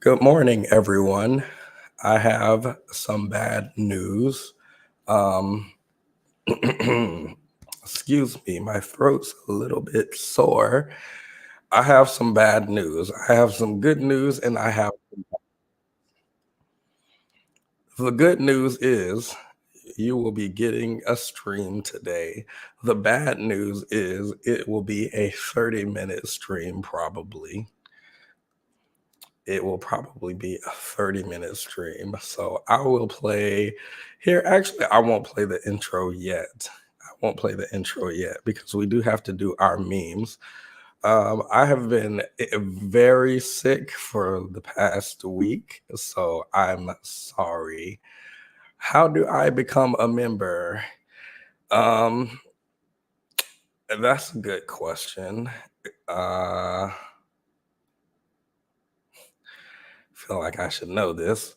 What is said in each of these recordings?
Good morning, everyone. I have some bad news. Um, excuse me, my throat's a little bit sore. I have some bad news. I have some good news, and I have the good news is you will be getting a stream today. The bad news is it will be a 30-minute stream, probably. It will probably be a 30-minute stream. So I will play here. Actually, I won't play the intro yet. I won't play the intro yet because we do have to do our memes. I have been very sick for the past week, so I'm sorry. How do I become a member? Um, that's a good question. Uh, feel like I should know this.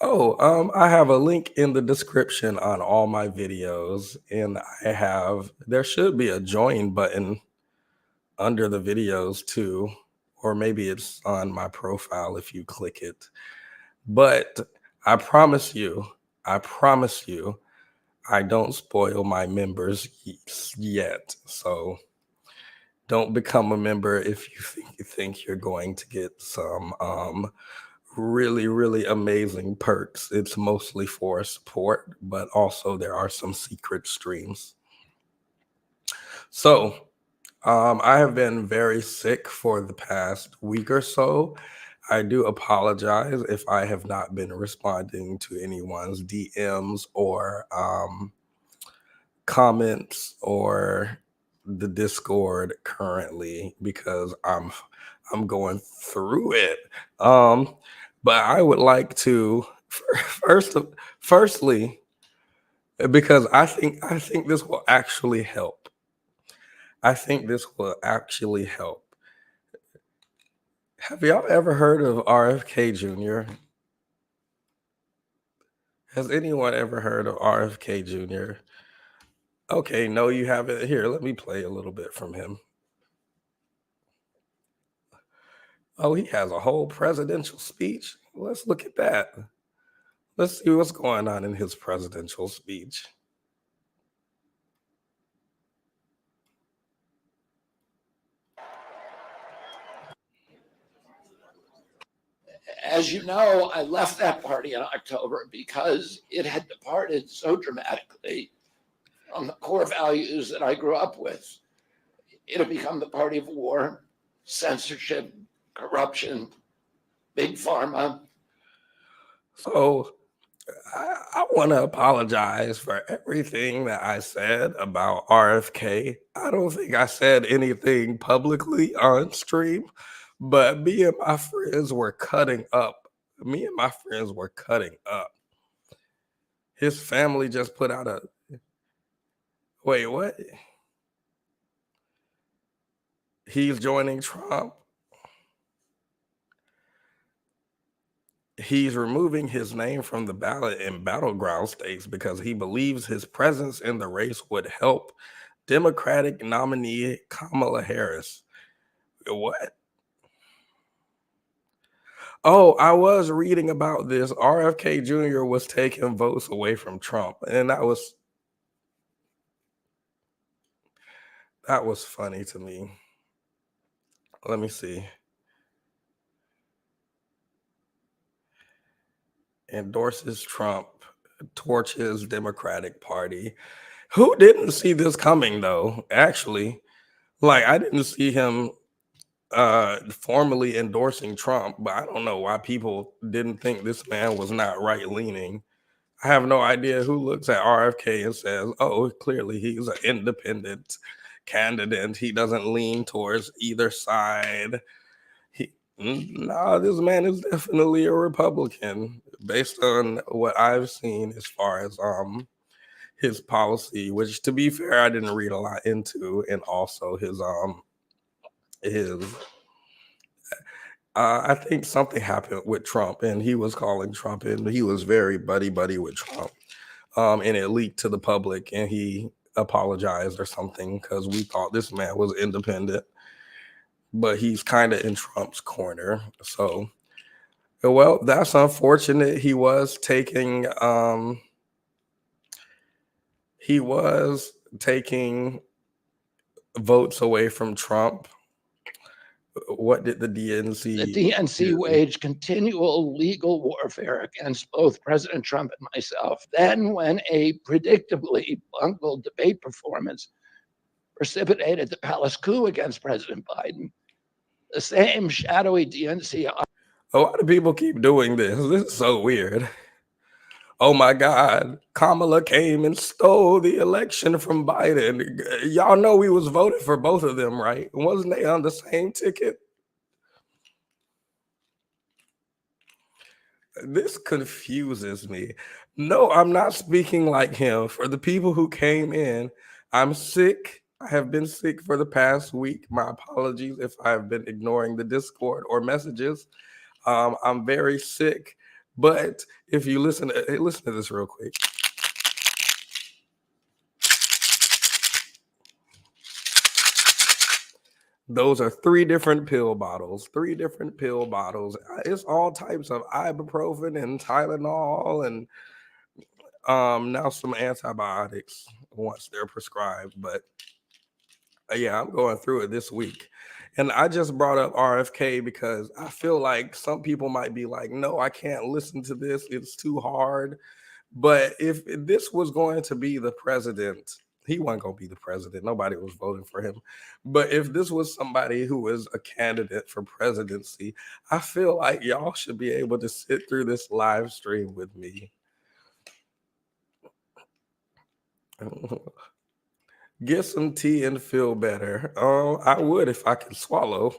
Oh, I have a link in the description on all my videos, and there should be a join button under the videos too, or maybe it's on my profile if you click it. But I promise you, I promise you, I don't spoil my members yet. So don't become a member if you think you're going to get some really amazing perks. It's mostly for support, but also there are some secret streams. So I have been very sick for the past week or so. I do apologize if I have not been responding to anyone's DMs or comments or the Discord currently because I'm going through it. Um, but I would like to first, firstly, because I think this will actually help. I think this will actually help. Have y'all ever heard of RFK Jr.? Has anyone ever heard of RFK Jr.? Okay, no, you haven't. Here, let me play a little bit from him. Oh, he has a whole presidential speech. Let's look at that. Let's see what's going on in his presidential speech. As you know, I left that party in October because it had departed so dramatically from the core values that I grew up with. It had become the party of war, censorship, corruption, big pharma. So I want to apologize for everything that I said about RFK. I don't think I said anything publicly on stream, but me and my friends were cutting up. Me and my friends were cutting up. His family just put out a wait, what? He's joining Trump. He's removing his name from the ballot in battleground states because he believes his presence in the race would help Democratic nominee Kamala Harris. What? Oh, I was reading about this. RFK Jr. was taking votes away from Trump, and that was funny to me. Let me see. Endorses Trump, torches Democratic Party. Who didn't see this coming though? Actually, like I didn't see him formally endorsing Trump, but I don't know why people didn't think this man was not right leaning. I have no idea who looks at RFK and says, "Oh, clearly he's an independent candidate. He doesn't lean towards either side." No, this man is definitely a Republican based on what I've seen as far as his policy, which to be fair, I didn't read a lot into, and also his I think something happened with Trump, and he was calling Trump, and he was very buddy with Trump. And it leaked to the public, and he apologized or something because we thought this man was independent, but he's kind of in Trump's corner. So Well, that's unfortunate. He was taking votes away from Trump. What did the The DNC DNC do? waged continual legal warfare against both President Trump and myself. Then, when a predictably bungled debate performance precipitated the palace coup against President Biden, the same shadowy DNC. A lot of people keep doing this. This is so weird. Oh my God, Kamala came and stole the election from Biden. Y'all know we was voting for both of them, right? Wasn't they on the same ticket? This confuses me. No, I'm not speaking like him. For the people who came in, I'm sick. I have been sick for the past week. My apologies if I've been ignoring the Discord or messages. I'm very sick. But if you listen to this real quick. Those are three different pill bottles. It's all types of ibuprofen and Tylenol and now some antibiotics once they're prescribed. But yeah, I'm going through it this week. And I just brought up RFK because I feel like some people might be like, no, I can't listen to this. It's too hard. But if this was going to be the president, he wasn't going to be the president. Nobody was voting for him. But if this was somebody who was a candidate for presidency, I feel like y'all should be able to sit through this live stream with me. Get some tea and feel better. I would if I could swallow.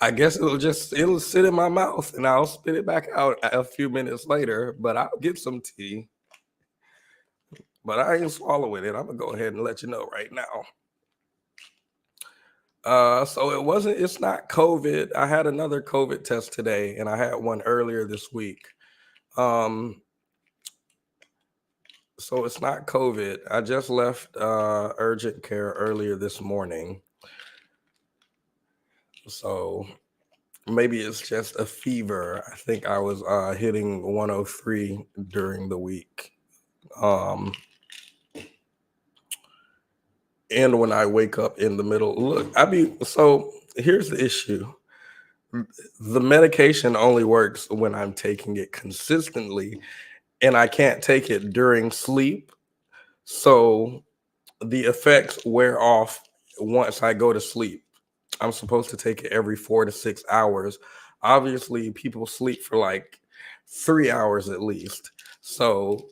I guess it'll sit in my mouth and I'll spit it back out a few minutes later, but I'll get some tea. But I ain't swallowing it. I'm gonna go ahead and let you know right now. So it's not COVID. I had another COVID test today and I had one earlier this week. So it's not COVID. I just left urgent care earlier this morning. So maybe it's just a fever. I think I was hitting 103 during the week. And when I wake up in the middle, so here's the issue. The medication only works when I'm taking it consistently, and I can't take it during sleep. So the effects wear off once I go to sleep. I'm supposed to take it every 4 to 6 hours. Obviously, people sleep for like 3 hours at least. So,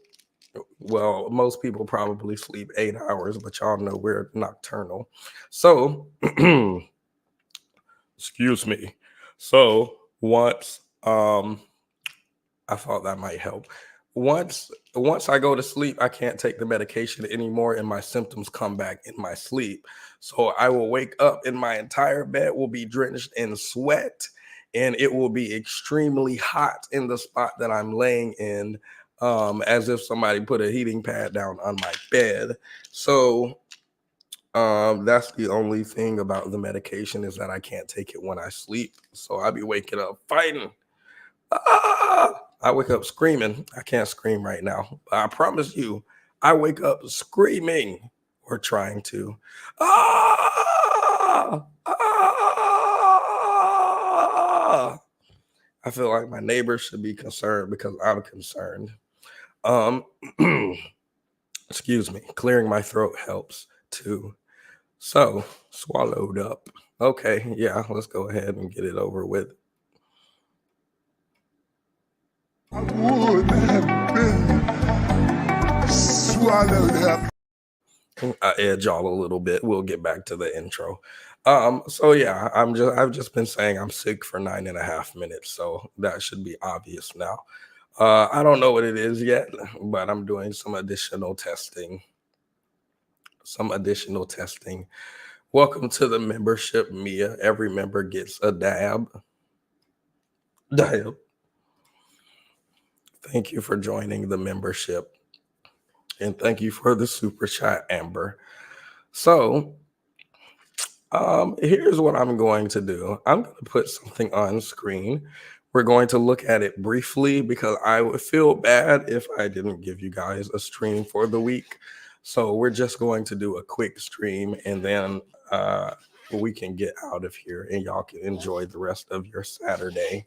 well, most people probably sleep 8 hours, but y'all know we're nocturnal. So, excuse me. So, once I thought that might help. Once I go to sleep, I can't take the medication anymore and my symptoms come back in my sleep. So I will wake up and my entire bed will be drenched in sweat and it will be extremely hot in the spot that I'm laying in, as if somebody put a heating pad down on my bed. So that's the only thing about the medication is that I can't take it when I sleep. So I'll be waking up fighting. Ah! I wake up screaming. I can't scream right now. But I promise you, I wake up screaming or trying to. Ah! Ah! I feel like my neighbors should be concerned because I'm concerned. Um, excuse me. Clearing my throat helps too. So, swallowed up. Okay, yeah, let's go ahead and get it over with. I would have been swallowed up. I edge y'all a little bit. We'll get back to the intro. So yeah, I've just been saying I'm sick for 9.5 minutes, so that should be obvious now. I don't know what it is yet, but I'm doing some additional testing. Welcome to the membership, Mia. Every member gets a dab. Thank you for joining the membership. And thank you for the super chat, Amber. So Here's what I'm going to do. I'm going to put something on screen. We're going to look at it briefly because I would feel bad if I didn't give you guys a stream for the week. So we're just going to do a quick stream and then we can get out of here and y'all can enjoy the rest of your Saturday.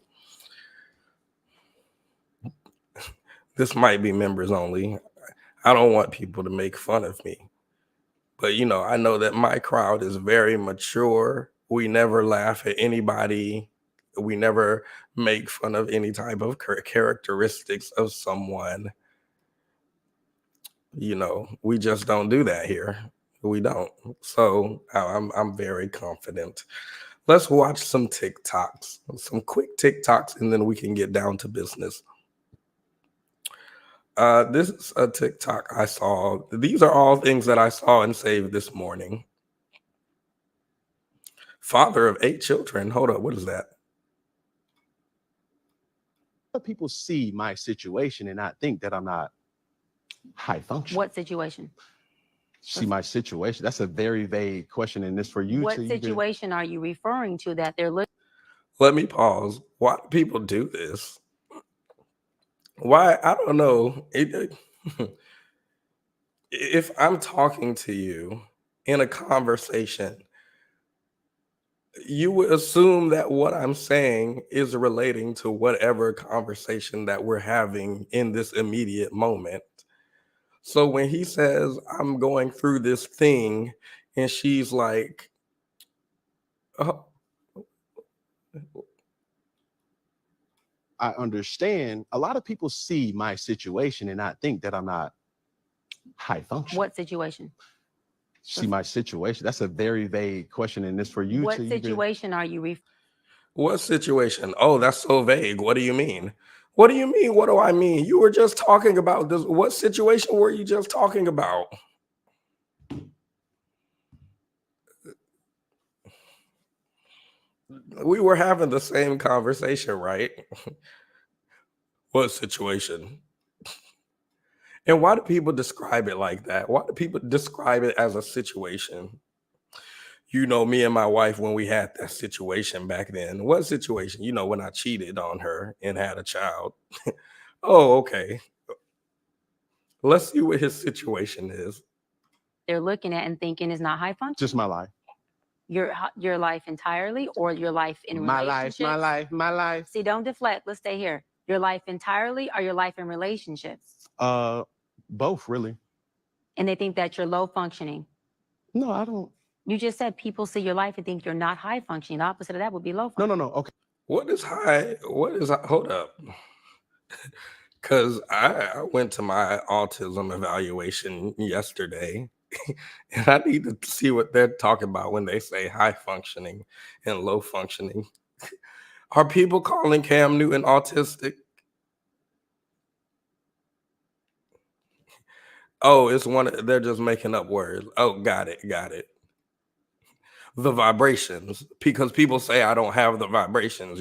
This might be members only. I don't want people to make fun of me. But I know that my crowd is very mature. We never laugh at anybody. We never make fun of any type of characteristics of someone. We just don't do that here. We don't. So I'm very confident. Let's watch some TikToks, some quick TikToks, and then we can get down to business. This is a TikTok I saw. These are all things that I saw and saved this morning. Father of 8 children. Hold up, what is that? People see my situation and not think that I'm not high function. What situation? See my situation. That's a very vague question, and this for you. What situation are you referring to that they're looking? Let me pause. Why do people do this? Why? I don't know. If I'm talking to you in a conversation, you would assume that what I'm saying is relating to whatever conversation that we're having in this immediate moment. So when he says, I'm going through this thing, and she's like, oh. I understand. A lot of people see my situation and not think that I'm not high function. What situation? See my situation. That's a very vague question, and this for you. What situation are you referring? What situation? Oh, that's so vague. What do you mean? What do you mean? What do I mean? You were just talking about this. What situation were you just talking about? We were having the same conversation, right? What situation? And why do people describe it like that? Why do people describe it as a situation? Me and my wife, when we had that situation back then. What situation? When I cheated on her and had a child. Oh, okay. Let's see what his situation is. They're looking at and thinking is not high function. Just my life. Your life entirely, or your life in relationships? My life. See, don't deflect. Let's stay here. Your life entirely, or your life in relationships? Both, really. And they think that you're low functioning. No, I don't. You just said people see your life and think you're not high functioning. The opposite of that would be low functioning. No. Okay. What is high? Hold up. Because I went to my autism evaluation yesterday, and I need to see what they're talking about when they say high functioning and low functioning. Are people calling Cam Newton autistic? Oh, it's they're just making up words. Oh, got it. The vibrations, because people say I don't have the vibrations,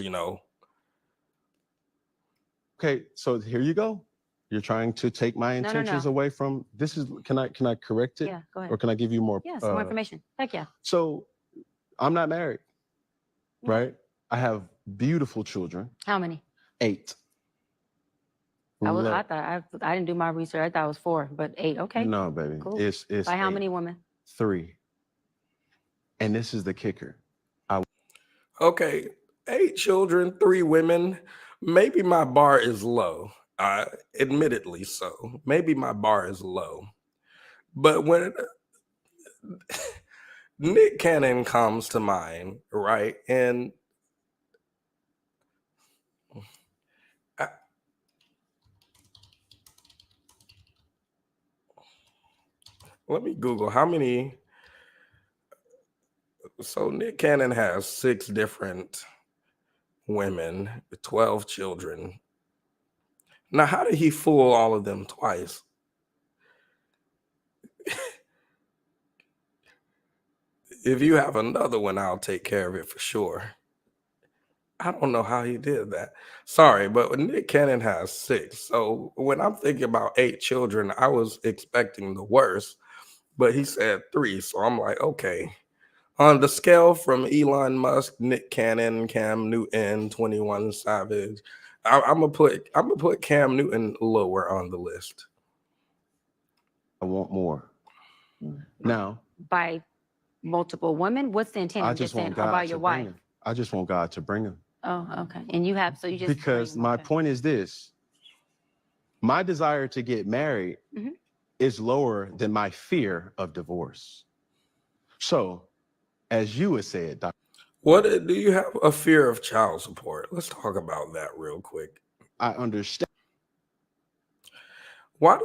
Okay, so here you go. You're trying to take my intentions away from this. Can I correct it? Yeah, go ahead. Or can I give you more? Yeah, some more information. Heck yeah. So I'm not married, right? I have beautiful children. How many? 8. I thought I didn't do my research. I thought it was 4, but 8. Okay. No, baby. Cool. It's By how 8. many women? 3. And this is the kicker. Okay, 8 children, 3 women. Maybe my bar is low. Admittedly so. Maybe my bar is low. But when Nick Cannon comes to mind, right? And let me Google how many. So Nick Cannon has 6 different women, 12 children. Now, how did he fool all of them twice? If you have another one, I'll take care of it for sure. I don't know how he did that. Sorry, but Nick Cannon has 6. So when I'm thinking about 8 children, I was expecting the worst, but he said 3. So I'm like, okay, On the scale from Elon Musk, Nick Cannon, Cam Newton, 21 Savage, I'm gonna put Cam Newton lower on the list. I want more. Now, by multiple women? What's the intent I of just just saying want God about to your bring wife? him. I just want God to bring him. Oh, okay. And you have, so you just Because bring- my okay. point is this: my desire to get married Mhm. is lower than my fear of divorce. So, as you would say it, Dr. What do you have a fear of child support? Let's talk about that real quick. I understand. Why?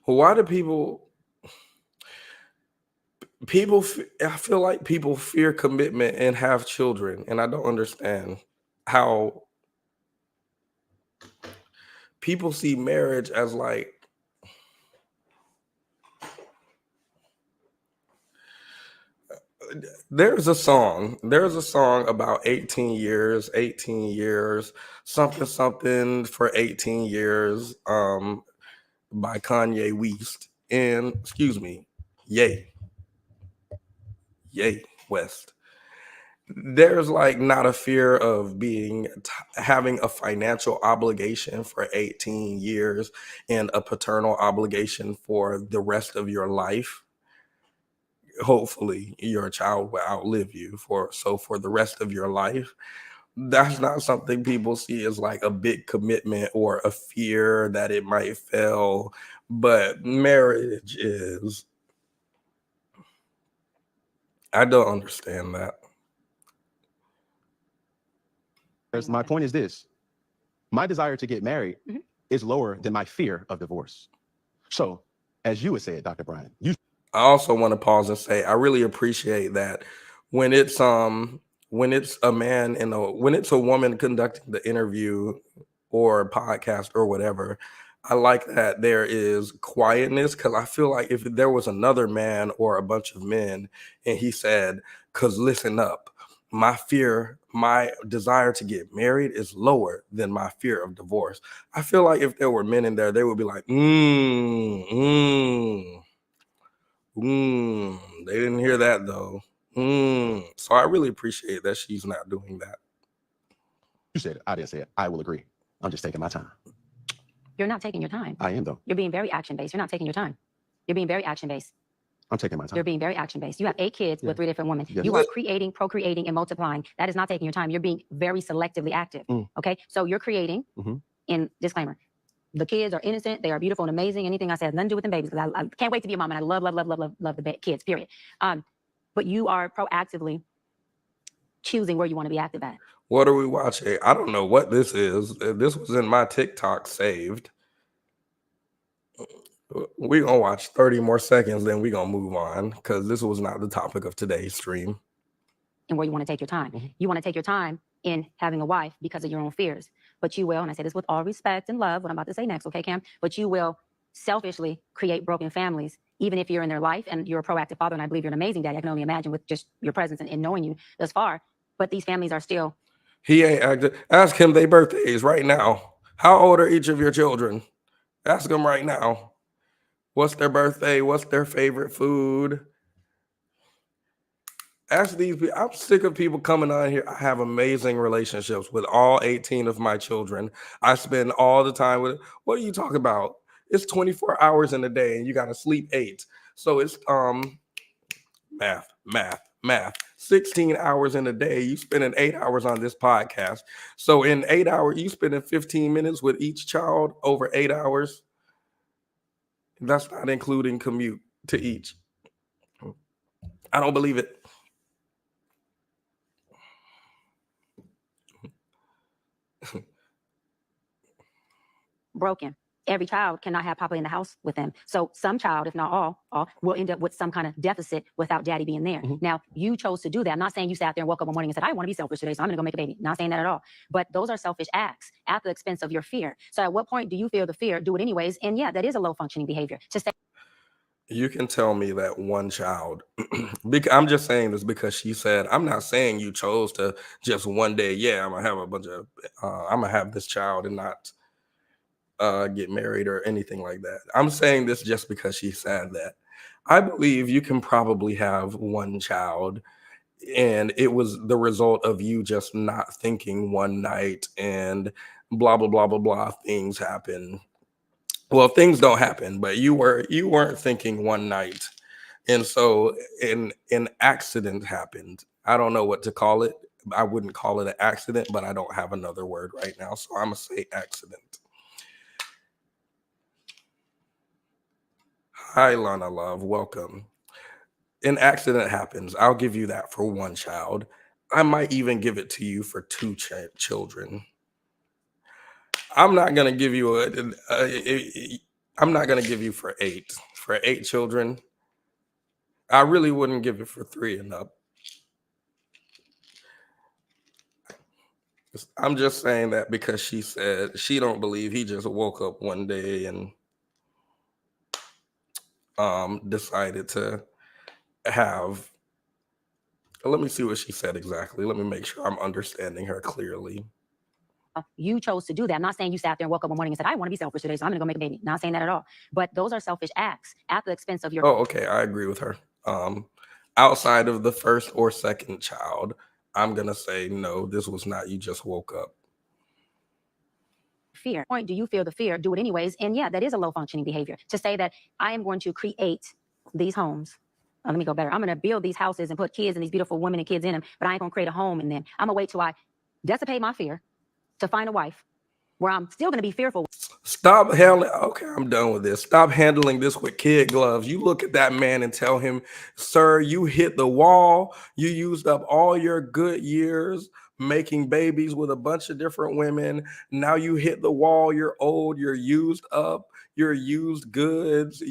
Why do people? I feel like people fear commitment and have children, and I don't understand how people see marriage as like there's a song about 18 years, something for 18 years, by Kanye West, and Yay West. There's like not a fear of having a financial obligation for 18 years and a paternal obligation for the rest of your life. Hopefully your child will outlive you for the rest of your life. That's not something people see as like a big commitment or a fear that it might fail, but marriage is. I don't understand that. My point is this: my desire to get married Mhm. is lower than my fear of divorce. So, as you would say it, Dr. Brian, I also want to pause and say I really appreciate that when it's a man when it's a woman conducting the interview or podcast or whatever, I like that there is quietness, because I feel like if there was another man or a bunch of men and he said, "Cause listen up, my desire to get married is lower than my fear of divorce." I feel like if there were men in there, they would be like, they didn't hear that though. So I really appreciate that she's not doing that. you said it. I didn't say it. I will agree. I'm just taking my time. You're not taking your time. I am, though. You're being very action-based. You're not taking your time. You're being very action-based. I'm taking my time. You're being very action-based. You have 8 kids with 3 different women. Yes. You are creating, procreating, and multiplying. That is not taking your time. You're being very selectively active. Okay? So you're creating, and disclaimer, the kids are innocent. They are beautiful and amazing. Anything I say has nothing to do with them babies, because I can't wait to be a mom, and I love the kids, period. But you are proactively choosing where you want to be active at. What are we watching? I don't know what this is. This was in my TikTok saved. We're gonna watch 30 more seconds, then we're gonna move on, because this was not the topic of today's stream. And where you want to take your time. You want to take your time in having a wife because of your own fears. But you will, and I say this with all respect and love, what I'm about to say next, okay, Cam? But you will selfishly create broken families, even if you're in their life and you're a proactive father, and I believe you're an amazing daddy. I can only imagine with just your presence and knowing you thus far. But these families are still. He ain't active. Ask him their birthdays right now. How old are each of your children? Ask them right now. What's their birthday? What's their favorite food? Ask these people. I'm sick of people coming on here. I have amazing relationships with all 18 of my children. I spend all the time with. What are you talking about? It's 24 hours in a day, and you got to sleep 8. So it's math. 16 hours in a day. You spending 8 hours on this podcast. So in 8 hours, you spending 15 minutes with each child over 8 hours. That's not including commute to each. I don't believe it. Broken. Every child cannot have Papa in the house with them. So some child, if not all will end up with some kind of deficit without daddy being there. Now, you chose to do that. I'm not saying you sat there and woke up one morning and said, I want to be selfish today, so I'm going to go make a baby. Not saying that at all. But those are selfish acts at the expense of your fear. So at what point do you feel the fear? Do it anyways. And yeah, that is a low functioning behavior. To say You can tell me that one child, I'm just saying this because she said, I'm not saying you chose to just one day, I'm going to have a bunch of, I'm going to have this child and not get married or anything like that. I'm saying this just because she said that. I believe you can probably have one child, and it was the result of you just not thinking one night, and blah blah blah blah blah. Things happen. Well, things don't happen, but you weren't thinking one night, and so an accident happened. I don't know what to call it. I wouldn't call it an accident, but I don't have another word right now, so I'm gonna say accident. Hi, Lana Love. Welcome. An accident happens. I'll give you that for one child. I might even give it to you for two children. I'm not gonna give you I'm not gonna give you for eight. For 8 children, I really wouldn't give it for 3 and up. I'm just saying that because she said she don't believe he just woke up one day and decided to have. Let me see what she said exactly. Let me make sure I'm understanding her clearly. You chose to do that. I'm not saying you sat there and woke up one morning and said, I want to be selfish today, so I'm going to go make a baby. Not saying that at all. But those are selfish acts at the expense of your. Oh, okay. I agree with her. Outside of the first or second child, I'm going to say, no, this was not you just woke up. Fear. Point, do you feel the fear? Do it anyways. And yeah, that is a low functioning behavior. To say that I am going to create these homes. Let me go better. I'm going to build these houses and put kids and these beautiful women and kids in them, but I ain't going to create a home. And then I'm going to wait till I dissipate my fear to find a wife where I'm still going to be fearful. Stop handling. Okay, I'm done with this. Stop handling this with kid gloves. You look at that man and tell him, sir, you hit the wall. You used up all your good years making babies with a bunch of different women. Now you hit the wall. You're old. You're used up. You're used goods.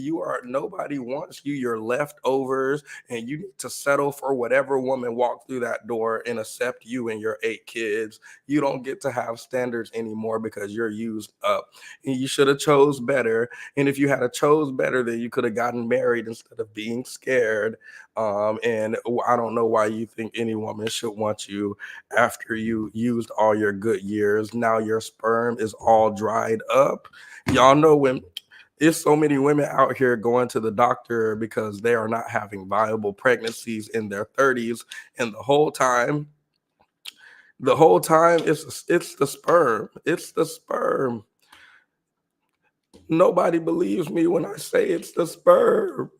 Nobody wants you. You're leftovers, and you need to settle for whatever woman walked through that door and accept you and your 8 kids. You don't get to have standards anymore because you're used up. And you should have chose better. And if you had a chose better, then you could have gotten married instead of being scared. And I don't know why you think any woman should want you after you used all your good years. Now your sperm is all dried up. Y'all know when there's so many women out here going to the doctor because they are not having viable pregnancies in their 30s, and the whole time it's the sperm. It's the sperm. Nobody believes me when I say it's the sperm.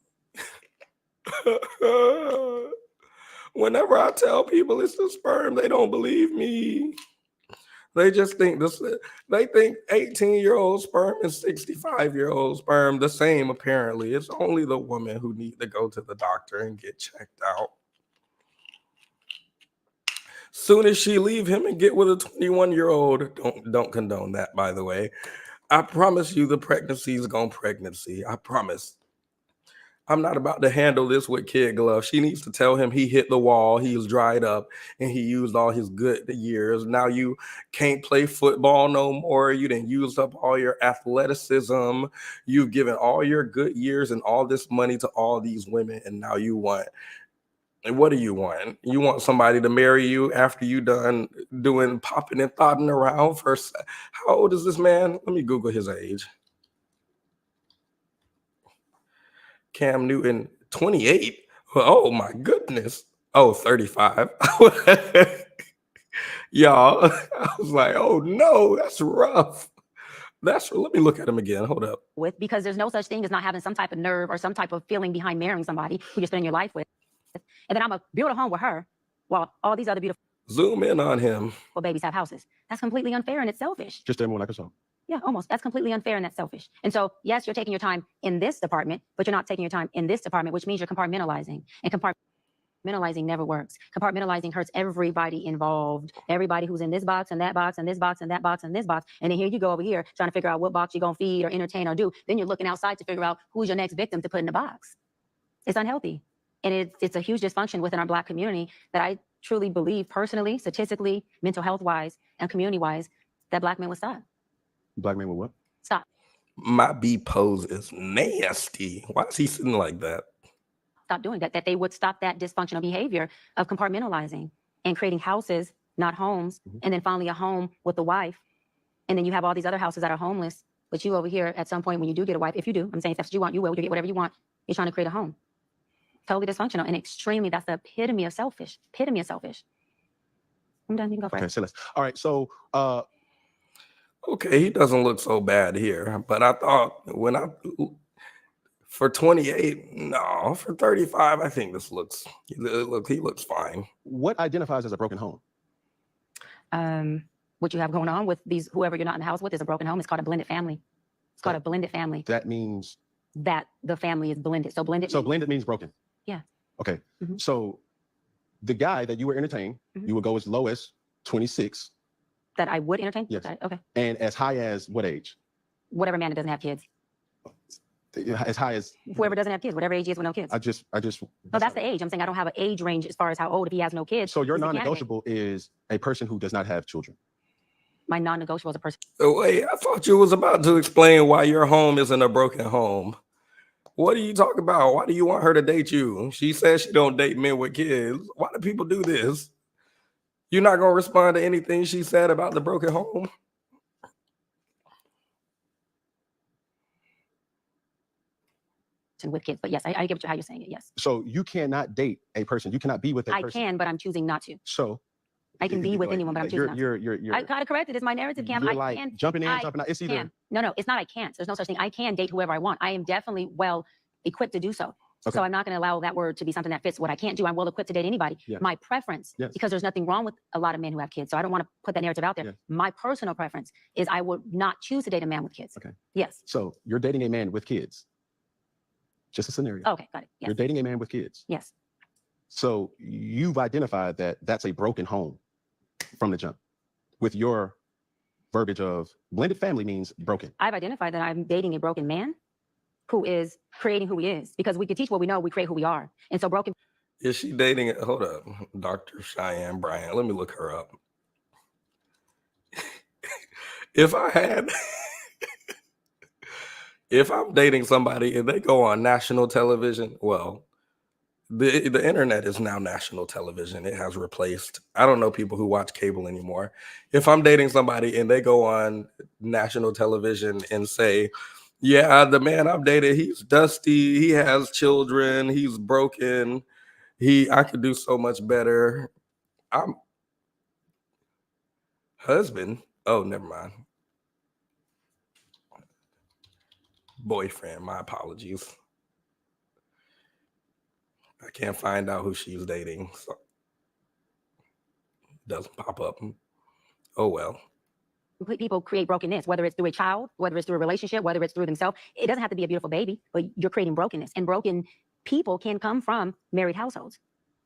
Whenever I tell people it's the sperm, they don't believe me. They just think this. They think 18-year-old sperm and 65-year-old sperm the same. Apparently, it's only the woman who need to go to the doctor and get checked out. Soon as she leave him and get with a 21-year-old, don't condone that, by the way. I promise you, the pregnancy is gonna pregnancy. I promise. I'm not about to handle this with kid gloves. She needs to tell him he hit the wall, he was dried up, and he used all his good years. Now you can't play football no more. You didn't use up all your athleticism. You've given all your good years and all this money to all these women, and now you want. And what do you want? You want somebody to marry you after you done doing popping and thotting around first. How old is this man? Let me Google his age. Cam Newton, 28. Oh my goodness. Oh, 35. Y'all, I was like, oh no, that's rough. Let me look at him again. Hold up. Because there's no such thing as not having some type of nerve or some type of feeling behind marrying somebody who you're spending your life with. And then I'm going to build a home with her while all these other beautiful Zoom in on him. babies have houses. That's completely unfair and it's selfish. Just everyone like a song. Yeah, almost. That's completely unfair and that's selfish. And so, yes, you're taking your time in this department, but you're not taking your time in this department, which means you're compartmentalizing. And compartmentalizing never works. Compartmentalizing hurts everybody involved. Everybody who's in this box and that box and this box and that box and this box. And then here you go over here trying to figure out what box you're going to feed or entertain or do. Then you're looking outside to figure out who's your next victim to put in the box. It's unhealthy. And it's a huge dysfunction within our Black community that I truly believe personally, statistically, mental health-wise, and community-wise, that Black men would stop. Black men with what? Stop. My B pose is nasty. Why is he sitting like that? Stop doing that. That they would stop that dysfunctional behavior of compartmentalizing and creating houses, not homes, and then finally a home with a wife. And then you have all these other houses that are homeless But you over here, at some point when you do get a wife, if you do, I'm saying if that's what you want, you will, you get whatever you want. You're trying to create a home. Totally dysfunctional and extremely, that's the epitome of selfish. Epitome of selfish. I'm done, you can go Okay, first. so all right, so Okay, he doesn't look so bad here, but I thought for 28, no, for 35, I think this looks, he looks fine. what identifies as a broken home? What you have going on with these, whoever you're not in the house with is a broken home. It's called a blended family. It's called a blended family. That means that the family is blended. So blended. So blended means broken. Yeah. Okay. Mm-hmm. So the guy that you were entertaining, mm-hmm. you would go as low as 26. That I would entertain? Yes. Okay. And as high as what age? Whatever man that doesn't have kids. As high as whoever doesn't have kids, whatever age he is with no kids. I just No, that's the age. I'm saying I don't have an age range as far as how old if he has no kids. So your non-negotiable is a person who does not have children. My non-negotiable is a person. Oh, wait, I thought you was about to explain why your home isn't a broken home. What are you talking about? Why do you want her to date you? She says she don't date men with kids. Why do people do this? You're not gonna respond to anything she said about the broken home? With kids, but yes, I get how you're saying it. Yes. So you cannot date a person. You cannot be with a person. I can, but I'm choosing not to. So I can be with anyone, but I'm choosing not to. You're I gotta correct it. It's my narrative, Cam. You're I like can, jumping in, jumping out. It's either can. No, it's not. I can't. There's no such thing. I can date whoever I want. I am definitely well equipped to do so. Okay. So I'm not going to allow that word to be something that fits what I can't do. I'm well equipped to date anybody. Yeah. My preference, because there's nothing wrong with a lot of men who have kids. So I don't want to put that narrative out there. Yeah. My personal preference is I would not choose to date a man with kids. Okay. Yes. So you're dating a man with kids. Just a scenario. Okay, got it. Yes. You're dating a man with kids. Yes. So you've identified that that's a broken home from the jump with your verbiage of blended family means broken. I've identified that I'm dating a broken man who is creating who he is, because we can teach what we know, we create who we are. And so broken. Is she dating? Hold up, Dr. Cheyenne Bryant. Let me look her up. If I'm dating somebody and they go on national television, well, the internet is now national television. It has replaced, I don't know people who watch cable anymore. If I'm dating somebody and they go on national television and say, yeah, the man I've dated, he's dusty, he has children, he's broken, I could do so much better. I'm husband. Oh, never mind. Boyfriend, my apologies. I can't find out who she's dating, so it doesn't pop up. Oh well. People create brokenness, whether it's through a child, whether it's through a relationship, whether it's through themselves. It doesn't have to be a beautiful baby, but you're creating brokenness. And broken people can come from married households.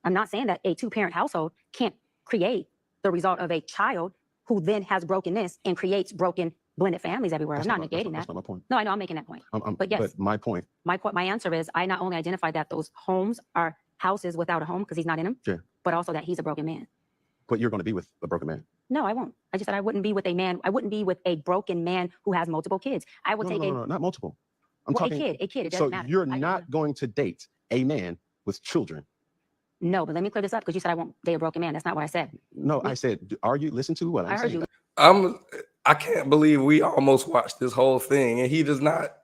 I'm not saying that a two-parent household can't create the result of a child who then has brokenness and creates broken blended families everywhere. I'm not negating that. That's not my point. No, I know I'm making that point. But yes, but my point. My answer is I not only identify that those homes are houses without a home because he's not in them, yeah, but also that he's a broken man. But you're going to be with a broken man. No, I won't. I just said I wouldn't be with a man. I wouldn't be with a broken man who has multiple kids. I would No, not multiple. I'm talking a kid. It doesn't so matter. You're not going to date a man with children. No, but let me clear this up because you said I won't date a broken man. That's not what I said. No, I said, listen to what I'm saying. I heard you. I can't believe we almost watched this whole thing and he does not.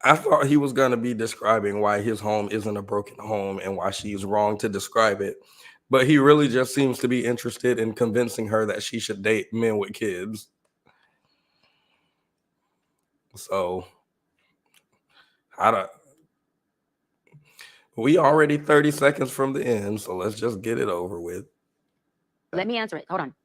I thought he was going to be describing why his home isn't a broken home and why she's wrong to describe it. But he really just seems to be interested in convincing her that she should date men with kids. So, we already 30 seconds from the end, so let's just get it over with. Let me answer it. Hold on.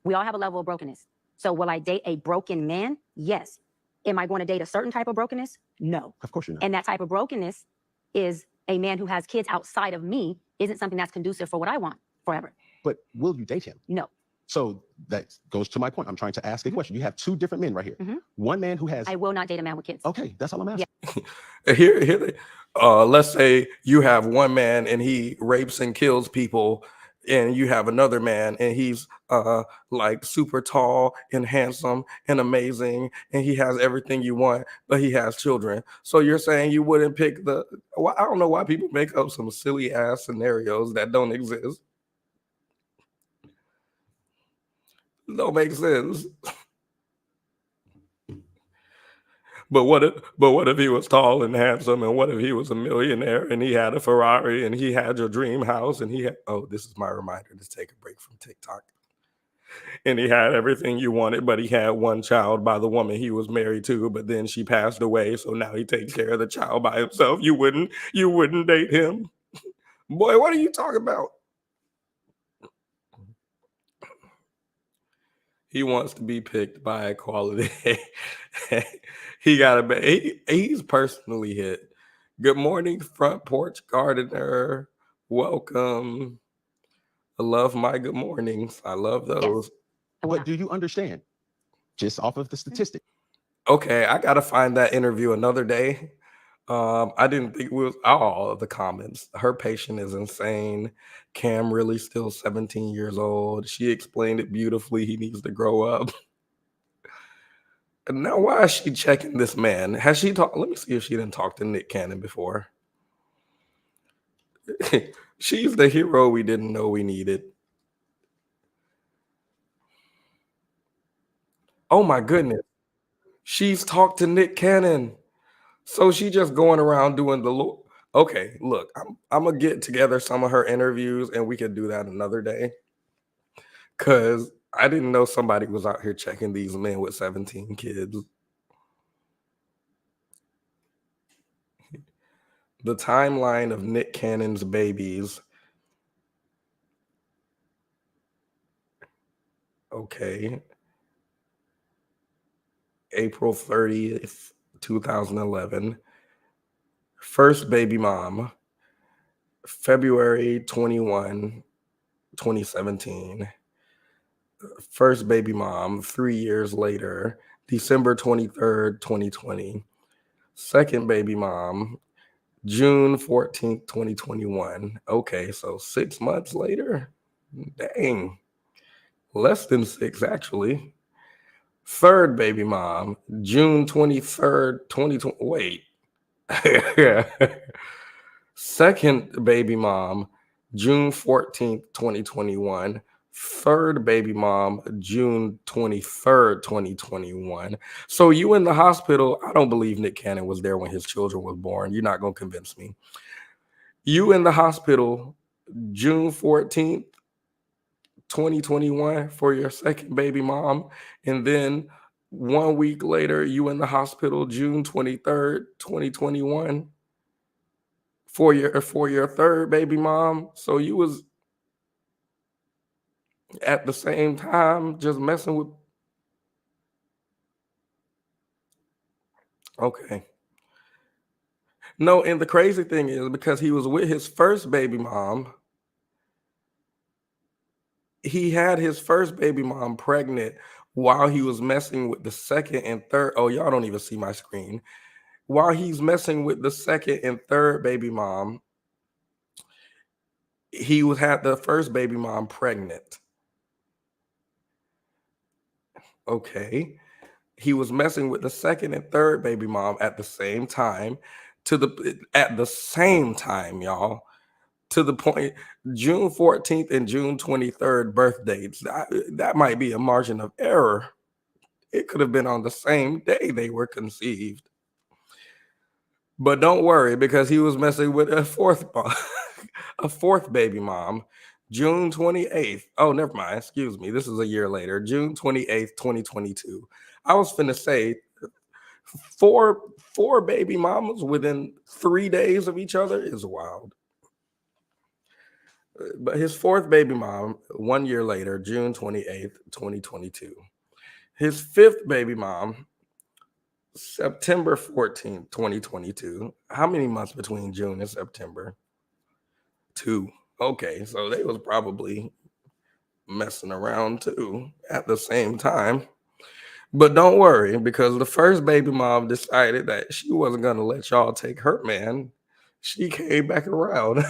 We all have a level of brokenness. So will I date a broken man? Yes. Am I going to date a certain type of brokenness? No. Of course you're not. And that type of brokenness is a man who has kids outside of me isn't something that's conducive for what I want forever. But will you date him? No. So that goes to my point. I'm trying to ask a question. You have two different men right here. One man who has... I will not date a man with kids. Okay, that's all I'm asking. Yeah. Here, let's say you have one man and he rapes and kills people, and you have another man and he's like super tall and handsome and amazing and he has everything you want, but he has children. So you're saying you wouldn't pick I don't know why people make up some silly ass scenarios that don't exist. Don't make sense. But what if he was tall and handsome, and what if he was a millionaire and he had a Ferrari and he had your dream house and he had, oh, this is my reminder to take a break from TikTok. And he had everything you wanted, but he had one child by the woman he was married to, but then she passed away, so now he takes care of the child by himself. You wouldn't date him? Boy, what are you talking about? He wants to be picked by equality. He's personally hit. Good morning, front porch gardener. Welcome. I love my good mornings. I love those. But do you understand? Just off of the statistic. Okay, I gotta find that interview another day. I didn't think it was all of the comments. Her patient is insane. Cam really still 17 years old. She explained it beautifully. He needs to grow up. And now, why is she checking this man? Has she talked? Let me see if she didn't talk to Nick Cannon before. She's the hero we didn't know we needed. Oh my goodness. She's talked to Nick Cannon. So she just going around doing the okay, look, I'm gonna get together some of her interviews and we could do that another day. Cause I didn't know somebody was out here checking these men with 17 kids. The timeline of Nick Cannon's babies. Okay. April 30th, 2011. First baby mom, February 21, 2017. First baby mom, 3 years later, December 23rd, 2020. Second baby mom, June 14th, 2021. Okay, so 6 months later? Dang. Less than 6, actually. Third baby mom, June 23rd, 2020. Wait. Second baby mom, June 14th, 2021. Third baby mom, June 23rd, 2021. So you in the hospital. I don't believe Nick Cannon was there when his children was born. You're not going to convince me. You in the hospital June 14th, 2021 for your second baby mom. And then 1 week later, you in the hospital June 23rd, 2021 for your third baby mom. So you was at the same time just messing with. Okay. No, and the crazy thing is because he was with his first baby mom, he had his first baby mom pregnant while he was messing with the second and third. Oh, y'all don't even see my screen. While he's messing with the second and third baby mom, he had the first baby mom pregnant. Okay. He was messing with the second and third baby mom at the same time, y'all, to the point June 14th and June 23rd birth dates. That might be a margin of error. It could have been on the same day they were conceived. But don't worry, because he was messing with a fourth baby mom, June 28th. Oh, never mind. Excuse me. This is a year later, June 28th, 2022. I was finna say four baby mamas within 3 days of each other is wild. But his fourth baby mom, 1 year later, June 28th, 2022. His fifth baby mom, September 14th, 2022. How many months between June and September? 2. Okay, so they was probably messing around too at the same time. But don't worry, because the first baby mom decided that she wasn't going to let y'all take her man. She came back around.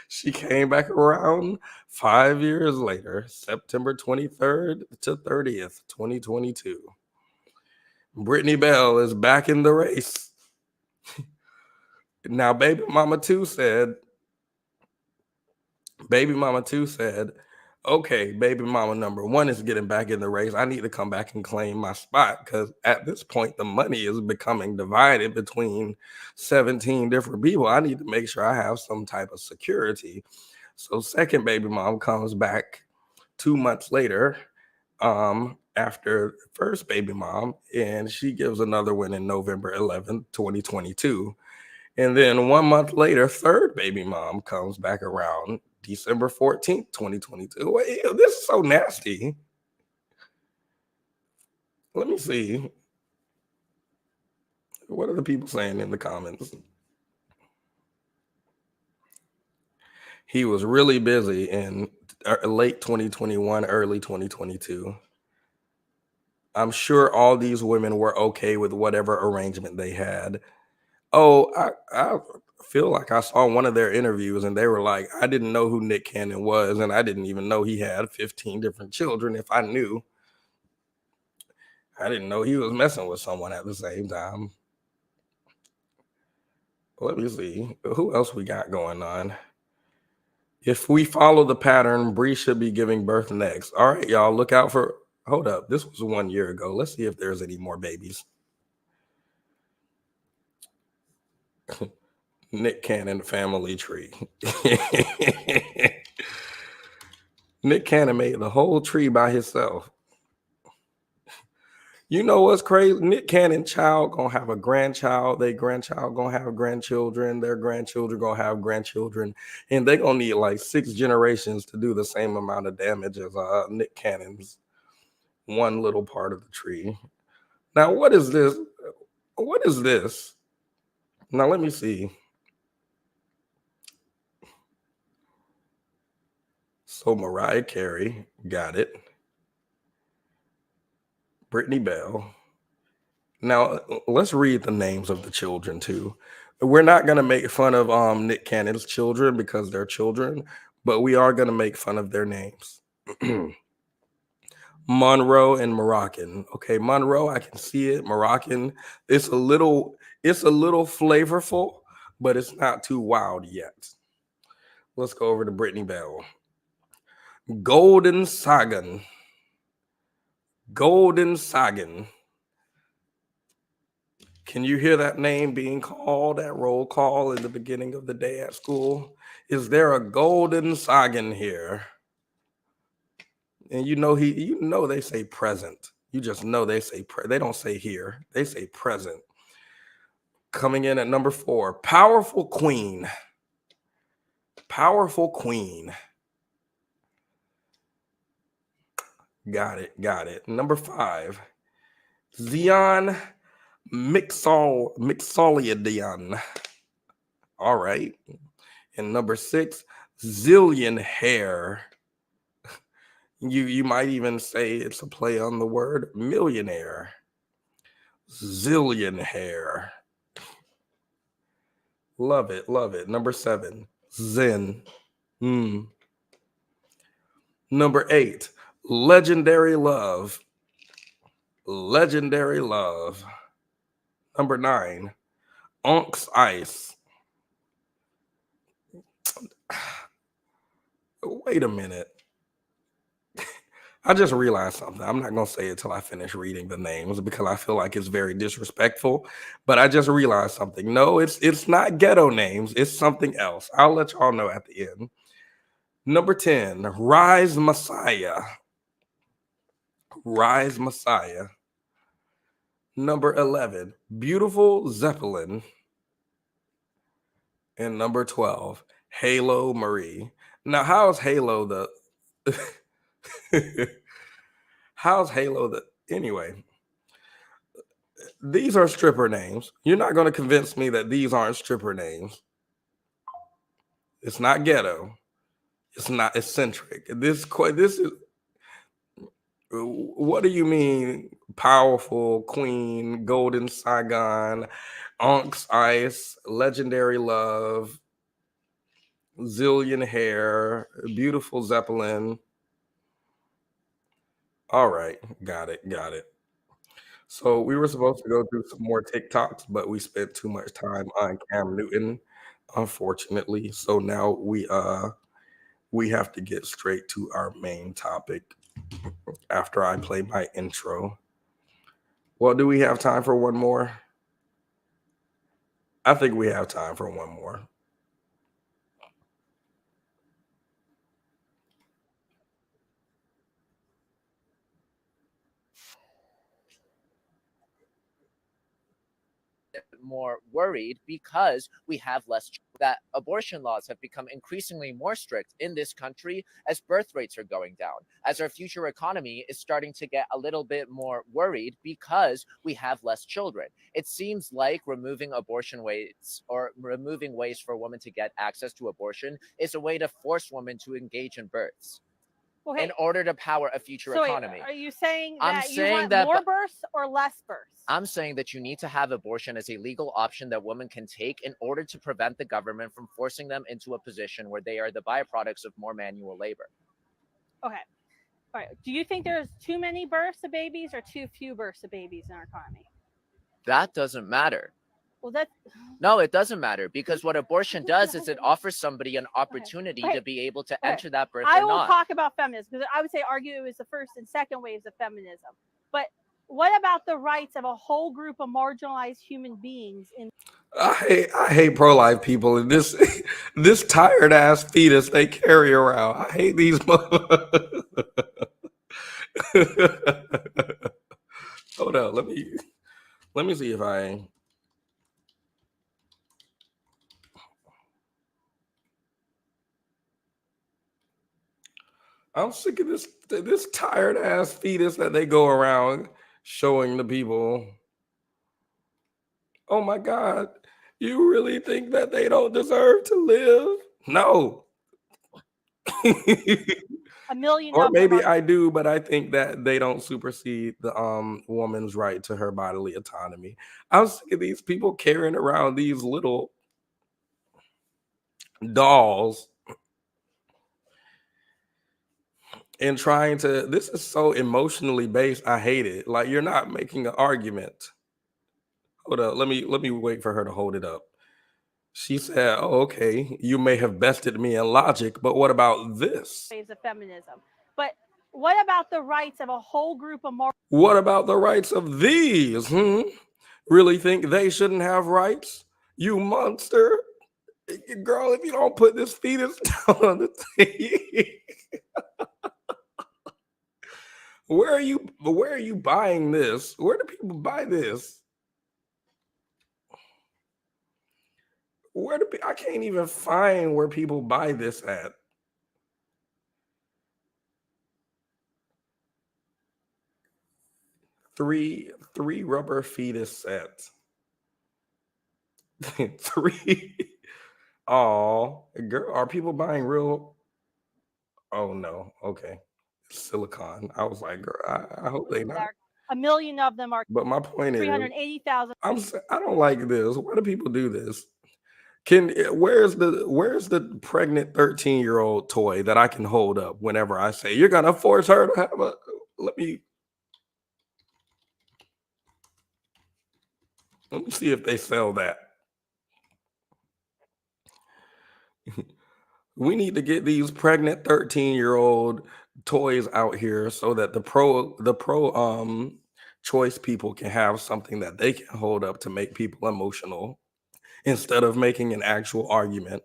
She came back around 5 years later, September 23rd to 30th, 2022. Brittany Bell is back in the race. Now, baby mama 2 said, Okay, baby mama number one is getting back in the race. I need to come back and claim my spot because at this point, the money is becoming divided between 17 different people. I need to make sure I have some type of security. So, second baby mom comes back 2 months later, after first baby mom, and she gives another one in November 11th, 2022. And then 1 month later, third baby mom comes back around December 14th, 2022. Wait, this is so nasty. Let me see. What are the people saying in the comments? He was really busy in late 2021, early 2022. I'm sure all these women were okay with whatever arrangement they had. Oh, I feel like I saw one of their interviews and they were like, I didn't know who Nick Cannon was, and I didn't even know he had 15 different children. If I knew, I didn't know he was messing with someone at the same time. Let me see. Who else we got going on? If we follow the pattern, Bree should be giving birth next. All right, y'all, look out for. Hold up. This was 1 year ago. Let's see if there's any more babies. Nick Cannon family tree. Nick Cannon made the whole tree by himself. You know what's crazy? Nick Cannon child gonna have a grandchild. Their grandchild gonna have grandchildren. Their grandchildren gonna have grandchildren, and they gonna need like 6 generations to do the same amount of damage as Nick Cannon's one little part of the tree. Now, what is this? What is this? Now, let me see. So Mariah Carey, got it. Brittany Bell. Now, let's read the names of the children too. We're not going to make fun of Nick Cannon's children because they're children, but we are going to make fun of their names. Monroe and Moroccan. Okay, Monroe, I can see it. Moroccan, it's a little flavorful, but it's not too wild yet. Let's go over to Brittany Bell. Golden Sagan. Golden Sagan. Can you hear that name being called at roll call in the beginning of the day at school? Is there a Golden Sagan here? And you know they say present. You just know they say they don't say here. They say present. Coming in at number 4, Powerful Queen. Powerful Queen. Got it. Number 5, Zion Mixolydian. All right. And number 6, Zillion Hair. You might even say it's a play on the word millionaire. Zillion Hair. Love it. Number 7, Zen. Number 8, Legendary Love. Legendary Love. Number 9, Onk's Ice. Wait a minute. I just realized something. I'm not going to say it till I finish reading the names because I feel like it's very disrespectful. But I just realized something. No, it's not ghetto names. It's something else. I'll let y'all know at the end. Number 10, Rise Messiah. Rise Messiah. Number 11, Beautiful Zeppelin. And number 12, Halo Marie. Now, how's Halo the... How's Halo the... Anyway, these are stripper names. You're not going to convince me that these aren't stripper names. It's not ghetto. It's not eccentric. This is... What do you mean? Powerful Queen, Golden Saigon, Onk's Ice, Legendary Love, Zillion Hair, Beautiful Zeppelin. All right, got it. So we were supposed to go through some more TikToks, but we spent too much time on Cam Newton, unfortunately. So now we have to get straight to our main topic after I play my intro. Well, do we have time for one more? I think we have time for one more. more worried because we have less that abortion laws have become increasingly more strict in this country as birth rates are going down, as our future economy is starting to get a little bit more worried because we have less children. It seems like removing abortion ways or removing ways for women to get access to abortion is a way to force women to engage in births in order to power a future economy. Are you saying I'm that you saying want that- more births or less births? I'm saying that you need to have abortion as a legal option that women can take in order to prevent the government from forcing them into a position where they are the byproducts of more manual labor. Okay. All right. Do you think there's too many births of babies or too few births of babies in our economy? That doesn't matter. Well, that's No, it doesn't matter, because what abortion does is it offers somebody an opportunity to be able to enter that birth I or will not. talk about feminism because I would say argue it was the first and second waves of feminism. But what about the rights of a whole group of marginalized human beings in I hate pro-life people and this tired ass fetus they carry around. I hate these Hold on, let me see if I'm sick of this tired ass fetus that they go around showing the people. Oh my God, you really think that they don't deserve to live? No. a million Or of them maybe are I do, but I think that they don't supersede the woman's right to her bodily autonomy. I'm sick of these people carrying around these little dolls and trying to. This is so emotionally based. I hate it. Like, you're not making an argument. Hold up, let me wait for her to hold it up. She said, "Oh, okay, you may have bested me in logic, but what about this? waves of feminism. But what about the rights of a whole group of What about the rights of these? Really think they shouldn't have rights? You monster. Girl, if you don't put this fetus down on the thing, where are you buying this? Where do people buy this? I can't even find where people buy this at. Three rubber fetus sets. Three. Oh, girl, are people buying real? Oh no. Okay. Silicon. I was like, girl, I hope they not. a million of them are But my point is, 380,000. I don't like this. Why do people do this? Where's the pregnant 13-year-old toy that I can hold up whenever I say you're gonna force her to have a? Let me see if they sell that. We need to get these pregnant 13-year-old toys out here so that the pro choice people can have something that they can hold up to make people emotional instead of making an actual argument.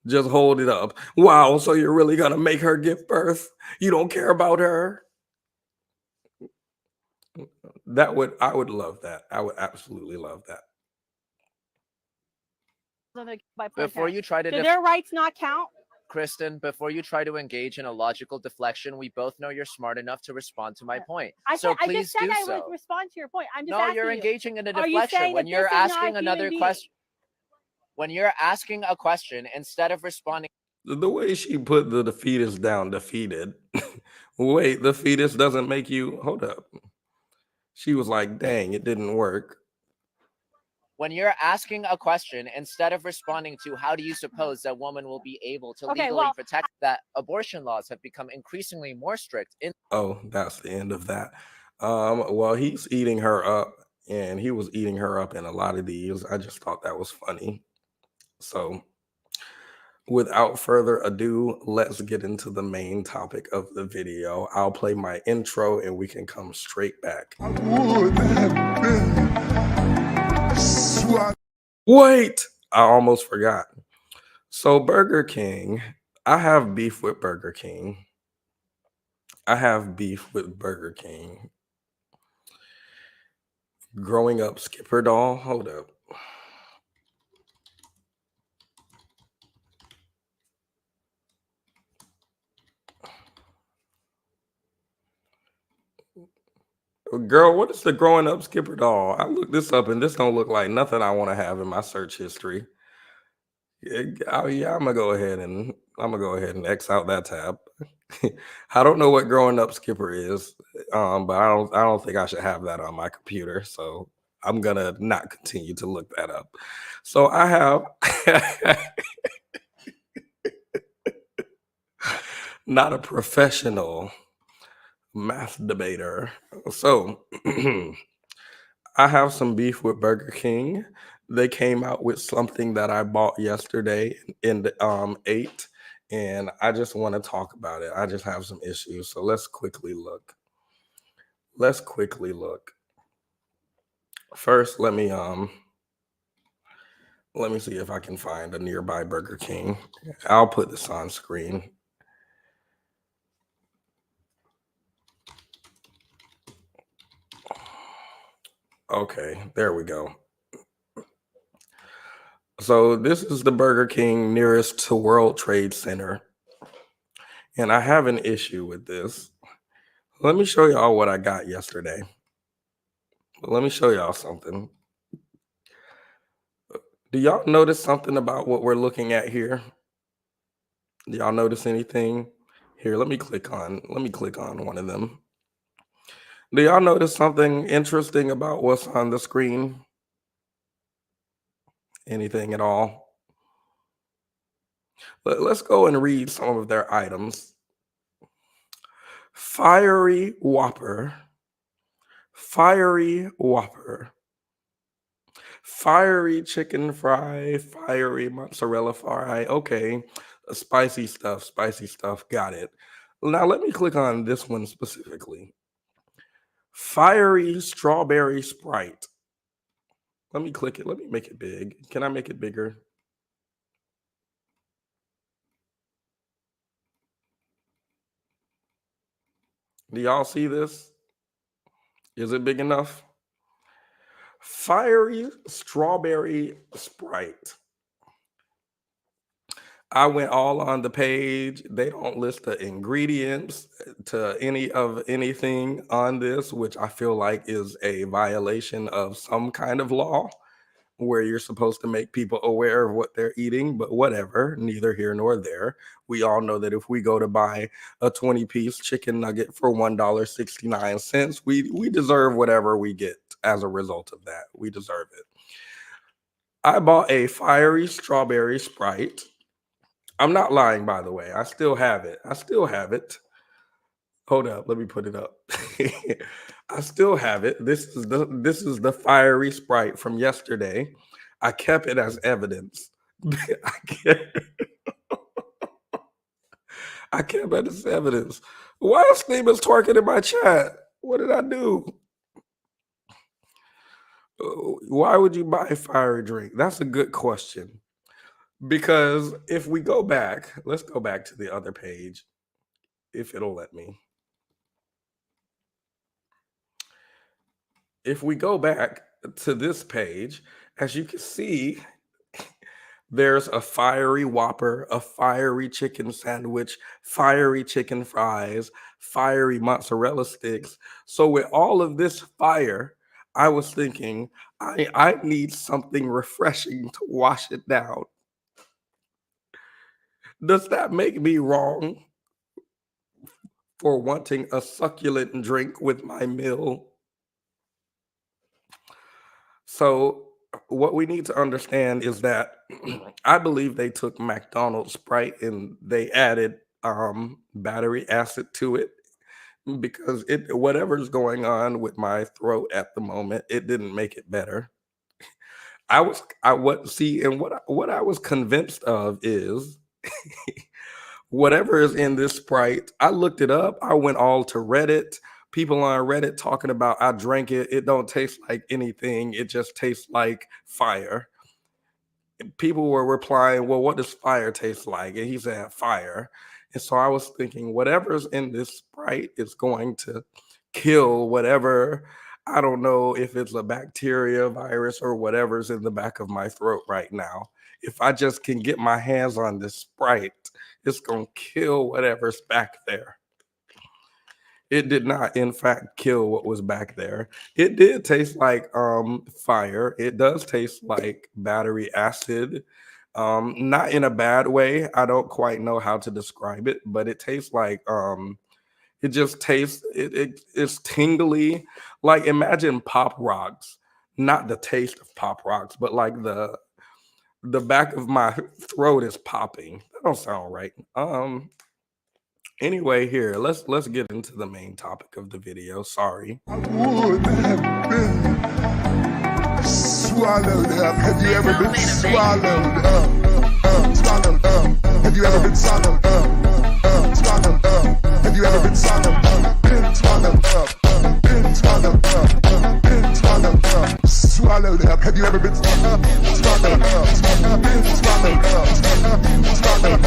Just hold it up. Wow, so you're really gonna make her give birth? You don't care about her? I would love that. I would absolutely love that. Before you try to Do their rights not count? Kristen, before you try to engage in a logical deflection, we both know you're smart enough to respond to my point. I So just please said do I so. would respond to your point. I'm just No, asking you're you. engaging in a Are you deflection saying when that you're this is not asking human another being? question. When you're asking a question, instead of responding, The way she put the fetus down, defeated. Wait, the fetus doesn't make you. Hold up. She was like, dang, it didn't work. when you're asking a question, instead of responding to how do you suppose that woman will be able to legally protect that abortion laws have become increasingly more strict in. Oh, that's the end of that. Well, he's eating her up, and he was eating her up in a lot of these. I just thought that was funny. So without further ado, let's get into the main topic of the video. I'll play my intro and we can come straight back. I would have been swallowed. Wait, I almost forgot. So Burger King, I have beef with Burger King. I have beef with Burger King. Growing up, Skipper doll, hold up. Girl, what is the growing up Skipper doll? I looked this up and this don't look like nothing I want to have in my search history. Yeah, I'm gonna go ahead and X out that tab. I don't know what growing up Skipper is, but I don't think I should have that on my computer. So I'm gonna not continue to look that up. So I have not a professional math debater. So I have some beef with Burger King. They came out with something that I bought yesterday and ate, and I just want to talk about it. I just have some issues. So let's quickly look. Let's quickly look. First, let me see if I can find a nearby Burger King. I'll put this on screen. Okay, there we go. So this is the Burger King nearest to World Trade Center. And I have an issue with this. Let me show y'all what I got yesterday. Let me show y'all something. Do y'all notice something about what we're looking at here? Do y'all notice anything? Here, let me click on one of them. Do y'all notice something interesting about what's on the screen? Anything at all? Let's go and read some of their items. Fiery Whopper, fiery chicken fry, fiery mozzarella fry. Okay, spicy stuff, got it. Now let me click on this one specifically. Fiery strawberry Sprite. Let me click it. Let me make it big. Can I make it bigger? Do y'all see this? Is it big enough? Fiery strawberry Sprite. I went all on the page. They don't list the ingredients to anything on this, which I feel like is a violation of some kind of law where you're supposed to make people aware of what they're eating, but whatever, neither here nor there. We all know that if we go to buy a 20-piece chicken nugget for $1.69, we deserve whatever we get as a result of that. We deserve it. I bought a fiery strawberry Sprite. I'm not lying, by the way. I still have it. Hold up, let me put it up. I still have it. This is the fiery Sprite from yesterday. I kept it as evidence. I kept it as evidence. Why is Stevens twerking in my chat? What did I do? Why would you buy a fiery drink? That's a good question. Because if we go back, let's go back to the other page, if it'll let me. If we go back to this page, as you can see, there's a fiery Whopper, a fiery chicken sandwich, fiery chicken fries, fiery mozzarella sticks. So with all of this fire, I was thinking, I need something refreshing to wash it down. Does that make me wrong for wanting a succulent drink with my meal? So what we need to understand is that I believe they took McDonald's Sprite and they added battery acid to it because whatever's going on with my throat at the moment, it didn't make it better. What I was convinced of is Whatever is in this Sprite, I looked it up. I went all to Reddit. People on Reddit talking about I drank it. It don't taste like anything. It just tastes like fire. People were replying, well, what does fire taste like? And he said fire. And so I was thinking, whatever's in this Sprite is going to kill whatever. I don't know if it's a bacteria, virus, or whatever's in the back of my throat right now. If I just can get my hands on this Sprite, it's going to kill whatever's back there. It did not, in fact, kill what was back there. It did taste like fire. It does taste like battery acid. Not in a bad way. I don't quite know how to describe it, but it tastes like it just tastes it's tingly. Like imagine Pop Rocks, not the taste of Pop Rocks, but like the back of my throat is popping. That don't sound right. Anyway, here, let's get into the main topic of the video. Sorry. I would have been swallowed up. Have you ever been swallowed up? Swallowed up. Have you ever been swallowed up? Swallowed up. Have you ever been swallowed up? Been swallowed up. Been swallowed up. Been swallowed up. Swallowed up. Have you ever been swallowed up? Swallowed up. Been swallowed up. Swallowed up. Been swallowed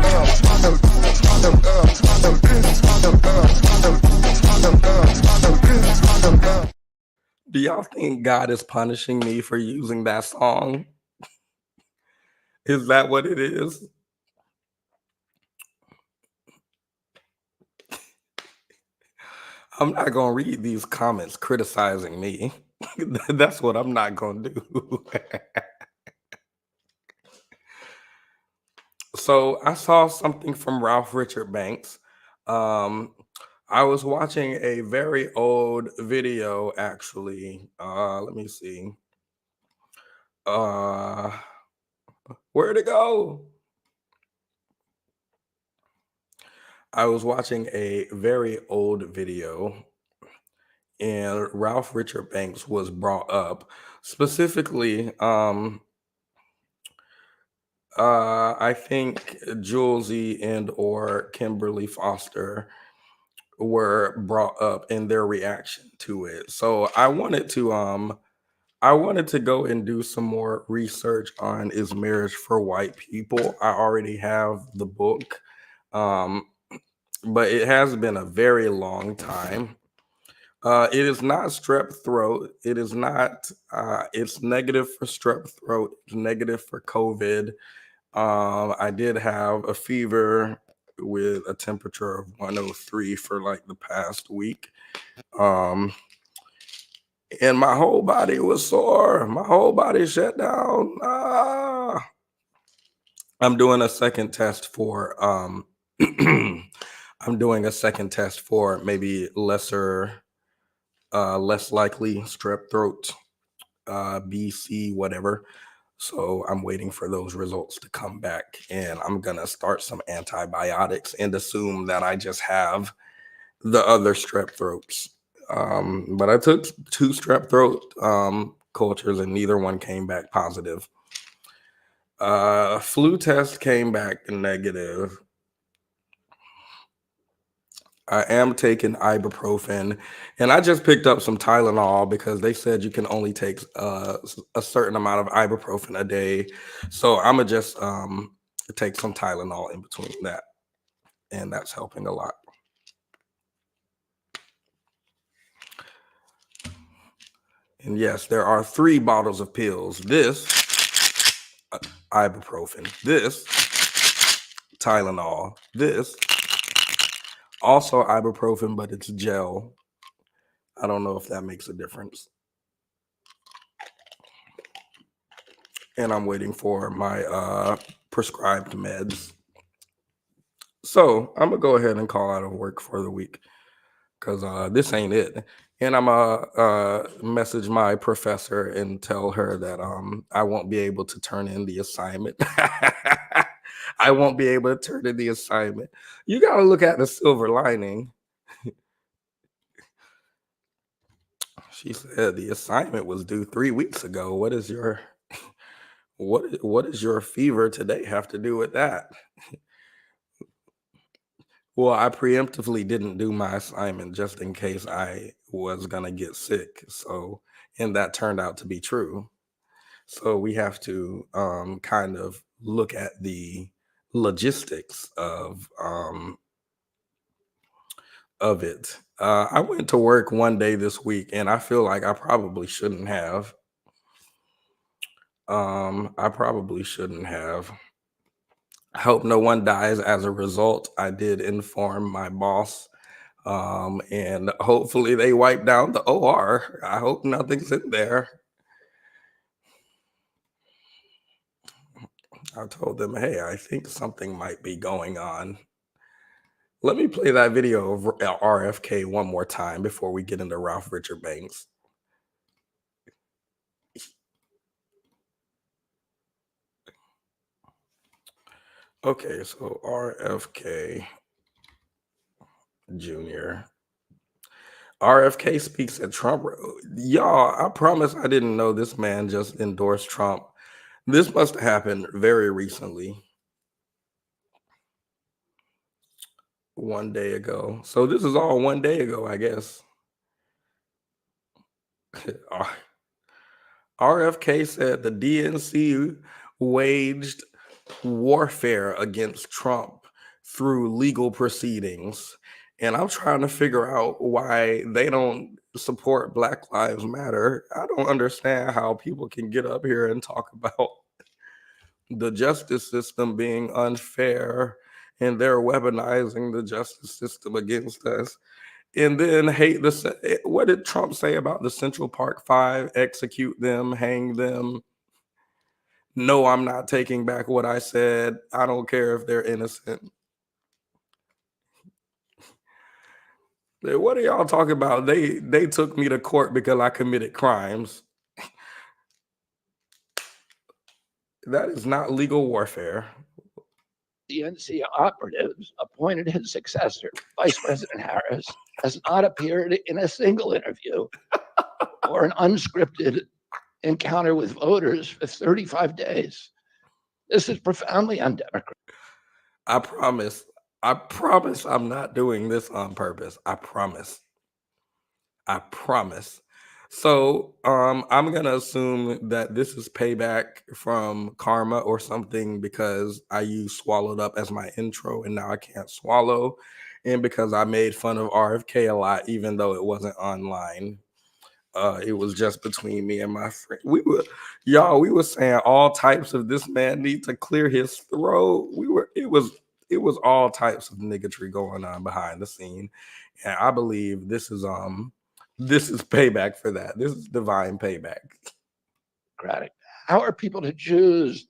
up. Swallowed up. Swallowed up. Swallowed. Been swallowed up. Swallowed up. Swallowed. Been swallowed up. Do y'all think God is punishing me for using that song? Is that what it is? I'm not going to read these comments criticizing me. That's what I'm not going to do. So I saw something from Ralph Richard Banks. I was watching a very old video, actually. Let me see. Where'd it go? I was watching a very old video, and Ralph Richard Banks was brought up. Specifically, I think Julesy and or Kimberly Foster were brought up in their reaction to it. So I wanted to go and do some more research on Is Marriage for White People. I already have the book, but it has been a very long time. It is not strep throat. It is not, it's negative for strep throat, it's negative for COVID. I did have a fever with a temperature of 103 for like the past week. And my whole body was sore. My whole body shut down. I'm doing a second test for I'm doing a second test for maybe less likely strep throat, BC, whatever. So I'm waiting for those results to come back, and I'm gonna start some antibiotics and assume that I just have the other strep throats. But I took 2 strep throat cultures, and neither one came back positive. Flu test came back negative. I am taking ibuprofen, and I just picked up some Tylenol because they said you can only take a certain amount of ibuprofen a day. So I'm gonna just take some Tylenol in between that, and that's helping a lot. And yes, there are 3 bottles of pills. This ibuprofen, this Tylenol, this also ibuprofen, but it's gel. I don't know if that makes a difference. And I'm waiting for my prescribed meds. So I'm gonna go ahead and call out of work for the week because this ain't it. And I'm gonna message my professor and tell her that I won't be able to turn in the assignment. I won't be able to turn in the assignment. You gotta look at the silver lining. She said the assignment was due 3 weeks ago. What is your What does your fever today have to do with that? Well, I preemptively didn't do my assignment just in case I was gonna get sick. So, and that turned out to be true. So we have to kind of look at the logistics of it. I went to work one day this week, and I feel like I probably shouldn't have. I probably shouldn't have. I hope no one dies as a result. I did inform my boss, and hopefully they wipe down the OR. I hope nothing's in there. I told them, hey, I think something might be going on. Let me play that video of RFK one more time before we get into Ralph Richard Banks. Okay, so RFK Jr. RFK speaks at Trump. Y'all, I promise I didn't know this man just endorsed Trump. This must have happened very recently. One day ago. So this is all one day ago, I guess. RFK said the DNC waged warfare against Trump through legal proceedings. And I'm trying to figure out why they don't support Black Lives Matter. I don't understand how people can get up here and talk about the justice system being unfair and they're weaponizing the justice system against us. And then hate what did Trump say about the Central Park Five? Execute them, hang them. No, I'm not taking back what I said. I don't care if they're innocent. What are y'all talking about? They took me to court because I committed crimes. That is not legal warfare. DNC operatives appointed his successor, Vice President Harris, has not appeared in a single interview or an unscripted encounter with voters for 35 days. This is profoundly undemocratic. I promise I'm not doing this on purpose. I promise. So I'm gonna assume that this is payback from karma or something because I used swallowed up as my intro and now I can't swallow, and because I made fun of RFK a lot even though it wasn't online. It was just between me and my friend. We were saying all types of this man need to clear his throat. It was all types of niggatry going on behind the scene. And I believe this is payback for that. This is divine payback. How are people to choose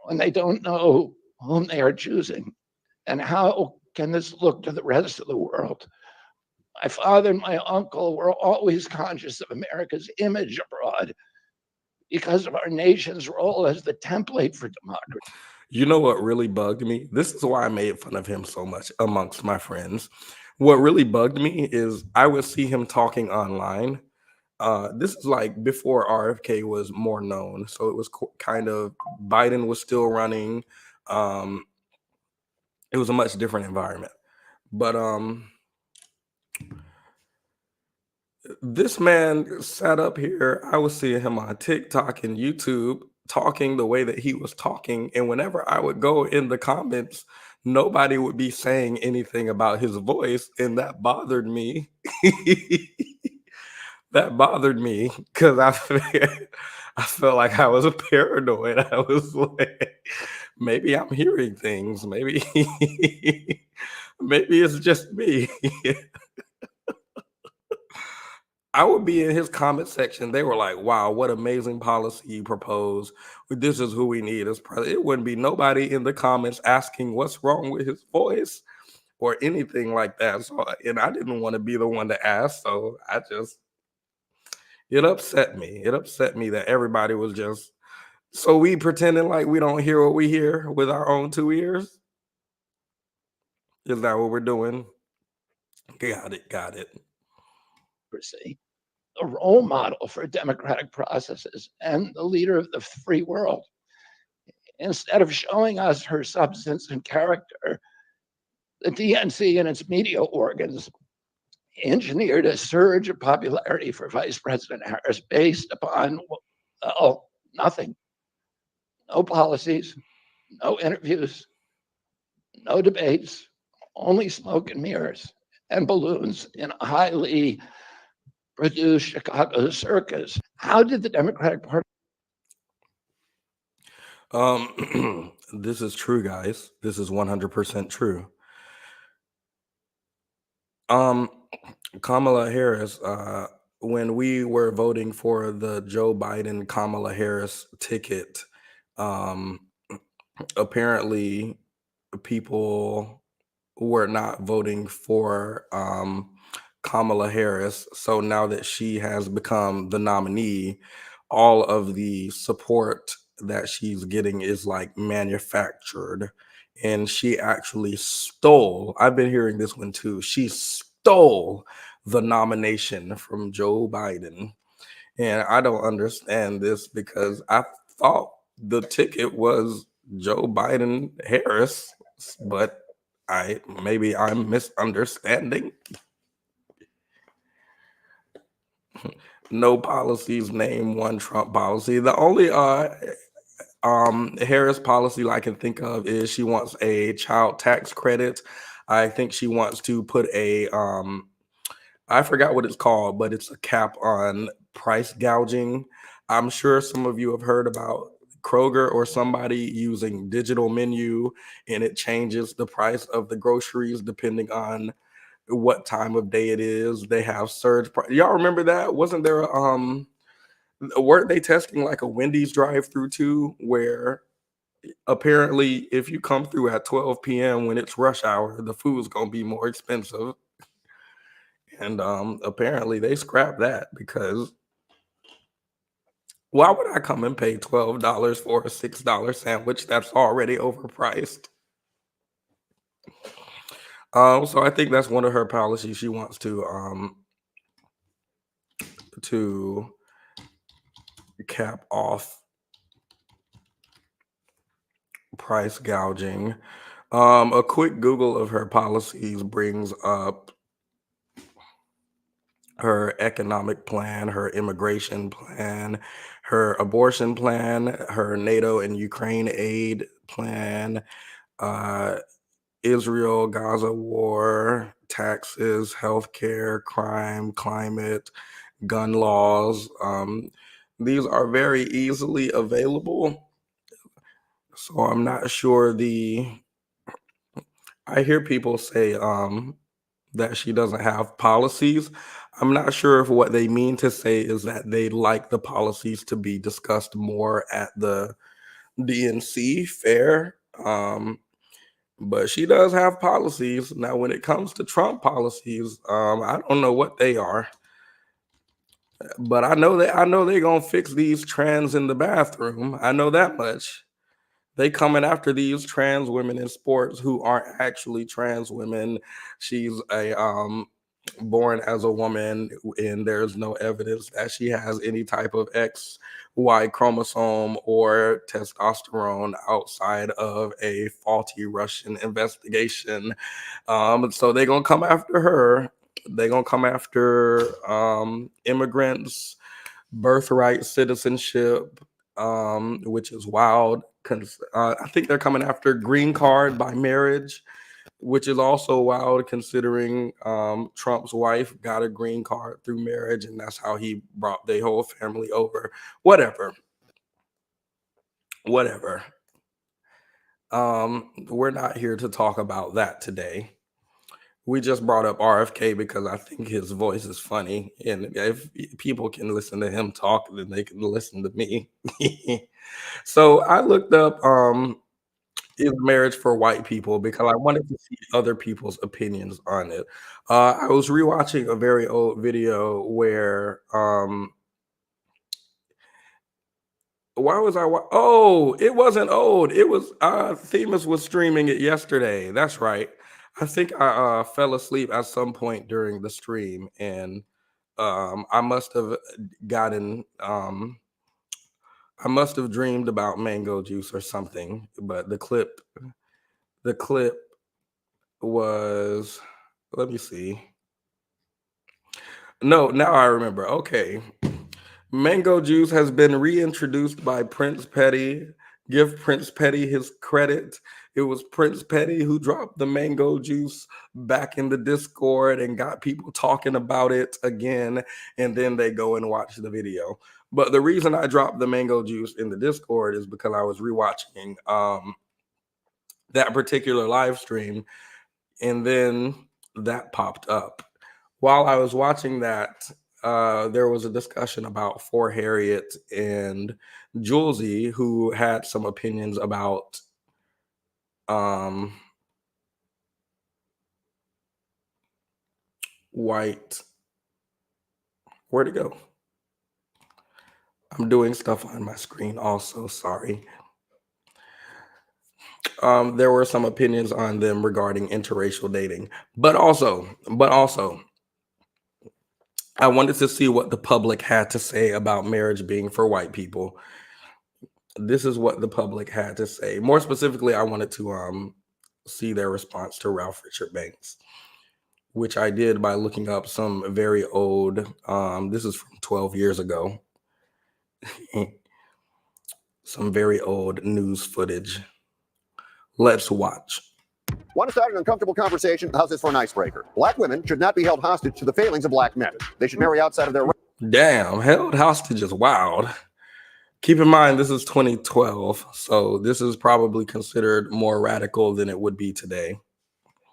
when they don't know whom they are choosing? And how can this look to the rest of the world? My father and my uncle were always conscious of America's image abroad because of our nation's role as the template for democracy. You know what really bugged me? This is why I made fun of him so much amongst my friends. What really bugged me is I would see him talking online. This is like before RFK was more known. So it was kind of Biden was still running. It was a much different environment. But this man sat up here. I was seeing him on TikTok and YouTube talking the way that he was talking. And whenever I would go in the comments, nobody would be saying anything about his voice. And that bothered me. That bothered me because I felt like I was paranoid. I was like, maybe I'm hearing things. Maybe maybe it's just me. I would be in his comment section. They were like, wow, what amazing policy you propose. This is who we need as president. It wouldn't be nobody in the comments asking what's wrong with his voice or anything like that. So, and I didn't want to be the one to ask. So it upset me. It upset me that everybody was just, so we pretending like we don't hear what we hear with our own two ears. Is that what we're doing? Got it. the role model for democratic processes and the leader of the free world. Instead of showing us her substance and character, the DNC and its media organs engineered a surge of popularity for Vice President Harris based upon, well, nothing. No policies, no interviews, no debates, only smoke and mirrors and balloons in a highly produced Chicago circus. How did the Democratic Party? This is true, guys. This is 100% true. Kamala Harris, when we were voting for the Joe Biden Kamala Harris ticket, um, apparently people were not voting for Kamala Harris. So now that she has become the nominee, all of the support that she's getting is like manufactured. And she actually stole, I've been hearing this one too, she stole the nomination from Joe Biden. And I don't understand this because I thought the ticket was Joe Biden Harris, but maybe I'm misunderstanding. No policies, name one Trump policy. The only Harris policy I can think of is she wants a child tax credit. I think she wants to put a I forgot what it's called, but it's a cap on price gouging. I'm sure some of you have heard about Kroger or somebody using digital menu, and it changes the price of the groceries depending on what time of day it is. They have surge price. Y'all remember that? Wasn't there weren't they testing like a Wendy's drive-through too, where apparently if you come through at 12 p.m. when it's rush hour, the food's gonna be more expensive. And apparently they scrapped that because why would I come and pay $12 for a $6 sandwich that's already overpriced? So I think that's one of her policies. She wants to cap off price gouging. A quick Google of her policies brings up her economic plan, her immigration plan, her abortion plan, her NATO and Ukraine aid plan, Israel, Gaza war, taxes, healthcare, crime, climate, gun laws. These are very easily available. So I'm not sure I hear people say that she doesn't have policies. I'm not sure if what they mean to say is that they'd like the policies to be discussed more at the DNC fair. But she does have policies. Now, when it comes to Trump policies, I don't know what they are. But I know they're gonna fix these trans in the bathroom. I know that much. They coming after these trans women in sports who aren't actually trans women. She's a born as a woman, and there's no evidence that she has any type of XY chromosome or testosterone outside of a faulty Russian investigation. So they're gonna come after her. They're gonna come after immigrants, birthright citizenship, which is wild. I think they're coming after green card by marriage, which is also wild considering Trump's wife got a green card through marriage, and that's how he brought their whole family over. Whatever. We're not here to talk about that today. We just brought up RFK because I think his voice is funny, and if people can listen to him talk, then they can listen to me. So I looked up is marriage for white people because I wanted to see other people's opinions on it. I was rewatching a very old video where why was I oh, it wasn't old. It was Themis was streaming it yesterday. That's right. I think I fell asleep at some point during the stream, and I must have gotten I must have dreamed about mango juice or something, but the clip was, let me see. No, now I remember. Okay. Mango juice has been reintroduced by Prince.petti. Give Prince.petti his credit. It was Prince.petti who dropped the mango juice back in the Discord and got people talking about it again. And then they go and watch the video. But the reason I dropped the mango juice in the Discord is because I was rewatching that particular live stream. And then that popped up. While I was watching that, there was a discussion about For Harriet and Julesy, who had some opinions about white. Where'd it go? I'm doing stuff on my screen also, sorry. There were some opinions on them regarding interracial dating, but also, I wanted to see what the public had to say about marriage being for white people. This is what the public had to say. More specifically, I wanted to see their response to Ralph Richard Banks, which I did by looking up some very old, this is from 12 years ago, some very old news footage. Let's watch. Want to start an uncomfortable conversation? How's this for an icebreaker? Black women should not be held hostage to the failings of black men. They should marry outside of their... Damn, held hostage is wild. Keep in mind, this is 2012, so this is probably considered more radical than it would be today.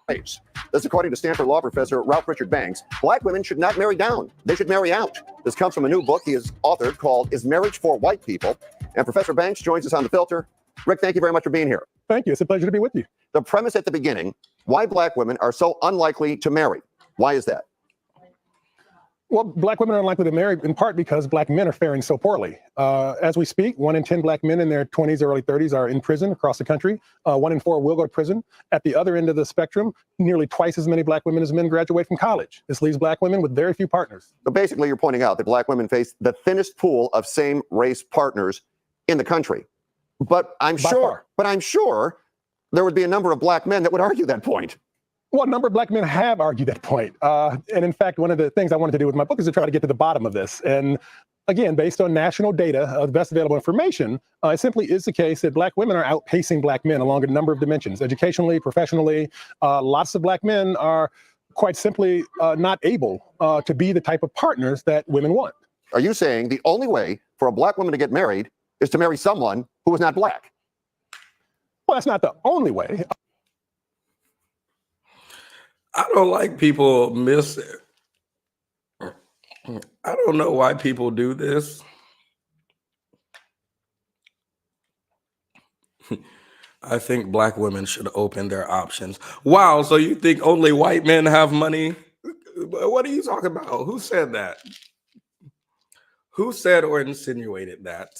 This, according to Stanford law professor Ralph Richard Banks, black women should not marry down. They should marry out. This comes from a new book he has authored called Is Marriage for White People? And Professor Banks joins us on The Filter. Rick, thank you very much for being here. Thank you. It's a pleasure to be with you. The premise at the beginning, why black women are so unlikely to marry. Why is that? Well, black women are unlikely to marry in part because black men are faring so poorly. As we speak, 1 in 10 black men in their 20s, early 30s are in prison across the country. 1 in 4 will go to prison. At the other end of the spectrum, nearly twice as many black women as men graduate from college. This leaves black women with very few partners. So basically, you're pointing out that black women face the thinnest pool of same-race partners in the country. But I'm sure there would be a number of black men that would argue that point. Well, a number of black men have argued that point. And in fact, one of the things I wanted to do with my book is to try to get to the bottom of this. And again, based on national data, the best available information, it simply is the case that black women are outpacing black men along a number of dimensions, educationally, professionally. Lots of black men are quite simply not able to be the type of partners that women want. Are you saying the only way for a black woman to get married is to marry someone who is not black? Well, that's not the only way. I don't like people miss it. I don't know why people do this. I think black women should open their options. Wow, so you think only white men have money? What are you talking about? Who said that? Who said or insinuated that?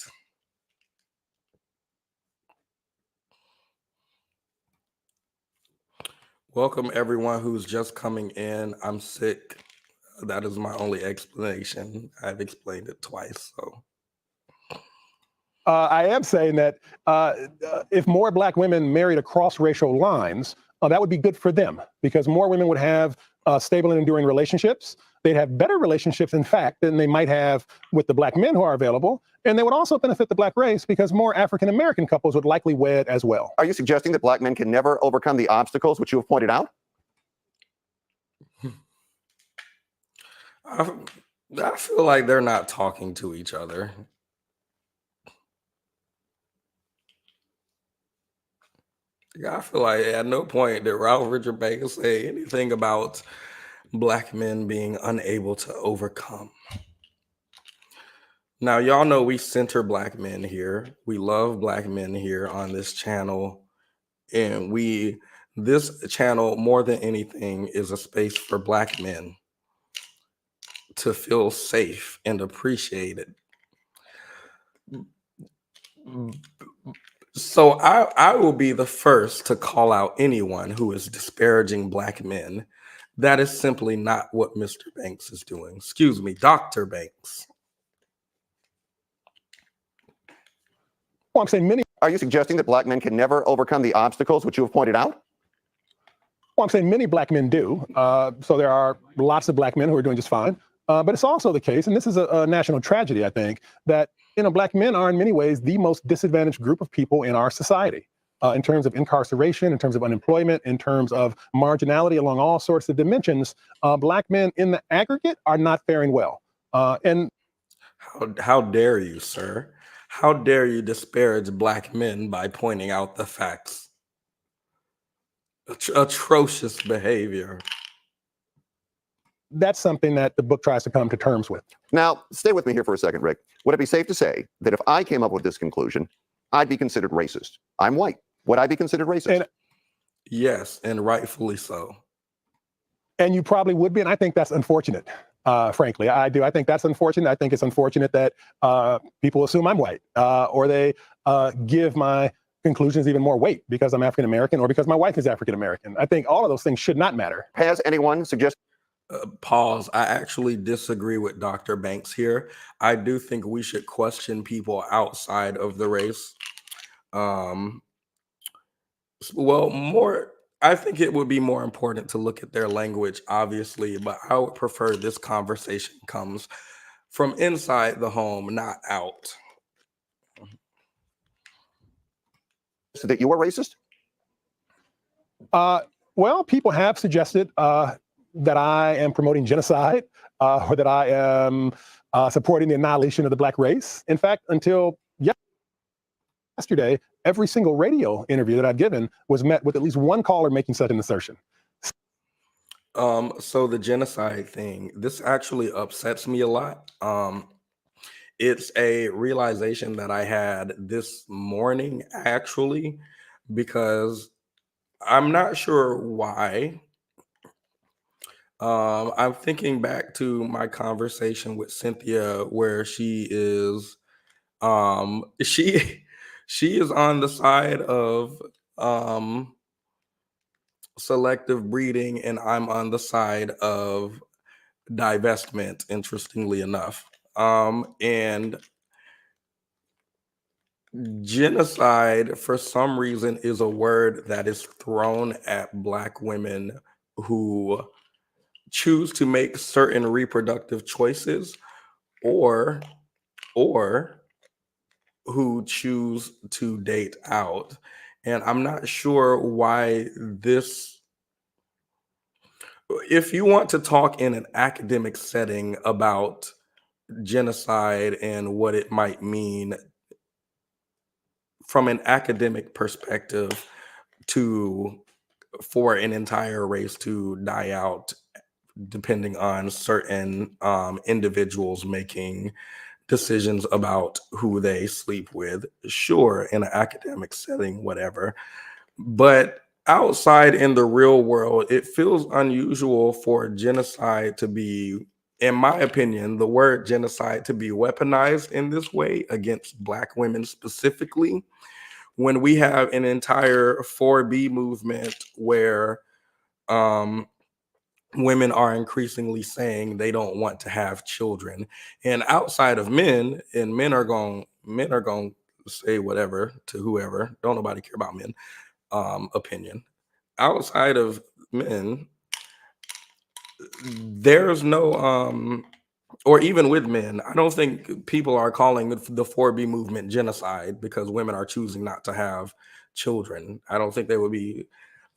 Welcome everyone who's just coming in. I'm sick. That is my only explanation. I've explained it twice. So I am saying that if more black women married across racial lines, that would be good for them because more women would have stable and enduring relationships. They'd have better relationships, in fact, than they might have with the black men who are available. And they would also benefit the black race because more African-American couples would likely wed as well. Are you suggesting that black men can never overcome the obstacles which you have pointed out? I feel like they're not talking to each other. I feel like at no point did Ralph Richard Banks say anything about black men being unable to overcome. Now, y'all know we center black men here. We love black men here on this channel. And this channel, more than anything, is a space for black men to feel safe and appreciated. So I will be the first to call out anyone who is disparaging black men That is simply not what Mr. Banks is doing. Excuse me, Dr. Banks. Well, I'm saying many. Are you suggesting that black men can never overcome the obstacles which you have pointed out? Well, I'm saying many black men do. So there are lots of black men who are doing just fine. But it's also the case, and this is a national tragedy, I think, that black men are in many ways the most disadvantaged group of people in our society. In terms of incarceration, in terms of unemployment, in terms of marginality along all sorts of dimensions, black men in the aggregate are not faring well. And how dare you, sir? How dare you disparage black men by pointing out the facts? Atrocious behavior. that's something that the book tries to come to terms with. Now, stay with me here for a second, Rick. Would it be safe to say that if I came up with this conclusion, I'd be considered racist? I'm white. Would I be considered racist? Yes, and rightfully so. And you probably would be, and I think that's unfortunate. Frankly, I do. I think that's unfortunate. I think it's unfortunate that people assume I'm white, or they give my conclusions even more weight because I'm African American or because my wife is African American. I think all of those things should not matter. Has anyone suggested? Pause. I actually disagree with Dr. Banks here. I do think we should question people outside of the race. I think it would be more important to look at their language, obviously, but I would prefer this conversation comes from inside the home, not out. So that you were racist? Well, people have suggested that I am promoting genocide or that I am supporting the annihilation of the black race. In fact, until yesterday, every single radio interview that I've given was met with at least one caller making such an assertion. So the genocide thing, this actually upsets me a lot. It's a realization that I had this morning, actually, because I'm not sure why. I'm thinking back to my conversation with Cynthia, where she is she is on the side of selective breeding, and I'm on the side of divestment, interestingly enough. And genocide, for some reason, is a word that is thrown at black women who choose to make certain reproductive choices or who choose to date out. And I'm not sure why this, if you want to talk in an academic setting about genocide and what it might mean from an academic perspective for an entire race to die out, depending on certain individuals making decisions about who they sleep with, sure, in an academic setting, whatever. But outside in the real world, it feels unusual for genocide to be, in my opinion, the word genocide to be weaponized in this way against black women specifically, when we have an entire 4B movement where women are increasingly saying they don't want to have children. And outside of men, and men are going to say whatever to whoever, don't nobody care about men opinion. Outside of men, there's no or even with men, I don't think people are calling the 4B movement genocide because women are choosing not to have children. I don't think they would be.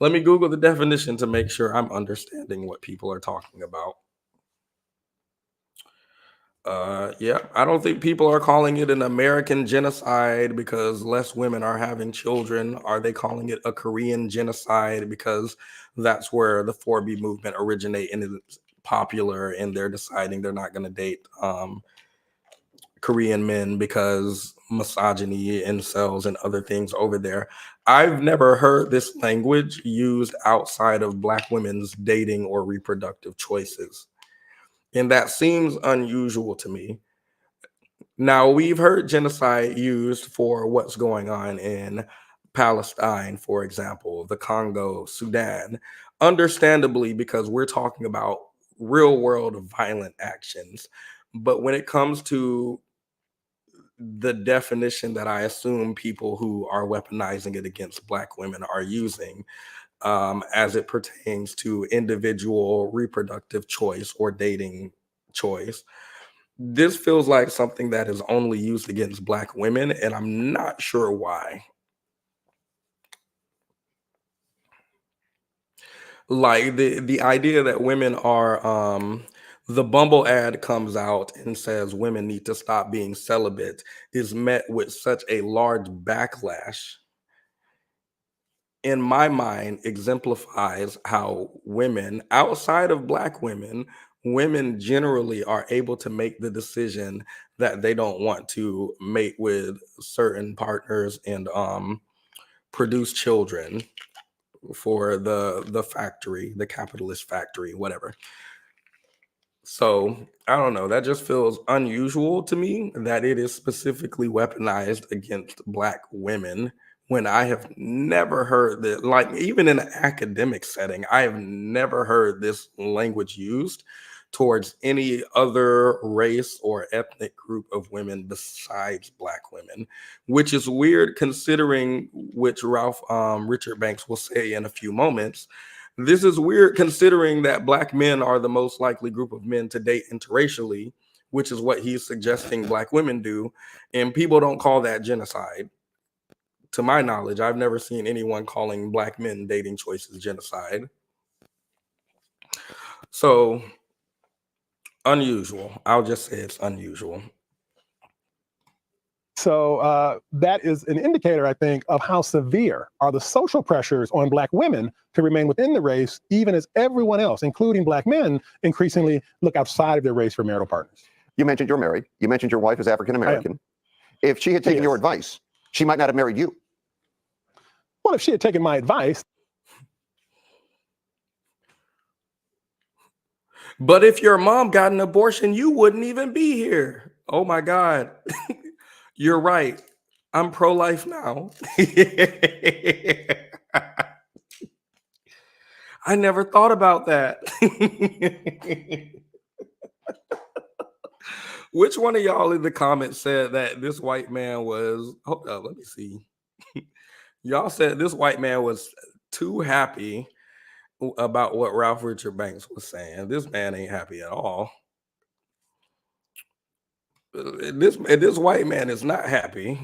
Let me Google the definition to make sure I'm understanding what people are talking about. Yeah, I don't think people are calling it an American genocide because less women are having children. Are they calling it a Korean genocide because that's where the 4B movement originate and is popular, and they're deciding they're not going to date Korean men because misogyny, incels, and other things over there? I've never heard this language used outside of black women's dating or reproductive choices. And that seems unusual to me. Now, we've heard genocide used for what's going on in Palestine, for example, the Congo, Sudan. understandably, because we're talking about real world violent actions. But when it comes to the definition that I assume people who are weaponizing it against Black women are using, as it pertains to individual reproductive choice or dating choice, this feels like something that is only used against Black women, and I'm not sure why. Like the idea that women are the Bumble ad comes out and says women need to stop being celibate is met with such a large backlash, in my mind, exemplifies how women outside of Black women, women generally are able to make the decision that they don't want to mate with certain partners and produce children for the factory, the capitalist factory, whatever. So I don't know. That just feels unusual to me that it is specifically weaponized against Black women when I have never heard that, like, even in an academic setting, I have never heard this language used towards any other race or ethnic group of women besides Black women, which is weird considering, which Ralph Richard Banks will say in a few moments, this is weird considering that Black men are the most likely group of men to date interracially, which is what he's suggesting Black women do. And people don't call that genocide. To my knowledge, I've never seen anyone calling Black men dating choices genocide. So unusual. I'll just say it's unusual. So that is an indicator, I think, of how severe are the social pressures on Black women to remain within the race, even as everyone else, including Black men, increasingly look outside of their race for marital partners. You mentioned you're married. You mentioned your wife is African American. If she had taken your advice, she might not have married you. Well, if she had taken my advice. But if your mom got an abortion, you wouldn't even be here. Oh my God. You're right. I'm pro-life now. I never thought about that. Which one of y'all in the comments said that this white man was, hold up, let me see. Y'all said this white man was too happy about what Ralph Richard Banks was saying. This man ain't happy at all. This white man is not happy.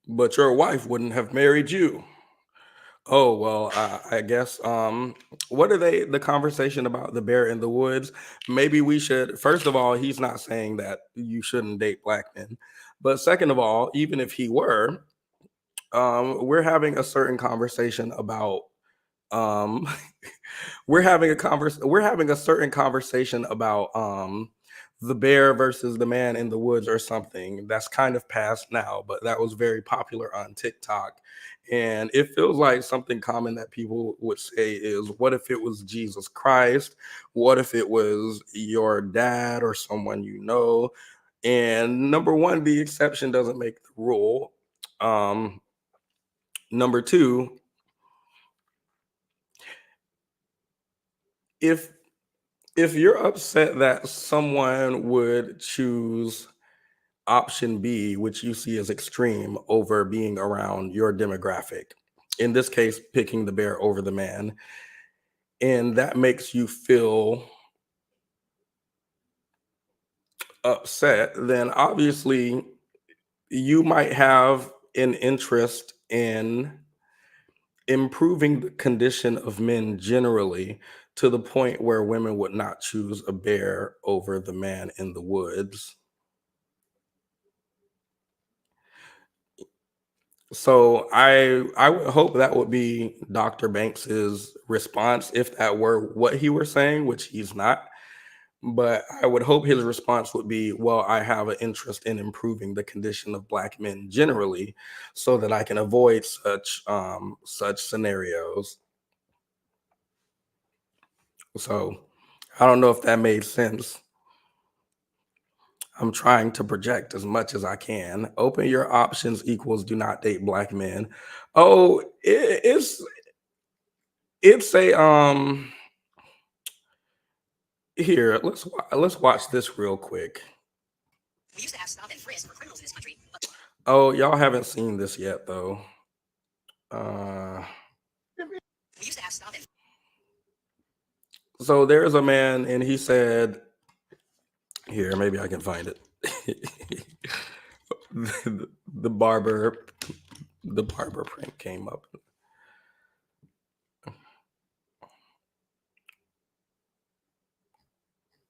But your wife wouldn't have married you. Oh, well, I guess what are the conversation about the bear in the woods? Maybe we should, first of all, he's not saying that you shouldn't date Black men. But second of all, even if he were, we're having a certain conversation about um we're having a certain conversation about the bear versus the man in the woods or something that's kind of past now, but that was very popular on TikTok. And it feels like something common that people would say is, what if it was Jesus Christ? What if it was your dad or someone you know? And number one, the exception doesn't make the rule. Number two, if you're upset that someone would choose option B, which you see as extreme, over being around your demographic, in this case, picking the bear over the man, and that makes you feel upset, then obviously you might have an interest in improving the condition of men generally to the point where women would not choose a bear over the man in the woods. So I would hope that would be Dr. Banks's response if that were what he were saying, which he's not. But I would hope his response would be, well, I have an interest in improving the condition of Black men generally so that I can avoid such scenarios. So I don't know if that made sense. I'm trying to project as much as I can. Open your options equals do not date black men. Oh, it's a here. Let's watch this real quick. We used to have stop and frisk for criminals in this country. Oh, y'all haven't seen this yet though. We used to have stop and so there's a man and he said, here, maybe I can find it. the barber print came up.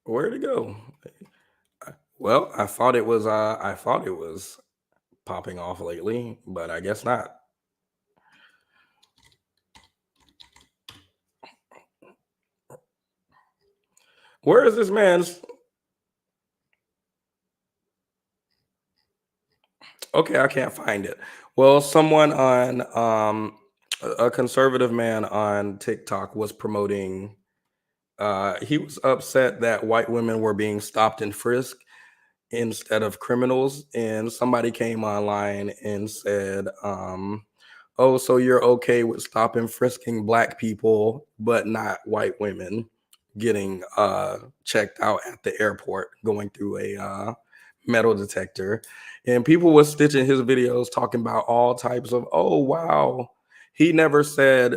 Where'd it go? Well, I thought it was popping off lately, but I guess not. Where is this man's? Okay, I can't find it. Well, someone on a conservative man on TikTok was promoting he was upset that white women were being stopped and frisked instead of criminals, and somebody came online and said, oh, so you're okay with stop and frisking black people but not white women getting checked out at the airport going through a metal detector. And people were stitching his videos talking about all types of, oh wow, he never said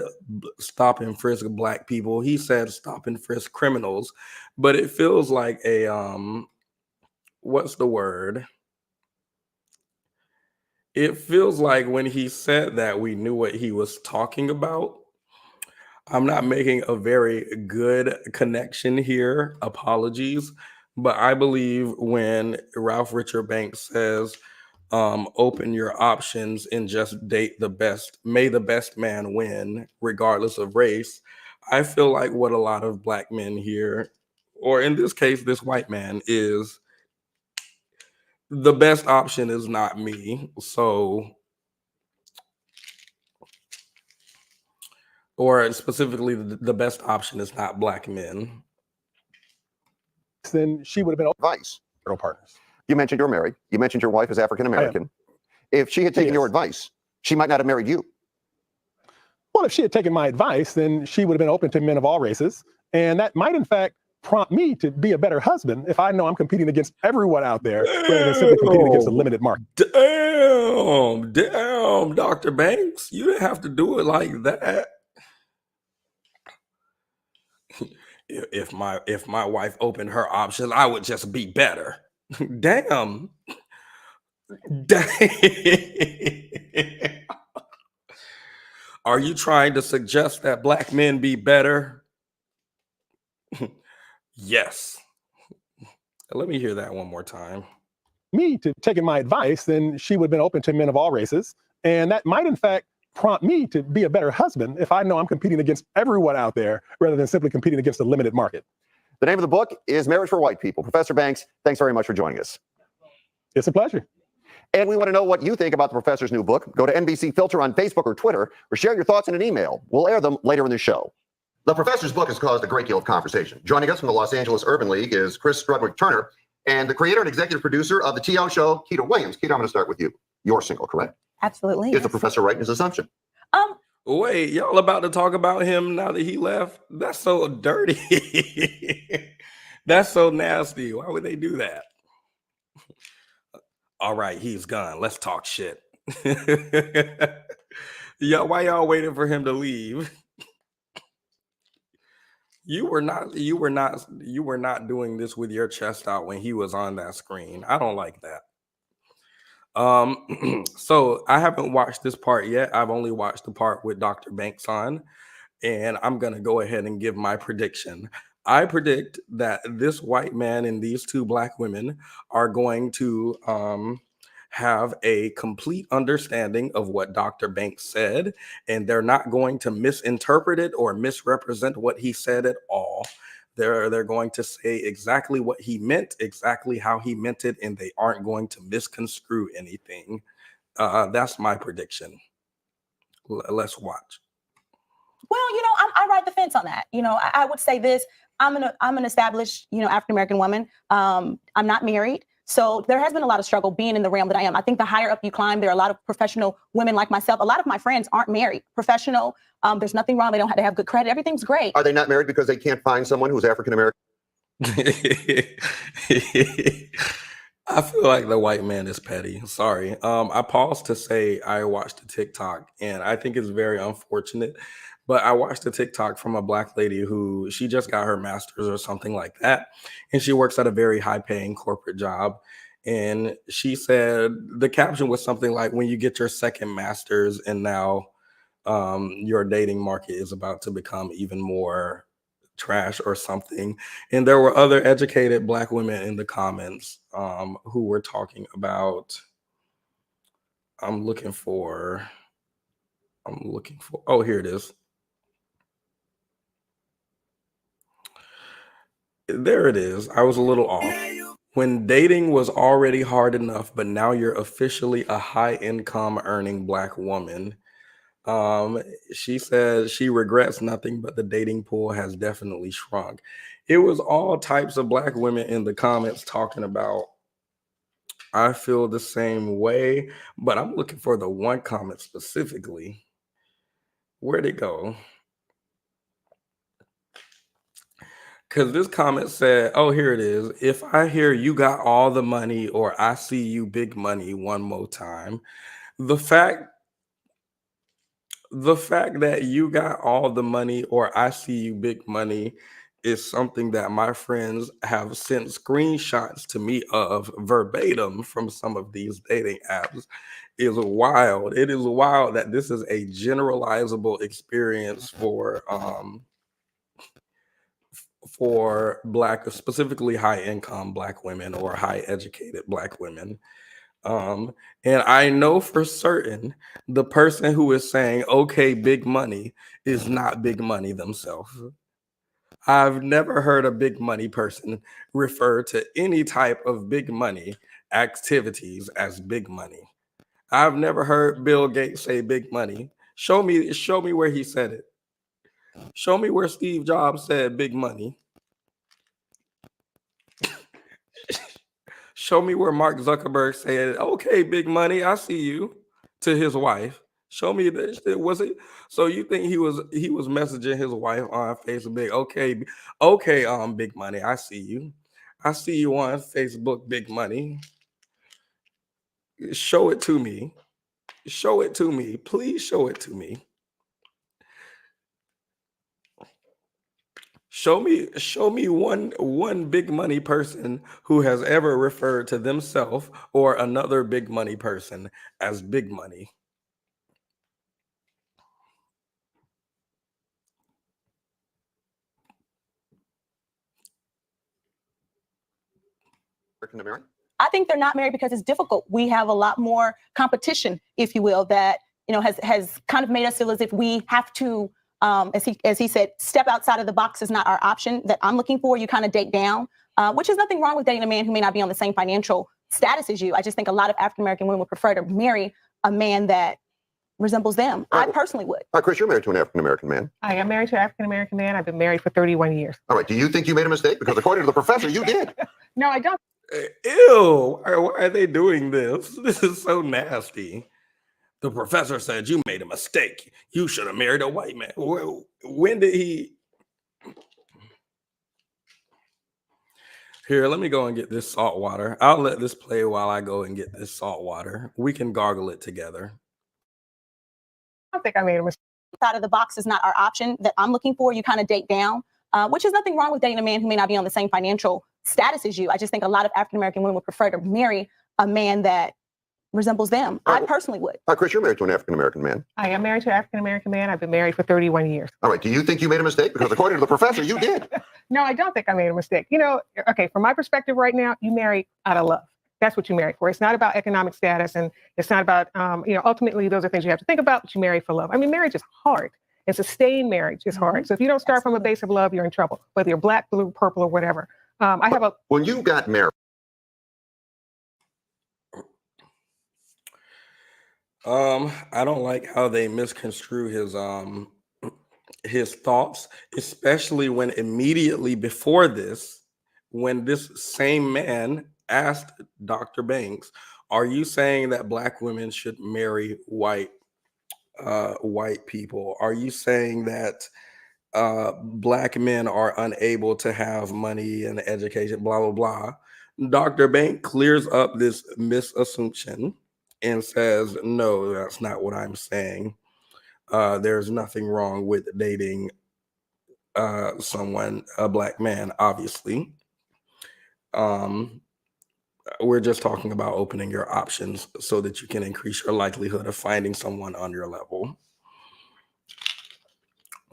stop and frisk black people, he said stop and frisk criminals. But it feels like a what's the word? It feels like when he said that, we knew what he was talking about. I'm not making a very good connection here. Apologies. But I believe when Ralph Richard Banks says, open your options and just date the best, may the best man win, regardless of race, I feel like what a lot of black men here, or in this case, this white man, is the best option is not me. So, or specifically, the best option is not black men. Then she would have been Advice. partners. You mentioned you're married. You mentioned your wife is African American. If she had taken your advice, she might not have married you. Well, if she had taken my advice, then she would have been open to men of all races. And that might, in fact, prompt me to be a better husband if I know I'm competing against everyone out there rather than simply competing against a limited market. Damn, Dr. Banks, you didn't have to do it like that. If my wife opened her options, I would just be better. Damn. Are you trying to suggest that black men be better? Yes. Let me hear that one more time. Me to taking my advice, then she would have been open to men of all races. And that might, in fact, prompt me to be a better husband if I know I'm competing against everyone out there rather than simply competing against a limited market. The name of the book is Marriage for White People. Professor Banks, thanks very much for joining us. It's a pleasure. And we want to know what you think about the professor's new book. Go to NBC Filter on Facebook or Twitter, or share your thoughts in an email. We'll air them later in the show. The professor's book has caused a great deal of conversation. Joining us from the Los Angeles Urban League is Chris Strudwick Turner, and the creator and executive producer of the TO show, Keita Williams. Keita, I'm going to start with you. You're single, correct? Absolutely. Is the professor right in his assumption? Wait, y'all about to talk about him now that he left? That's so dirty. That's so nasty. Why would they do that? All right, he's gone. Let's talk shit. Yeah, why y'all waiting for him to leave? You were not doing this with your chest out when he was on that screen. I don't like that. So I haven't watched this part yet. I've only watched the part with Dr. Banks on, and I'm going to go ahead and give my prediction. I predict that this white man and these two black women are going to have a complete understanding of what Dr. Banks said, and they're not going to misinterpret it or misrepresent what he said at all. They're going to say exactly what he meant, exactly how he meant it, and they aren't going to misconstrue anything. That's my prediction. Let's watch. Well, I ride the fence on that. I would say this. I'm an established, African American woman. I'm not married. So there has been a lot of struggle being in the realm that I am. I think the higher up you climb, there are a lot of professional women like myself. A lot of my friends aren't married, professional. There's nothing wrong. They don't have to have good credit. Everything's great. Are they not married because they can't find someone who's African American? I feel like the white man is petty. Sorry. I paused to say I watched a TikTok, and I think it's very unfortunate. But I watched a TikTok from a black lady who she just got her master's or something like that, and she works at a very high-paying corporate job. And she said the caption was something like, "When you get your second master's, and now your dating market is about to become even more trash or something." And there were other educated black women in the comments who were talking about, I'm looking for, oh, here it is. There it is. I was a little off. When dating was already hard enough, but now you're officially a high income earning black woman. She says she regrets nothing, but the dating pool has definitely shrunk. It was all types of black women in the comments talking about, I feel the same way, but I'm looking for the one comment specifically. Where'd it go? Because this comment said, oh, here it is. If I hear you got all the money or I see you big money one more time, the fact that you got all the money or I see you big money is something that my friends have sent screenshots to me of verbatim from some of these dating apps is wild. It is wild that this is a generalizable experience for black, specifically high income black women or high educated black women. And I know for certain the person who is saying, okay, big money is not big money themselves. I've never heard a big money person refer to any type of big money activities as big money. I've never heard Bill Gates say big money. Show me where he said it. Show me where Steve Jobs said big money. Show me where Mark Zuckerberg said, okay, big money, I see you, to his wife. Show me this. Was it? So you think he was messaging his wife on Facebook? Okay, big money, I see you. I see you on Facebook, big money. Show it to me. Show it to me. Please show it to me. Show me one big money person who has ever referred to themselves or another big money person as big money. American? I think they're not married because it's difficult. We have a lot more competition, if you will, that has kind of made us feel as if we have to, as he said, step outside of the box is not our option. That I'm looking for, you kind of date down, which is nothing wrong with dating a man who may not be on the same financial status as you. I just think a lot of African American women would prefer to marry a man that resembles them. I personally would. All right, Chris, you're married to an African American man. I am married to an African American man. I've been married for 31 years. All right, do you think you made a mistake? Because according to the professor, you did. No, I don't. Ew, why are they doing this? This is so nasty. The professor said you made a mistake. You should have married a white man. When did he? Here, let me go and get this salt water. I'll let this play while I go and get this salt water. We can gargle it together. I don't think I made a mistake. Out of the box is not our option. That I'm looking for, you kind of date down, which is nothing wrong with dating a man who may not be on the same financial status as you. I just think a lot of African American women would prefer to marry a man that resembles them. I personally would. All right, Chris, you're married to an African American man. I am married to an African American man. I've been married for 31 years. All right, do you think you made a mistake? Because according to the professor, you did. No, I don't think I made a mistake. Okay, from my perspective right now, you marry out of love. That's what you marry for. It's not about economic status, and it's not about, ultimately those are things you have to think about, but you marry for love. I mean, marriage is hard. And sustained marriage is hard. So if you don't start from a base of love, you're in trouble, whether you're black, blue, purple, or whatever. When you got married. I don't like how they misconstrue his thoughts, especially when immediately before this, when this same man asked Dr. Banks, are you saying that black women should marry white people? Are you saying that black men are unable to have money and education, blah, blah, blah? Dr. Banks clears up this misassumption and says, no, that's not what I'm saying. There's nothing wrong with dating someone, a black man, obviously. We're just talking about opening your options so that you can increase your likelihood of finding someone on your level.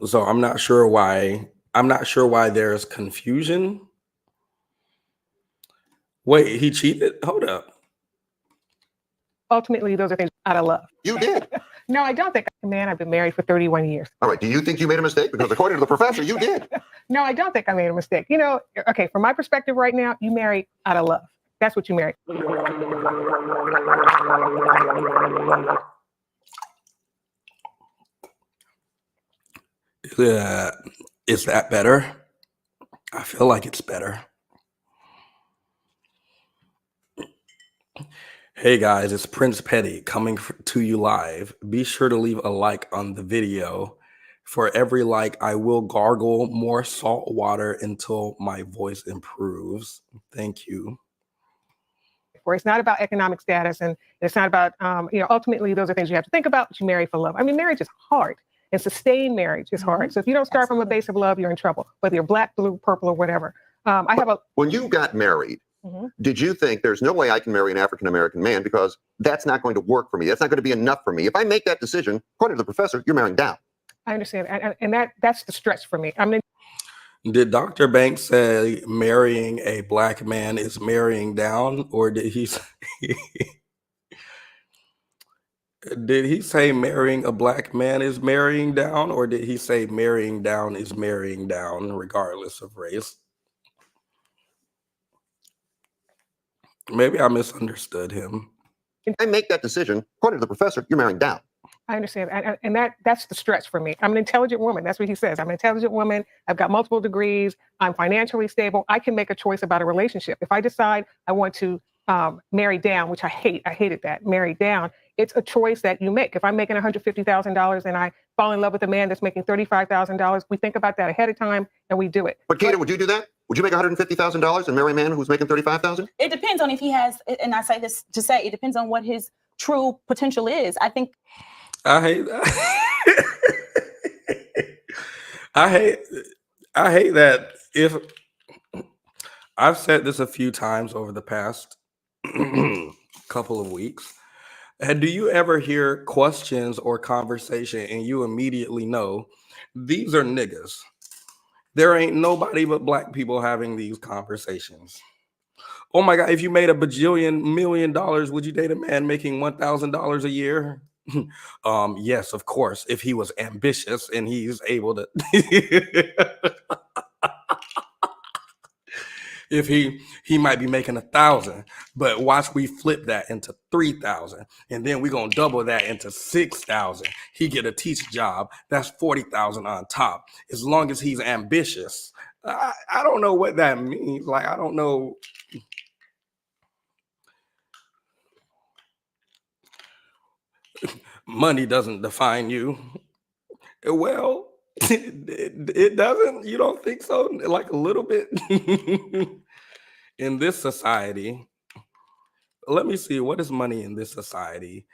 So I'm not sure why there's confusion. Wait, he cheated? Hold up. Ultimately, those are things out of love. You did. No, I don't think. Man, I've been married for 31 years. All right. Do you think you made a mistake? Because according to the professor, you did. No, I don't think I made a mistake. You know, okay, from my perspective right now, you marry out of love. That's what you marry. Is that better? I feel like it's better. Hey guys, it's prince.petti coming to you live. Be sure to leave a like on the video. For every like, I will gargle more salt water until my voice improves. Thank you. Where it's not about economic status, and it's not about, ultimately those are things you have to think about, but you marry for love. I mean, marriage is hard, and sustained marriage is hard. So if you don't start from a base of love, you're in trouble, whether you're black, blue, purple, or whatever. When you got married, did you think there's no way I can marry an African-American man because that's not going to work for me? That's not going to be enough for me. If I make that decision, according to the professor, you're marrying down. I understand. And that's the stretch for me. I mean, did Dr. Banks say marrying a black man is marrying down, or did he did he say marrying a black man is marrying down, or did he say marrying down is marrying down regardless of race? Maybe I misunderstood him. If I make that decision, according to the professor, you're marrying down. I understand. And that's the stretch for me. I'm an intelligent woman. That's what he says. I'm an intelligent woman. I've got multiple degrees. I'm financially stable. I can make a choice about a relationship. If I decide I want to marry down, which I hated that, marry down, it's a choice that you make. If I'm making $150,000 and I fall in love with a man that's making $35,000, we think about that ahead of time and we do it. But Keita, would you do that? Would you make $150,000 and marry a man who's making $35,000? It depends on if he has, and I say this to say, it depends on what his true potential is. I think. I hate that. I hate that. If I've said this a few times over the past couple of weeks, and do you ever hear questions or conversation and you immediately know these are niggas? There ain't nobody but black people having these conversations. Oh my God, if you made $1 bajillion million, would you date a man making $1,000 a year? Yes, of course, if he was ambitious and he's able to if he might be making 1,000, but watch, we flip that into 3,000, and then we're gonna double that into 6,000. He get a teacher job, that's 40,000 on top, as long as he's ambitious. I don't know what that means. Like, I don't know. Money doesn't define you. Well, it doesn't. You don't think so? Like a little bit. In this society, let me see, what is money in this society?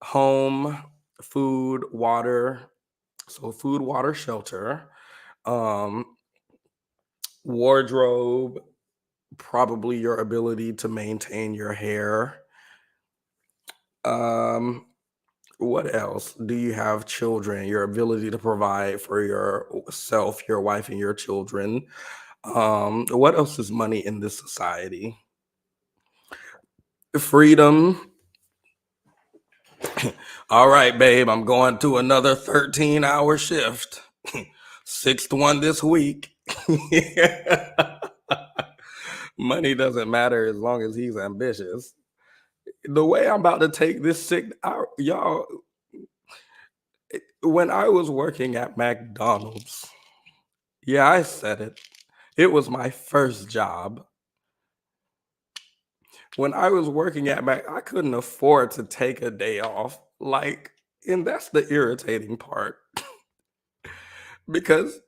Home, food, water. So food, water, shelter, wardrobe, probably your ability to maintain your hair. What else? Do you have children? Your ability to provide for yourself, your wife, and your children. What else is money in this society? Freedom. All right, babe, I'm going to another 13-hour shift. 6th one this week. Money doesn't matter as long as he's ambitious. The way I'm about to take this sick out, y'all, when I was working at McDonald's, yeah, I said it. It was my first job. when I was working at Mac, I couldn't afford to take a day off. Like, and that's the irritating part. Because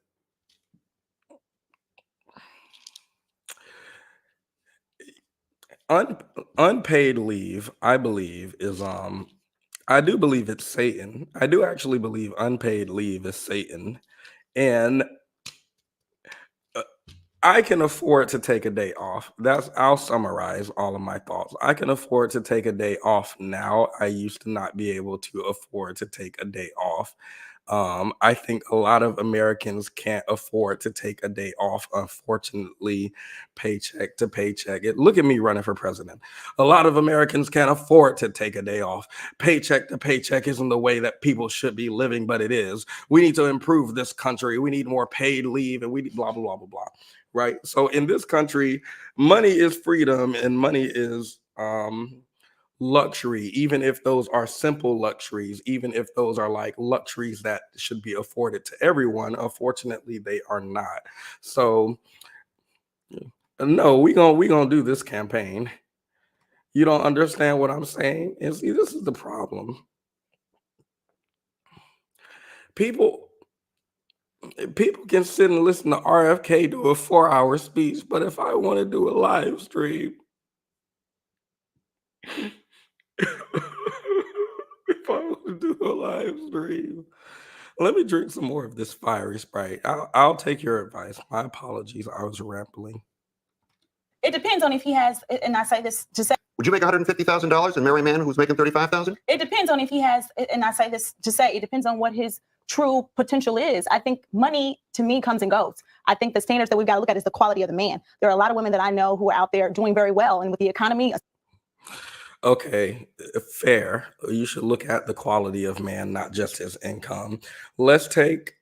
unpaid leave, I believe, is I do believe it's Satan. I do actually believe unpaid leave is Satan. And I can afford to take a day off. I'll summarize all of my thoughts. I can afford to take a day off now. I used to not be able to afford to take a day off. I think a lot of Americans can't afford to take a day off, unfortunately, paycheck to paycheck. Look at me running for president. A lot of Americans can't afford to take a day off. Paycheck to paycheck isn't the way that people should be living, but it is. We need to improve this country. We need more paid leave, and we need blah, blah, blah, blah, blah. Right? So in this country, money is freedom and money is luxury, even if those are simple luxuries, even if those are like luxuries that should be afforded to everyone. Unfortunately, they are not. So no, we gonna do this campaign. You don't understand what I'm saying? And see, this is the problem. People can sit and listen to RFK do a 4-hour speech, but if I want to do a live stream, if I want to do a live stream, let me drink some more of this fiery Sprite. I'll take your advice. My apologies. I was rambling. It depends on if he has, and I say this to say. Would you make $150,000 and marry a man who's making $35,000? It depends on if he has, and I say this to say, it depends on what his true potential is. I think money to me comes and goes. I think the standards that we've got to look at is the quality of the man. There are a lot of women that I know who are out there doing very well, and with the economy. Okay, fair. You should look at the quality of man, not just his income. Let's take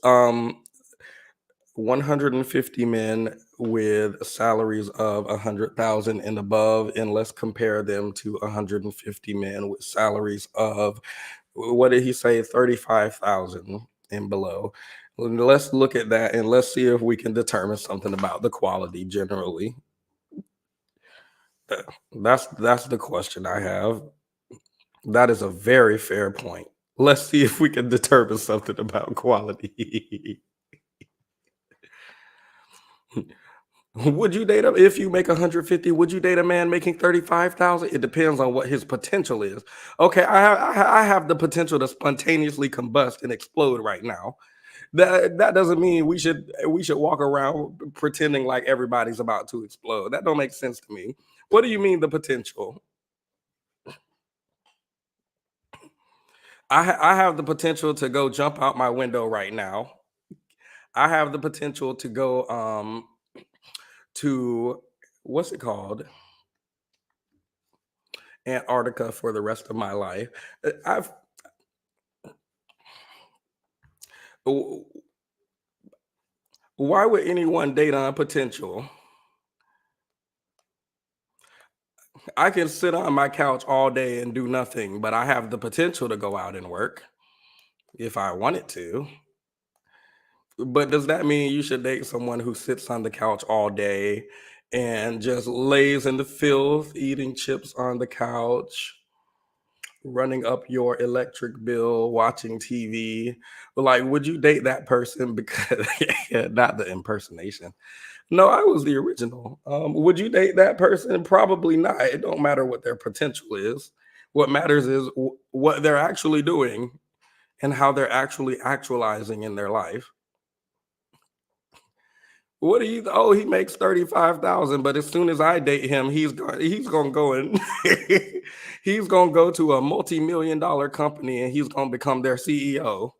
150 men with salaries of 100,000 and above, and let's compare them to 150 men with salaries of, what did he say, 35,000 and below. Let's look at that and let's see if we can determine something about the quality generally. That's the question I have. That is a very fair point. Let's see if we can determine something about quality. Would you date him if you make 150? Would you date a man making 35,000? It depends on what his potential is. Okay, I have the potential to spontaneously combust and explode right now. That doesn't mean we should walk around pretending like everybody's about to explode. That don't make sense to me. What do you mean the potential? I have the potential to go jump out my window right now. I have the potential to go to, what's it called, Antarctica for the rest of my life. Why would anyone date on potential? I can sit on my couch all day and do nothing, but I have the potential to go out and work if I wanted to. But does that mean you should date someone who sits on the couch all day and just lays in the filth, eating chips on the couch, running up your electric bill, watching TV? Like, would you date that person? Because not the impersonation. No, I was the original. Would you date that person? Probably not. It don't matter what their potential is. What matters is what they're actually doing and how they're actually actualizing in their life. What do you? Oh, he makes 35,000, but as soon as I date him, he's gonna go and he's gonna go to a multi-million-dollar company and he's gonna become their CEO.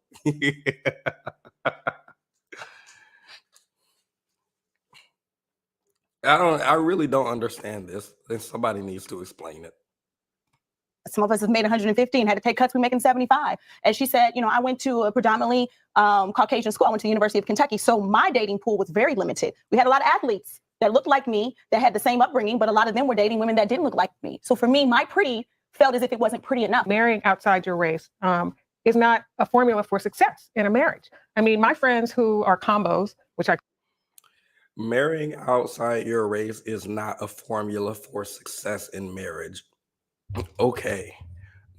I really don't understand this, and somebody needs to explain it. Some of us have made 150 and had to take cuts. We're making 75. As she said, I went to a predominantly Caucasian school. I went to the University of Kentucky. So my dating pool was very limited. We had a lot of athletes that looked like me, that had the same upbringing, but a lot of them were dating women that didn't look like me. So for me, my pretty felt as if it wasn't pretty enough. Marrying outside your race is not a formula for success in a marriage. I mean, my friends who are combos, which I Marrying outside your race is not a formula for success in marriage. Okay.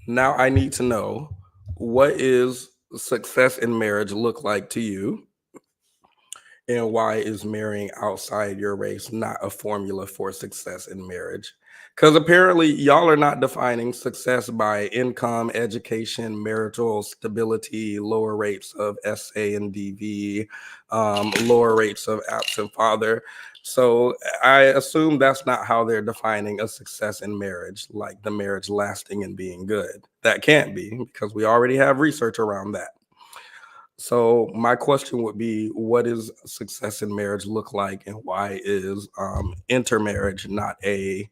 Now I need to know, what is success in marriage look like to you? And why is marrying outside your race not a formula for success in marriage? Because apparently, y'all are not defining success by income, education, marital stability, lower rates of SA and DV, lower rates of absent father. So I assume that's not how they're defining a success in marriage, like the marriage lasting and being good. That can't be, because we already have research around that. So my question would be, what does success in marriage look like, and why is intermarriage not a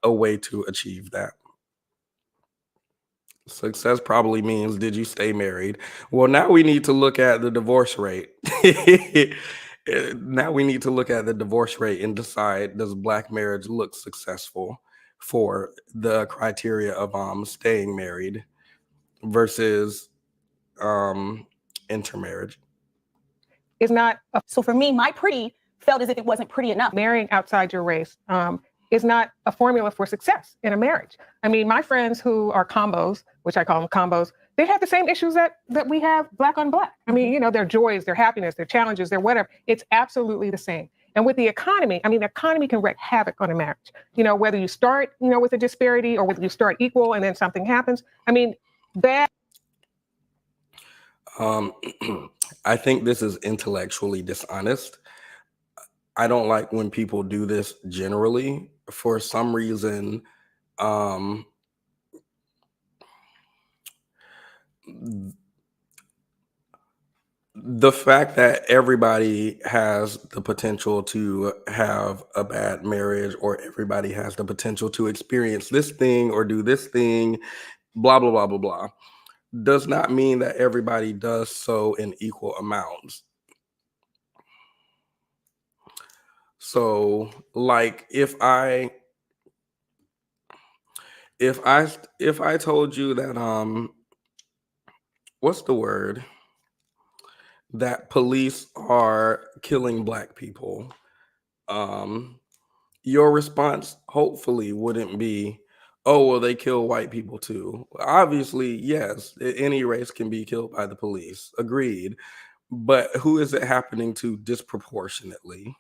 way to achieve that? Success probably means, did you stay married? Well, now we need to look at the divorce rate. Now we need to look at the divorce rate and decide, does Black marriage look successful for the criteria of staying married versus intermarriage? Is not a So for me, my pretty felt as if it wasn't pretty enough. marrying outside your race is not a formula for success in a marriage. I mean, my friends who are combos, which I call them combos, they have the same issues that we have Black on Black. I mean, you know, their joys, their happiness, their challenges, their whatever. It's absolutely the same. And with the economy, I mean, the economy can wreak havoc on a marriage. You know, whether you start, you know, with a disparity or whether you start equal and then something happens. I mean, bad. I think this is intellectually dishonest. I don't like when people do this generally. For some reason, the fact that everybody has the potential to have a bad marriage, or everybody has the potential to experience this thing or do this thing, blah, blah, blah, blah, blah, does not mean that everybody does so in equal amounts. So, like, if I told you that what's the word, that police are killing Black people, your response hopefully wouldn't be, oh, well, they kill white people too. Obviously, yes, any race can be killed by the police. Agreed. But who is it happening to disproportionately?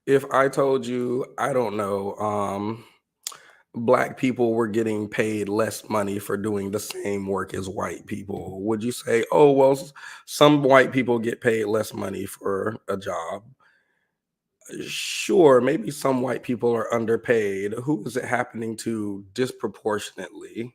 If I told you, I don't know, Black people were getting paid less money for doing the same work as white people, would you say, oh, well, some white people get paid less money for a job? Sure, maybe some white people are underpaid. Who is it happening to disproportionately?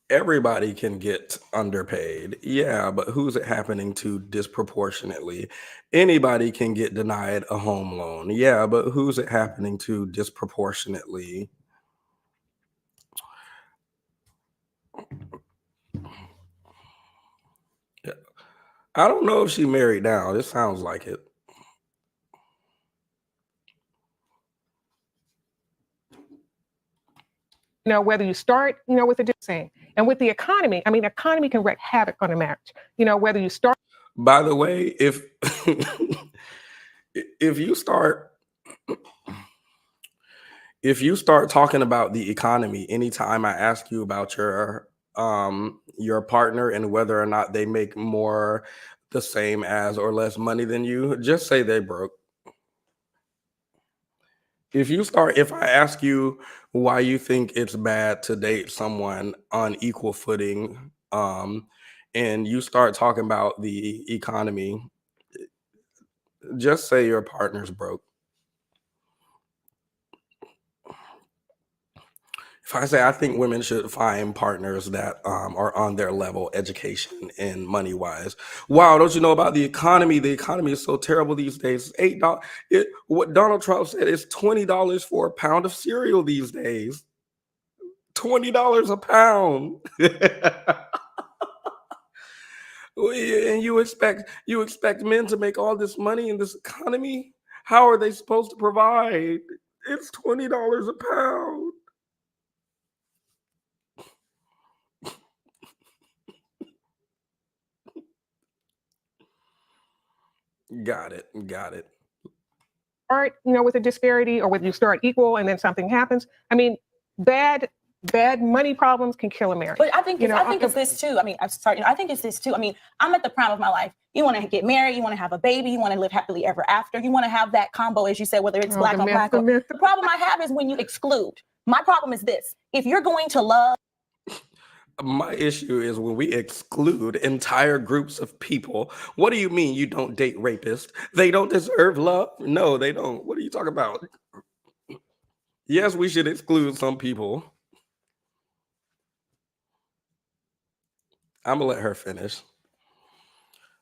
Everybody can get underpaid. Yeah, but who's it happening to disproportionately? Anybody can get denied a home loan. Yeah, but who's it happening to disproportionately? Yeah. I don't know if she married now. This sounds like it. You know, whether you start, you know, with a same. And with the economy, I mean, the economy can wreak havoc on a marriage. You know, whether you start. By the way, if if you start talking about the economy anytime I ask you about your partner and whether or not they make more, the same as, or less money than you, just say they broke. If I ask you why you think it's bad to date someone on equal footing, and you start talking about the economy, just say your partner's broke. If I say I think women should find partners that are on their level, education and money wise. Wow, don't you know about the economy? The economy is so terrible these days. It's $8. What Donald Trump said is $20 for a pound of cereal these days. $20 a pound. And you expect men to make all this money in this economy? How are they supposed to provide? It's $20 a pound. Got it. Got it. Start, with a disparity, or whether you start equal and then something happens. I mean, bad money problems can kill a marriage. But I think it's this too. I mean, I'm sorry. I think it's this too. I mean, I'm at the prime of my life. You want to get married, you want to have a baby, you want to live happily ever after. You want to have that combo, as you said, whether it's black on black. The problem I have is when you exclude. My problem is this: if you're going to love. My issue is when we exclude entire groups of people. What do you mean you don't date rapists? They don't deserve love? No, they don't. What are you talking about? Yes, we should exclude some people. I'm gonna let her finish.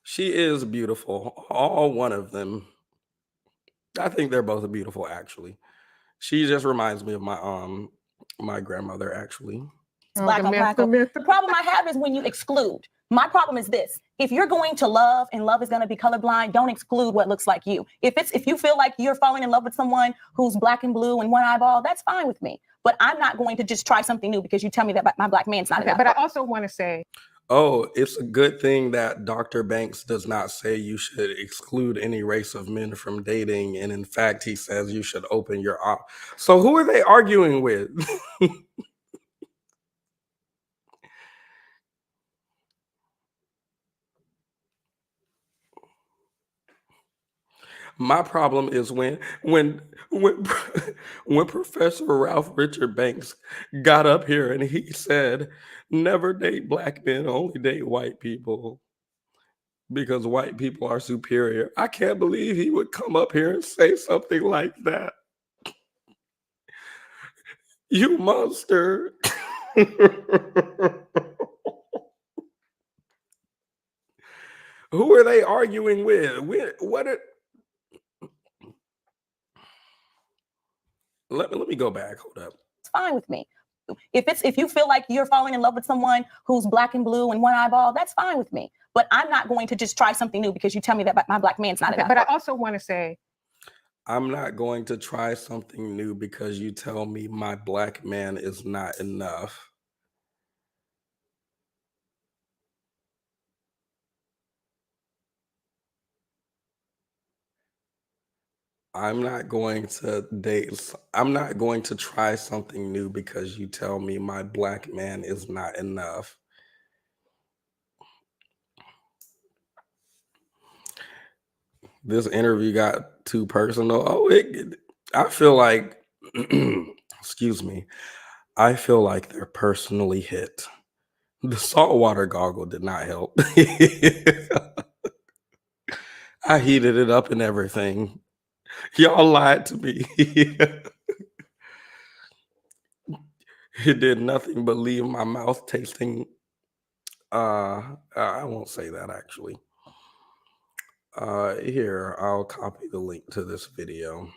She is beautiful, all one of them. I think they're both beautiful, actually. She just reminds me of my grandmother, actually. Black on black. The problem I have is when you exclude. My problem is this: if you're going to love and love is going to be colorblind, don't exclude what looks like you. If you feel like you're falling in love with someone who's black and blue and one eyeball, that's fine with me. But I'm not going to just try something new because you tell me that my black man's not enough. But I also want to say, oh, it's a good thing that Dr. Banks does not say you should exclude any race of men from dating. And in fact, he says you should open your op. So who are they arguing with? My problem is when Professor Ralph Richard Banks got up here and he said, never date black men, only date white people because white people are superior. I can't believe he would come up here and say something like that. You monster. Who are they arguing with? Let me go back. Hold up. It's fine with me. If you feel like you're falling in love with someone who's black and blue and one eyeball, that's fine with me. But I'm not going to just try something new because you tell me that my black man's not enough. But I also want to say, I'm not going to try something new because you tell me my black man is not enough. I'm not going to try something new because you tell me my black man is not enough. This interview got too personal. I feel like, excuse me, I feel like they're personally hit. The saltwater goggle did not help. I heated it up and everything. Y'all lied to me. It did nothing but leave my mouth tasting. I won't say that actually. Here, I'll copy the link to this video.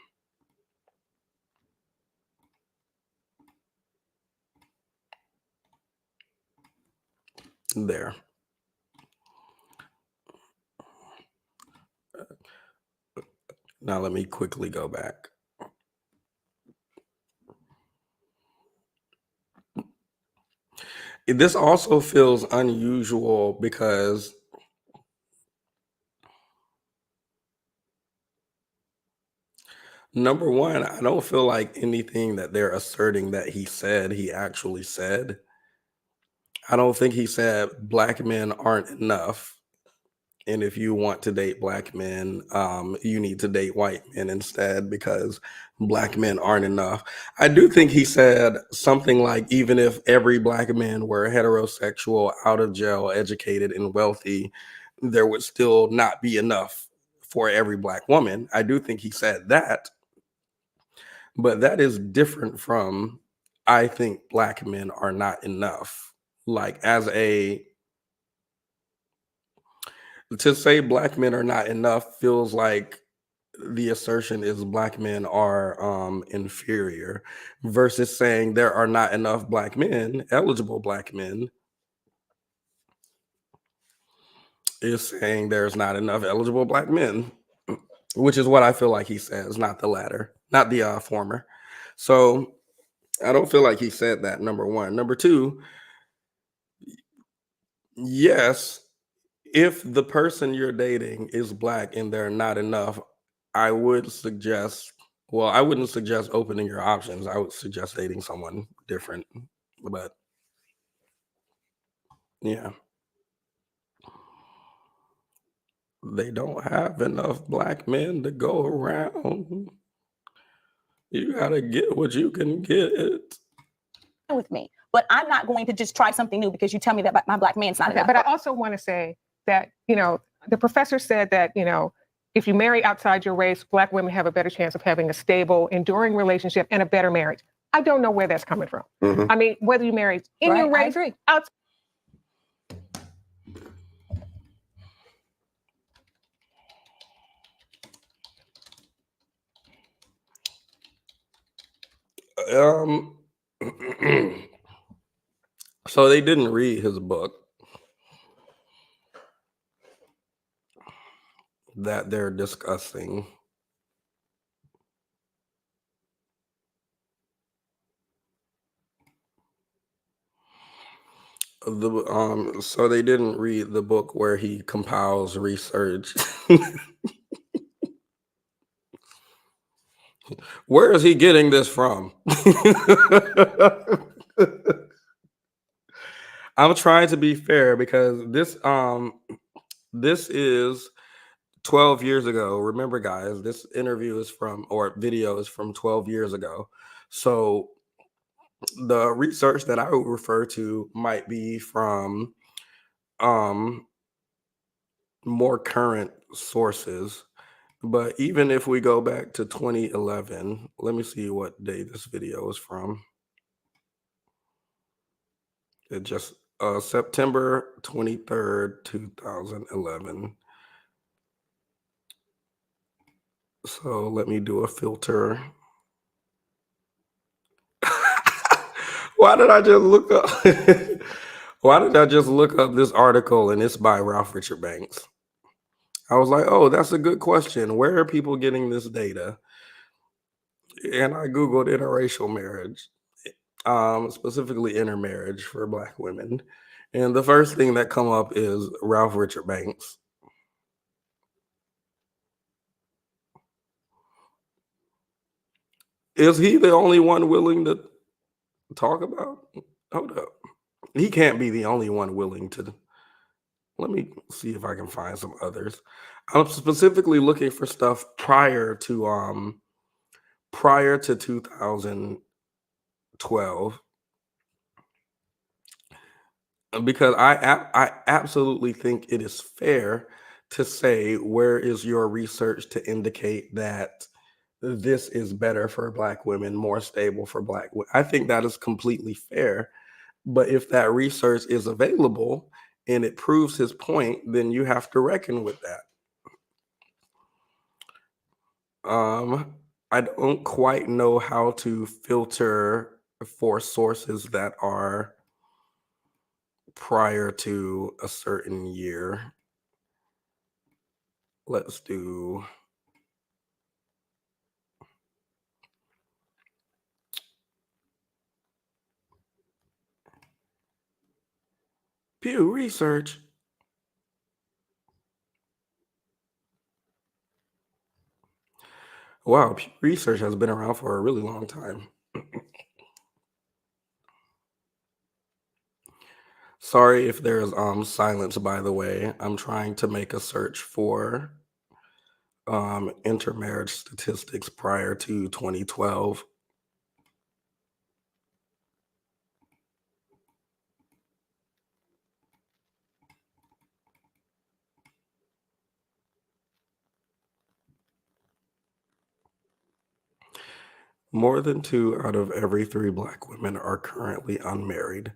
There. Now let me quickly go back. This also feels unusual because number one, I don't feel like anything that they're asserting that he said, he actually said. I don't think he said black men aren't enough. And if you want to date black men, you need to date white men instead because black men aren't enough. I do think he said something like, even if every black man were heterosexual, out of jail, educated, and wealthy, there would still not be enough for every black woman. I do think he said that. But that is different from, I think black men are not enough. Like to say black men are not enough feels like the assertion is black men are inferior versus saying there are not enough black men, eligible black men, is saying there's not enough eligible black men, which is what I feel like he says, not the latter, not the former. So I don't feel like he said that, number one. Number two, yes, if the person you're dating is black and they're not enough, I would suggest, well, I wouldn't suggest opening your options. I would suggest dating someone different. But yeah, they don't have enough black men to go around. You gotta get what you can get. with me, but I'm not going to just try something new because you tell me that my black man's not Okay, enough. but I also want to say that, the professor said that, if you marry outside your race, black women have a better chance of having a stable, enduring relationship and a better marriage. I don't know where that's coming from. Mhm. I mean, whether you marry in your I race, agree. outside. So they didn't read his book that they're discussing. So they didn't read the book where he compiles research. Where is he getting this from? I'm trying to be fair because this is 12 years ago. Remember, guys, this interview is from, or video is from 12 years ago. So the research that I would refer to might be from more current sources. But even if we go back to 2011, let me see what day this video is from. It just September 23rd, 2011. So let me do a filter. Why did I just look up? Why did I just look up this article and it's by Ralph Richard Banks? I was like, oh, that's a good question. Where are people getting this data? And I Googled interracial marriage, specifically intermarriage for black women. And the first thing that come up is Ralph Richard Banks. Is he the only one willing to talk about? Hold up. He can't be the only one willing to. Let me see if I can find some others. I'm specifically looking for stuff prior to 2012 because I absolutely think it is fair to say, where is your research to indicate that this is better for black women, more stable for black women? I think that is completely fair. But if that research is available and it proves his point, then you have to reckon with that. I don't quite know how to filter for sources that are prior to a certain year. Let's do Pew Research. Wow, Pew Research has been around for a really long time. Sorry if there's silence, by the way. I'm trying to make a search for intermarriage statistics prior to 2012. More than 2 out of every 3 black women are currently unmarried.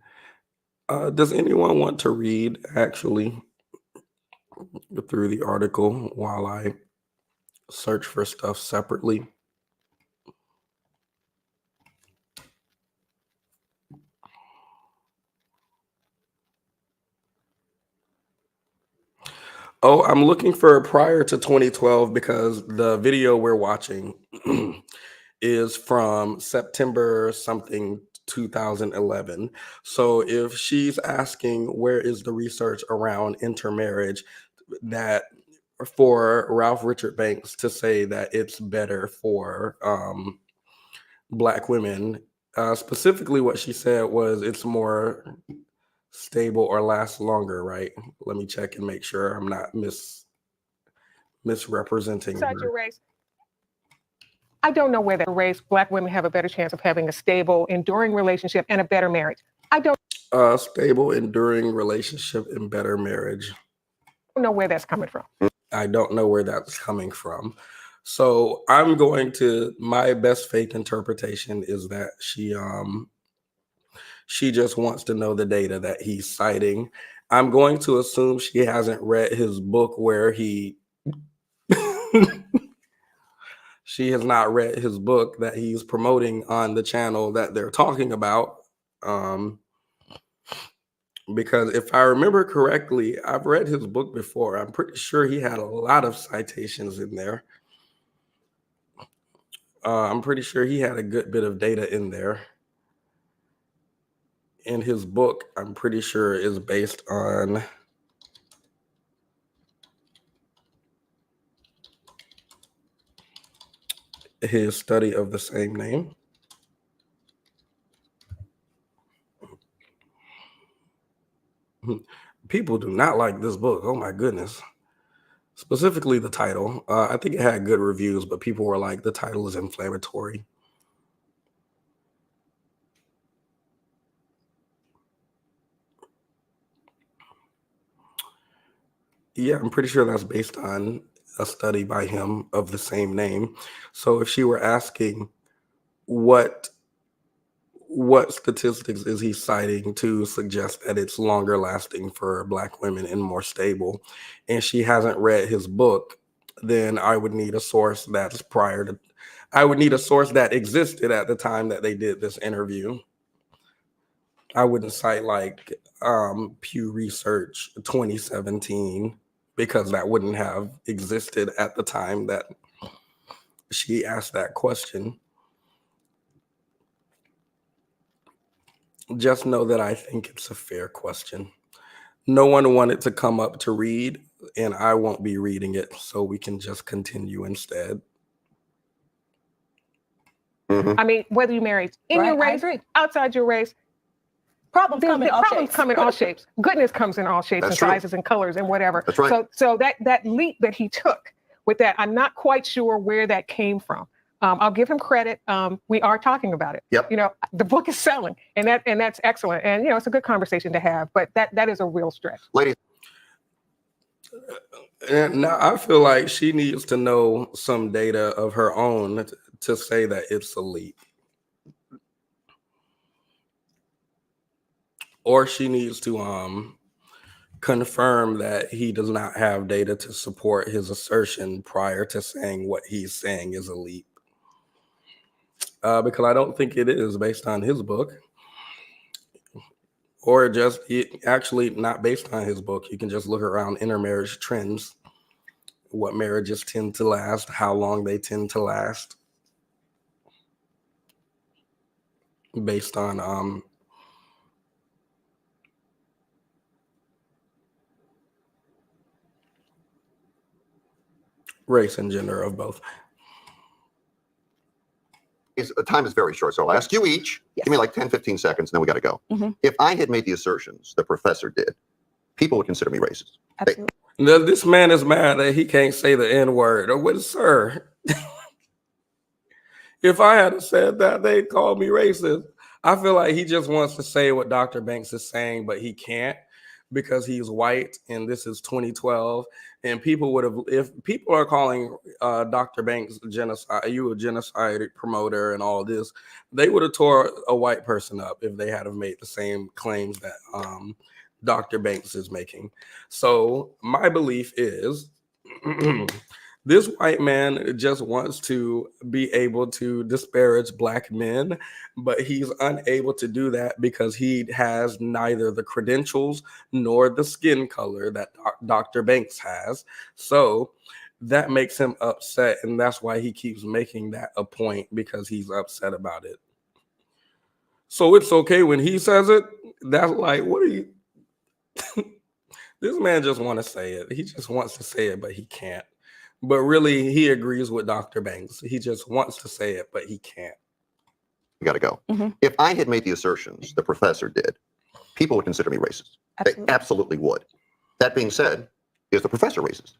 Does anyone want to read actually through the article while I search for stuff separately? Oh, I'm looking for prior to 2012 because the video we're watching is from September something 2011. So if she's asking where is the research around intermarriage that for Ralph Richard Banks to say that it's better for Black women, specifically what she said was it's more stable or lasts longer, right? Let me check and make sure I'm not misrepresenting Besides her. your race, I don't know where that race Black women have a better chance of having a stable, enduring relationship and a better marriage. I don't Stable, enduring relationship and better marriage. know where that's coming from. I don't know where that's coming from. So I'm going to, my best faith interpretation is that she just wants to know the data that he's citing. I'm going to assume she hasn't read his book where he she has not read his book that he's promoting on the channel that they're talking about. Because if I remember correctly, I've read his book before. I'm pretty sure he had a lot of citations in there. I'm pretty sure he had a good bit of data in there. And his book, I'm pretty sure, is based on his study of the same name. People do not like this book. Oh my goodness. Specifically the title. I think it had good reviews, but people were like, the title is inflammatory. Yeah, I'm pretty sure that's based on a study by him of the same name. So if she were asking what statistics is he citing to suggest that it's longer lasting for Black women and more stable, and she hasn't read his book, then I would need a source that's I would need a source that existed at the time that they did this interview. I wouldn't cite like Pew Research 2017 because that wouldn't have existed at the time that she asked that question. Just know that I think it's a fair question. No one wanted to come up to read, and I won't be reading it, so we can just continue instead. I mean, whether you marry in your race, outside your race, Problems come in all problems shapes. come in all shapes. Goodness comes in all shapes That's and true. sizes and colors and whatever. That's right. So that leap that he took with that, I'm not quite sure where that came from. I'll give him credit. We are talking about it. Yep. You know, the book is selling, and that's excellent. And you know, it's a good conversation to have. But that is a real stretch. Ladies. And now I feel like she needs to know some data of her own to say that it's a leap. Or she needs to confirm that he does not have data to support his assertion prior to saying what he's saying is a leap. Because I don't think it is based on his book. Or just actually not based on his book. You can just look around intermarriage trends, what marriages tend to last, how long they tend to last, based on race and gender of both. Time is very short, so I'll ask you each. Yes. Give me like 10, 15 seconds, and then we got to go. Mhm. If I had made the assertions the professor did, people would consider me racist. Absolutely. Now, this man is mad that he can't say the N-word. Or what, sir? If I had said that, they'd call me racist. I feel like he just wants to say what Dr. Banks is saying, but he can't because he's white and this is 2012. And people would have, if people are calling Dr. Banks genocide, you a genocide promoter and all this, they would have tore a white person up if they had have made the same claims that Dr. Banks is making. So my belief is This white man just wants to be able to disparage black men, but he's unable to do that because he has neither the credentials nor the skin color that Dr. Banks has. So that makes him upset, and that's why he keeps making that a point, because he's upset about it. So it's okay when he says it. That's like, what are you? This man just want to say it. He just wants to say it, but he can't. But really, he agrees with Dr. Banks. He just wants to say it, but he can't. We got to go. Mm-hmm. If I had made the assertions the professor did, people would consider me racist. Absolutely. They absolutely would. That being said, is the professor racist?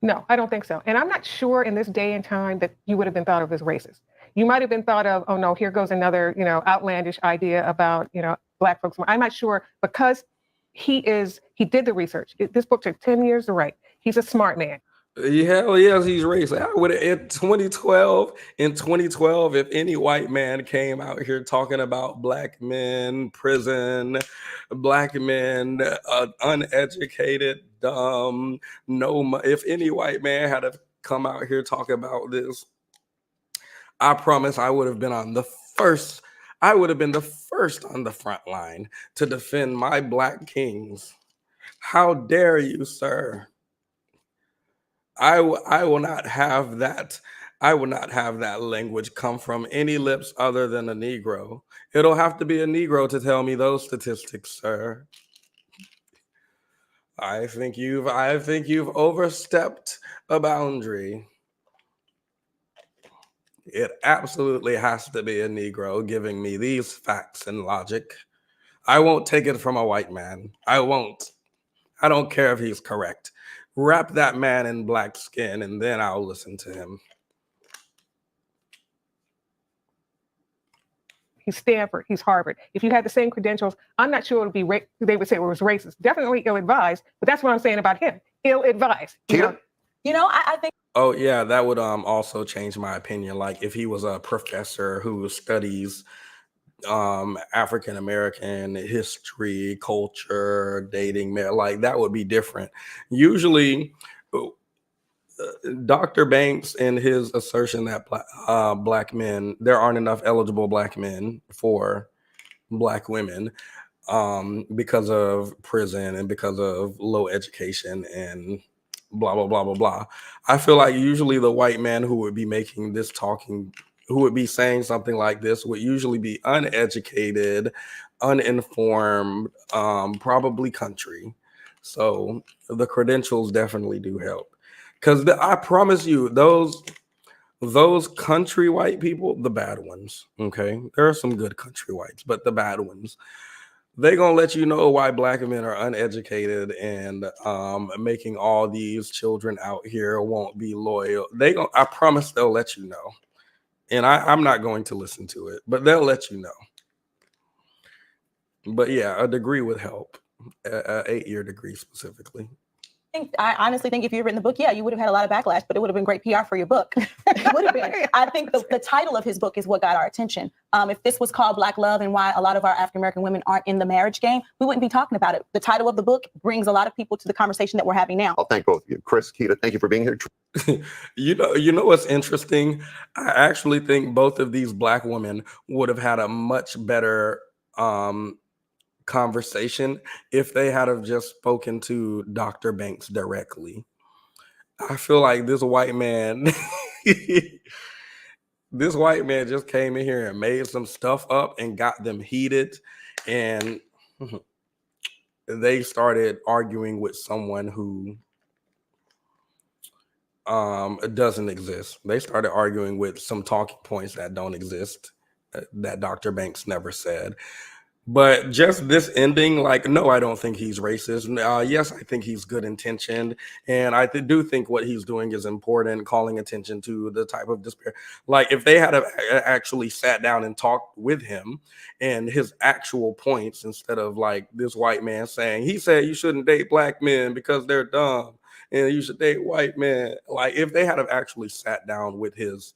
No, I don't think so. And I'm not sure in this day and time that you would have been thought of as racist. You might have been thought of, oh no, here goes another, outlandish idea about, Black folks. I'm not sure, because he did the research. This book took 10 years to write. He's a smart man. Hell yes, he's racist. I would in 2012, if any white man came out here talking about black men, prison, black men, uneducated, dumb, if any white man had to come out here talking about this, I promise I would have been the first on the front line to defend my black kings. How dare you, sir? I will not have that. I will not have that language come from any lips other than a Negro. It'll have to be a Negro to tell me those statistics, sir. I think you've overstepped a boundary. It absolutely has to be a Negro giving me these facts and logic. I won't take it from a white man. I won't. I don't care if he's correct. Wrap that man in black skin, and then I'll listen to him. He's Stanford. He's Harvard. If you had the same credentials, I'm not sure it would be they would say it was racist. Definitely ill-advised, but that's what I'm saying about him. Ill-advised. I think. Oh yeah, that would also change my opinion. Like if he was a professor who studies African American history, culture, dating, like that would be different. Usually, Dr. Banks and his assertion that black men, there aren't enough eligible black men for black women because of prison and because of low education and blah blah blah blah blah. I feel like usually the white man who would be making this who would be saying something like this would usually be uneducated, uninformed, probably country. So the credentials definitely do help. Because I promise you, those country white people, the bad ones, okay? There are some good country whites, but the bad ones, they're going to let you know why black men are uneducated and making all these children out here won't be loyal. I promise they'll let you know. And I'm not going to listen to it, but they'll let you know. But yeah, a degree would help, an 8-year degree specifically. I honestly think if you had written the book, yeah, you would have had a lot of backlash, but it would have been great PR for your book. It would have been. I think the title of his book is what got our attention. If this was called Black Love and why a lot of our African-American women aren't in the marriage game, we wouldn't be talking about it. The title of the book brings a lot of people to the conversation that we're having now. I'll thank both of you. Chris, Keita, thank you for being here. You know what's interesting? I actually think both of these black women would have had a much better conversation if they had have just spoken to Dr. Banks directly. I feel like this white man just came in here and made some stuff up and got them heated, and they started arguing with someone who doesn't exist. They started arguing with some talking points that don't exist, that Dr. Banks never said. But just this ending, like, no, I don't think he's racist. Yes, I think he's good intentioned. And I do think what he's doing is important, calling attention to the type of despair. Like, if they had actually sat down and talked with him and his actual points, instead of like this white man saying, he said you shouldn't date black men because they're dumb and you should date white men. Like, if they had actually sat down with his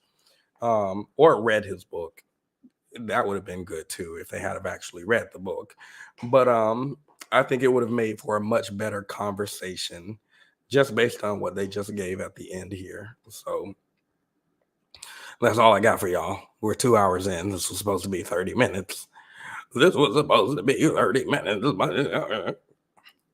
or read his book, that would have been good too if they had actually read the book. But I think it would have made for a much better conversation just based on what they just gave at the end here. So that's all I got for y'all. We're 2 hours in. This was supposed to be 30 minutes. This was supposed to be 30 minutes.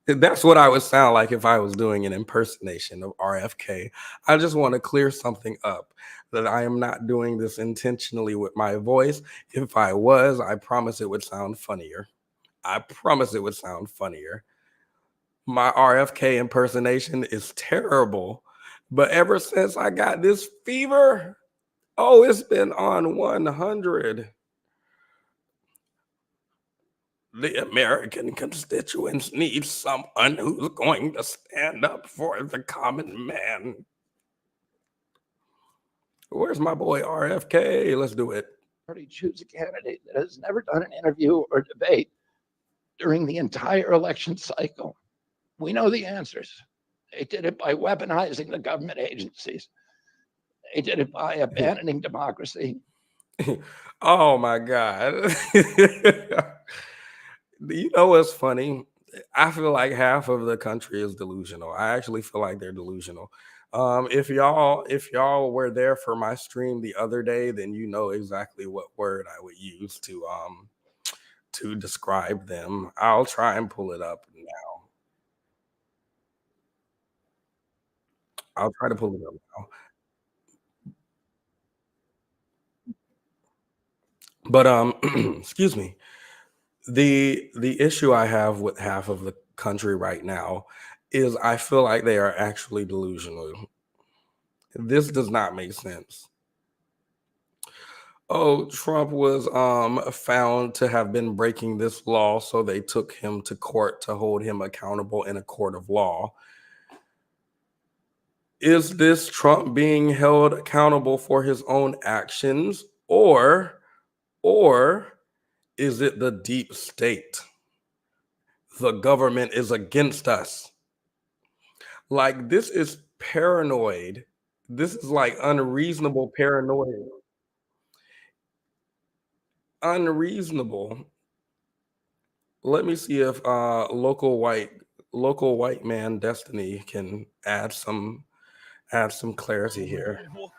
That's what I would sound like if I was doing an impersonation of RFK. I just want to clear something up, that I am not doing this intentionally with my voice. If I was, I promise it would sound funnier. I promise it would sound funnier. My RFK impersonation is terrible, but ever since I got this fever, oh, it's been on 100. The American constituents need someone who's going to stand up for the common man. Where's my boy RFK? Let's do it. Party choose a candidate that has never done an interview or debate during the entire election cycle. We know the answers. They did it by weaponizing the government agencies. They did it by abandoning democracy. Oh my God. You know what's funny? I feel like half of the country is delusional. I actually feel like they're delusional. If y'all were there for my stream the other day, then you know exactly what word I would use to describe them. I'll try and pull it up now. I'll try to pull it up now. But excuse me. The issue I have with half of the country right now is I feel like they are actually delusional. This does not make sense. Oh, Trump was found to have been breaking this law, so they took him to court to hold him accountable in a court of law. Is this Trump being held accountable for his own actions, or is it the deep state? The government is against us. Like, this is paranoid. This is like unreasonable paranoia. Unreasonable. Let me see if local white man Destiny can add some clarity here. I will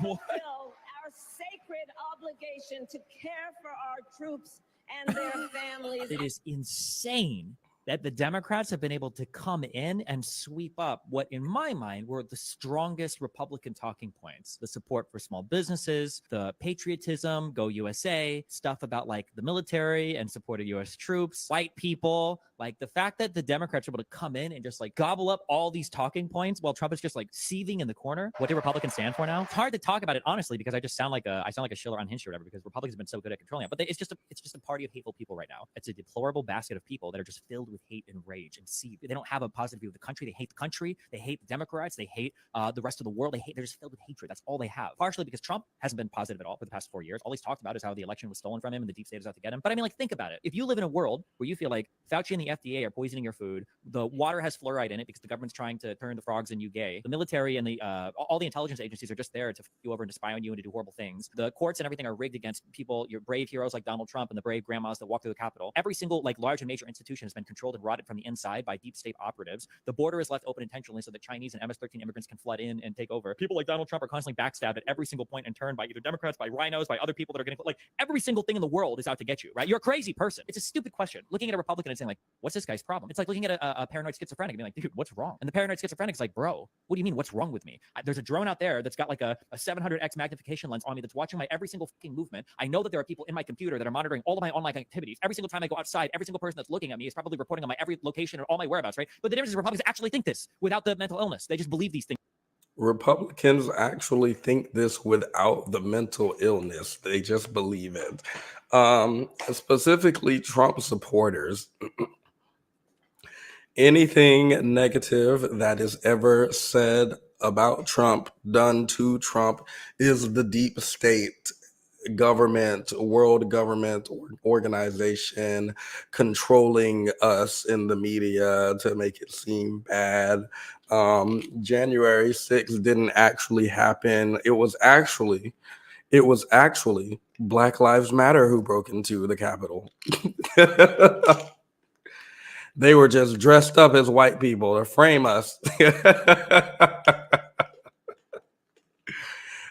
fulfill our sacred obligation to care for our troops and their families. It is insane that the Democrats have been able to come in and sweep up what, in my mind, were the strongest Republican talking points. The support for small businesses, the patriotism, go USA, stuff about like the military and support of US troops, white people. Like the fact that the Democrats are able to come in and just like gobble up all these talking points while Trump is just like seething in the corner. What do Republicans stand for now? It's hard to talk about it honestly because I just sound like a shiller unhinged or whatever, because Republicans have been so good at controlling it. But it's just a party of hateful people right now. It's a deplorable basket of people that are just filled with hate and rage and seethe. They don't have a positive view of the country. They hate the country. They hate the Democrats. They hate the rest of the world. They're just filled with hatred. That's all they have. Partially because Trump hasn't been positive at all for the past 4 years. All he's talked about is how the election was stolen from him and the deep state is out to get him. But I mean, like, think about it. If you live in a world where you feel like Fauci and the FDA are poisoning your food, the water has fluoride in it because the government's trying to turn the frogs in you gay, the military and the all the intelligence agencies are just there to fuck you over and to spy on you and to do horrible things, the courts and everything are rigged against people, your brave heroes like Donald Trump and the brave grandmas that walk through the Capitol. Every single like large and major institution has been controlled and rotted from the inside by deep state operatives. The border is left open intentionally so that Chinese and MS-13 immigrants can flood in and take over. People like Donald Trump are constantly backstabbed at every single point and turned by either Democrats, by rhinos, by other people that are getting, like, every single thing in the world is out to get you, right? You're a crazy person. It's a stupid question. Looking at a Republican and saying like, what's this guy's problem? It's like looking at a paranoid schizophrenic and being like, dude, what's wrong? And the paranoid schizophrenic is like, bro, what do you mean what's wrong with me? There's a drone out there that's got like a 700x magnification lens on me that's watching my every single fucking movement. I know that there are people in my computer that are monitoring all of my online activities. Every single time I go outside, every single person that's looking at me is probably reporting on my every location and all my whereabouts, right? But the difference is Republicans actually think this without the mental illness. They just believe these things. Republicans actually think this without the mental illness. They just believe it. Specifically, Trump supporters. Anything negative that is ever said about Trump, done to Trump, is the deep state government, world government organization controlling us in the media to make it seem bad. January 6th didn't actually happen. It was actually Black Lives Matter who broke into the Capitol. They were just dressed up as white people to frame us.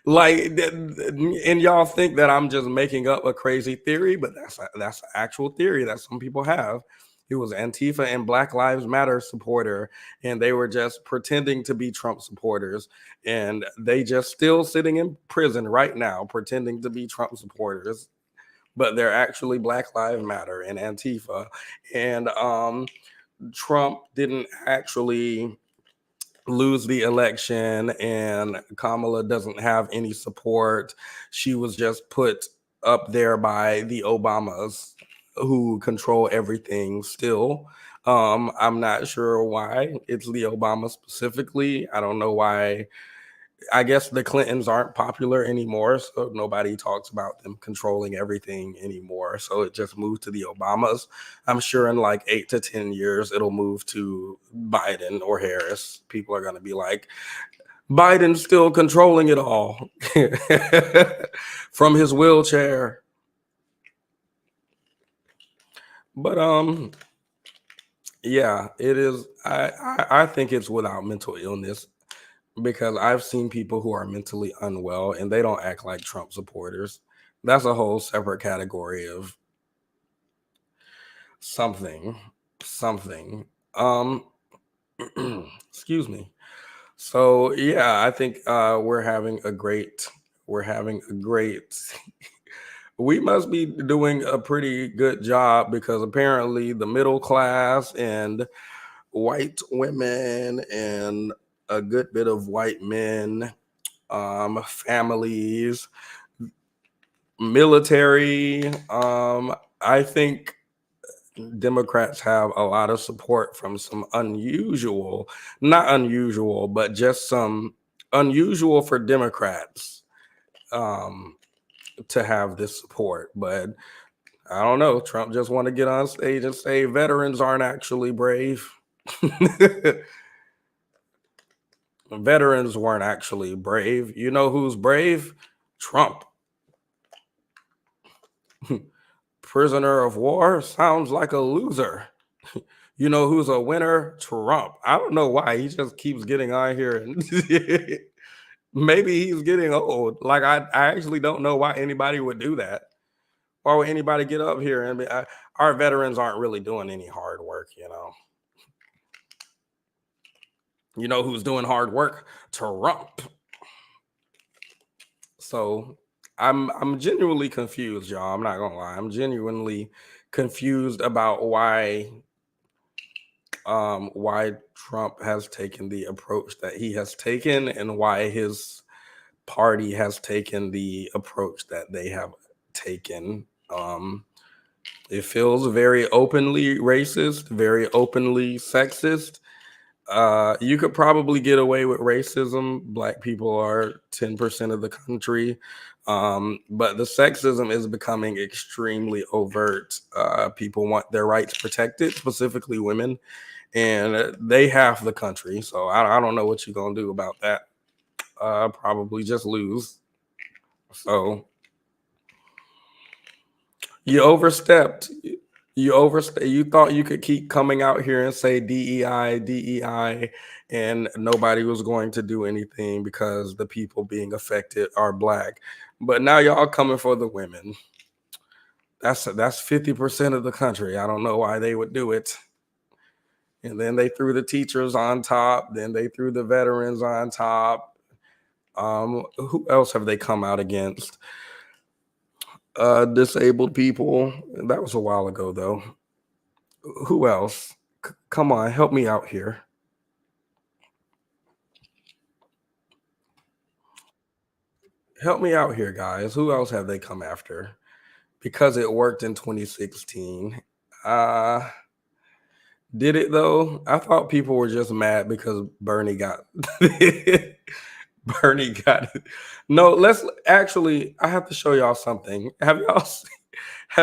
Like, and y'all think that I'm just making up a crazy theory, but that's an actual theory that some people have. He was Antifa and Black Lives Matter supporter, and they were just pretending to be Trump supporters, and they just still sitting in prison right now pretending to be Trump supporters, but they're actually Black Lives Matter and Antifa. And Trump didn't actually lose the election, and Kamala doesn't have any support. She was just put up there by the Obamas, who control everything still. I'm not sure why it's the Obamas specifically. I don't know why. I guess the Clintons aren't popular anymore, so nobody talks about them controlling everything anymore. So it just moved to the Obamas. I'm sure in like 8 to 10 years, it'll move to Biden or Harris. People are going to be like, Biden's still controlling it all from his wheelchair. But yeah, it is. I think it's without mental illness, because I've seen people who are mentally unwell and they don't act like Trump supporters. That's a whole separate category of something. Um excuse me. So yeah, I think we're having a great we must be doing a pretty good job, because apparently the middle class and white women and a good bit of white men, families, military. I think Democrats have a lot of support from some not unusual, but just some unusual for Democrats to have this support. But I don't know. Trump just want to get on stage and say veterans aren't actually brave. Veterans weren't actually brave. You know who's brave? Trump. Prisoner of war sounds like a loser. You know who's a winner? Trump. I don't know why he just keeps getting on here, and maybe he's getting old. Like I actually don't know why anybody would do that. Why would anybody get up here and be, our veterans aren't really doing any hard work, you know? You know who's doing hard work? Trump. So I'm genuinely confused, y'all. I'm not gonna lie. I'm genuinely confused about why Trump has taken the approach that he has taken, and why his party has taken the approach that they have taken. It feels very openly racist, very openly sexist. You could probably get away with racism. Black people are 10% of the country. But the sexism is becoming extremely overt. People want their rights protected, specifically women, and they half the country. So I don't know what you're going to do about that. Probably just lose. So you overstepped. You thought you could keep coming out here and say DEI, DEI, and nobody was going to do anything because the people being affected are black. But now y'all coming for the women. That's 50% of the country. I don't know why they would do it. And then they threw the teachers on top. Then they threw the veterans on top. Who else have they come out against? Disabled people. That was a while ago, though. Who else? Come on, help me out here. Help me out here, guys. Who else have they come after? Because it worked in 2016. Did it though? I thought people were just mad because Bernie got Bernie got it. No, let's actually, I have to show y'all something. Have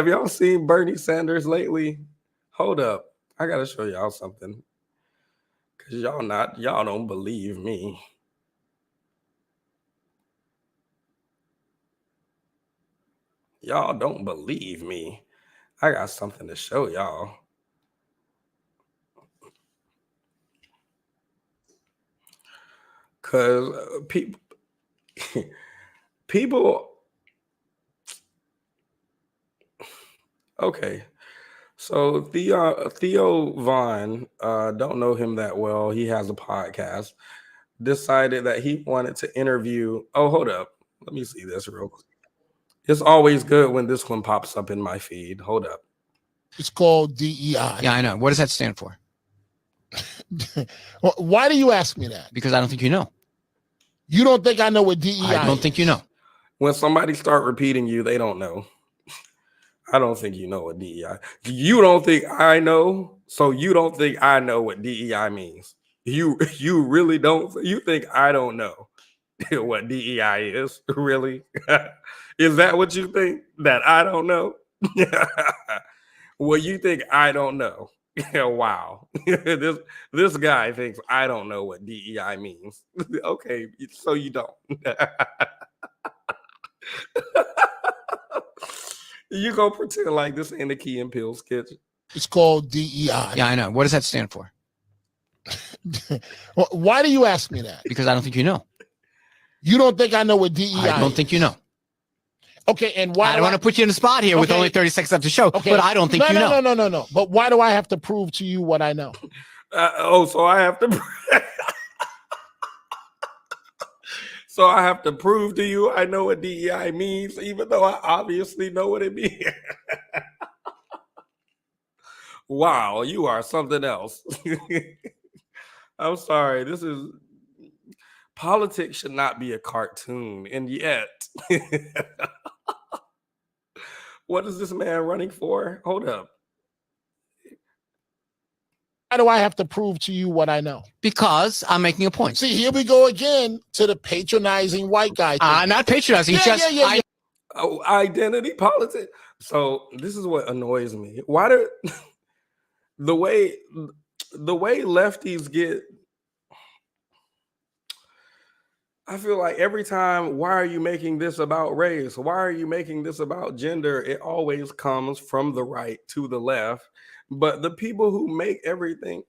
y'all seen Bernie Sanders lately? Hold up. I gotta show y'all something. Cause y'all don't believe me. Y'all don't believe me. I got something to show y'all. because people. Okay, so Theo Vaughn, don't know him that well. He has a podcast. Decided that he wanted to interview. Oh, hold up. Let me see this real quick. It's always good when this one pops up in my feed. Hold up. It's called DEI. Yeah, I know. What does that stand for? Why do you ask me that? Because I don't think you know. You don't think I know what DEI I don't think you know. When somebody start repeating you, they don't know. I don't think you know what DEI. You don't think I know, so you don't think I know what DEI means. You really don't. You think I don't know what DEI is? Really? Is that what you think? That I don't know? Well, you think I don't know. Wow. This guy thinks I don't know what DEI means. Okay, so you don't. You go pretend like this ain't the Key and Peele's kitchen. It's called DEI. Yeah, I know. What does that stand for? Why do you ask me that? Because I don't think you know. You don't think I know what DEI I don't think you know. Okay, and why? I don't want to put you in a spot here with only 30 seconds left to show, but I don't think you know. No. But why do I have to prove to you what I know? So I have to. So I have to prove to you I know what DEI means, even though I obviously know what it means. Wow, you are something else. I'm sorry. This is politics should not be a cartoon, and yet, what is this man running for? Hold up. Why do I have to prove to you what I know? Because I'm making a point. See, here we go again to the patronizing white guy. Not patronizing. Identity politics. So this is what annoys me. Why do the way lefties get? I feel like every time, why are you making this about race? Why are you making this about gender? It always comes from the right to the left. But the people who make everything.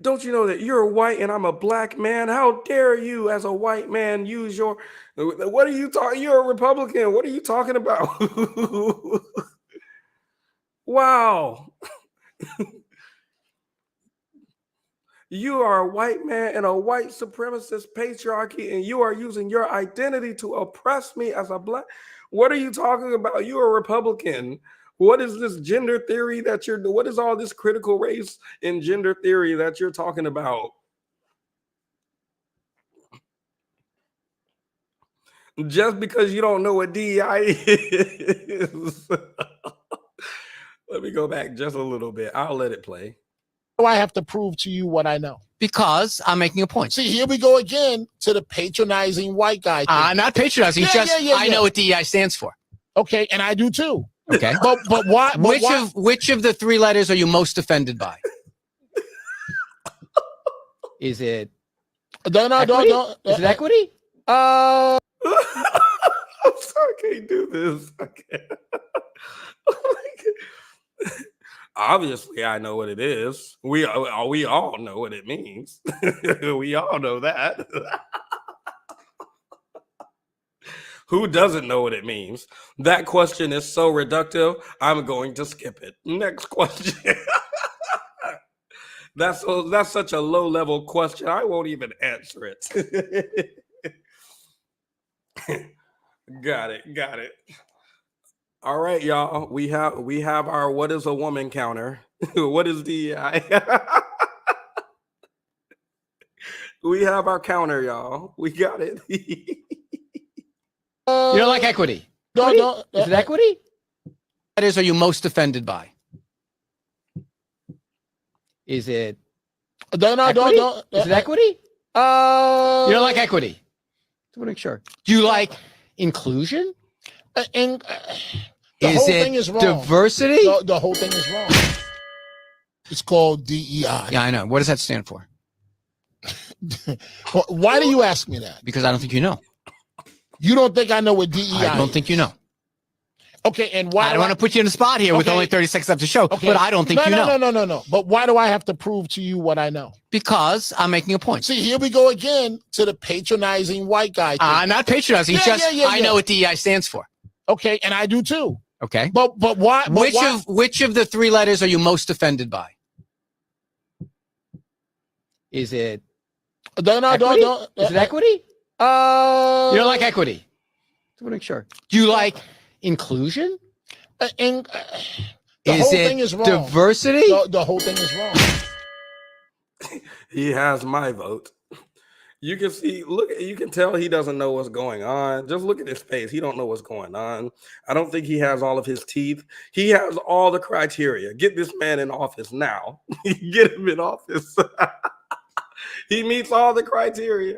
Don't you know that you're white and I'm a black man? How dare you as a white man use your, what are you talking? You're a Republican. What are you talking about? Wow. You are a white man in a white supremacist patriarchy, and you are using your identity to oppress me as a black. What are you talking about? You're a Republican. What is this gender theory that you're doing? What is all this critical race and gender theory that you're talking about? Just because you don't know what DEI is. Let me go back just a little bit. I'll let it play. Why do I have to prove to you what I know? Because I'm making a point. See, here we go again to the patronizing white guy. Not patronizing. I know what DEI stands for. Okay, and I do too. Okay, but why? Which of the three letters are you most offended by? Is it? No. Is it equity? I'm sorry, I can't do this. I can't. Obviously, I know what it is. We all know what it means. We all know that. Who doesn't know what it means? That question is so reductive, I'm going to skip it. Next question. That's such a low-level question. I won't even answer it. Got it. All right, y'all. We have our what is a woman counter. What is DEI? We have our counter, y'all. We got it. You don't like equity? No. Is it equity? What letters are you most offended by? Is it? No. Is it equity? You don't like equity? To make sure. Do you like inclusion? The Is whole it thing is wrong. Diversity? The whole thing is wrong. It's called DEI. Yeah, I know. What does that stand for? Why do you ask me that? Because I don't think you know. You don't think I know what DEI is? I don't think you know. Okay, and why I don't want to put you in a spot here with Okay. only 30 seconds left to show, Okay. but I don't think you know. No. But why do I have to prove to you what I know? Because I'm making a point. See, here we go again to the patronizing white guy thing. I'm not patronizing. I know what DEI stands for. Okay, and I do too. Okay. But why? Which of the three letters are you most offended by? Is it equity? Is it equity? You don't like equity. To make sure. Do you like inclusion? The Is whole it thing is wrong. diversity? The whole thing is wrong. He has my vote. You can see, you can tell he doesn't know what's going on. Just look at his face. He don't know what's going on. I don't think he has all of his teeth. He has all the criteria. Get this man in office now. Get him in office. He meets all the criteria.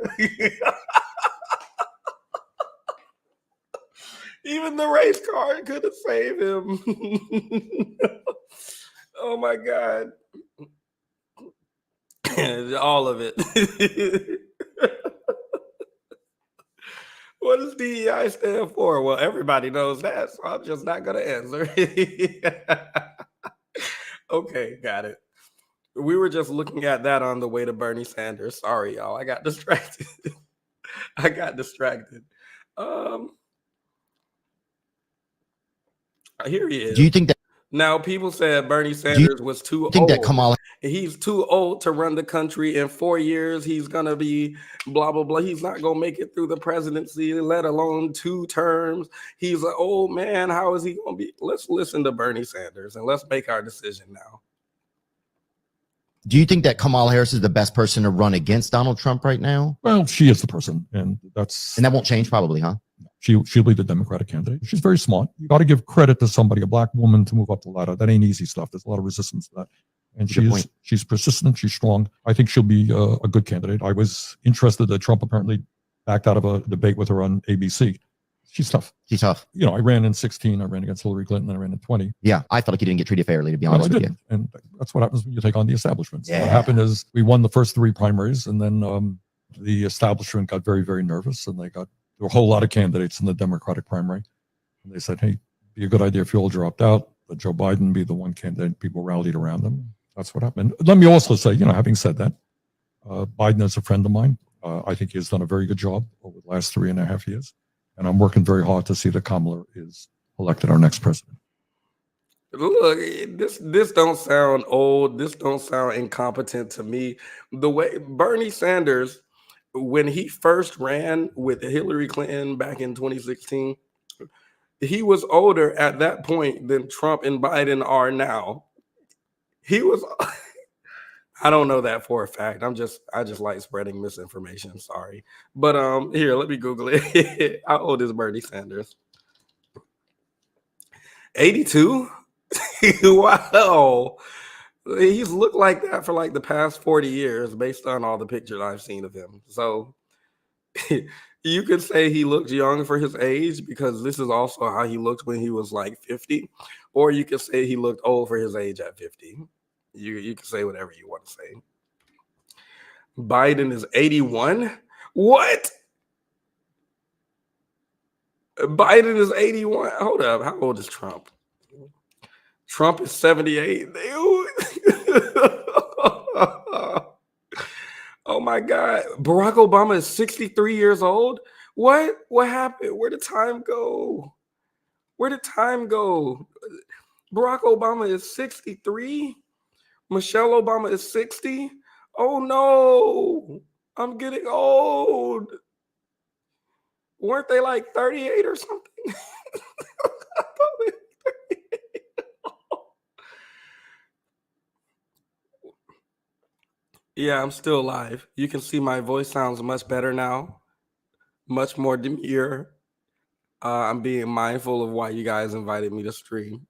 Even the race card couldn't save him. Oh my God. All of it. What does DEI stand for? Well, everybody knows that, so I'm just not going to answer. Okay, got it. We were just looking at that on the way to Bernie Sanders. Sorry, y'all. I got distracted. Here he is. Do you think that? Now, people said Bernie Sanders was too old. That Kamala? He's too old to run the country. In 4 years, he's going to be blah, blah, blah. He's not going to make it through the presidency, let alone 2 terms. He's an old man. How is he going to be? Let's listen to Bernie Sanders and let's make our decision now. Do you think that Kamala Harris is the best person to run against Donald Trump right now? Well, she is the person, and that won't change probably, huh? She'll be the Democratic candidate. She's very smart. You got to give credit to somebody, a black woman, to move up the ladder. That ain't easy stuff. There's a lot of resistance to that. And she's persistent. She's strong. I think she'll be a good candidate. I was interested that Trump apparently backed out of a debate with her on ABC. She's tough. She's tough. You know, I ran in 16. I ran against Hillary Clinton. And I ran in 20. Yeah, I felt like you didn't get treated fairly, to be honest with you. And that's what happens when you take on the establishment. So Yeah. what happened is we won the first 3 primaries, and then the establishment got very, very nervous, and there were a whole lot of candidates in the Democratic primary. And they said, hey, it'd be a good idea if you all dropped out, let Joe Biden be the one candidate. People rallied around him. That's what happened. Let me also say, having said that, Biden is a friend of mine. I think he has done a very good job over the last 3.5 years. And I'm working very hard to see that Kamala is elected our next president. Look, this don't sound old. This don't sound incompetent to me. The way Bernie Sanders, when he first ran with Hillary Clinton back in 2016, he was older at that point than Trump and Biden are now. He was, I don't know that for a fact. I just like spreading misinformation. Sorry. But here, let me Google it. How old is Bernie Sanders? 82? Wow. He's looked like that for like the past 40 years based on all the pictures I've seen of him. So you could say he looks young for his age because this is also how he looked when he was like 50. Or you could say he looked old for his age at 50. You can say whatever you want to say. Biden is 81? What? Biden is 81? Hold up. How old is Trump? Trump is 78. Oh my God. Barack Obama is 63 years old? What? What happened? Where did time go? Barack Obama is 63? Michelle Obama is 60? Oh no, I'm getting old. Weren't they like 38 or something? Yeah, I'm still live. You can see my voice sounds much better now, much more demure. I'm being mindful of why you guys invited me to stream.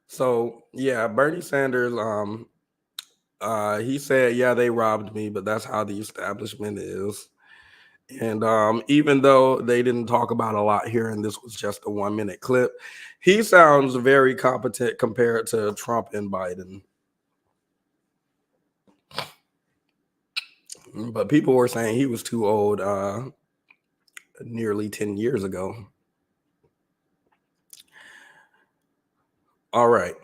So yeah, Bernie Sanders, he said, yeah, they robbed me, but that's how the establishment is. And even though they didn't talk about a lot here, and this was just a 1-minute clip, he sounds very competent compared to Trump and Biden. But people were saying he was too old nearly 10 years ago. All right.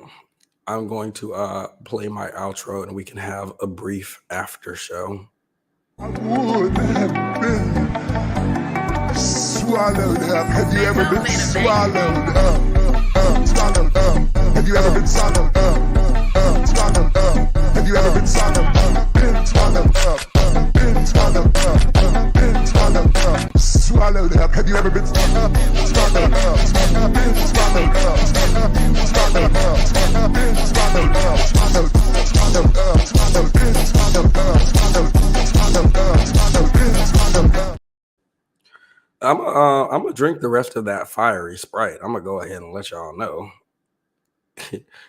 I'm going to play my outro and we can have a brief after show. I would have been swallowed up. Have you ever been swallowed up? Swallowed up. Have you ever been swallowed up? Swallowed up. Have you ever been swallowed up? Been swallowed up. Been swallowed up. Been swallowed up. Swallowed up. Have you ever been swallowed up? Swallowed up. Been swallowed up. Swallowed up. Been swallowed up. Swallowed up. Swallowed up. Swallowed. Been swallowed up. Swallowed. Swallowed up. Swallowed. Been swallowed up. I'm gonna drink the rest of that fiery Sprite. I'm gonna go ahead and let y'all know.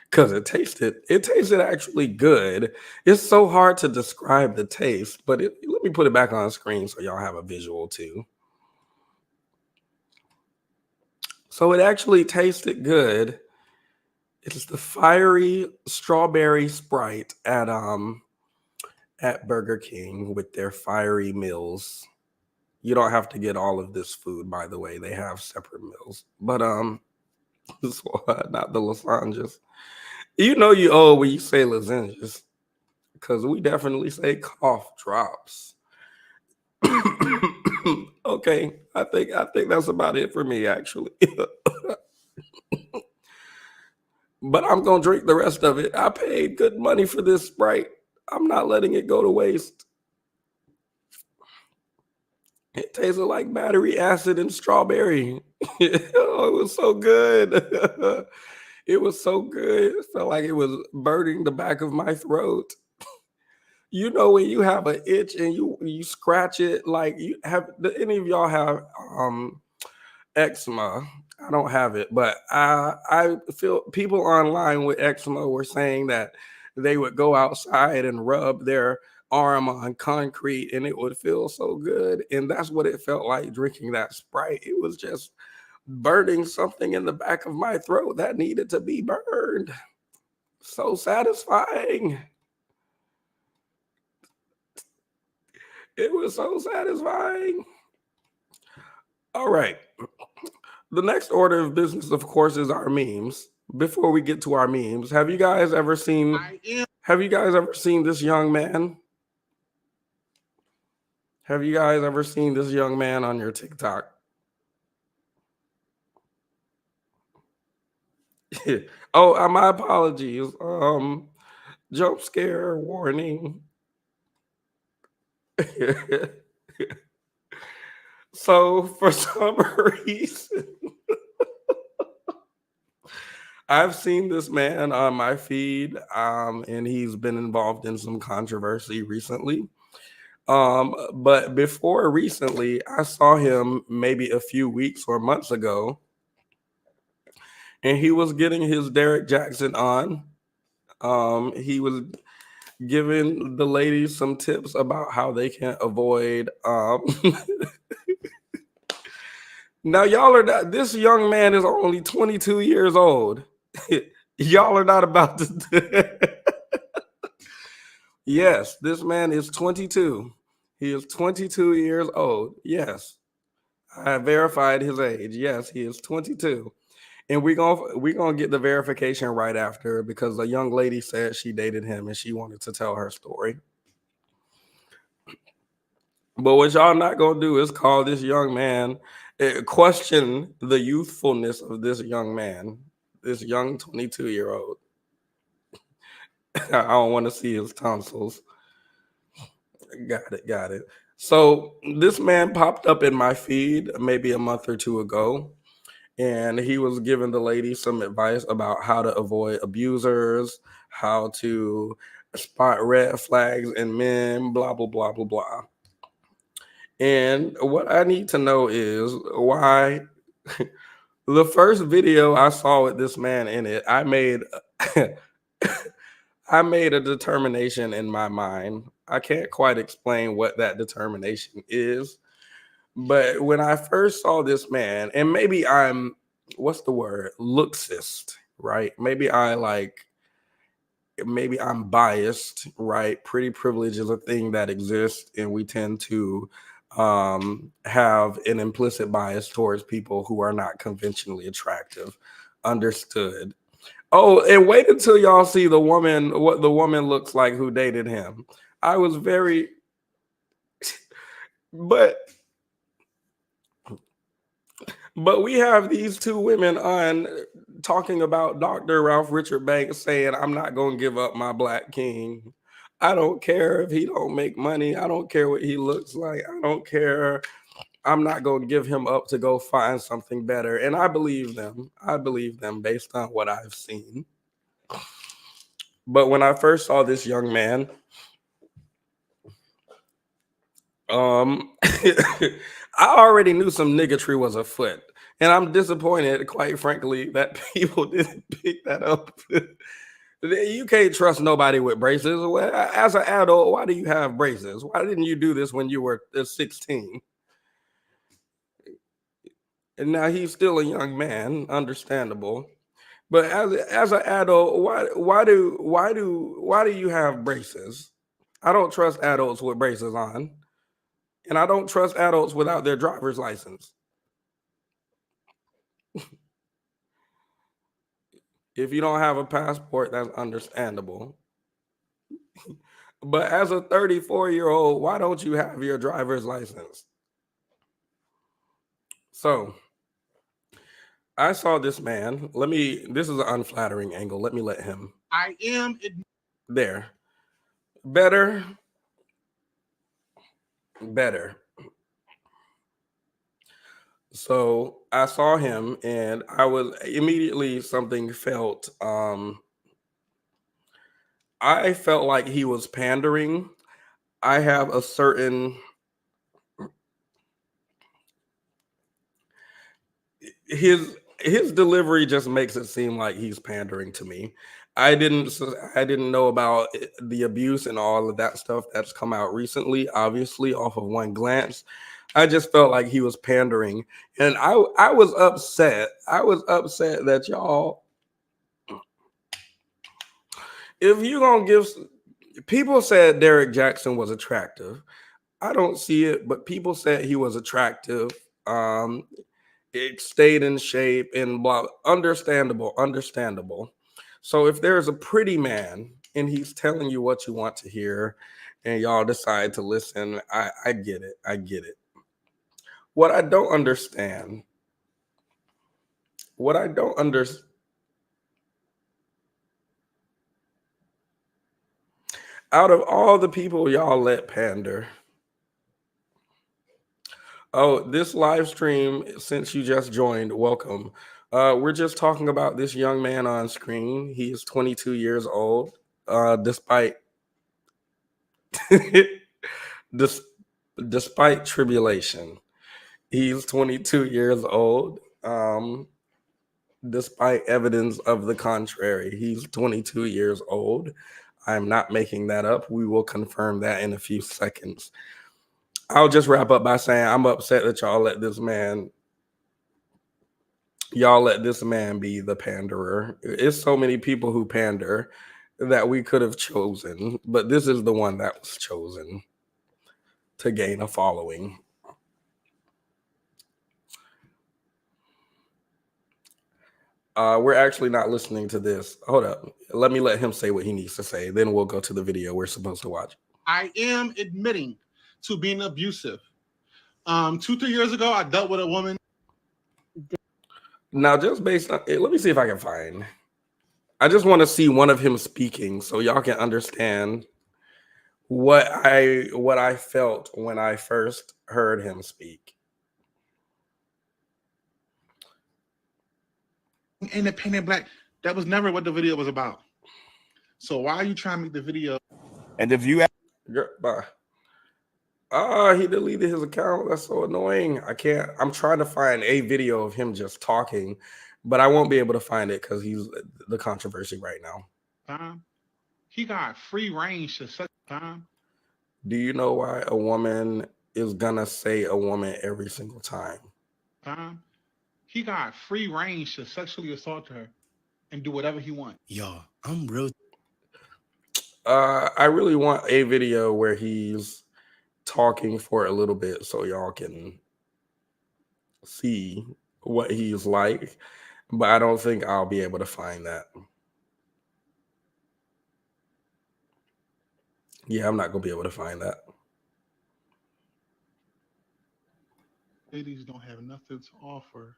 Because it tasted actually good. It's so hard to describe the taste, but let me put it back on the screen so y'all have a visual too. So it actually tasted good. It's the fiery strawberry Sprite at Burger King with their fiery meals. You don't have to get all of this food, by the way. They have separate meals. But this one, not the lasagnas. You know you owe when you say lasagnas, because we definitely say cough drops. Okay, I think that's about it for me, actually. But I'm gonna drink the rest of it. I paid good money for this Sprite. I'm not letting it go to waste. It tasted like battery acid and strawberry. Oh, it was so good. It was so good. It felt like it was burning the back of my throat. You know when you have an itch and you scratch it, like do any of y'all have eczema? I don't have it, but I feel people online with eczema were saying that they would go outside and rub their arm on concrete and it would feel so good. And that's what it felt like drinking that Sprite. It was just burning something in the back of my throat that needed to be burned. So satisfying. It was so satisfying. All right. The next order of business, of course, is our memes. Before we get to our memes, have you guys ever seen this young man? Have you guys ever seen this young man on your TikTok? Oh, my apologies. Jump scare warning. So for some reason, I've seen this man on my feed, and he's been involved in some controversy recently. But before recently, I saw him maybe a few weeks or months ago, and he was getting his Derek Jackson on. He was giving the ladies some tips about how they can avoid now y'all are not, this young man is only 22 years old. Y'all are not about to Yes, this man is 22. He is 22 years old. Yes. I verified his age. Yes, he is 22. And we're gonna get the verification right after, because a young lady said she dated him and she wanted to tell her story. But what y'all not gonna do is call this young man, question the youthfulness of this young man, this young 22-year-old. I don't want to see his tonsils. Got it. So this man popped up in my feed maybe a month or two ago, and he was giving the lady some advice about how to avoid abusers, how to spot red flags in men, blah, blah, blah, blah, blah. And what I need to know is why the first video I saw with this man in it, I made I made a determination in my mind. I can't quite explain what that determination is, but when I first saw this man, and maybe I'm, what's the word? Looksist, right? Maybe I'm biased, right? Pretty privilege is a thing that exists, and we tend to have an implicit bias towards people who are not conventionally attractive. Understood. Oh, and wait until y'all see the woman, what the woman looks like who dated him. I was very, but we have these two women on talking about Dr. Ralph Richard Banks saying, I'm not going to give up my black king. I don't care if he don't make money. I don't care what he looks like. I don't care. I'm not going to give him up to go find something better. And I believe them. I believe them based on what I've seen. But when I first saw this young man, I already knew some niggatry was afoot. And I'm disappointed, quite frankly, that people didn't pick that up. You can't trust nobody with braces. As an adult, why do you have braces? Why didn't you do this when you were 16? And now he's still a young man, understandable. But as an adult, why do you have braces? I don't trust adults with braces on, and I don't trust adults without their driver's license. If you don't have a passport, that's understandable. But as a 34-year-old, why don't you have your driver's license? So I saw this man. This is an unflattering angle. Let me let him. I am There. Better. So I saw him and I was immediately something felt, I felt like he was pandering. I have a certain, his delivery just makes it seem like he's pandering to me. I didn't know about the abuse and all of that stuff that's come out recently, obviously off of one glance. I just felt like he was pandering, and I was upset. I was upset that y'all, if you gonna give, people said Derek Jackson was attractive. I don't see it, but people said he was attractive. It stayed in shape and blah. Understandable. So if there's a pretty man and he's telling you what you want to hear, and y'all decide to listen, I get it. I get it. What I don't understand, out of all the people y'all let pander, oh, this live stream, since you just joined, welcome. We're just talking about this young man on screen. He is 22 years old, despite despite tribulation. He's 22 years old. Despite evidence of the contrary, he's 22 years old. I'm not making that up. We will confirm that in a few seconds. I'll just wrap up by saying I'm upset that y'all let this man be the panderer. It's so many people who pander that we could have chosen, but this is the one that was chosen to gain a following. We're actually not listening to this. Hold up. Let me let him say what he needs to say. Then we'll go to the video we're supposed to watch. I am admitting to being abusive. 2-3 years ago, I dealt with a woman. Now, just based on it, let me see if I can find. I just want to see one of him speaking so y'all can understand what I felt when I first heard him speak. Independent black. That was never what the video was about. So why are you trying to make the video? And if you bye. He deleted his account. That's so annoying. I'm trying to find a video of him just talking, but I won't be able to find it because he's the controversy right now. He got free range to such time. Do you know why a woman is gonna say a woman every single time? He got free range to sexually assault her and do whatever he wants. Yo, I'm real. I really want a video where he's talking for a little bit so y'all can see what he's like, but I don't think I'll be able to find that. Yeah, I'm not gonna be able to find that. Ladies don't have nothing to offer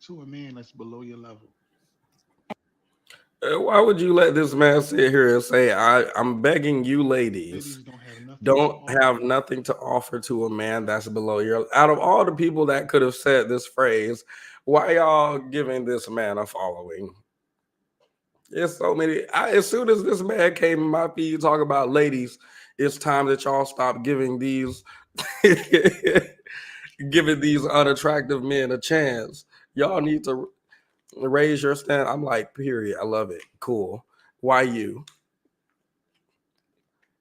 to a man that's below your level. Why would you let this man sit here and say, I'm begging you ladies, don't have nothing to offer to a man that's below your, out of all the people that could have said this phrase, why y'all giving this man a following? There's so many. As soon as this man came in my feed talking about ladies, it's time that y'all stop giving these giving these unattractive men a chance. Y'all need to raise your stand. I'm like, period. I love it. Cool. Why you?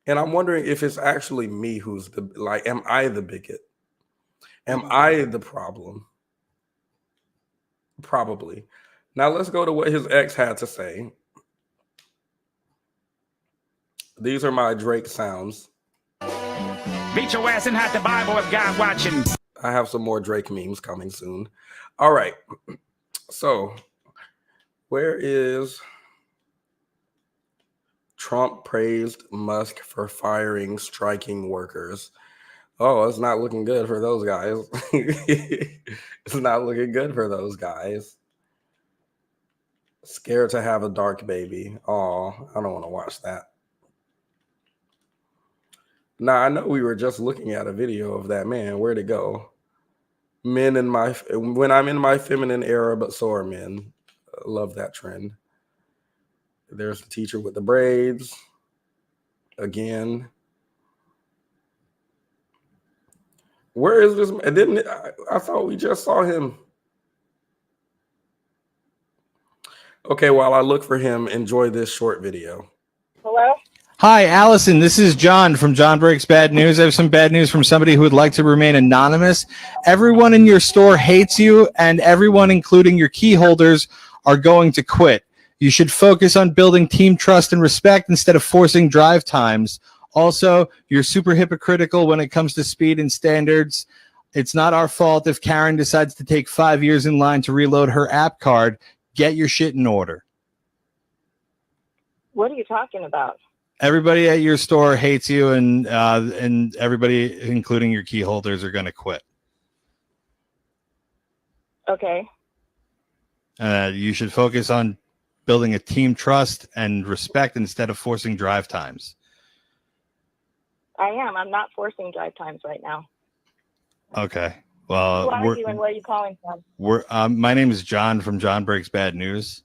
And I'm wondering if it's actually me who's the, like, am I the bigot? Am I the problem? Probably. Now let's go to what his ex had to say. These are my Drake sounds. Beat your ass and hide the Bible if God watching. I have some more Drake memes coming soon. All right. So, where is Trump praised Musk for firing striking workers? Oh, it's not looking good for those guys. It's not looking good for those guys. Scared to have a dark baby. Oh, I don't want to watch that. Now, I know we were just looking at a video of that man. Where'd it go? Men in my, when I'm in my feminine era, but so are men. Love that trend. There's the teacher with the braids. Again. Where is this? I thought we just saw him. Okay, while I look for him, enjoy this short video. Hello? Hi, Allison. This is John from John Breaks Bad News. I have some bad news from somebody who would like to remain anonymous. Everyone in your store hates you, and everyone, including your key holders, are going to quit. You should focus on building team trust and respect instead of forcing drive times. Also, you're super hypocritical when it comes to speed and standards. It's not our fault if Karen decides to take 5 years in line to reload her app card. Get your shit in order. What are you talking about? Everybody at your store hates you, and everybody, including your key holders, are going to quit. Okay. You should focus on building a team trust and respect instead of forcing drive times. I am. I'm not forcing drive times right now. Okay. Who Well, are you and where are you calling from? my name is John from John Breaks Bad News.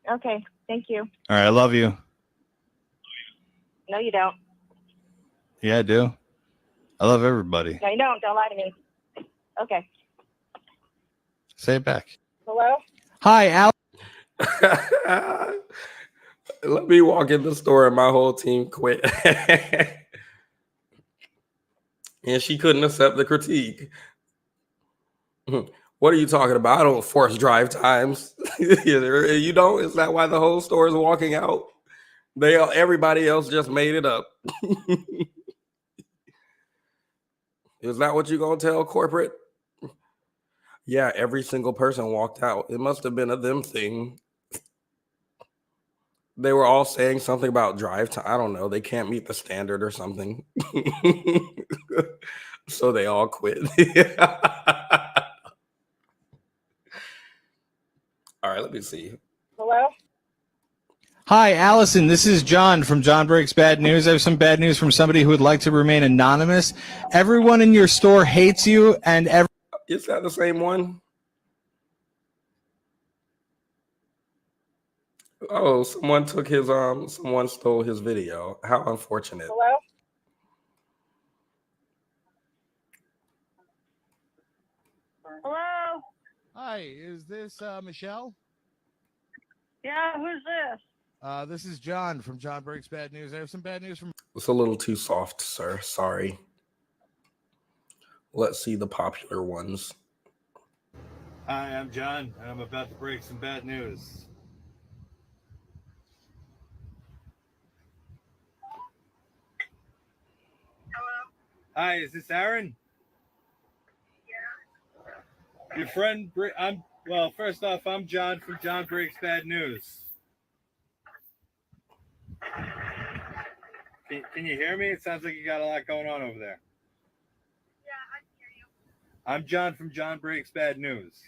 Okay. Thank you. All right. I love you. No, you don't. Yeah, I do. I love everybody. No, you don't. Don't lie to me. Okay. Say it back. Hello? Hi, Al. Let me walk in the store and my whole team quit. And she couldn't accept the critique. What are you talking about? I don't force drive times. You don't? Is that why the whole store is walking out? Everybody else just made it up. Is that what you're going to tell corporate? Yeah, every single person walked out. It must have been a them thing. They were all saying something about drive time. I don't know. They can't meet the standard or something. So they all quit. All right, let me see. Hello? Hi, Allison. This is John from John Breaks Bad News. I have some bad news from somebody who would like to remain anonymous. Everyone in your store hates you, and Is that the same one? Oh, someone took his someone stole his video. How unfortunate. Hello? Hello? Hi, is this Michelle? Yeah, who's this? This is John from John Breaks Bad News. I have some bad news from. It's a little too soft, sir. Sorry. Let's see the popular ones. Hi, I'm John, and I'm about to break some bad news. Hello? Hi, is this Aaron? Yeah. Your friend, first off, I'm John from John Breaks Bad News. Can you hear me? It sounds like you got a lot going on over there. Yeah, I can hear you. I'm John from John Breaks Bad News.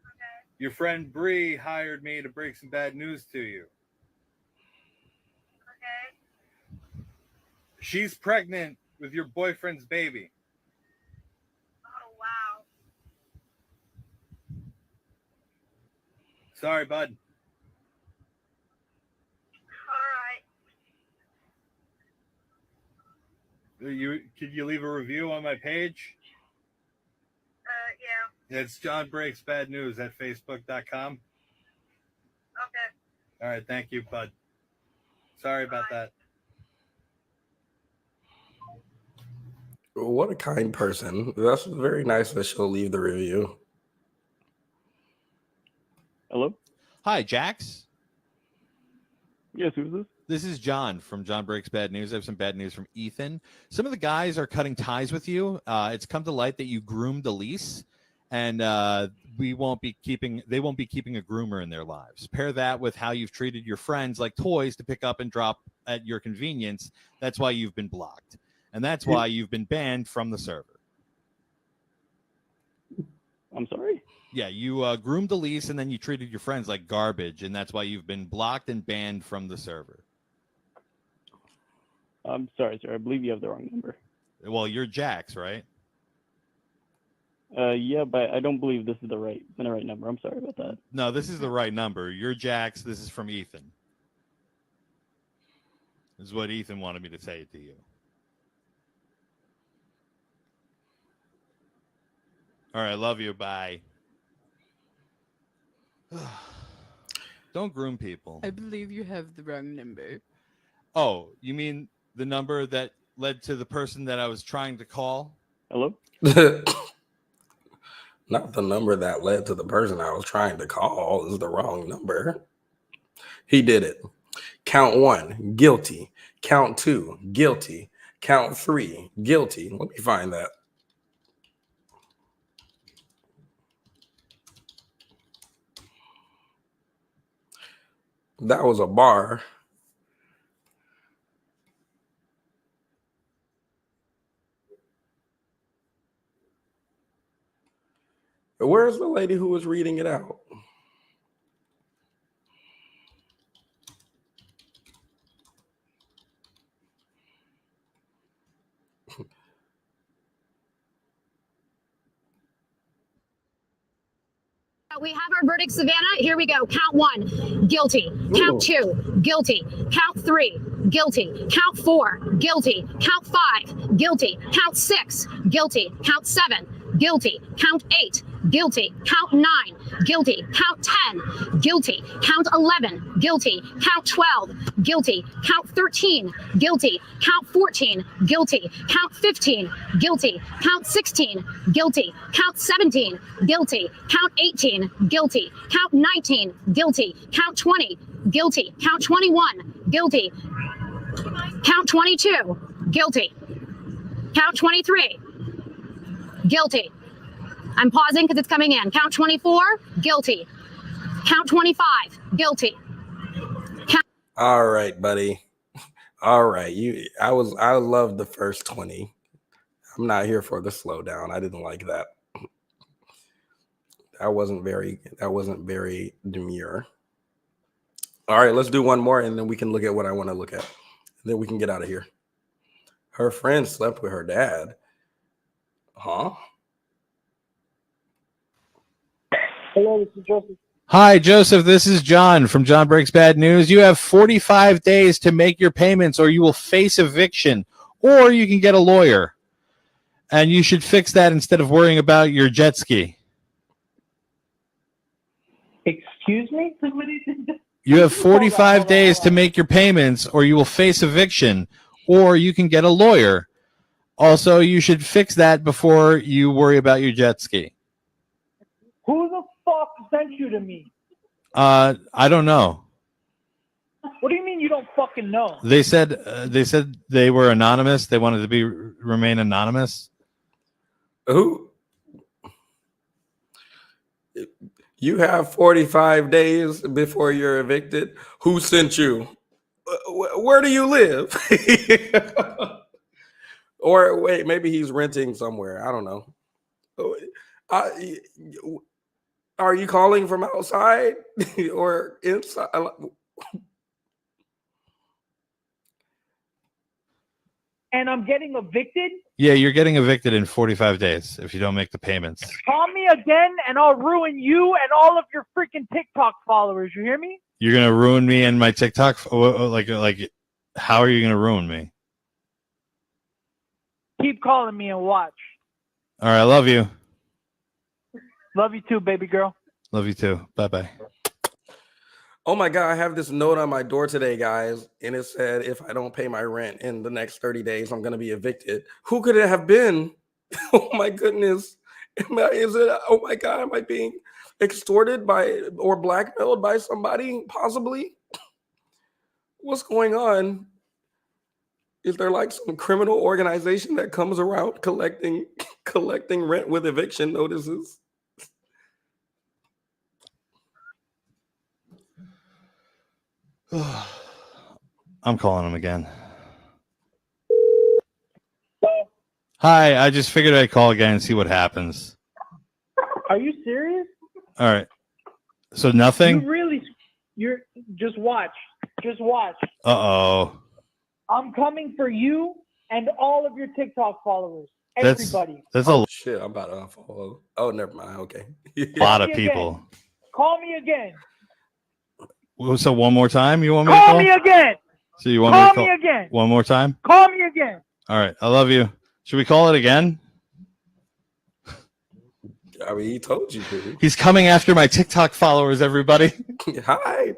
Okay. Your friend Bree hired me to break some bad news to you. Okay. She's pregnant with your boyfriend's baby. Oh, wow. Sorry, bud. All right. Could you leave a review on my page? Yeah. It's John Breaks Bad News at facebook.com. Okay. All right, thank you, bud. Sorry about that. What a kind person. That's very nice that she'll leave the review. Hello? Hi, Jax. Yes, who's this? This is John from John Breaks Bad News. I have some bad news from Ethan. Some of the guys are cutting ties with you. It's come to light that you groomed Elise, and they won't be keeping a groomer in their lives. Pair that with how you've treated your friends like toys to pick up and drop at your convenience. That's why you've been blocked, and that's why you've been banned from the server. I'm sorry? Yeah, you groomed Elise, and then you treated your friends like garbage, and that's why you've been blocked and banned from the server. I'm sorry, sir. I believe you have the wrong number. Well, you're Jax, right? Yeah, but I don't believe this is the right number. I'm sorry about that. No, this is the right number. You're Jax. This is from Ethan. This is what Ethan wanted me to say to you. All right, love you. Bye. Don't groom people. I believe you have the wrong number. Oh, you mean the number that led to the person that I was trying to call? Hello? Not the number that led to the person I was trying to call is the wrong number. He did it. Count 1, guilty. Count 2, guilty. Count 3, guilty. Let me find that. That was a bar. Where's the lady who was reading it out? We have our verdict, Savannah. Here we go. Count 1, guilty. Count 2, guilty. Count 3, guilty. Count 4, guilty. Count 5, guilty. Count 6, guilty. Count 7, guilty. Count 8, guilty. Count 9, guilty. Count 10, guilty. Count 11, guilty. Count 12, guilty. Count 13, guilty. Count 14, guilty. Count 15, guilty. Count 16, guilty. Count 17, guilty. Count 18, guilty. Count 19, guilty. Count 20, guilty. Count 21, guilty. Count 22, guilty. Count 23, guilty. I'm pausing because it's coming in. Count 24, guilty. Count 25, guilty. All right, buddy. All right. I loved the first 20. I'm not here for the slowdown. I didn't like that. That wasn't very demure. All right, let's do one more and then we can look at what I want to look at. And then we can get out of here. Her friend slept with her dad. Huh? Hello, this is Joseph. Hi, Joseph. This is John from John Breaks Bad News. You have 45 days to make your payments or you will face eviction, or you can get a lawyer. And you should fix that instead of worrying about your jet ski. Excuse me? You have 45 days to make your payments or you will face eviction, or you can get a lawyer. Also, you should fix that before you worry about your jet ski. Who the fuck sent you to me? I don't know. What do you mean you don't fucking know? They said they were anonymous. They wanted to remain anonymous. Who? You have 45 days before you're evicted. Who sent you? Where do you live? Or wait, maybe he's renting somewhere. I don't know. Are you calling from outside or inside? And I'm getting evicted? Yeah, you're getting evicted in 45 days if you don't make the payments. Call me again and I'll ruin you and all of your freaking TikTok followers. You hear me? You're gonna ruin me and my TikTok. Like, how are you gonna ruin me? Keep calling me and watch. All right, I love you. Love you too, baby girl. Love you too. Bye bye. Oh my God, I have this note on my door today, guys. And it said, if I don't pay my rent in the next 30 days, I'm going to be evicted. Who could it have been? Oh my goodness. Oh my God, am I being extorted by or blackmailed by somebody, possibly? What's going on? Is there like some criminal organization that comes around collecting rent with eviction notices? I'm calling him again. Hi, I just figured I'd call again and see what happens. Are you serious? All right. So nothing? You're just watch. Just watch. Uh-oh. I'm coming for you and all of your TikTok followers. That's Everybody. a Shit, I'm about to unfollow. Oh, never mind. Okay. lot of people. Call me again. So one more time? You want me to Call call? me again. So you want Call me to call me again. one more time? Call me again. All right. I love you. Should we call it again? I mean, he told you to. He's coming after my TikTok followers, everybody. Hi.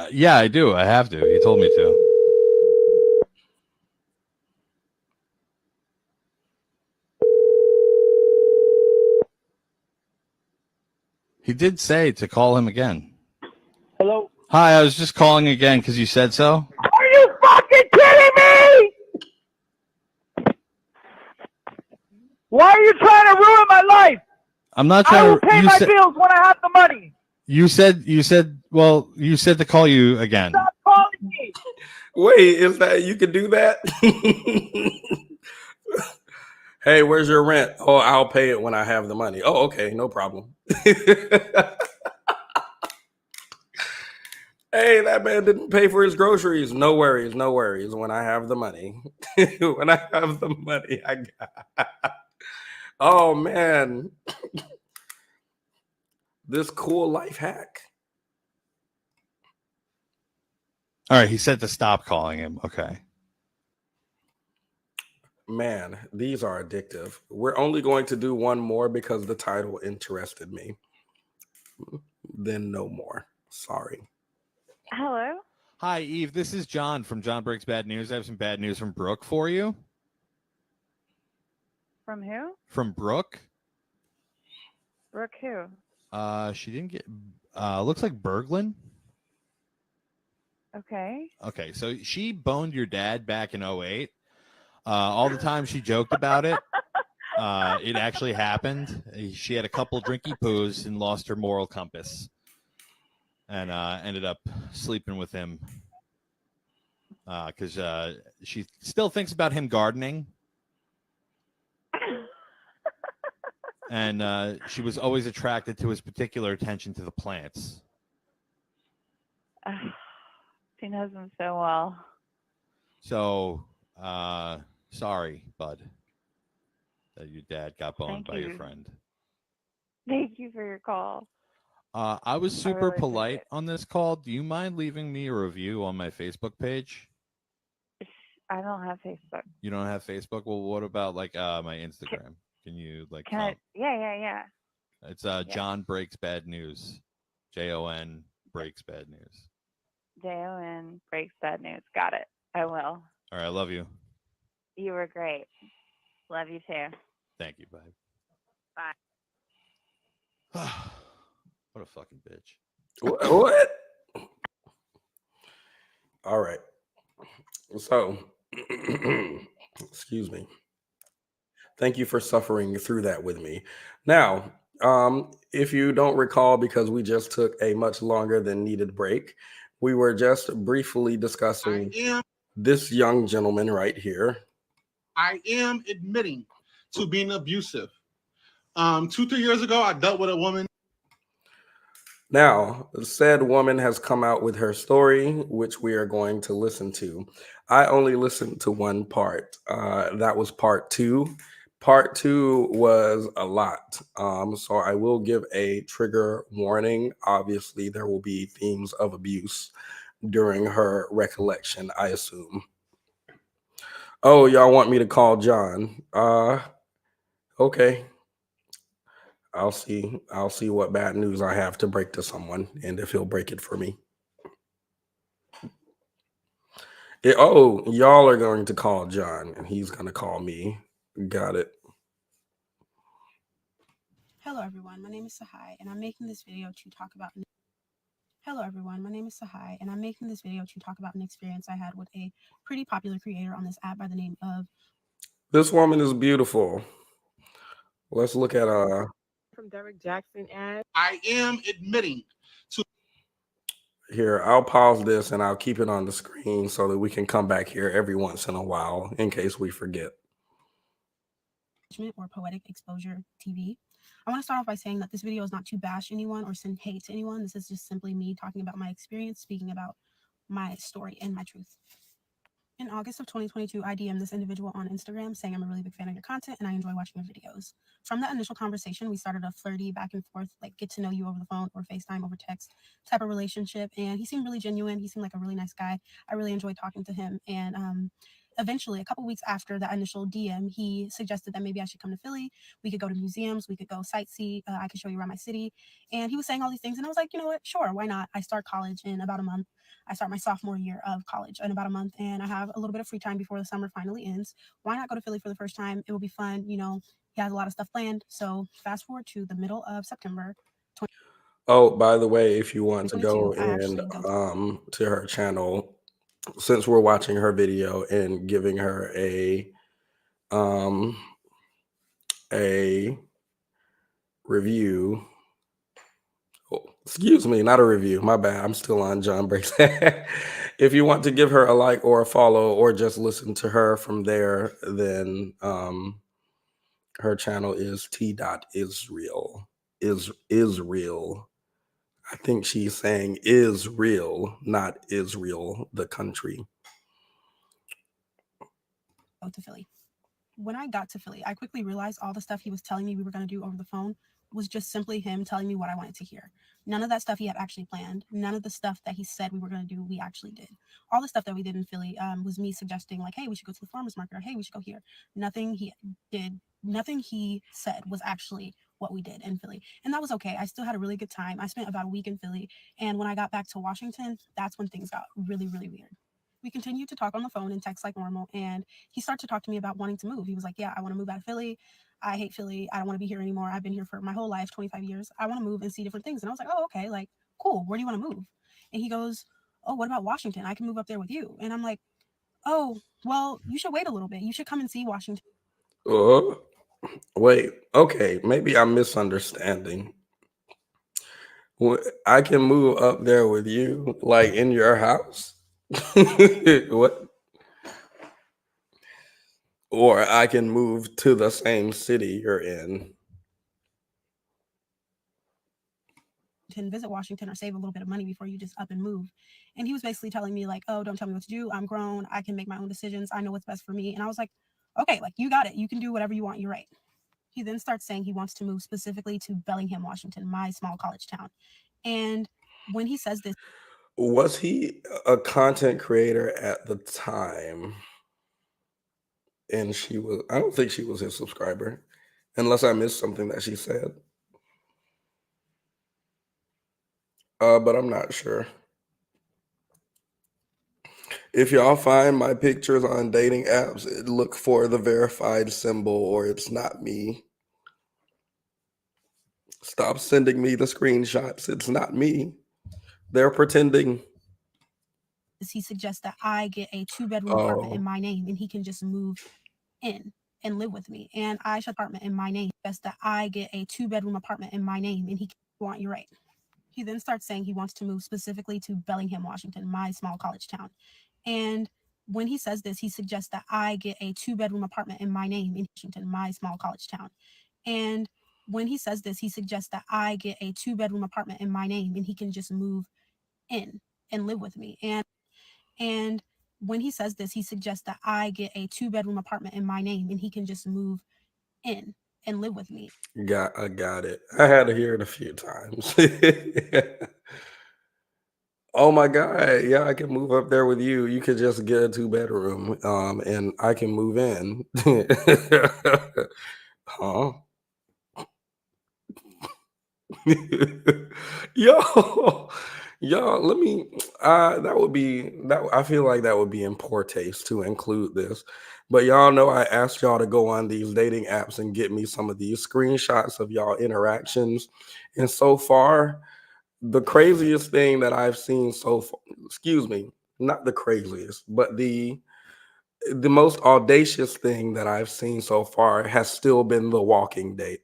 Yeah, I do. I have to. He told me to. He did say to call him again. Hello? Hi, I was just calling again because you said so. Are you fucking kidding me? Why are you trying to ruin my life? I'm not I trying will to. pay my bills when I have the money. You said to call you again. Stop calling me. Wait, is that you can do that? Hey, where's your rent? Oh, I'll pay it when I have the money. Oh, okay, no problem. Hey, that man didn't pay for his groceries. No worries, no worries. When I have the money, when I have the money, I got. Oh man, this cool life hack. All right, he said to stop calling him. Okay. Man, these are addictive. We're only going to do one more because the title interested me. Then no more. Sorry. Hello? Hi, Eve. This is John from John Breaks Bad News. I have some bad news from Brooke for you. From who? From Brooke. Brooke who? She didn't get. Looks like Berglund. Okay. Okay, so she boned your dad back in 2008. All the time she joked about it. It actually happened. She had a couple drinky poos and lost her moral compass. And ended up sleeping with him because she still thinks about him gardening. And she was always attracted to his particular attention to the plants. She knows him so well. So, sorry, bud, that your dad got boned by your friend. Thank you for your call. I was super really polite on this call. Do you mind leaving me a review on my Facebook page? I don't have Facebook. You don't have Facebook? Well, what about like my Instagram? Can you like? Can I? Yeah. It's John Breaks Bad News. JON Breaks Bad News. JON Breaks Bad News. Got it. I will. All right, I love you. You were great. Love you too. Thank you. Bye. Bye. What a fucking bitch. What? All right. So, excuse me. Thank you for suffering through that with me. Now, if you don't recall, because we just took a much longer than needed break, we were just briefly discussing this young gentleman right here. I am admitting to being abusive. 2-3 years ago, I dealt with a woman. Now, said woman has come out with her story, which we are going to listen to. I only listened to one part. That was part 2. Part 2 was a lot. So I will give a trigger warning. Obviously, there will be themes of abuse during her recollection, I assume. Oh, y'all want me to call John? Okay. I'll see what bad news I have to break to someone and if he'll break it for me. Y'all are going to call John and he's going to call me. Got it. Hello everyone, my name is Sahai and I'm making this video to talk about an experience I had with a pretty popular creator on this app by the name of This woman is beautiful. Let's look at from Derek Jackson ad. I am admitting to here. I'll pause this and I'll keep it on the screen so that we can come back here every once in a while in case we forget. Or Poetic Exposure TV. I want to start off by saying that this video is not to bash anyone or send hate to anyone. This is just simply me talking about my experience, speaking about my story and my truth. In August of 2022, I DM'd this individual on Instagram saying I'm a really big fan of your content and I enjoy watching your videos. From that initial conversation, we started a flirty back and forth, like get to know you over the phone or FaceTime over text type of relationship. And he seemed really genuine. He seemed like a really nice guy. I really enjoyed talking to him. And eventually, a couple weeks after that initial DM, he suggested that maybe I should come to Philly. We could go to museums. We could go sightsee. I could show you around my city. And he was saying all these things. And I was like, you know what? Sure. Why not? I start college in about a month. I start my sophomore year of college in about a month. And I have a little bit of free time before the summer finally ends. Why not go to Philly for the first time? It will be fun. You know, he has a lot of stuff planned. So fast forward to the middle of September. Oh, by the way, if you want to go 2022, and to her channel, since we're watching her video and giving her a review. Oh, excuse me, not a review. My bad. I'm still on John Breaks. If you want to give her a like or a follow or just listen to her from there, then her channel is t.israel. Is real. I think she's saying is real, not Israel, the country. Go to Philly. When I got to Philly, I quickly realized all the stuff he was telling me we were going to do over the phone was just simply him telling me what I wanted to hear. None of that stuff he had actually planned. None of the stuff that he said we were going to do, we actually did. All the stuff that we did in Philly was me suggesting like, hey, we should go to the farmer's market, or hey, we should go here. Nothing he said was actually what we did in Philly. And that was okay. I still had a really good time. I spent about a week in Philly. And when I got back to Washington, that's when things got really, really weird. We continued to talk on the phone and text like normal. And he started to talk to me about wanting to move. He was like, yeah, I want to move out of Philly. I hate Philly. I don't want to be here anymore. I've been here for my whole life, 25 years. I want to move and see different things. And I was like, oh, okay, like, cool. Where do you want to move? And he goes, oh, what about Washington? I can move up there with you. And I'm like, oh, well, you should wait a little bit. You should come and see Washington. Wait, okay, maybe I'm misunderstanding. I can move up there with you, like in your house? What? Or I can move to the same city you're in. To visit Washington or save a little bit of money before you just up and move. And he was basically telling me like, oh, don't tell me what to do. I'm grown. I can make my own decisions. I know what's best for me. And I was like, okay, like you got it. You can do whatever you want. You're right. He then starts saying he wants to move specifically to Bellingham, Washington, my small college town. And when he says this, was he a content creator at the time? And I don't think she was his subscriber, unless I missed something that she said. But I'm not sure. If y'all find my pictures on dating apps, look for the verified symbol or it's not me. Stop sending me the screenshots. It's not me. They're pretending. He suggests that I get a 2-bedroom apartment in Oh, my name and he can just move in and live with me. And I should apartment in my name. Best that I get a 2-bedroom apartment in my name and he can want you right. He then starts saying he wants to move specifically to Bellingham, Washington, my small college town. And when he says this, he suggests that I get a 2-bedroom apartment in my name in Washington, my small college town. And when he says this, he suggests that I get a 2-bedroom apartment in my name and he can just move in and live with me. And when he says this, he suggests that I get a 2-bedroom apartment in my name and he can just move in and live with me. I got it. I had to hear it a few times. Oh my God. Yeah, I can move up there with you. You could just get a 2-bedroom, and I can move in. Huh? Yo, yo, let me that would be that I feel like that would be in poor taste to include this. But y'all know I asked y'all to go on these dating apps and get me some of these screenshots of y'all interactions. And so far, the craziest thing that I've seen so far, excuse me, not the craziest, but the most audacious thing that I've seen so far has still been the walking date.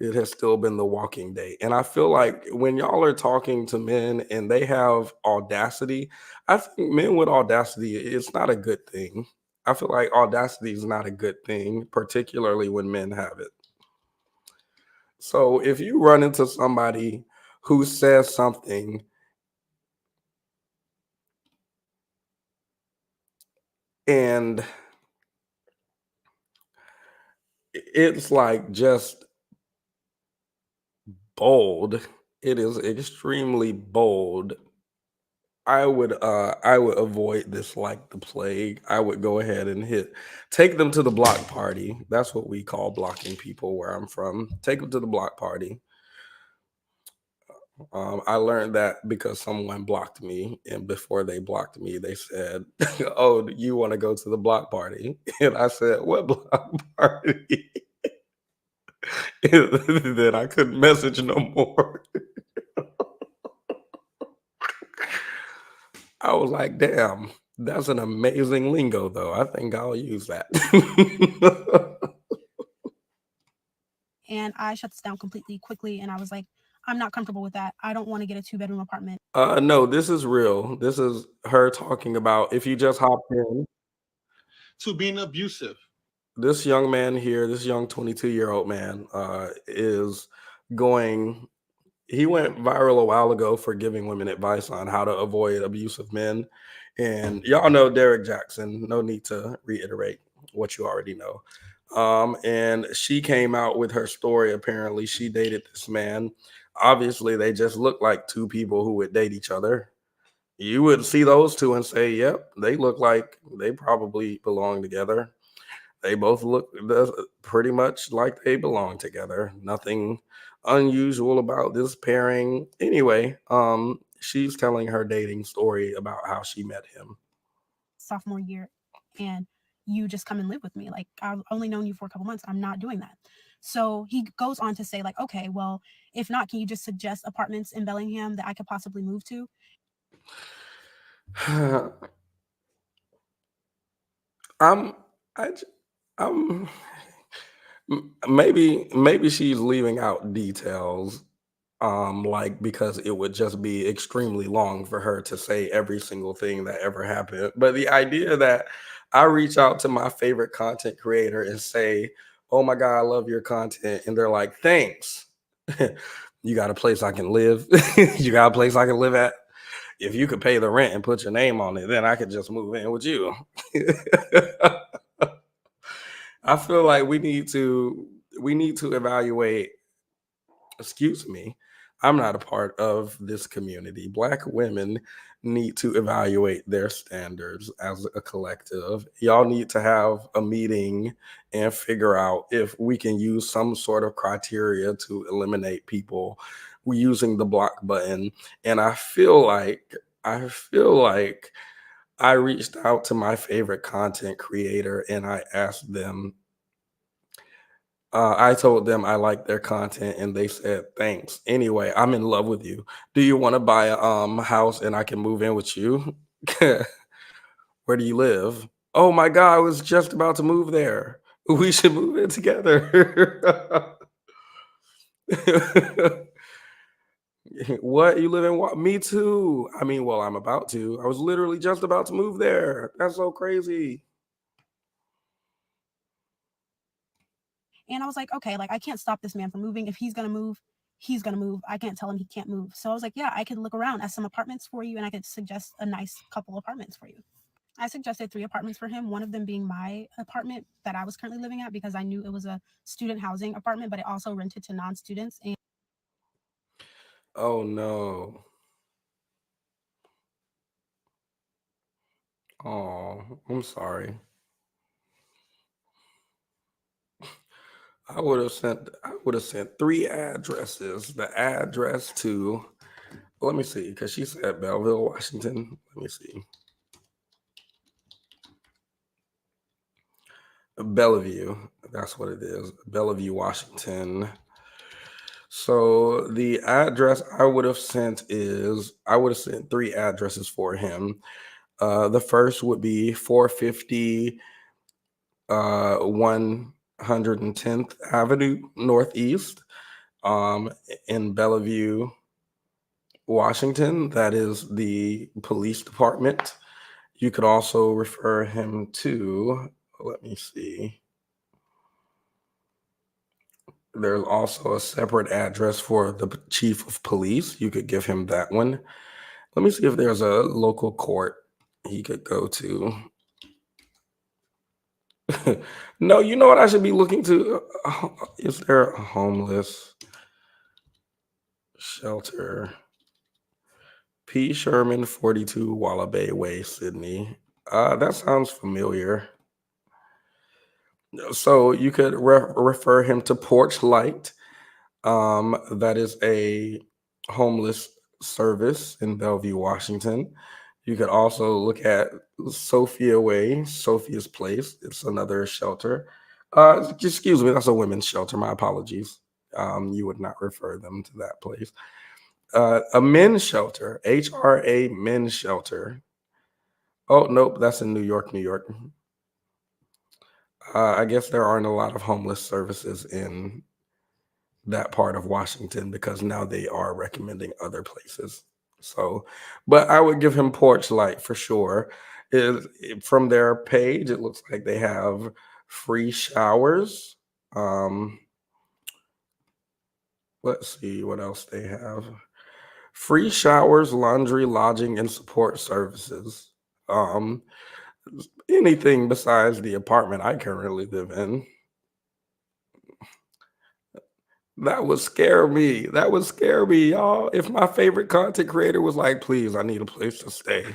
It has still been the walking date. And I feel like when y'all are talking to men and they have audacity, I think men with audacity, it's not a good thing. I feel like audacity is not a good thing, particularly when men have it. So if you run into somebody who says something and it's like just bold, it is extremely bold. I would avoid this like the plague. I would go ahead and take them to the block party. That's what we call blocking people where I'm from. Take them to the block party. I learned that because someone blocked me, and before they blocked me, they said, "Oh, you want to go to the block party?" And I said, "What block party?" And then I couldn't message no more. I was like, "Damn, that's an amazing lingo, though. I think I'll use that." And I shut this down completely quickly. And I was like, I'm not comfortable with that. I don't want to get a 2-bedroom apartment. No, this is real. This is her talking about if you just hopped in. To being abusive. This young man here, this young 22-year-old man, is going. He went viral a while ago for giving women advice on how to avoid abusive men. And y'all know Derek Jackson. No need to reiterate what you already know. And she came out with her story. Apparently, she dated this man. Obviously, they just look like two people who would date each other. You would see those two and say, yep, they look like they probably belong together. They both look pretty much like they belong together. Nothing unusual about this pairing. Anyway, she's telling her dating story about how she met him. Sophomore year, and you just come and live with me. Like, I've only known you for a couple months. I'm not doing that. So he goes on to say, like, okay, well, if not, can you just suggest apartments in Bellingham that I could possibly move to? I'm, I, j- I'm, maybe she's leaving out details, like because it would just be extremely long for her to say every single thing that ever happened. But the idea that I reach out to my favorite content creator and say, "Oh my God, I love your content," and they're like, "Thanks." You got a place I can live. You got a place I can live at. If you could pay the rent and put your name on it, then I could just move in with you. I feel like we need to evaluate, excuse me, I'm not a part of this community. Black women need to evaluate their standards as a collective. Y'all need to have a meeting and figure out if we can use some sort of criteria to eliminate people using the block button. And I feel like I reached out to my favorite content creator and I asked them, I told them I liked their content and they said thanks. Anyway, I'm in love with you. Do you want to buy a house and I can move in with you? Where do you live? Oh my god, I was just about to move there. We should move in together. What? You live in what? Me too. I mean, well, I'm about to. I was literally just about to move there. That's so crazy. And I was like, okay, like I can't stop this man from moving. If he's gonna move, he's gonna move. I can't tell him he can't move. So I was like, yeah, I could look around at some apartments for you and I could suggest a nice couple apartments for you. I suggested 3 apartments for him, one of them being my apartment that I was currently living at because I knew it was a student housing apartment, but it also rented to non-students. And Oh no. Oh, I'm sorry. I would have sent 3 addresses. The address to, let me see, because she said Belleville, Washington. Let me see. Bellevue. That's what it is. Bellevue, Washington. So the address I would have sent is I would have sent 3 addresses for him. The first would be 450 110th Avenue Northeast in Bellevue, Washington. That is the police department. You could also refer him to, let me see. There's also a separate address for the chief of police. You could give him that one. Let me see if there's a local court he could go to. No, you know what I should be looking to? Is there a homeless shelter? P. Sherman, 42 Wallaby Way, Sydney. That sounds familiar. So you could refer him to Porch Light. That is a homeless service in Bellevue, Washington. You could also look at Sophia Way, Sophia's Place. It's another shelter. Excuse me, that's a women's shelter. My apologies. You would not refer them to that place. A men's shelter, HRA Men's Shelter. Oh, nope, that's in New York, New York. I guess there aren't a lot of homeless services in that part of Washington because now they are recommending other places. So, but I would give him Porch Light for sure. From their page, it looks like they have free showers. Let's see what else they have. Free showers, laundry, lodging, and support services. Um, Anything besides the apartment I currently live in. That would scare me. That would scare me, y'all. If my favorite content creator was like, please, I need a place to stay.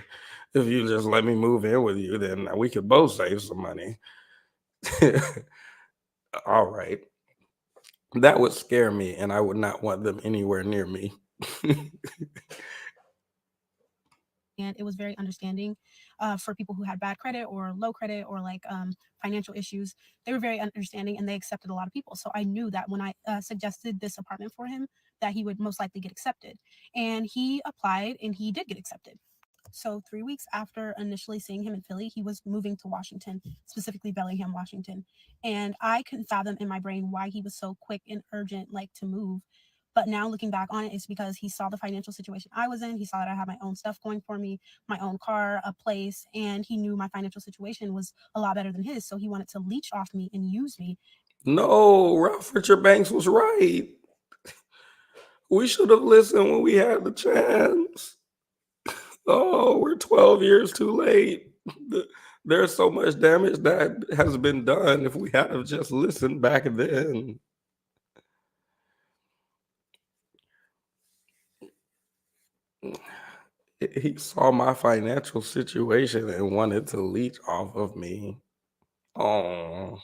If you just let me move in with you, then we could both save some money. All right. That would scare me, and I would not want them anywhere near me. and it was very understanding for people who had bad credit or low credit or like financial issues. They were very understanding and they accepted a lot of people. So I knew that when I suggested this apartment for him, that he would most likely get accepted. And he applied and he did get accepted. So 3 weeks after initially seeing him in Philly, he was moving to Washington, specifically Bellingham, Washington. And I couldn't fathom in my brain why he was so quick and urgent, like to move. But now looking back on it, it's because he saw the financial situation I was in. He saw that I had my own stuff going for me, my own car, a place, and he knew my financial situation was a lot better than his. So he wanted to leech off me and use me. No, Ralph Richard Banks was right. We should have listened when we had the chance. Oh, we're 12 years too late. There's so much damage that has been done if we had have just listened back then. He saw my financial situation and wanted to leech off of me. Oh.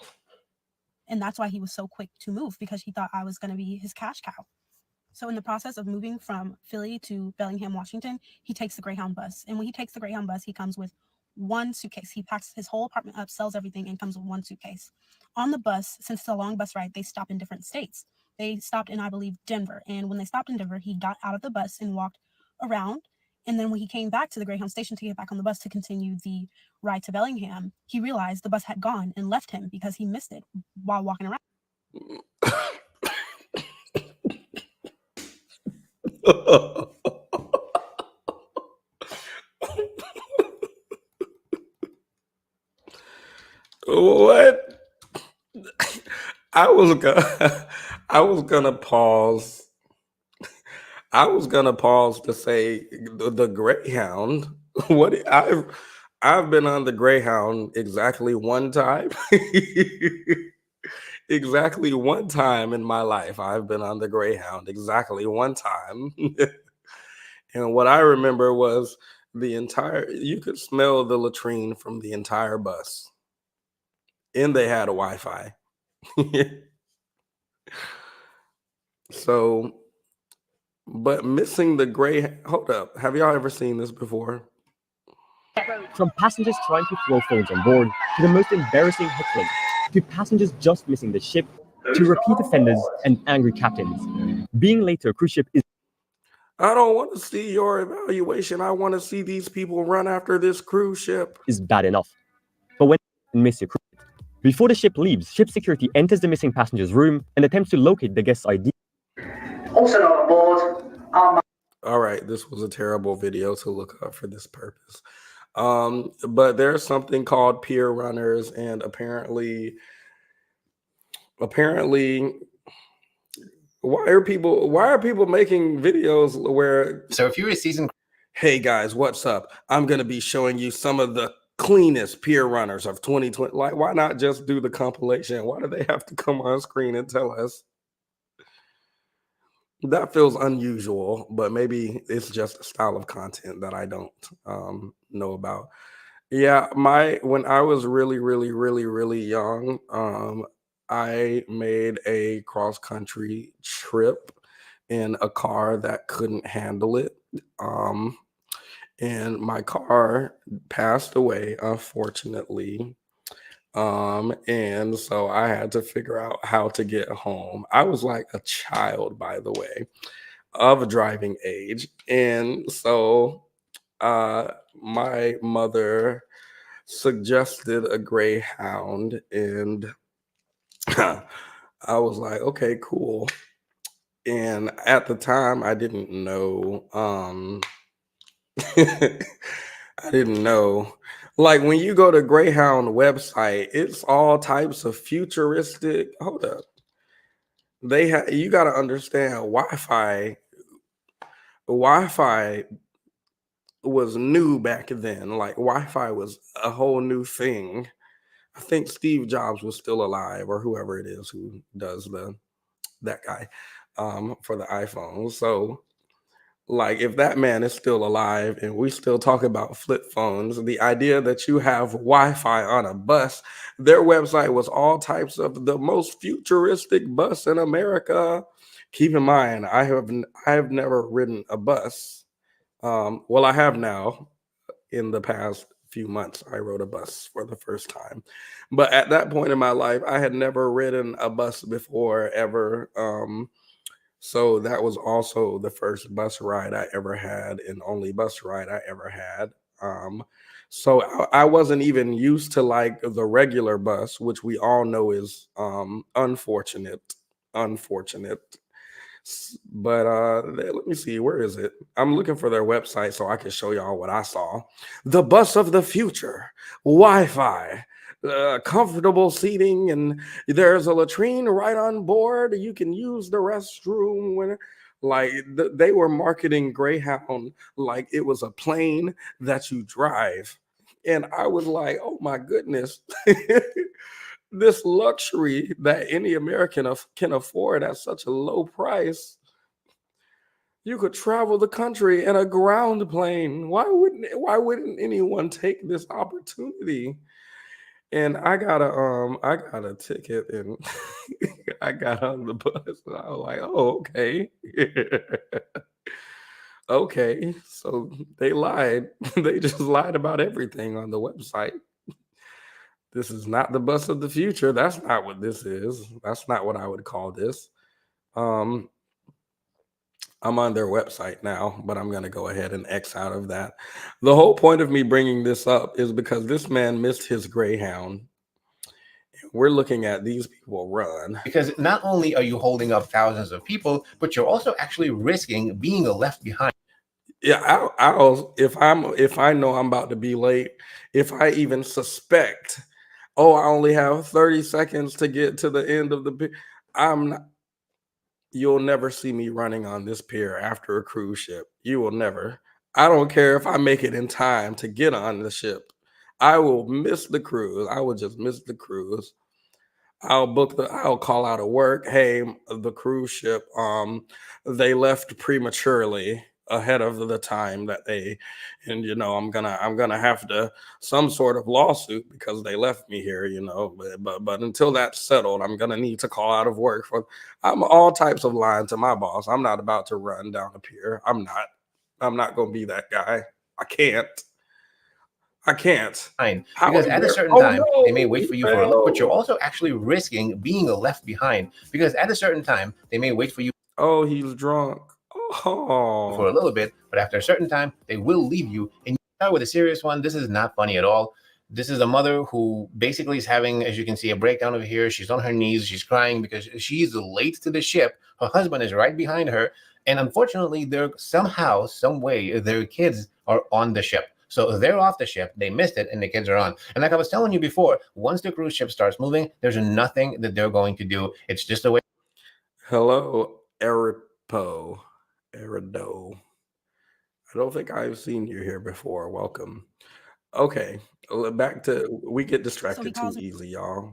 And that's why he was so quick to move, because he thought I was going to be his cash cow. So in the process of moving from Philly to Bellingham, Washington, he takes the Greyhound bus. And when he takes the Greyhound bus, he comes with one suitcase. He packs his whole apartment up, sells everything, and comes with one suitcase. On the bus, since it's a long bus ride, they stop in different states. They stopped in, I believe, Denver. And when they stopped in Denver, he got out of the bus and walked around. And then when he came back to the Greyhound station to get back on the bus to continue the ride to Bellingham, he realized the bus had gone and left him because he missed it while walking around. What? I was gonna I was gonna pause. I was gonna pause to say the Greyhound. What I've been on the Greyhound exactly one time. Exactly one time in my life. I've been on the Greyhound exactly one time. And what I remember was you could smell the latrine from the entire bus. And they had a Wi-Fi. So, but missing the hold up. Have y'all ever seen this before? From passengers trying to throw phones on board, to the most embarrassing heckling, to passengers just missing the ship, to repeat offenders and angry captains. Being late to a cruise ship is... I don't want to see your evaluation. I want to see these people run after this cruise ship. Is bad enough. But when you miss your cruise ship, before the ship leaves, ship security enters the missing passenger's room and attempts to locate the guest's ID. Also not on board. All right, this was a terrible video to look up for this purpose. But there's something called peer runners, and apparently why are people making videos where, so if you're a season, hey guys, what's up? I'm gonna be showing you some of the cleanest peer runners of 2020. Like, why not just do the compilation? Why do they have to come on screen and tell us? That feels unusual, but maybe it's just a style of content that I don't know about. Yeah, when I was really young, I made a cross-country trip in a car that couldn't handle it. And my car passed away, unfortunately. And so I had to figure out how to get home. I was like a child, by the way, of driving age. And so my mother suggested a Greyhound, and I was like, okay, cool. And at the time I didn't know, I didn't know. Like, when you go to Greyhound website, it's all types of futuristic. Hold up. You got to understand, Wi-Fi was new back then. Like, Wi-Fi was a whole new thing. I think Steve Jobs was still alive, or whoever it is who does that guy for the iPhone. So, like, if that man is still alive and we still talk about flip phones, the idea that you have Wi-Fi on a bus, their website was all types of the most futuristic bus in America. Keep in mind, I have never ridden a bus. Well, I have now. In the past few months, I rode a bus for the first time. But at that point in my life, I had never ridden a bus before, ever. So that was also the first bus ride I ever had, and only bus ride I ever had. So I wasn't even used to like the regular bus, which we all know is unfortunate. But let me see, where is it? I'm looking for their website so I can show y'all what I saw. The bus of the future, Wi-Fi, comfortable seating, and there's a latrine right on board. You can use the restroom when, like, they were marketing Greyhound like it was a plane that you drive. And I was like, oh my goodness. This luxury that any American can afford at such a low price. You could travel the country in a ground plane. Why wouldn't anyone take this opportunity? And I got a ticket, and I got on the bus, and I was like, oh, okay. Okay, so they lied. They just lied about everything on the website. This is not the bus of the future. That's not what this is. That's not what I would call this. Um, I'm on their website now, but I'm going to go ahead and X out of that. The whole point of me bringing this up is because this man missed his Greyhound. We're looking at these people run. Because not only are you holding up thousands of people, but you're also actually risking being left behind. Yeah, if I know I'm about to be late, if I even suspect, oh, I only have 30 seconds to get to the end of the I'm not, you'll never see me running on this pier after a cruise ship. You will never. I don't care if I make it in time to get on the ship. I will miss the cruise. I will just miss the cruise. I'll call out of work. Hey, the cruise ship, they left prematurely ahead of the time that they, and I'm gonna have to some sort of lawsuit because they left me here, but until that's settled, I'm gonna need to call out of work I'm all types of lying to my boss. I'm not about to run down a pier. I'm not gonna be that guy. I can't. Because at a certain time, they may wait for you for a little, but you're also actually risking being left behind. Because at a certain time, they may wait for you. Oh, he's drunk. Oh. For a little bit, but after a certain time, they will leave you. And you start with a serious one. This is not funny at all. This is a mother who basically is having, as you can see, a breakdown over here. She's on her knees. She's crying because she's late to the ship. Her husband is right behind her. And unfortunately, somehow, some way, their kids are on the ship. So they're off the ship. They missed it, and the kids are on. And like I was telling you before, once the cruise ship starts moving, there's nothing that they're going to do. It's just a way. Hello, Erido. I don't think I've seen you here before. Welcome. Okay, back to we get distracted too easy, y'all.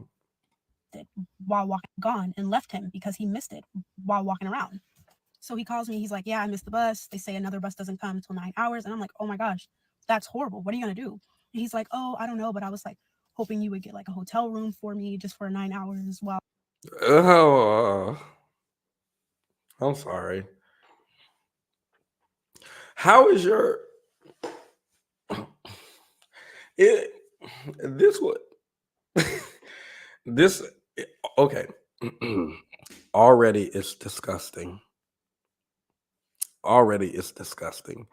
While gone and left him because he missed it while walking around. So he calls me. He's like, yeah, I missed the bus. They say another bus doesn't come until 9 hours. And I'm like, oh my gosh, that's horrible. What are you going to do? And he's like, oh, I don't know. But I was like, hoping you would get like a hotel room for me just for 9 hours while. I'm sorry. How is your this what this okay. Already it's disgusting. Already it's disgusting.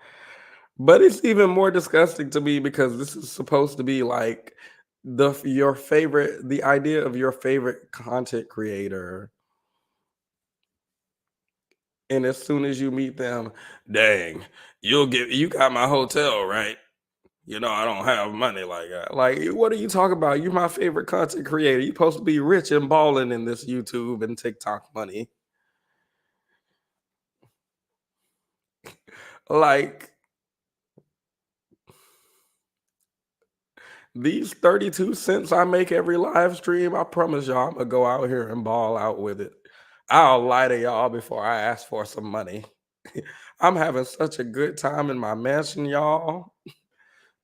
But it's even more disgusting to me because this is supposed to be like the idea of your favorite content creator. And as soon as you meet them, dang, you got my hotel, right? I don't have money like that. Like, what are you talking about? You're my favorite content creator. You're supposed to be rich and balling in this YouTube and TikTok money. Like, these 32 cents I make every live stream, I promise y'all I'm going to go out here and ball out with it. I'll lie to y'all before I ask for some money. I'm having such a good time in my mansion, y'all.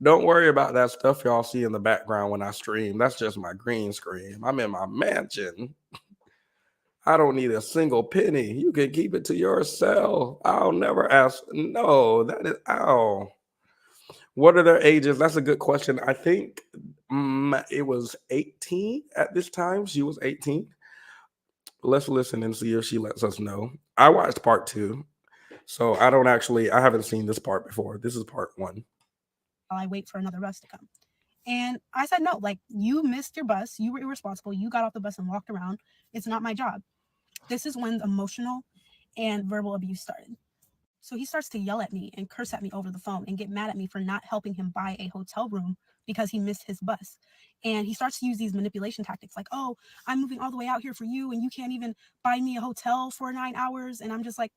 Don't worry about that stuff y'all see in the background when I stream. That's just my green screen. I'm in my mansion. I don't need a single penny. You can keep it to yourself. I'll never ask. No, that is, ow. What are their ages? That's a good question. I think it was 18 at this time. She was 18. Let's listen and see if she lets us know. I watched part 2. So I haven't seen this part before. This is part 1. I wait for another bus to come. And I said, no, like, you missed your bus. You were irresponsible. You got off the bus and walked around. It's not my job. This is when emotional and verbal abuse started. So he starts to yell at me and curse at me over the phone and get mad at me for not helping him buy a hotel room because he missed his bus. And he starts to use these manipulation tactics like, oh, I'm moving all the way out here for you and you can't even buy me a hotel for 9 hours. And I'm just like,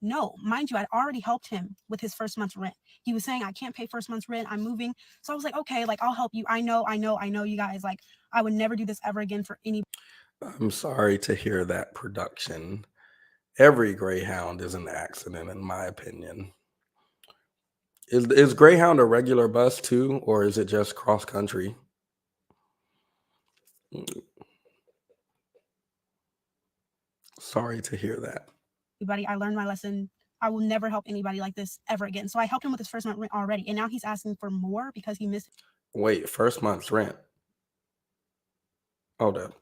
no, mind you, I'd already helped him with his first month's rent. He was saying, I can't pay first month's rent. I'm moving. So I was like, okay, like, I'll help you. I know you guys, like, I would never do this ever again for any. I'm sorry to hear that, production. Every Greyhound is an accident, in my opinion. Is Greyhound a regular bus too, or is it just cross country? Sorry to hear that. Everybody, I learned my lesson. I will never help anybody like this ever again. So I helped him with his first month rent already, and now he's asking for more because he missed. Wait, first month's rent. Hold up.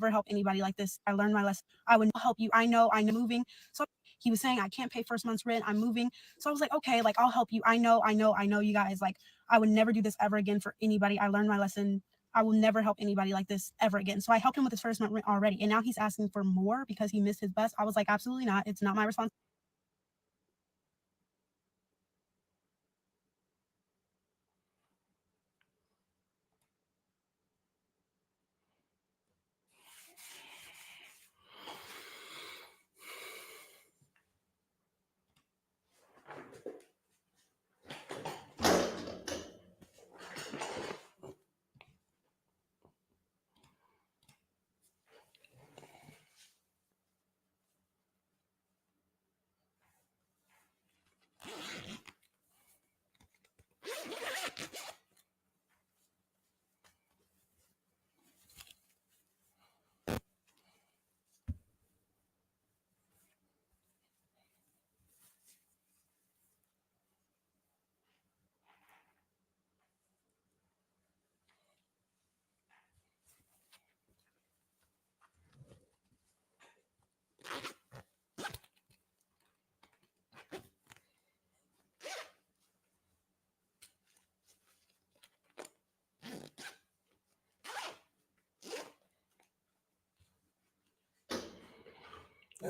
Never help anybody like this. I learned my lesson. I would help you. I know moving. So he was saying I can't pay first month's rent. I'm moving. So I was like, okay, like I'll help you. I know you guys. Like I would never do this ever again for anybody. I learned my lesson. I will never help anybody like this ever again. So I helped him with his first month rent already, and now he's asking for more because he missed his bus. I was like, absolutely not. It's not my responsibility.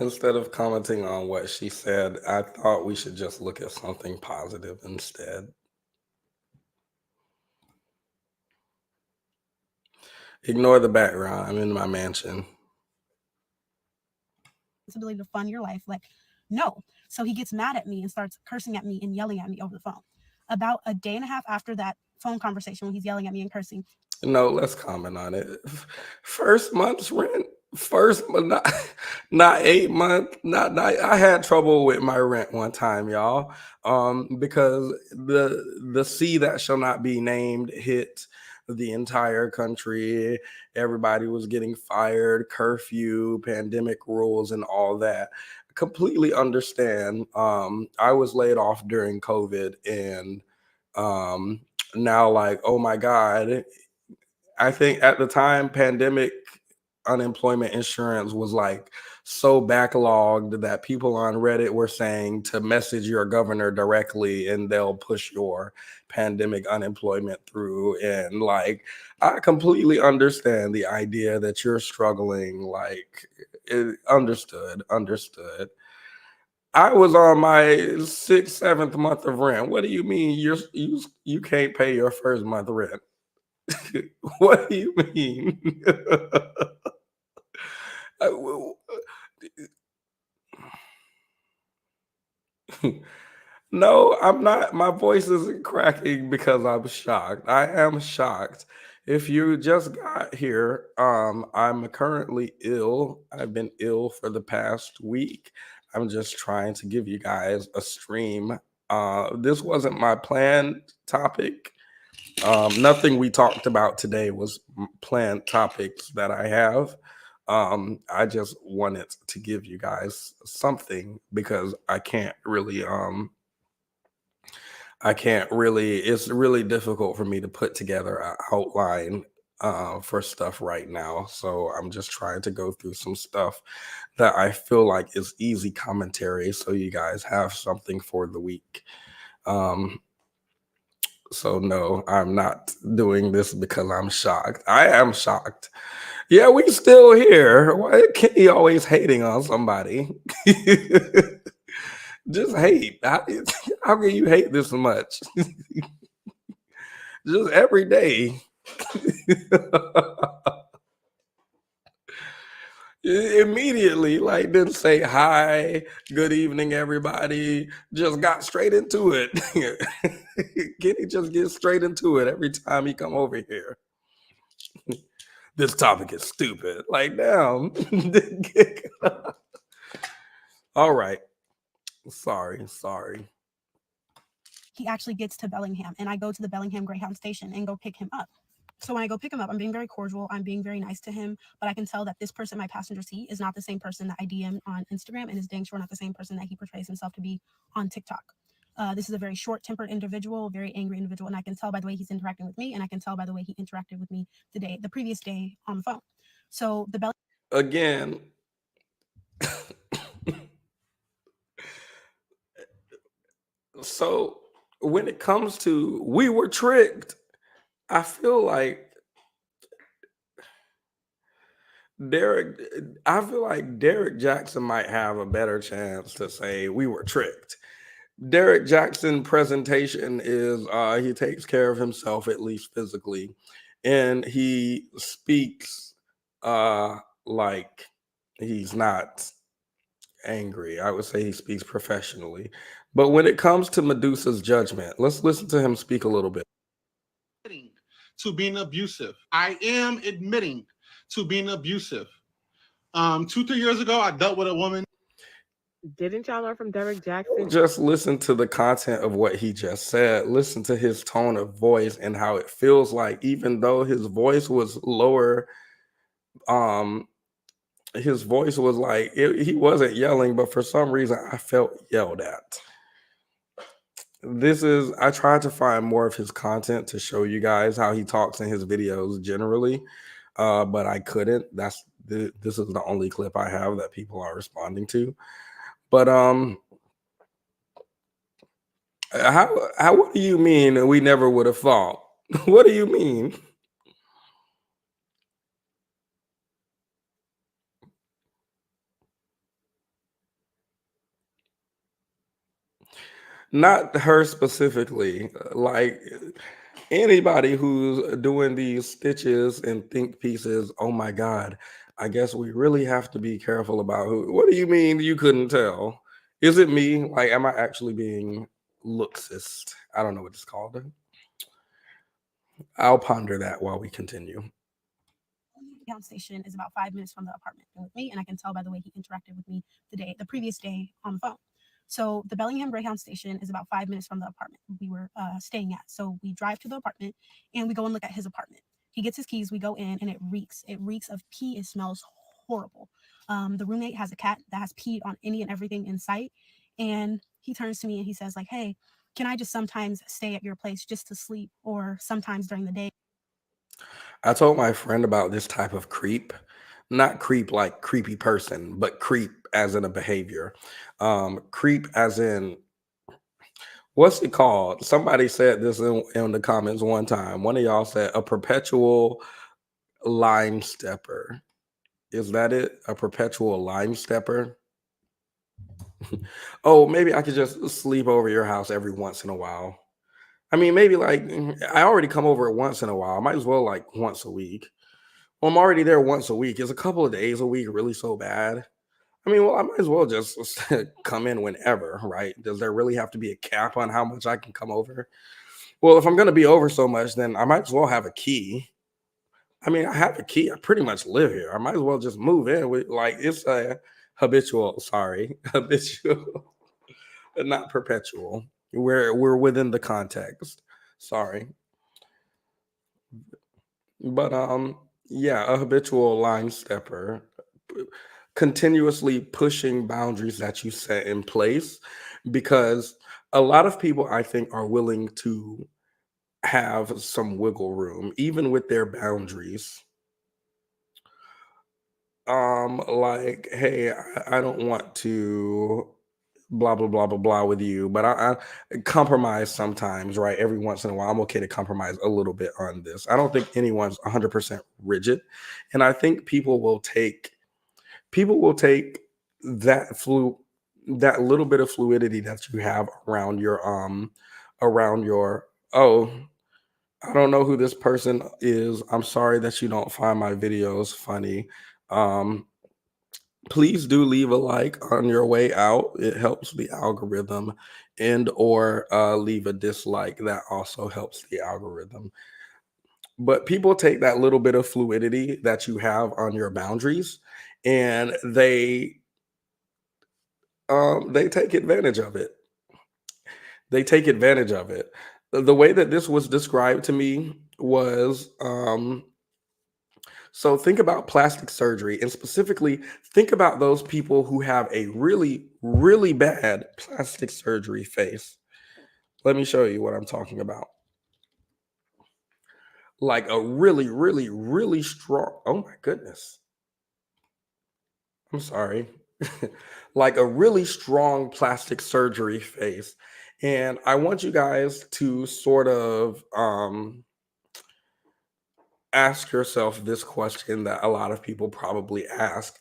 Instead of commenting on what she said, I thought we should just look at something positive instead. Ignore the background. I'm in my mansion. Responsibility to fund your life. Like, no. So he gets mad at me and starts cursing at me and yelling at me over the phone. About a day and a half after that phone conversation when he's yelling at me and cursing. No, let's comment on it. First month's rent. First, not 8 months. Not. I had trouble with my rent one time, y'all, because the sea that shall not be named hit the entire country. Everybody was getting fired, curfew, pandemic rules, and all that. Completely understand. I was laid off during COVID, and now, like, oh my God. I think at the time, pandemic unemployment insurance was like so backlogged that people on Reddit were saying to message your governor directly and they'll push your pandemic unemployment through. And like, I completely understand the idea that you're struggling. Like, understood. I was on my 6th, 7th month of rent. What do you mean you can't pay your first month rent? What do you mean? No, I'm not. My voice isn't cracking because I'm shocked. I am shocked. If you just got here, I'm currently ill. I've been ill for the past week. I'm just trying to give you guys a stream. This wasn't my planned topic. Nothing we talked about today was planned topics that I have. I just wanted to give you guys something because I can't really, it's really difficult for me to put together an outline for stuff right now. So I'm just trying to go through some stuff that I feel like is easy commentary so you guys have something for the week. So no, I'm not doing this because I'm shocked. I am shocked. Yeah, we still here. Why Kenny always hating on somebody? Just hate. How can you hate this much? Just every day. Immediately, like, didn't say hi, good evening, everybody. Just got straight into it. Kenny just gets straight into it every time he come over here. This topic is stupid. Like, damn. All right. Sorry. He actually gets to Bellingham, and I go to the Bellingham Greyhound station and go pick him up. So when I go pick him up, I'm being very cordial. I'm being very nice to him, but I can tell that this person in my passenger seat is not the same person that I DM on Instagram, and is dang sure not the same person that he portrays himself to be on TikTok. This is a very short-tempered individual, very angry individual, and I can tell by the way he's interacting with me, and I can tell by the way he interacted with me the previous day on the phone. So the belly. Again, so when it comes to we were tricked, I feel like Derek Jackson might have a better chance to say we were tricked. Derek Jackson presentation is he takes care of himself, at least physically, and he speaks like he's not angry. I would say he speaks professionally. But when it comes to Medusa's judgment, let's listen to him speak a little bit. To being abusive. I am admitting to being abusive. 2-3 years ago, I dealt with a woman. Didn't y'all learn from Derek Jackson? Just listen to the content of what he just said. Listen to his tone of voice and how it feels like, even though his voice was lower, his voice was like, he wasn't yelling, but for some reason I felt yelled at. I tried to find more of his content to show you guys how he talks in his videos generally, but I couldn't. This is the only clip I have that people are responding to. But what do you mean we never would have thought? What do you mean? Not her specifically, like anybody who's doing these stitches and think pieces. Oh my God, I guess we really have to be careful about who. What do you mean you couldn't tell? Is it me? Like, am I actually being looksist? I don't know what it's called. I'll ponder that while we continue. Station is about 5 minutes from the apartment with me, and I can tell by the way he interacted with me the previous day on the phone. So the Bellingham Greyhound station is about 5 minutes from the apartment we were staying at. So we drive to the apartment and we go and look at his apartment. He gets his keys, we go in, and it reeks of pee. It smells horrible. The roommate has a cat that has peed on any and everything in sight, and he turns to me and he says like, hey, can I just sometimes stay at your place just to sleep, or sometimes during the day? I told my friend about this type of creep, not creep like creepy person, but creep as in a behavior. Creep as in, what's it called? Somebody said this in the comments one time. One of y'all said a perpetual line stepper. Is that it? A perpetual line stepper? Oh, maybe I could just sleep over your house every once in a while. I mean, maybe like I already come over once in a while. I might as well like once a week. Well, I'm already there once a week. Is a couple of days a week really so bad? I mean, well, I might as well just come in whenever, right? Does there really have to be a cap on how much I can come over? Well, if I'm going to be over so much, then I might as well have a key. I mean, I have a key. I pretty much live here. I might as well just move in with, like, it's a habitual, not perpetual. We're within the context. Sorry. But yeah, a habitual line stepper, continuously pushing boundaries that you set in place, because a lot of people I think are willing to have some wiggle room even with their boundaries. Like, hey, I don't want to blah blah blah blah blah with you, but I compromise sometimes, right? Every once in a while I'm okay to compromise a little bit on this. I don't think anyone's 100% rigid, and I think people will take that little bit of fluidity that you have around your oh, I don't know who this person is. I'm sorry that you don't find my videos funny. Please do leave a like on your way out. It helps the algorithm, and or leave a dislike. That also helps the algorithm. But people take that little bit of fluidity that you have on your boundaries, and they take advantage of it. They take advantage of it. The way that this was described to me was so think about plastic surgery, and specifically think about those people who have a really, really bad plastic surgery face. Let me show you what I'm talking about. Like a really, really, really strong, oh my goodness. I'm sorry. Like a really strong plastic surgery face. And I want you guys to sort of ask yourself this question that a lot of people probably ask.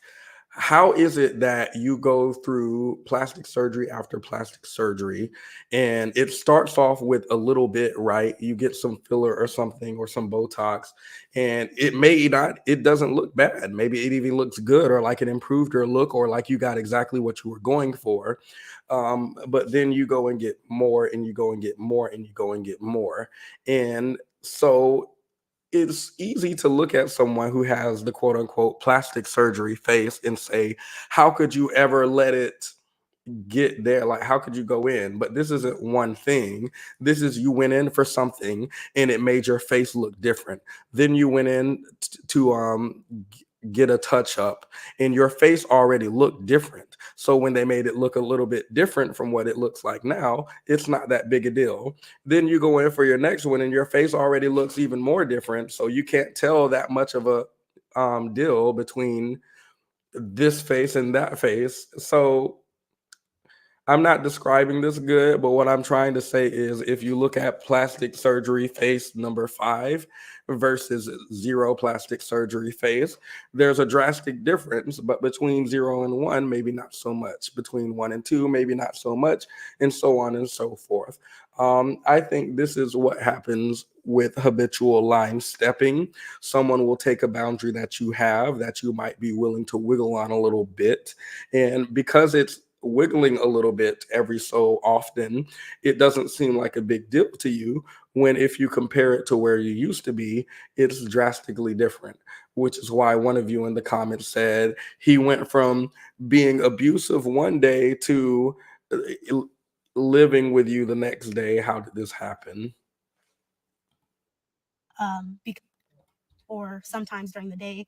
How is it that you go through plastic surgery after plastic surgery and it starts off with a little bit, right? You get some filler or something or some Botox, and it doesn't look bad. Maybe it even looks good, or like it improved your look, or like you got exactly what you were going for. But then you go and get more, and you go and get more, and you go and get more. And so it's easy to look at someone who has the quote unquote plastic surgery face and say, how could you ever let it get there? Like, how could you go in? But this isn't one thing. This is, you went in for something and it made your face look different. Then you went in to get a touch up, and your face already looked different. So when they made it look a little bit different from what it looks like now, it's not that big a deal. Then you go in for your next one and your face already looks even more different. So you can't tell that much of a deal between this face and that face. So I'm not describing this good, but what I'm trying to say is, if you look at plastic surgery face number 5 versus 0 plastic surgery face, there's a drastic difference. But between 0 and 1, maybe not so much. Between 1 and 2, maybe not so much, and so on and so forth. I think this is what happens with habitual line stepping. Someone will take a boundary that you have that you might be willing to wiggle on a little bit, and because it's wiggling a little bit every so often, it doesn't seem like a big deal to you, when if you compare it to where you used to be, it's drastically different. Which is why one of you in the comments said he went from being abusive one day to living with you the next day. How did this happen? Or sometimes during the day,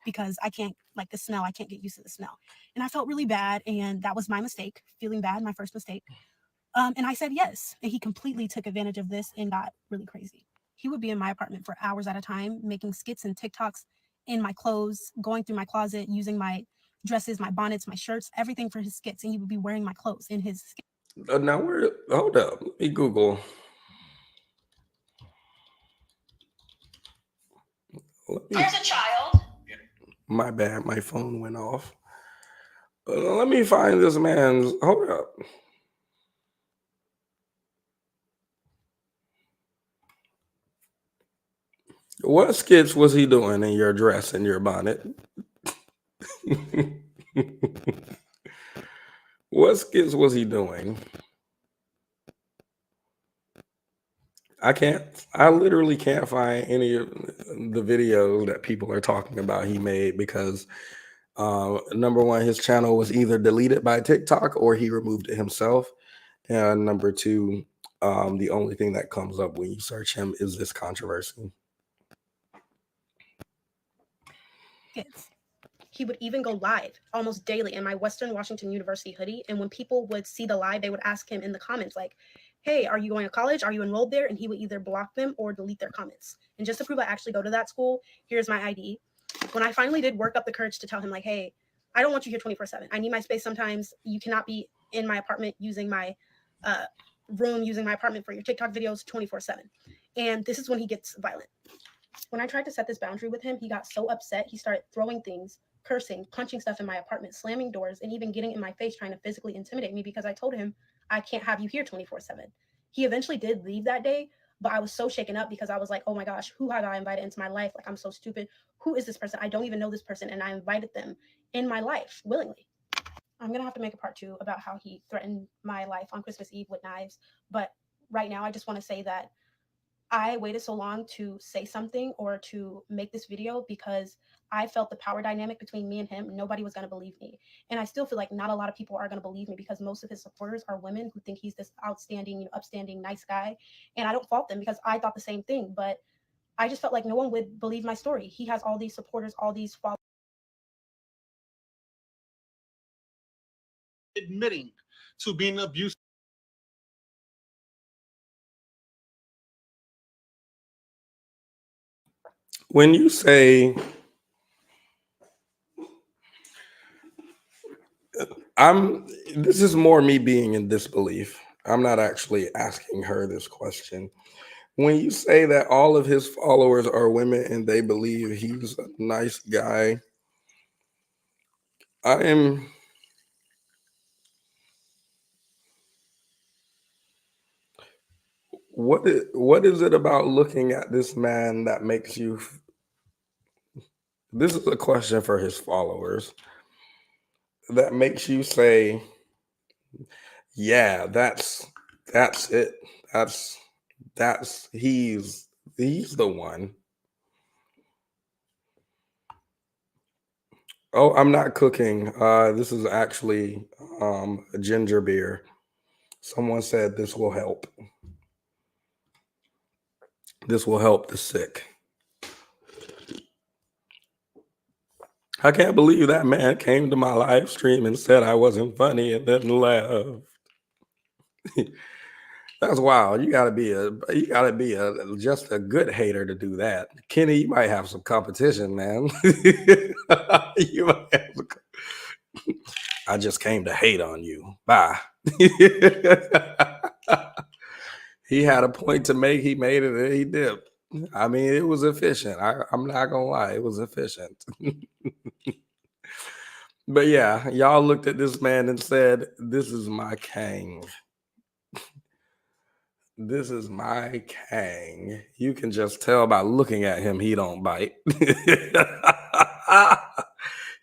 because I can't, like the smell, I can't get used to the smell. And I felt really bad, and that was my mistake, feeling bad, my first mistake. And I said yes, and he completely took advantage of this and got really crazy. He would be in my apartment for hours at a time, making skits and TikToks in my clothes, going through my closet, using my dresses, my bonnets, my shirts, everything for his skits, and he would be wearing my clothes in his skits. Now, hold up, let me Google. There's a child. My bad, my phone went off. Let me find this man's, hold up. What skits was he doing in your dress and your bonnet? What skits was he doing? I literally can't find any of the videos that people are talking about he made, because number one, his channel was either deleted by TikTok or he removed it himself. And number two, the only thing that comes up when you search him is this controversy. He would even go live almost daily in my Western Washington University hoodie. And when people would see the live, they would ask him in the comments, like, hey, are you going to college? Are you enrolled there? And he would either block them or delete their comments. And just to prove I actually go to that school, here's my ID. When I finally did work up the courage to tell him, like, hey, I don't want you here 24/7. I need my space sometimes. You cannot be in my apartment using my room, using my apartment for your TikTok videos 24/7. And this is when he gets violent. When I tried to set this boundary with him, he got so upset, he started throwing things, cursing, punching stuff in my apartment, slamming doors, and even getting in my face, trying to physically intimidate me because I told him I can't have you here 24/7. He eventually did leave that day, but I was so shaken up because I was like, oh my gosh, who have I invited into my life? Like, I'm so stupid. Who is this person? I don't even know this person, and I invited them in my life willingly. I'm going to have to make a part 2 about how he threatened my life on Christmas Eve with knives. But right now, I just want to say that I waited so long to say something or to make this video because I felt the power dynamic between me and him. Nobody was going to believe me. And I still feel like not a lot of people are going to believe me because most of his supporters are women who think he's this outstanding, upstanding, nice guy. And I don't fault them because I thought the same thing. But I just felt like no one would believe my story. He has all these supporters, all these followers. Admitting to being abusive. When you say this is more me being in disbelief. I'm not actually asking her this question. When you say that all of his followers are women and they believe he's a nice guy, what is it about looking at this man that makes you? This is a question for his followers that makes you say, yeah, that's it. He's the one. Oh, I'm not cooking. This is actually a ginger beer. Someone said this will help. This will help the sick. I can't believe that man came to my live stream and said I wasn't funny and then laughed. That's wild. You gotta be just a good hater to do that. Kenny, you might have some competition, man. You might have I just came to hate on you. Bye. He had a point to make. He made it and he dipped. I mean, it was efficient. I'm not gonna lie, it was efficient. But yeah, y'all looked at this man and said, "This is my king. This is my king." You can just tell by looking at him, he don't bite.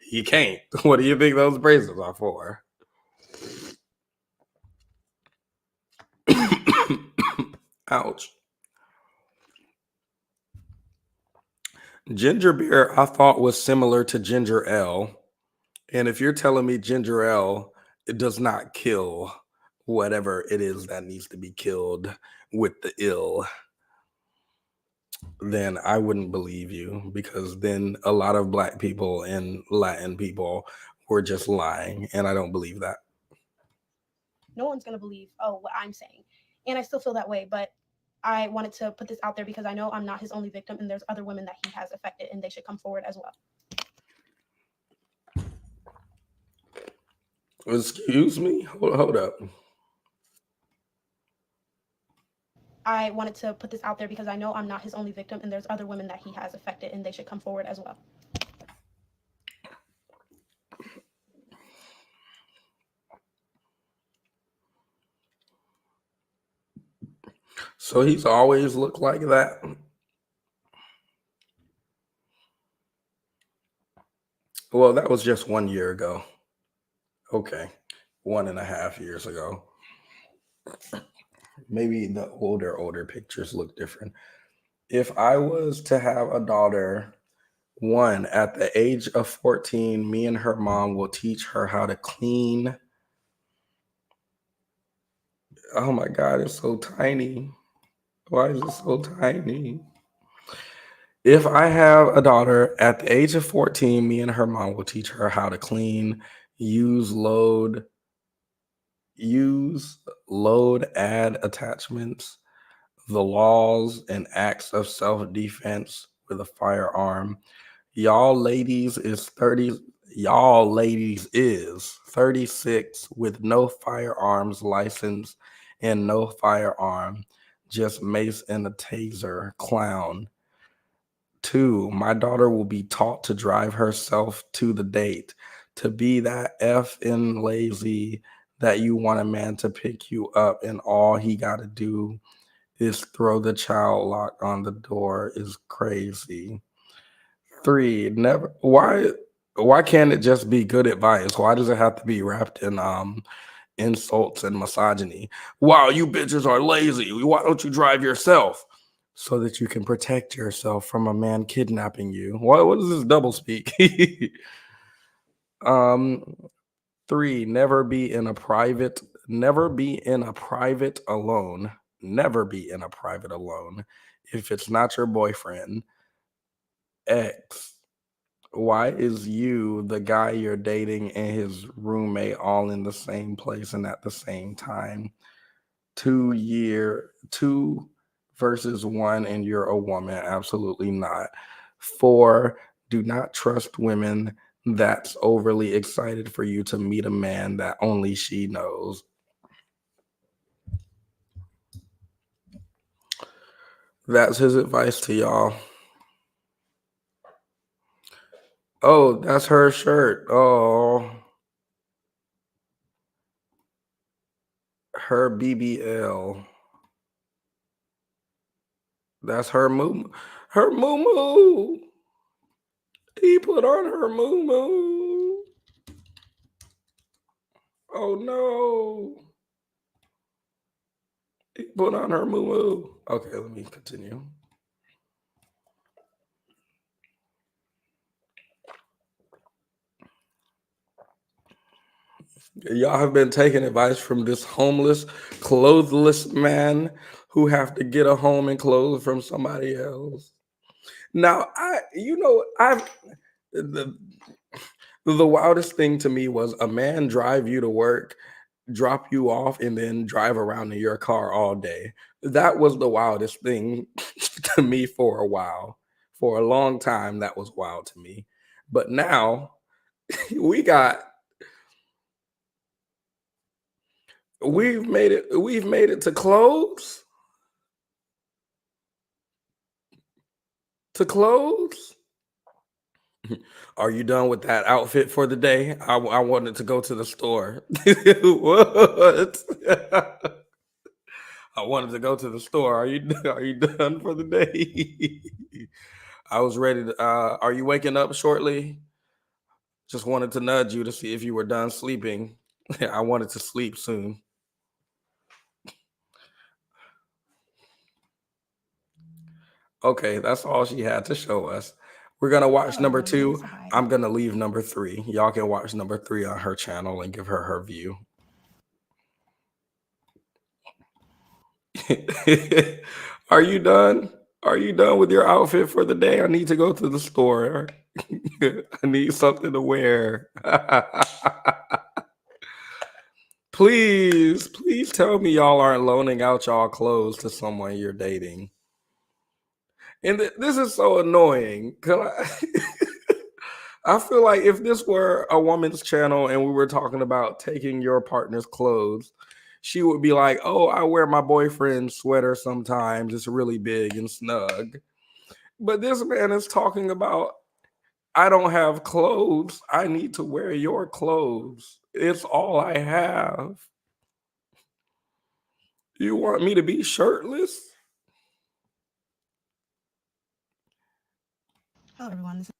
He can't. What do you think those braces are for? Ouch. Ginger beer, I thought was similar to ginger ale. And if you're telling me ginger ale, it does not kill whatever it is that needs to be killed with the ill, then I wouldn't believe you, because then a lot of Black people and Latin people were just lying. And I don't believe that. No one's going to believe, what I'm saying. And I still feel that way. But I wanted to put this out there because I know I'm not his only victim and there's other women that he has affected and they should come forward as well. Excuse me? Hold up. I wanted to put this out there because I know I'm not his only victim and there's other women that he has affected and they should come forward as well. So he's always looked like that? Well, that was just 1 year ago. Okay. 1.5 years ago. Maybe the older pictures look different. If I was to have a daughter, one, at the age of 14, me and her mom will teach her how to clean. Oh my God, it's so tiny. Why is it so tiny? If I have a daughter at the age of 14, me and her mom will teach her how to clean, use, load, add attachments, the laws and acts of self-defense with a firearm. Y'all ladies is 36 with no firearms license and no firearm, just mace and a taser. Clown. 2, my daughter will be taught to drive herself to the date, to be that effing lazy that you want a man to pick you up and all he got to do is throw the child lock on the door is crazy. 3, never. Why can't it just be good advice? Why does it have to be wrapped in insults and misogyny? Wow, you bitches are lazy. Why don't you drive yourself? so that you can protect yourself from a man kidnapping you. What is this double speak? 3, never be in a private alone. Never be in a private alone. If it's not your boyfriend. X, why is you, the guy you're dating, and his roommate all in the same place and at the same time? 2 versus 1 and you're a woman? Absolutely not. 4, do not trust women that's overly excited for you to meet a man that only she knows. That's his advice to y'all. Oh, that's her shirt. Oh, her BBL. That's her moo. Her moo. He put on her moo. Oh no. He put on her moo. Okay, let me continue. Y'all have been taking advice from this homeless, clothless man who have to get a home and clothes from somebody else. Now, the wildest thing to me was a man drive you to work, drop you off, and then drive around in your car all day. That was the wildest thing to me for a while. For a long time, that was wild to me. But now we've made it to clothes. To clothes. Are you done with that outfit for the day? I wanted to go to the store. What? I wanted to go to the store. Are you done for the day? I was ready to. Are you waking up shortly? Just wanted to nudge you to see if you were done sleeping. I wanted to sleep soon. Okay, that's all she had to show us. We're gonna watch number 2. I'm gonna leave number 3. Y'all can watch number 3 on her channel and give her her view. Are you done? Are you done with your outfit for the day? I need to go to the store. I need something to wear. Please tell me y'all aren't loaning out y'all clothes to someone you're dating. And this is so annoying. I feel like if this were a woman's channel and we were talking about taking your partner's clothes, she would be like, oh, I wear my boyfriend's sweater sometimes. It's really big and snug. But this man is talking about, I don't have clothes. I need to wear your clothes. It's all I have. You want me to be shirtless? Hello, everyone. This is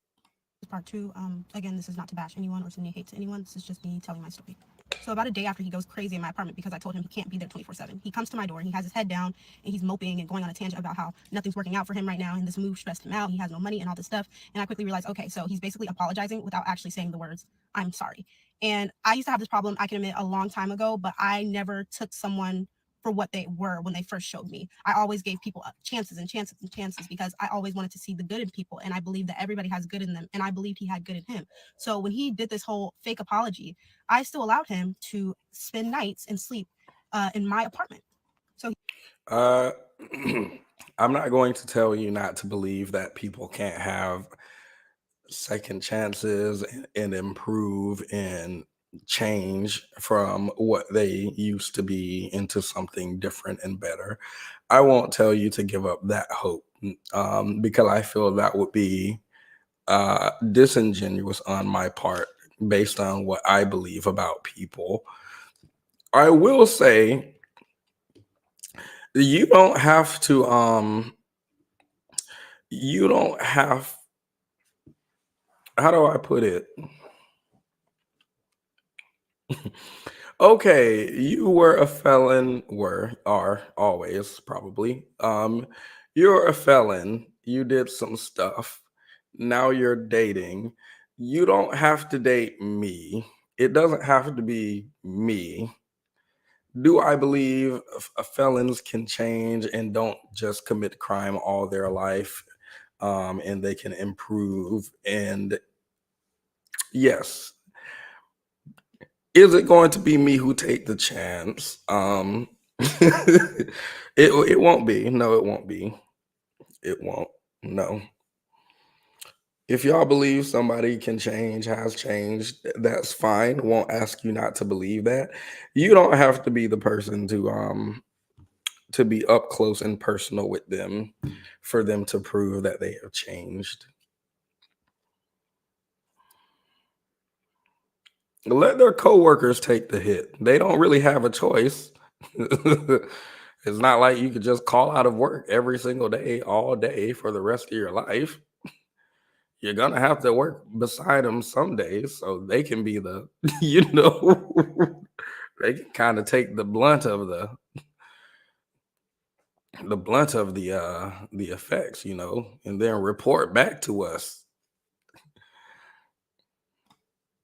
part 2. Again, this is not to bash anyone or send any hate to anyone. This is just me telling my story. So about a day after he goes crazy in my apartment because I told him he can't be there 24/7, he comes to my door and he has his head down and he's moping and going on a tangent about how nothing's working out for him right now and this move stressed him out. He has no money and all this stuff. And I quickly realized, okay, so he's basically apologizing without actually saying the words, I'm sorry. And I used to have this problem, I can admit, a long time ago, but I never took someone for what they were when they first showed me. I always gave people chances and chances and chances because I always wanted to see the good in people. And I believe that everybody has good in them. And I believed he had good in him. So when he did this whole fake apology, I still allowed him to spend nights and sleep in my apartment. So I'm not going to tell you not to believe that people can't have second chances and improve and change from what they used to be into something different and better. I won't tell you to give up that hope because I feel that would be disingenuous on my part based on what I believe about people. I will say you don't have to how do I put it? Okay, you were a felon, are always probably. You're a felon. You did some stuff. Now you're dating. You don't have to date me. It doesn't have to be me. Do I believe felons can change and don't just commit crime all their life, and they can improve? And yes, is it going to be me who take the chance? It won't be. No, it won't be. It won't. No. If y'all believe somebody can change, has changed, that's fine. Won't ask you not to believe that. You don't have to be the person to be up close and personal with them for them to prove that they have changed. Let their coworkers take the hit. They don't really have a choice. It's not like you could just call out of work every single day, all day for the rest of your life. You're gonna have to work beside them some days, so they can be the, they can kind of take the blunt of the effects, and then report back to us.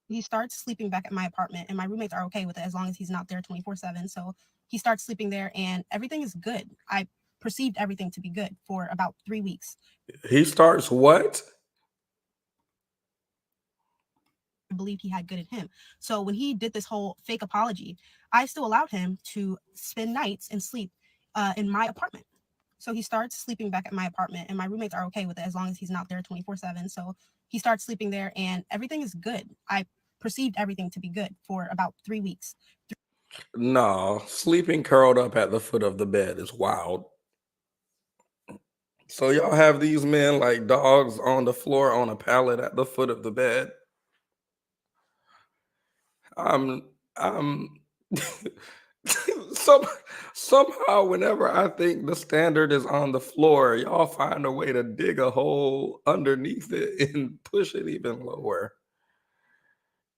He starts sleeping back at my apartment, and my roommates are okay with it as long as he's not there 24/7. So he starts sleeping there, and everything is good. I perceived everything to be good for about 3 weeks. He starts what? I believed he had good in him. So when he did this whole fake apology, I still allowed him to spend nights and sleep in my apartment. So he starts sleeping back at my apartment, and my roommates are okay with it as long as he's not there 24/7. So he starts sleeping there, and everything is good. I perceived everything to be good for about 3 weeks. No, sleeping curled up at the foot of the bed is wild. So y'all have these men like dogs on the floor on a pallet at the foot of the bed. I'm some somehow whenever I think the standard is on the floor, y'all find a way to dig a hole underneath it and push it even lower.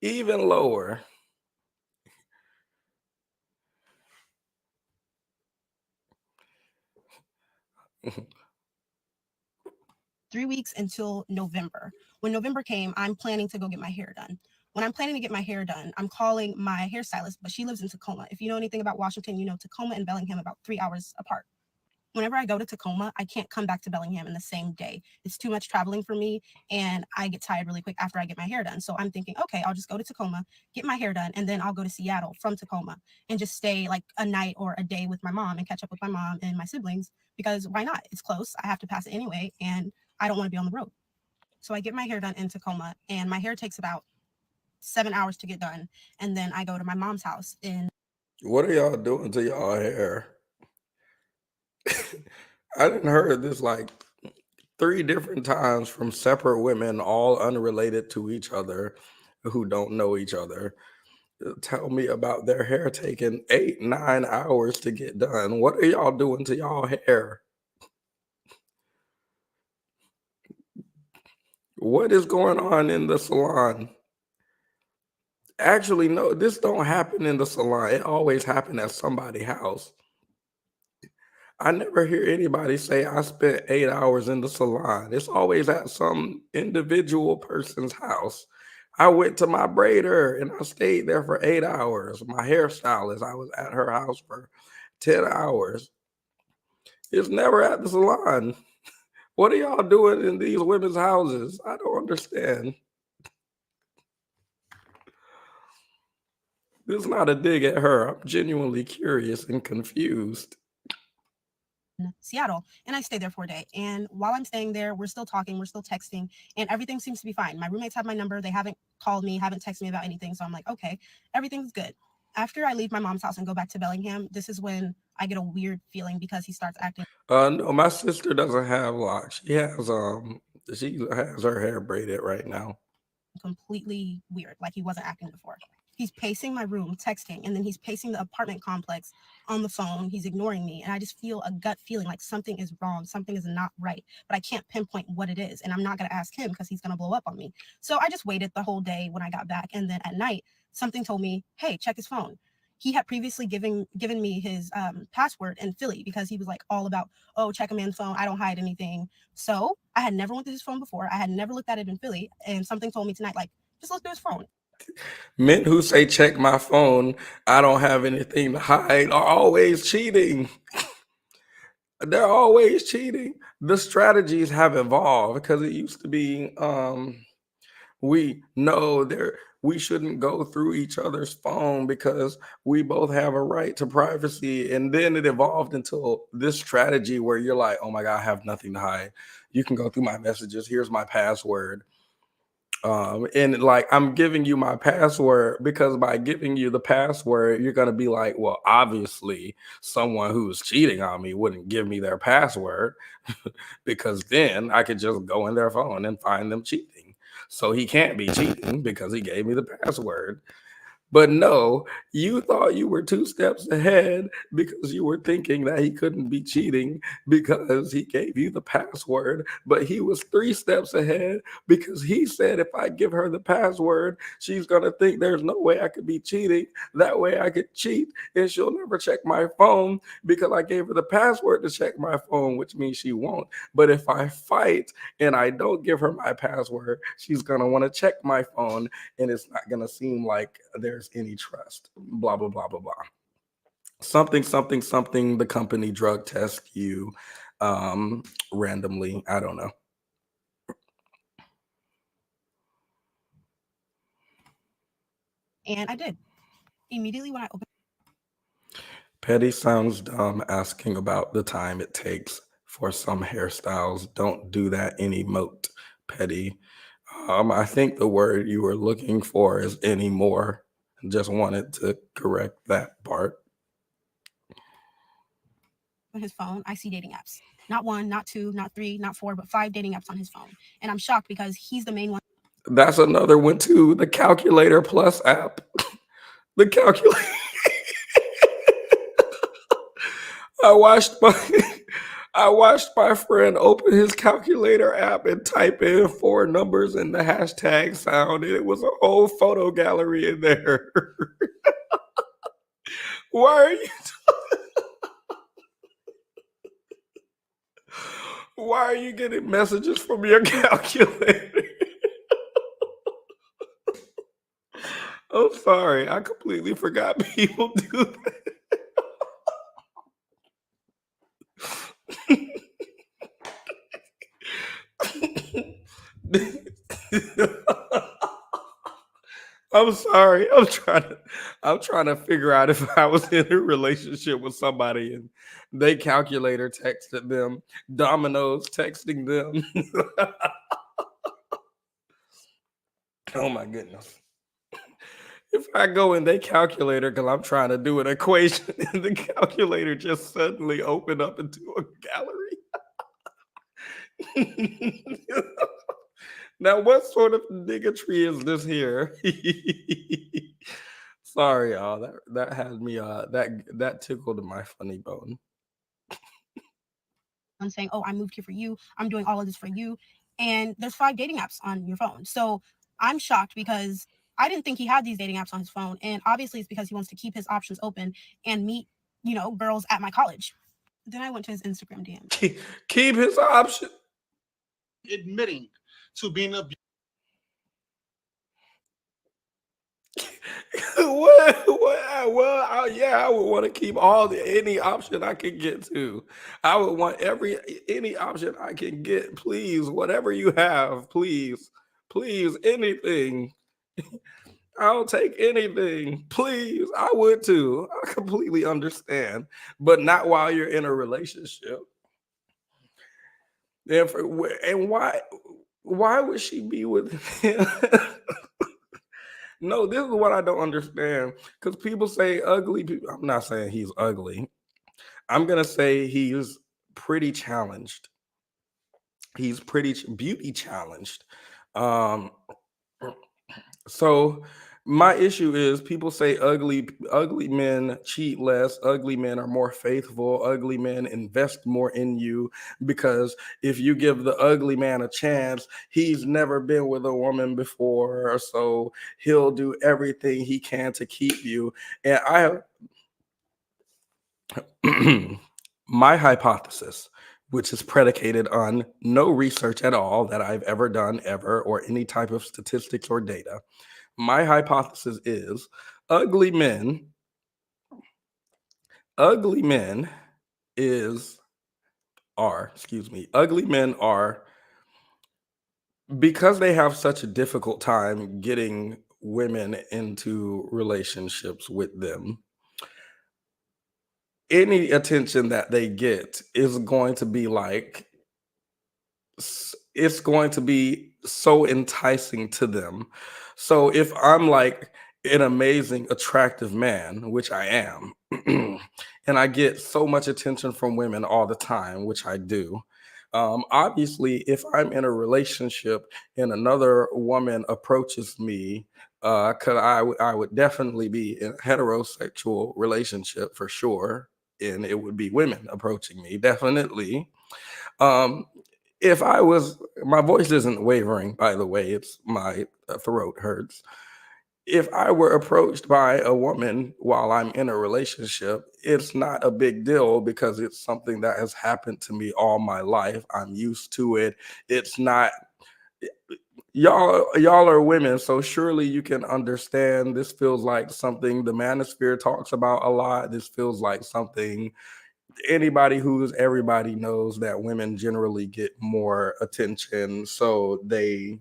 Even lower. 3 weeks until November. When November came, I'm planning to go get my hair done. When I'm planning to get my hair done, I'm calling my hairstylist, but she lives in Tacoma. If you know anything about Washington, you know Tacoma and Bellingham about 3 hours apart. Whenever I go to Tacoma, I can't come back to Bellingham in the same day. It's too much traveling for me, and I get tired really quick after I get my hair done. So I'm thinking, okay, I'll just go to Tacoma, get my hair done, and then I'll go to Seattle from Tacoma and just stay like a night or a day with my mom and catch up with my mom and my siblings, because why not? It's close. I have to pass it anyway, and I don't want to be on the road. So I get my hair done in Tacoma, and my hair takes about 7 hours to get done. And then I go to my mom's house in. What are y'all doing to y'all hair? I didn't heard this like 3 different times from separate women, all unrelated to each other, who don't know each other. Tell me about their hair taking 8, 9 hours to get done. What are y'all doing to y'all hair? What is going on in the salon? Actually, no, this don't happen in the salon. It always happen at somebody's house. I never hear anybody say I spent 8 hours in the salon. It's always at some individual person's house. I went to my braider and I stayed there for 8 hours. My hairstylist, I was at her house for 10 hours. It's never at the salon. What are y'all doing in these women's houses? I don't understand. This is not a dig at her. I'm genuinely curious and confused. Seattle, and I stay there for a day. And while I'm staying there, we're still talking, we're still texting, and everything seems to be fine. My roommates have my number. They haven't called me, haven't texted me about anything. So I'm like, okay, everything's good. After I leave my mom's house and go back to Bellingham, this is when I get a weird feeling because he starts acting. No, my sister doesn't have locks. She has her hair braided right now. Completely weird, like he wasn't acting before. He's pacing my room, texting, and then he's pacing the apartment complex on the phone. He's ignoring me, and I just feel a gut feeling like something is wrong, something is not right, but I can't pinpoint what it is, and I'm not going to ask him because he's going to blow up on me. So I just waited the whole day when I got back, and then at night, something told me, hey, check his phone. he had previously given me his password in Philly because he was like all about, oh, check a man's phone. I don't hide anything. So I had never went through his phone before. I had never looked at it in Philly. And something told me tonight, like, just look through his phone. Men who say check my phone, I don't have anything to hide, are always cheating. They're always cheating. The strategies have evolved because it used to be we know we shouldn't go through each other's phone because we both have a right to privacy. And then it evolved into this strategy where you're like, oh my God, I have nothing to hide. You can go through my messages. Here's my password. And like, I'm giving you my password because by giving you the password, you're going to be like, well, obviously someone who's cheating on me wouldn't give me their password because then I could just go in their phone and find them cheating. So he can't be cheating because he gave me the password. But no, you thought you were 2 steps ahead because you were thinking that he couldn't be cheating because he gave you the password. But he was 3 steps ahead because he said, if I give her the password, she's going to think there's no way I could be cheating. That way I could cheat and she'll never check my phone because I gave her the password to check my phone, which means she won't. But if I fight and I don't give her my password, she's going to want to check my phone and it's not going to seem like there's any trust, blah, blah, blah, blah, blah. Something, the company drug test you randomly. I don't know. And I did. Immediately when I opened. Petty sounds dumb asking about the time it takes for some hairstyles. Don't do that anymore, Petty. I think the word you were looking for is anymore. Just wanted to correct that part. On his phone, I see dating apps. Not 1, not 2, not 3, not 4, but 5 dating apps on his phone. And I'm shocked because he's the main one. That's another one too. The Calculator Plus app. The calculator. I watched my friend open his calculator app and type in 4 numbers in the hashtag sound, and it was a whole photo gallery in there. Why are you? Why are you getting messages from your calculator? I'm sorry, I completely forgot people do that. I'm sorry. I'm trying to figure out if I was in a relationship with somebody and they calculator texted them, Domino's texting them. Oh my goodness. If I go in their calculator because I'm trying to do an equation and the calculator just suddenly opened up into a gallery. Now, what sort of bigotry is this here? Sorry, y'all. That had me that tickled my funny bone. I'm saying, oh, I moved here for you. I'm doing all of this for you. And there's 5 dating apps on your phone. So I'm shocked because I didn't think he had these dating apps on his phone. And obviously it's because he wants to keep his options open and meet, girls at my college. Then I went to his Instagram DM. Keep his option. Admitting to being a I would want to keep any option I can get to. I would want any option I can get. Please, whatever you have, please, anything. I'll take anything. Please, I would too. I completely understand, but not while you're in a relationship. And why would she be with him? No, this is what I don't understand. Because people say ugly people. I'm not saying he's ugly. I'm going to say he's pretty challenged. He's pretty beauty challenged. So my issue is people say ugly men cheat less, ugly men are more faithful, ugly men invest more in you, because if you give the ugly man a chance, he's never been with a woman before, so he'll do everything he can to keep you. And My hypothesis, which is predicated on no research at all that I've ever done ever, or any type of statistics or data. My hypothesis is ugly men ugly men ugly men are, because they have such a difficult time getting women into relationships with them. Any attention that they get is going to be like, it's going to be so enticing to them. So if I'm like an amazing, attractive man, which I am, and I get so much attention from women all the time, which I do. Obviously, if I'm in a relationship and another woman approaches me, because I would definitely be in a heterosexual relationship for sure, and it would be women approaching me, definitely. Um, if I was, my voice isn't wavering, by the way, it's my throat hurts. If I were approached by a woman while I'm in a relationship, it's not a big deal because it's something that has happened to me all my life. I'm used to it. It's not, y'all are women, so surely you can understand. This feels like something the manosphere talks about a lot. This feels like something anybody who's everybody knows that women generally get more attention. So the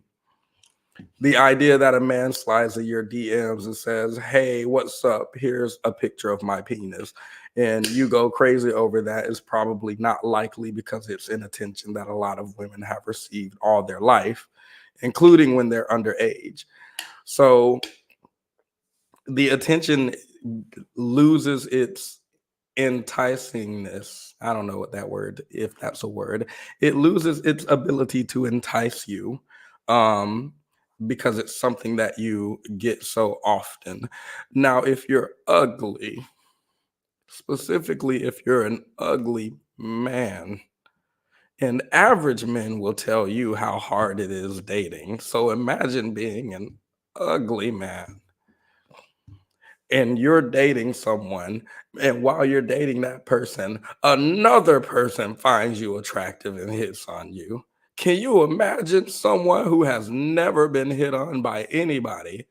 idea that a man slides in your DMs and says, "Hey, what's up? Here's a picture of my penis," and you go crazy over that is probably not likely because it's an attention that a lot of women have received all their life, including when they're underage. So the attention loses its enticingness. I don't know what that word, if that's a word. It loses its ability to entice you. Because it's something that you get so often. Now, if you're ugly, specifically if you're an ugly man, and average men will tell you how hard it is dating. So imagine being an ugly man and you're dating someone, and while you're dating that person, another person finds you attractive and hits on you. Can you imagine someone who has never been hit on by anybody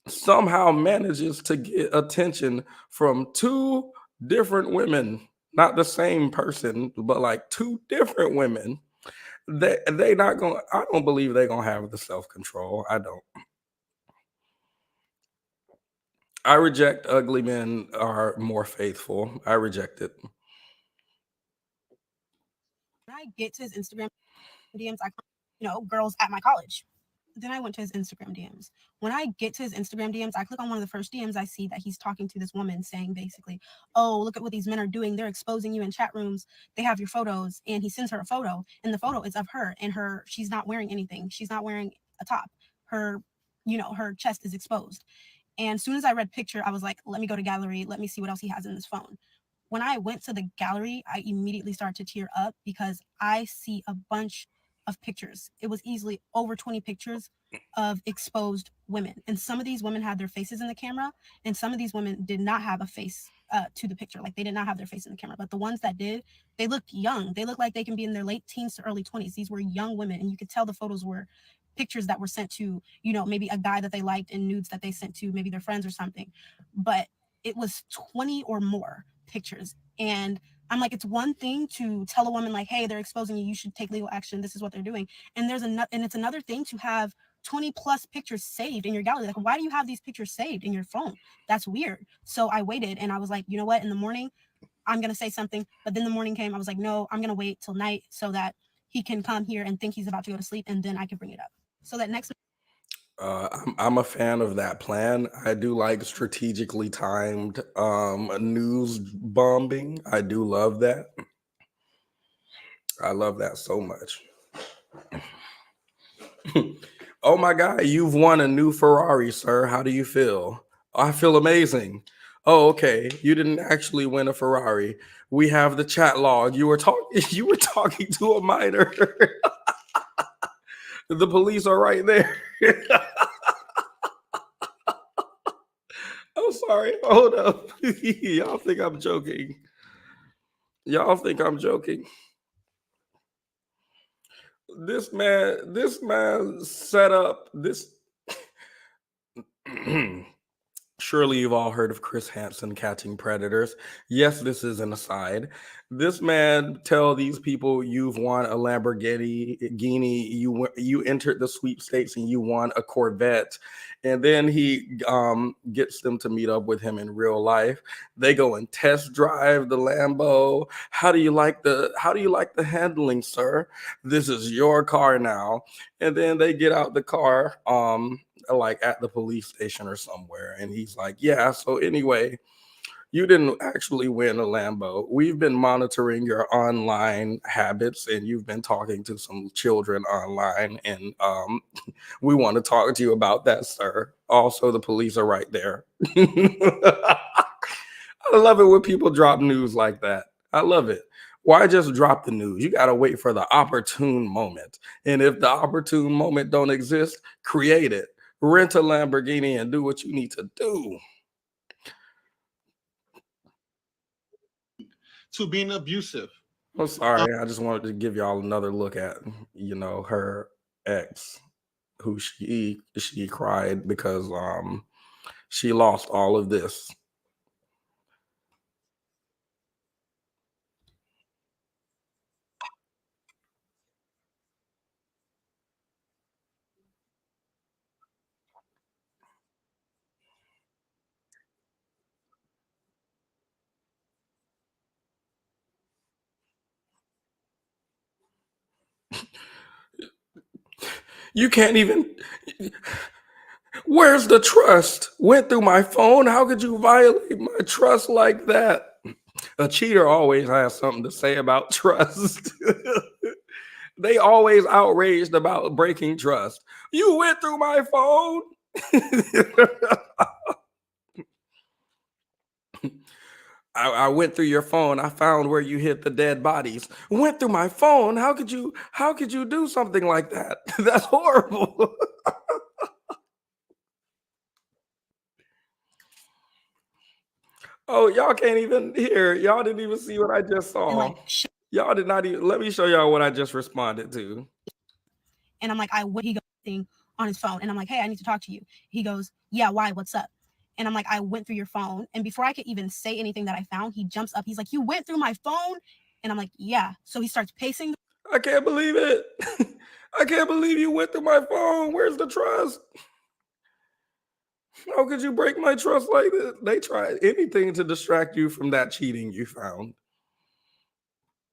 somehow manages to get attention from two different women, not the same person, but like two different women? They not gonna, I don't believe they're gonna have the self-control. I don't. I reject ugly men are more faithful. I reject it. When I get to his Instagram DMs, girls at my college. Then I went to his Instagram DMs. When I get to his Instagram DMs, I click on one of the first DMs I see that he's talking to this woman saying basically, "Oh, look at what these men are doing. They're exposing you in chat rooms. They have your photos." And he sends her a photo, and the photo is of her, and she's not wearing anything. She's not wearing a top. Her, her chest is exposed. And as soon as I read picture, I was like, let me go to gallery. Let me see what else he has in this phone. When I went to the gallery, I immediately started to tear up because I see a bunch of pictures. It was easily over 20 pictures of exposed women. And some of these women had their faces in the camera, and some of these women did not have a face to the picture. Like, they did not have their face in the camera. But the ones that did, they looked young. They looked like they can be in their late teens to early 20s. These were young women, and you could tell the photos were pictures that were sent to, maybe a guy that they liked, and nudes that they sent to maybe their friends or something. But it was 20 or more pictures. And I'm like, it's one thing to tell a woman like, hey, they're exposing you, you should take legal action, this is what they're doing. And it's another thing to have 20 plus pictures saved in your gallery. Like, why do you have these pictures saved in your phone? That's weird. So I waited, and I was like, you know what, in the morning I'm gonna say something. But then the morning came, I was like, no, I'm gonna wait till night so that he can come here and think he's about to go to sleep, and then I can bring it up. So that next I'm a fan of that plan. I do like strategically timed news bombing. I do love that. I love that so much. Oh my God, you've won a new Ferrari, sir. How do you feel? Oh, I feel amazing. Oh, okay. You didn't actually win a Ferrari. We have the chat log. You were talking to a minor. The police are right there. I'm sorry. Hold up. Y'all think I'm joking. Y'all think I'm joking. This man set up this. Surely you've all heard of Chris Hansen catching predators. Yes, this is an aside. This man tell these people you've won a Lamborghini, you entered the sweepstakes and you won a Corvette, and then he gets them to meet up with him in real life. They go and test drive the Lambo. How do you like the handling, sir? This is your car now. And then they get out the car. Like at the police station or somewhere, and he's like, yeah, so anyway, you didn't actually win a Lambo. We've been monitoring your online habits, and you've been talking to some children online, and we want to talk to you about that, sir. Also, the police are right there. I love it when people drop news like that. I love it. Why just drop the news? You got to wait for the opportune moment, and if the opportune moment don't exist, create it. Rent a Lamborghini and do what you need to do. To being abusive. I'm sorry. I just wanted to give y'all another look at, her ex, who she cried because she lost all of this. You can't even. Where's the trust? Went through my phone. How could you violate my trust like that? A cheater always has something to say about trust. They always outraged about breaking trust. You went through my phone. I went through your phone. I found where you hid the dead bodies. Went through my phone. How could you do something like that? That's horrible. Oh, y'all can't even hear. Y'all didn't even see what I just saw. Y'all did not even. Let me show y'all what I just responded to. And I'm like, he goes on his phone, and I'm like, hey, I need to talk to you. He goes, yeah, why? What's up? And I'm like, I went through your phone, and before I could even say anything that I found, he jumps up. He's like, you went through my phone? And I'm like, yeah. So he starts pacing. I can't believe it. I can't believe you went through my phone. Where's the trust? How could you break my trust like this? They tried anything to distract you from that cheating you found.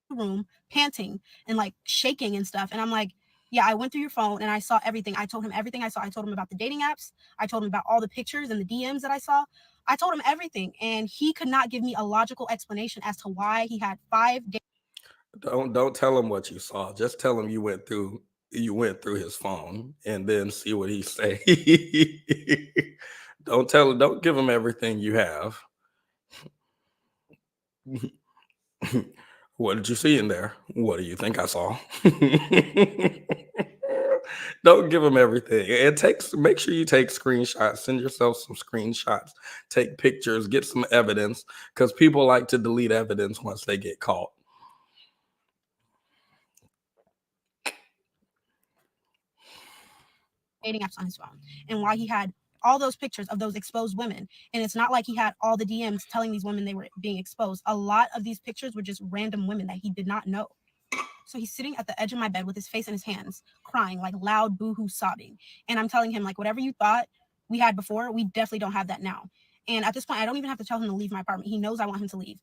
Room, panting and like shaking and stuff. And I'm like, yeah, I went through your phone and I saw everything. I told him everything I saw. I told him about the dating apps. I told him about all the pictures and the DMs that I saw. I told him everything. And he could not give me a logical explanation as to why he had 5 days. Don't tell him what you saw. Just tell him you went through his phone, and then see what he say. Don't give him everything you have. What did you see in there? What do you think I saw? Don't give him everything. Make sure you take screenshots. Send yourself some screenshots. Take pictures. Get some evidence, because people like to delete evidence once they get caught. Dating apps on his phone, and why he had all those pictures of those exposed women. And it's not like he had all the DMs telling these women they were being exposed. A lot of these pictures were just random women that he did not know. So he's sitting at the edge of my bed with his face in his hands, crying, like loud boohoo sobbing. And I'm telling him, like, whatever you thought we had before, we definitely don't have that now. And at this point, I don't even have to tell him to leave my apartment. He knows I want him to leave.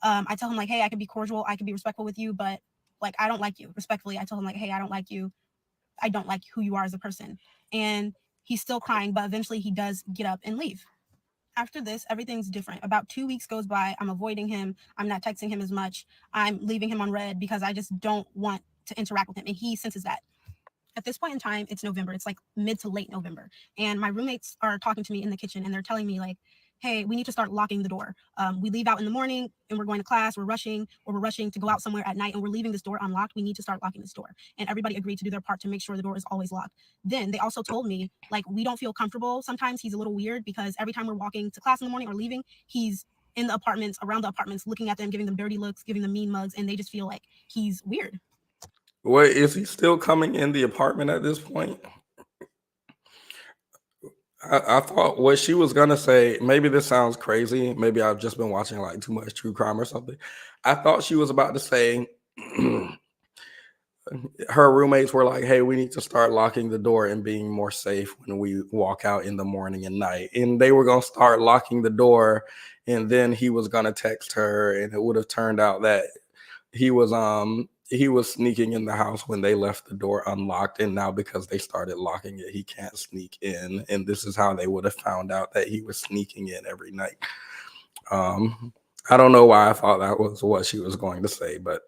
I tell him, like, hey, I can be cordial, I can be respectful with you, but like, I don't like you. Respectfully, I told him, like, hey, I don't like you. I don't like who you are as a person. And he's still crying, but eventually he does get up and leave. After this, everything's different. About 2 weeks goes by. I'm avoiding him. I'm not texting him as much. I'm leaving him on red because I just don't want to interact with him. And he senses that. At this point in time, it's November. It's like mid to late November. And my roommates are talking to me in the kitchen, and they're telling me, like, hey, we need to start locking the door. We leave out in the morning and we're going to class, we're rushing to go out somewhere at night and we're leaving this door unlocked. We need to start locking this door. And everybody agreed to do their part to make sure the door is always locked. Then they also told me, like, we don't feel comfortable. Sometimes he's a little weird because every time we're walking to class in the morning or leaving, he's in the apartments, around the apartments, looking at them, giving them dirty looks, giving them mean mugs, and they just feel like he's weird. Wait, is he still coming in the apartment at this point? I thought what she was gonna say, maybe this sounds crazy. Maybe I've just been watching like too much true crime or something. I thought she was about to say her roommates were like, hey, we need to start locking the door and being more safe when we walk out in the morning and night. And they were gonna start locking the door, and then he was gonna text her, and it would have turned out that he was sneaking in the house when they left the door unlocked, and now because they started locking it, he can't sneak in, and this is how they would have found out that he was sneaking in every night. I don't know why I thought that was what she was going to say, but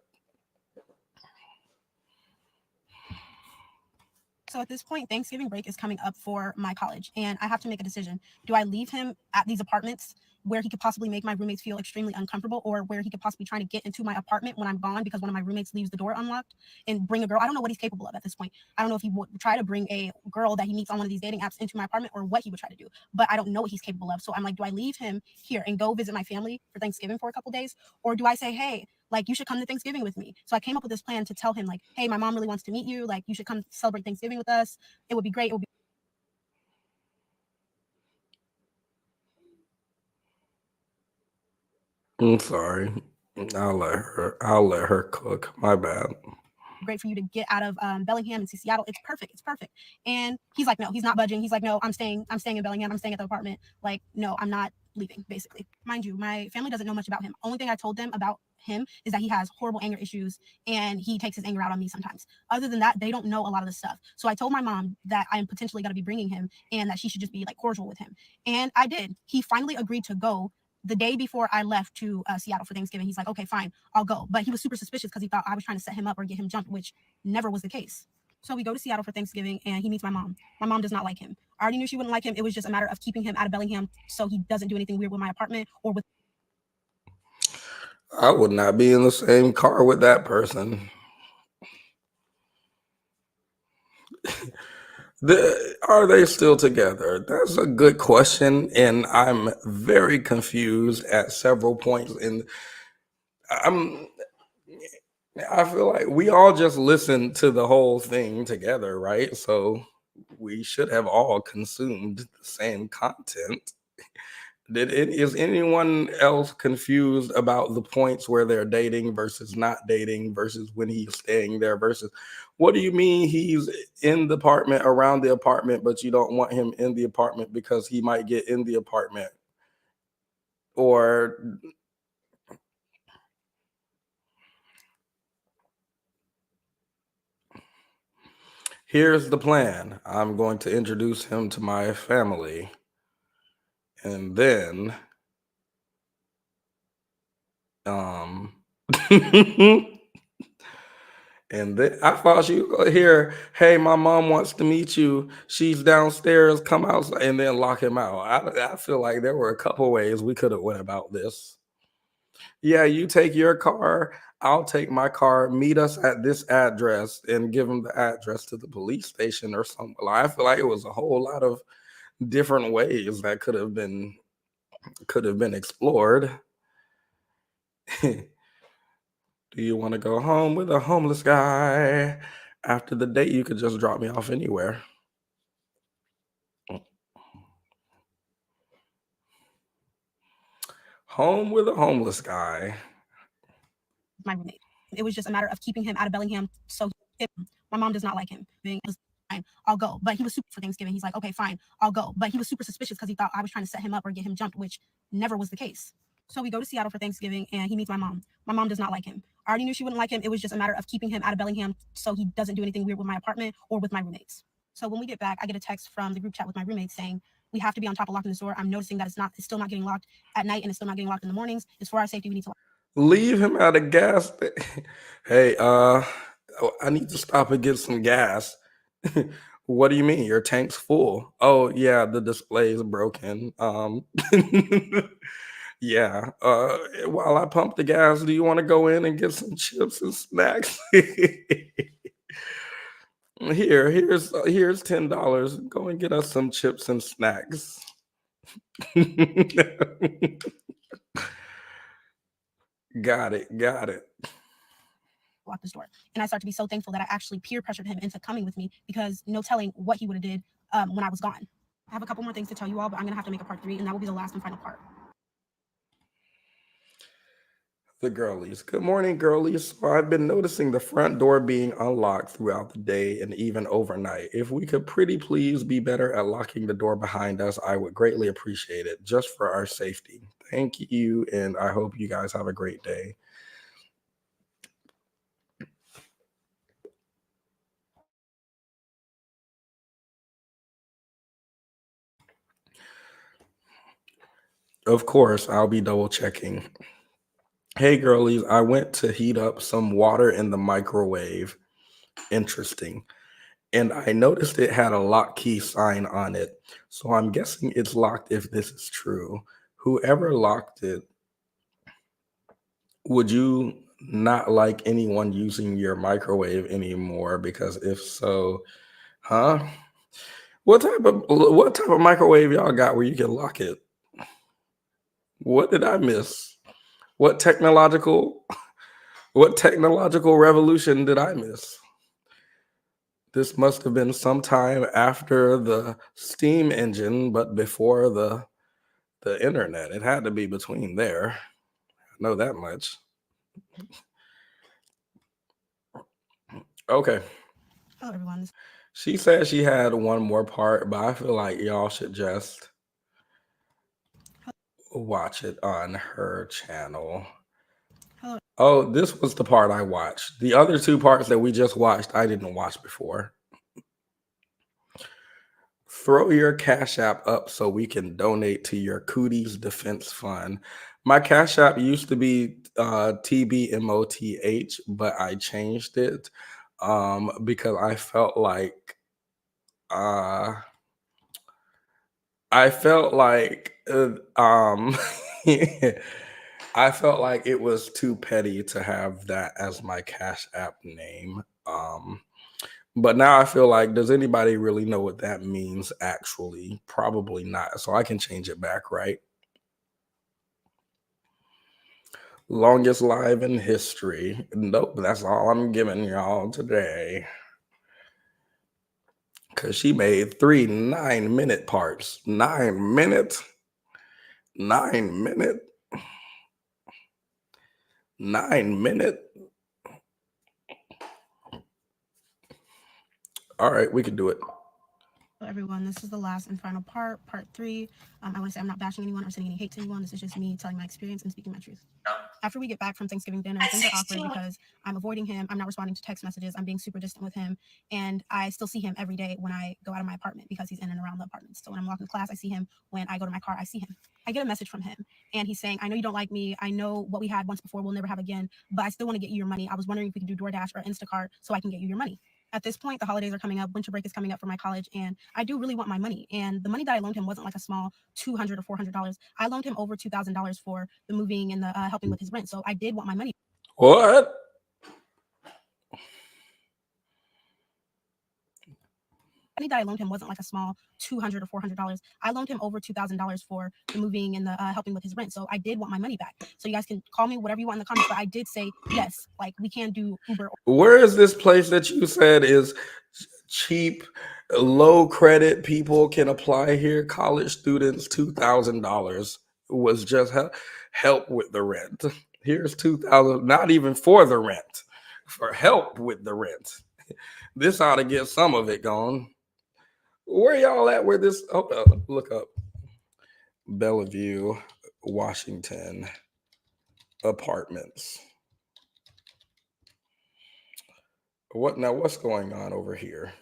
so at this point, Thanksgiving break is coming up for my college, and I have to make a decision. Do I leave him at these apartments where he could possibly make my roommates feel extremely uncomfortable, or where he could possibly try to get into my apartment when I'm gone because one of my roommates leaves the door unlocked, and bring a girl? I don't know what he's capable of at this point. I don't know if he would try to bring a girl that he meets on one of these dating apps into my apartment, or what he would try to do, but I don't know what he's capable of. So I'm like, do I leave him here and go visit my family for Thanksgiving for a couple days? Or do I say, hey, like, you should come to Thanksgiving with me? So I came up with this plan to tell him, like, hey, my mom really wants to meet you. Like, you should come celebrate Thanksgiving with us. It would be great. It would be I'm sorry. I'll let her cook. My bad. great for you to get out of Bellingham and see Seattle. It's perfect. It's perfect. And he's like, no, he's not budging. He's like, no, I'm staying in Bellingham. I'm staying at the apartment. Like, no, I'm not leaving, basically. Mind you, my family doesn't know much about him. Only thing I told them about him is that he has horrible anger issues and he takes his anger out on me sometimes. Other than that, they don't know a lot of the stuff. So I told my mom that I'm potentially going to be bringing him and that she should just be like cordial with him. And I did. He finally agreed to go the day before I left to Seattle for Thanksgiving. He's like, okay, fine, I'll go. But he was super suspicious because he thought I was trying to set him up or get him jumped, which never was the case. So we go to Seattle for Thanksgiving and he meets my mom. My mom does not like him. I already knew she wouldn't like him. It was just a matter of keeping him out of Bellingham so he doesn't do anything weird with my apartment or with. I would not be in the same car with that person. Are they still together? That's a good question, and I'm very confused at several points. I feel like we all just listened to the whole thing together, right? So we should have all consumed the same content. Is anyone else confused about the points where they're dating versus not dating versus when he's staying there versus what do you mean he's in the apartment, around the apartment, but you don't want him in the apartment because he might get in the apartment? Or here's the plan. I'm going to introduce him to my family. And then and then I thought she would go here, hey, my mom wants to meet you. She's downstairs, come outside, and then lock him out. I feel like there were a couple ways we could have went about this. Yeah, you take your car, I'll take my car, meet us at this address, and give him the address to the police station or something. I feel like it was a whole lot of different ways that could have been explored. Do you want to go home with a homeless guy? After the date, you could just drop me off anywhere. Home with a homeless guy. My roommate. It was just a matter of keeping him out of Bellingham. So my mom does not like him. I'll go. But he was super for Thanksgiving. He's like, okay, fine, I'll go. But he was super suspicious because he thought I was trying to set him up or get him jumped, which never was the case. So we go to Seattle for Thanksgiving and he meets my mom. My mom does not like him. I already knew she wouldn't like him. It was just a matter of keeping him out of Bellingham so he doesn't do anything weird with my apartment or with my roommates. So when we get back, I get a text from the group chat with my roommates saying, we have to be on top of locking this door. I'm noticing that it's still not getting locked at night and it's still not getting locked in the mornings. It's for our safety. We need to leave him at a gas. Hey, I need to stop and get some gas. What do you mean? Your tank's full? Oh yeah, the display is broken. Yeah. While I pump the gas, do you want to go in and get some chips and snacks? Here's $10. Go and get us some chips and snacks. Got it. Lock this door. And I start to be so thankful that I actually peer pressured him into coming with me, because no telling what he would have did when I was gone. I have a couple more things to tell you all, but I'm gonna have to make a part 3, and that will be the last and final part. The girlies. Good morning, girlies. So I've been noticing the front door being unlocked throughout the day and even overnight. If we could pretty please be better at locking the door behind us, I would greatly appreciate it, just for our safety. Thank you, and I hope you guys have a great day. Of course, I'll be double checking. Hey, girlies, I went to heat up some water in the microwave. Interesting. And I noticed it had a lock key sign on it. So I'm guessing it's locked if this is true. Whoever locked it, would you not like anyone using your microwave anymore? Because if so, huh? What type of microwave y'all got where you can lock it? What did I miss? What technological revolution did I miss? This must have been sometime after the steam engine, but before the internet. It had to be between there. I know that much. Okay. Hello, everyone. She said she had one more part, but I feel like y'all should just watch it on her channel. Hello. Oh, this was the part I watched. The other 2 parts that we just watched, I didn't watch before. Throw your Cash App up so we can donate to your Cooties Defense Fund. My Cash App used to be TBMOTH, but I changed it because I felt like I felt like it was too petty to have that as my Cash App name. But now I feel like, does anybody really know what that means actually? Probably not. So I can change it back, right? Longest live in history. Nope, that's all I'm giving y'all today. Because she made 3 9-minute parts. 9 minutes? 9 minute? 9 minute? All right, we can do it. Hello, everyone. This is the last and final part 3. I want to say I'm not bashing anyone or sending any hate to anyone. This is just me telling my experience and speaking my truth. After we get back from Thanksgiving dinner, things are awkward because I'm avoiding him. I'm not responding to text messages. I'm being super distant with him. And I still see him every day when I go out of my apartment because he's in and around the apartment. So when I'm walking to class, I see him. When I go to my car, I see him. I get a message from him and he's saying, I know you don't like me. I know what we had once before we'll never have again, but I still want to get you your money. I was wondering if we could do DoorDash or Instacart so I can get you your money. At this point, the holidays are coming up. Winter break is coming up for my college, and I do really want my money. And the money that I loaned him wasn't like a small $200 or $400. I loaned him over $2,000 for the moving and the helping with his rent. So I did want my money. What? Money that I loaned him wasn't like a small $200 or $400. I loaned him over $2,000 for the moving and the helping with his rent. So I did want my money back. So you guys can call me whatever you want in the comments, but I did say yes, like we can do Uber. Where is this place that you said is cheap, low credit people can apply here? College students, $2,000 was just help with the rent. Here's $2,000, not even for the rent, for help with the rent. This ought to get some of it gone. Where y'all at? Where this? Hold up, look up. Bellevue, Washington apartments. What now? What's going on over here?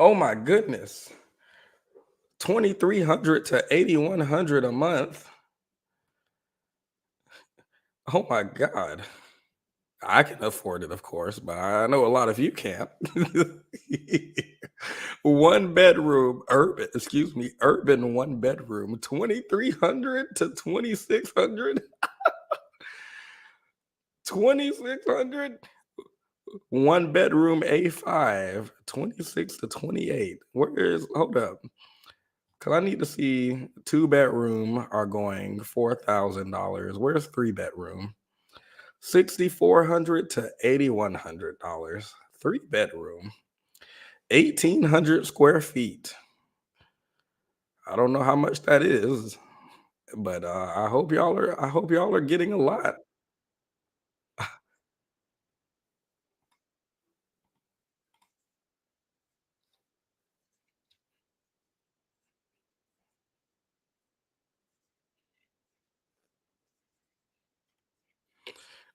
Oh my goodness. $2,300 to $8,100 a month. Oh my God. I can afford it, of course, but I know a lot of you can't. One bedroom, urban one bedroom, 2,300 to 2,600. 2,600. One bedroom A5, 26 to 28. Hold up. Because I need to see 2 bedroom are going $4,000. Where's 3 bedroom? $6,400 to $8,100. 3 bedroom, 1,800 square feet. I don't know how much that is, but I hope y'all are getting a lot.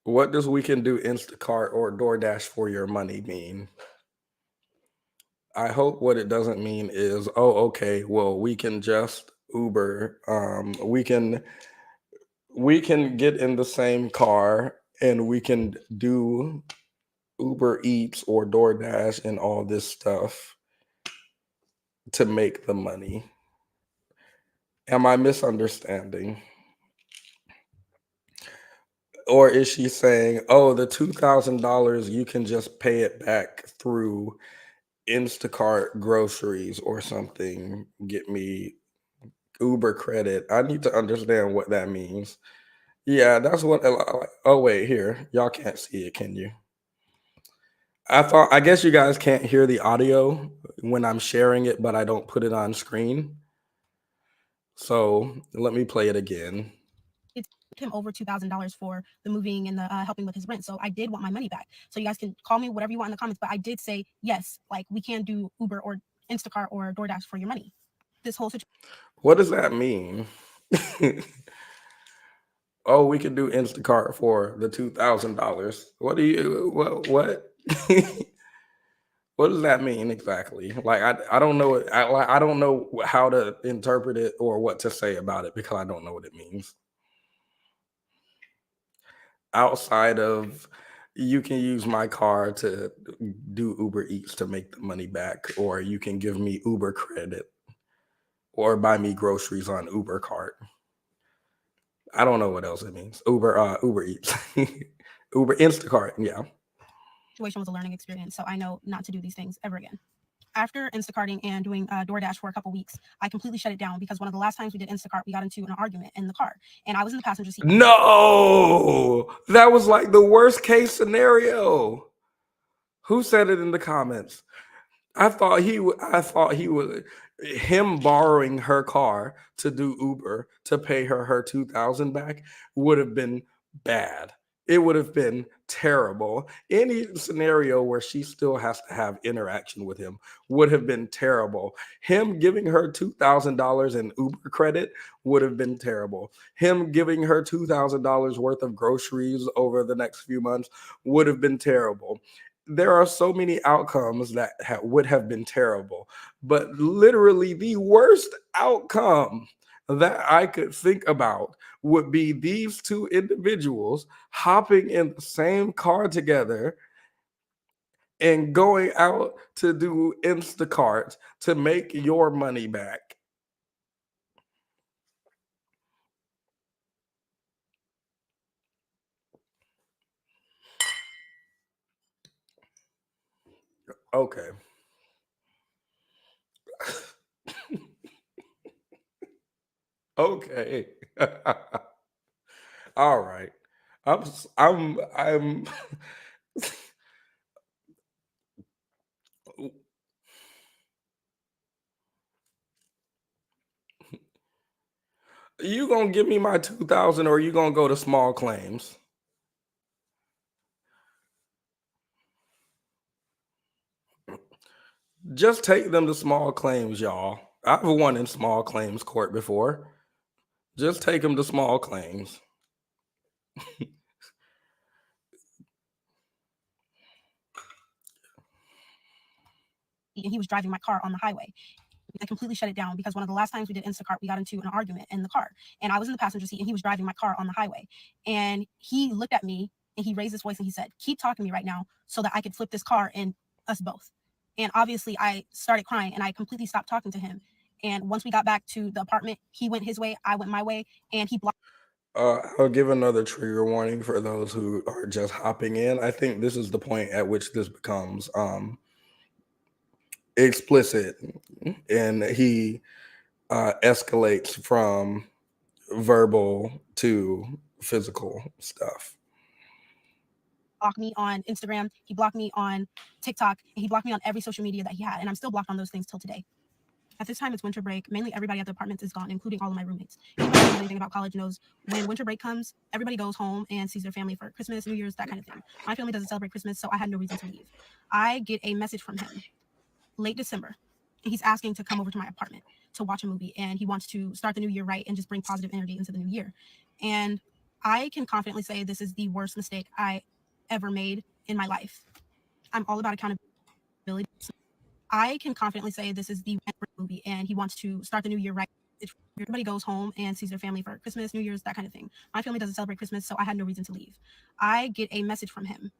What does "we can do Instacart or DoorDash for your money" mean? I hope what it doesn't mean is, oh, okay, well, we can just Uber. We can get in the same car and we can do Uber Eats or DoorDash and all this stuff to make the money. Am I misunderstanding? Or is she saying, oh, the $2,000, you can just pay it back through Instacart groceries or something? Get me Uber credit. I need to understand what that means. Yeah, that's what. Oh, wait, here. Y'all can't see it, can you? I guess you guys can't hear the audio when I'm sharing it, but I don't put it on screen. So let me play it again. It's him over $2,000 for the moving and the helping with his rent. So I did want my money back. So you guys can call me whatever you want in the comments, but I did say yes, like we can do Uber or Instacart or DoorDash for your money. This whole situation. What does that mean? Oh, we could do Instacart for the $2,000. What do you what? What does that mean exactly? Like I don't know it. I don't know how to interpret it or what to say about it because I don't know what it means. Outside of you can use my car to do Uber Eats to make the money back, or you can give me Uber credit or buy me groceries on Uber cart. I don't know what else it means. Uber Eats. Uber Instacart, yeah. Situation was a learning experience, so I know not to do these things ever again. After Instacarting and doing DoorDash for a couple weeks, I completely shut it down because one of the last times we did Instacart, we got into an argument in the car, and I was in the passenger seat. No, that was like the worst case scenario. Who said it in the comments? I thought he was him borrowing her car to do Uber to pay her 2,000 back would have been bad. It would have been terrible. Any scenario where she still has to have interaction with him would have been terrible. Him giving her $2,000 in Uber credit would have been terrible. Him giving her $2,000 worth of groceries over the next few months would have been terrible. There are so many outcomes that would have been terrible, but literally the worst outcome that I could think about would be these two individuals hopping in the same car together and going out to do Instacart to make your money back. Okay. Okay. All right. I'm You gonna give me my 2,000 or you gonna go to small claims? Just take them to small claims, y'all. I've won in small claims court before. Just take them to small claims. And he was driving my car on the highway. I completely shut it down because one of the last times we did Instacart, we got into an argument in the car, and I was in the passenger seat and he was driving my car on the highway, and he looked at me And he raised his voice and he said, "Keep talking to me right now so that I could flip this car and us both." And obviously I started crying and I completely stopped talking to him. And once we got back to the apartment, he went his way, I went my way, and he blocked. I'll give another trigger warning for those who are just hopping in. I think this is the point at which this becomes explicit, and he escalates from verbal to physical stuff. Blocked me on Instagram, he blocked me on TikTok, and he blocked me on every social media that he had, and I'm still blocked on those things till today. At this time, it's winter break. Mainly everybody at the apartment is gone, including all of my roommates. Anybody who knows anything about college knows when winter break comes, everybody goes home and sees their family for Christmas, New Year's, that kind of thing. My family doesn't celebrate Christmas, so I had no reason to leave. I get a message from him late December. He's asking to come over to my apartment to watch a movie, and he wants to start the new year right and just bring positive energy into the new year. And I can confidently say this is the worst mistake I ever made in my life. I'm all about accountability. I can confidently say this is the movie, and he wants to start the new year right. Everybody goes home and sees their family for Christmas, New Year's, that kind of thing. My family doesn't celebrate Christmas, so I had no reason to leave. I get a message from him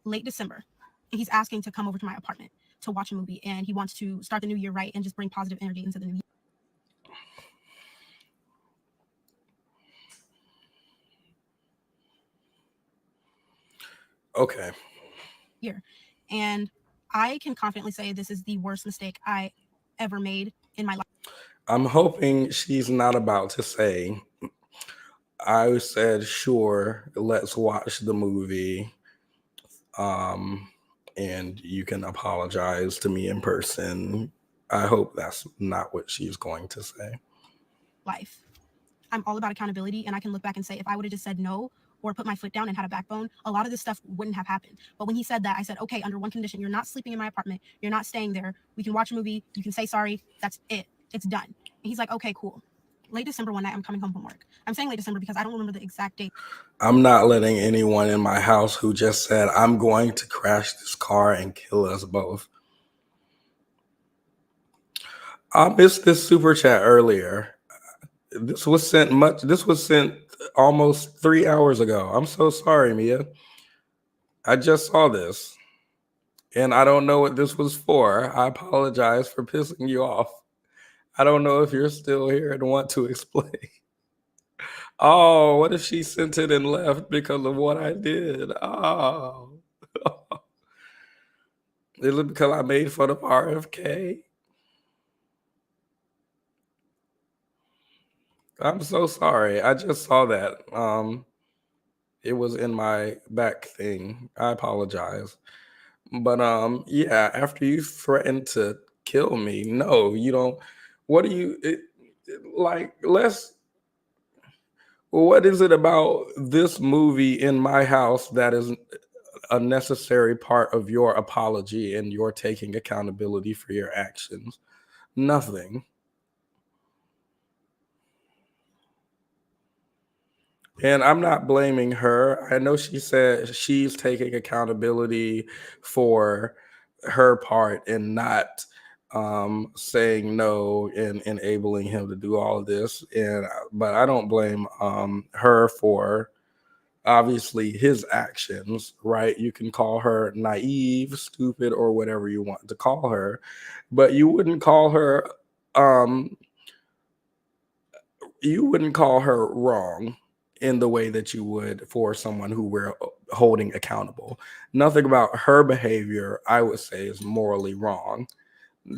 late December. He's asking to come over to my apartment to watch a movie, and he wants to start the new year right and just bring positive energy into the new year. Okay. Here. And I can confidently say this is the worst mistake I ever made in my life. I'm hoping she's not about to say, "I said, sure, let's watch the movie. And you can apologize to me in person." I hope that's not what she's going to say. Life. I'm all about accountability, and I can look back and say if I would have just said no or put my foot down and had a backbone, a lot of this stuff wouldn't have happened. But when he said that, I said, okay, under one condition: you're not sleeping in my apartment, you're not staying there, we can watch a movie, you can say sorry, that's it, it's done. And he's like, okay, cool. Late December one night, I'm coming home from work. I'm saying late December because I don't remember the exact date. I'm not letting anyone in my house who just said, "I'm going to crash this car and kill us both." I missed this super chat earlier. This was sent almost 3 hours ago. I'm so sorry, Mia. I just saw this, and I don't know what this was for. I apologize for pissing you off. I don't know if you're still here and want to explain. Oh, what if she sent it and left because of what I did? Oh. Is it because I made fun of RFK? I'm so sorry. I just saw that. It was in my back thing. I apologize. But yeah, after you threatened to kill me, no, you don't. What do you like? What is it about this movie in my house that is a necessary part of your apology and your taking accountability for your actions? Nothing. And I'm not blaming her. I know she said she's taking accountability for her part in not saying no and enabling him to do all of this. But I don't blame her for obviously his actions, right? You can call her naive, stupid, or whatever you want to call her, but you wouldn't call her wrong in the way that you would for someone who we're holding accountable. Nothing about her behavior, I would say, is morally wrong,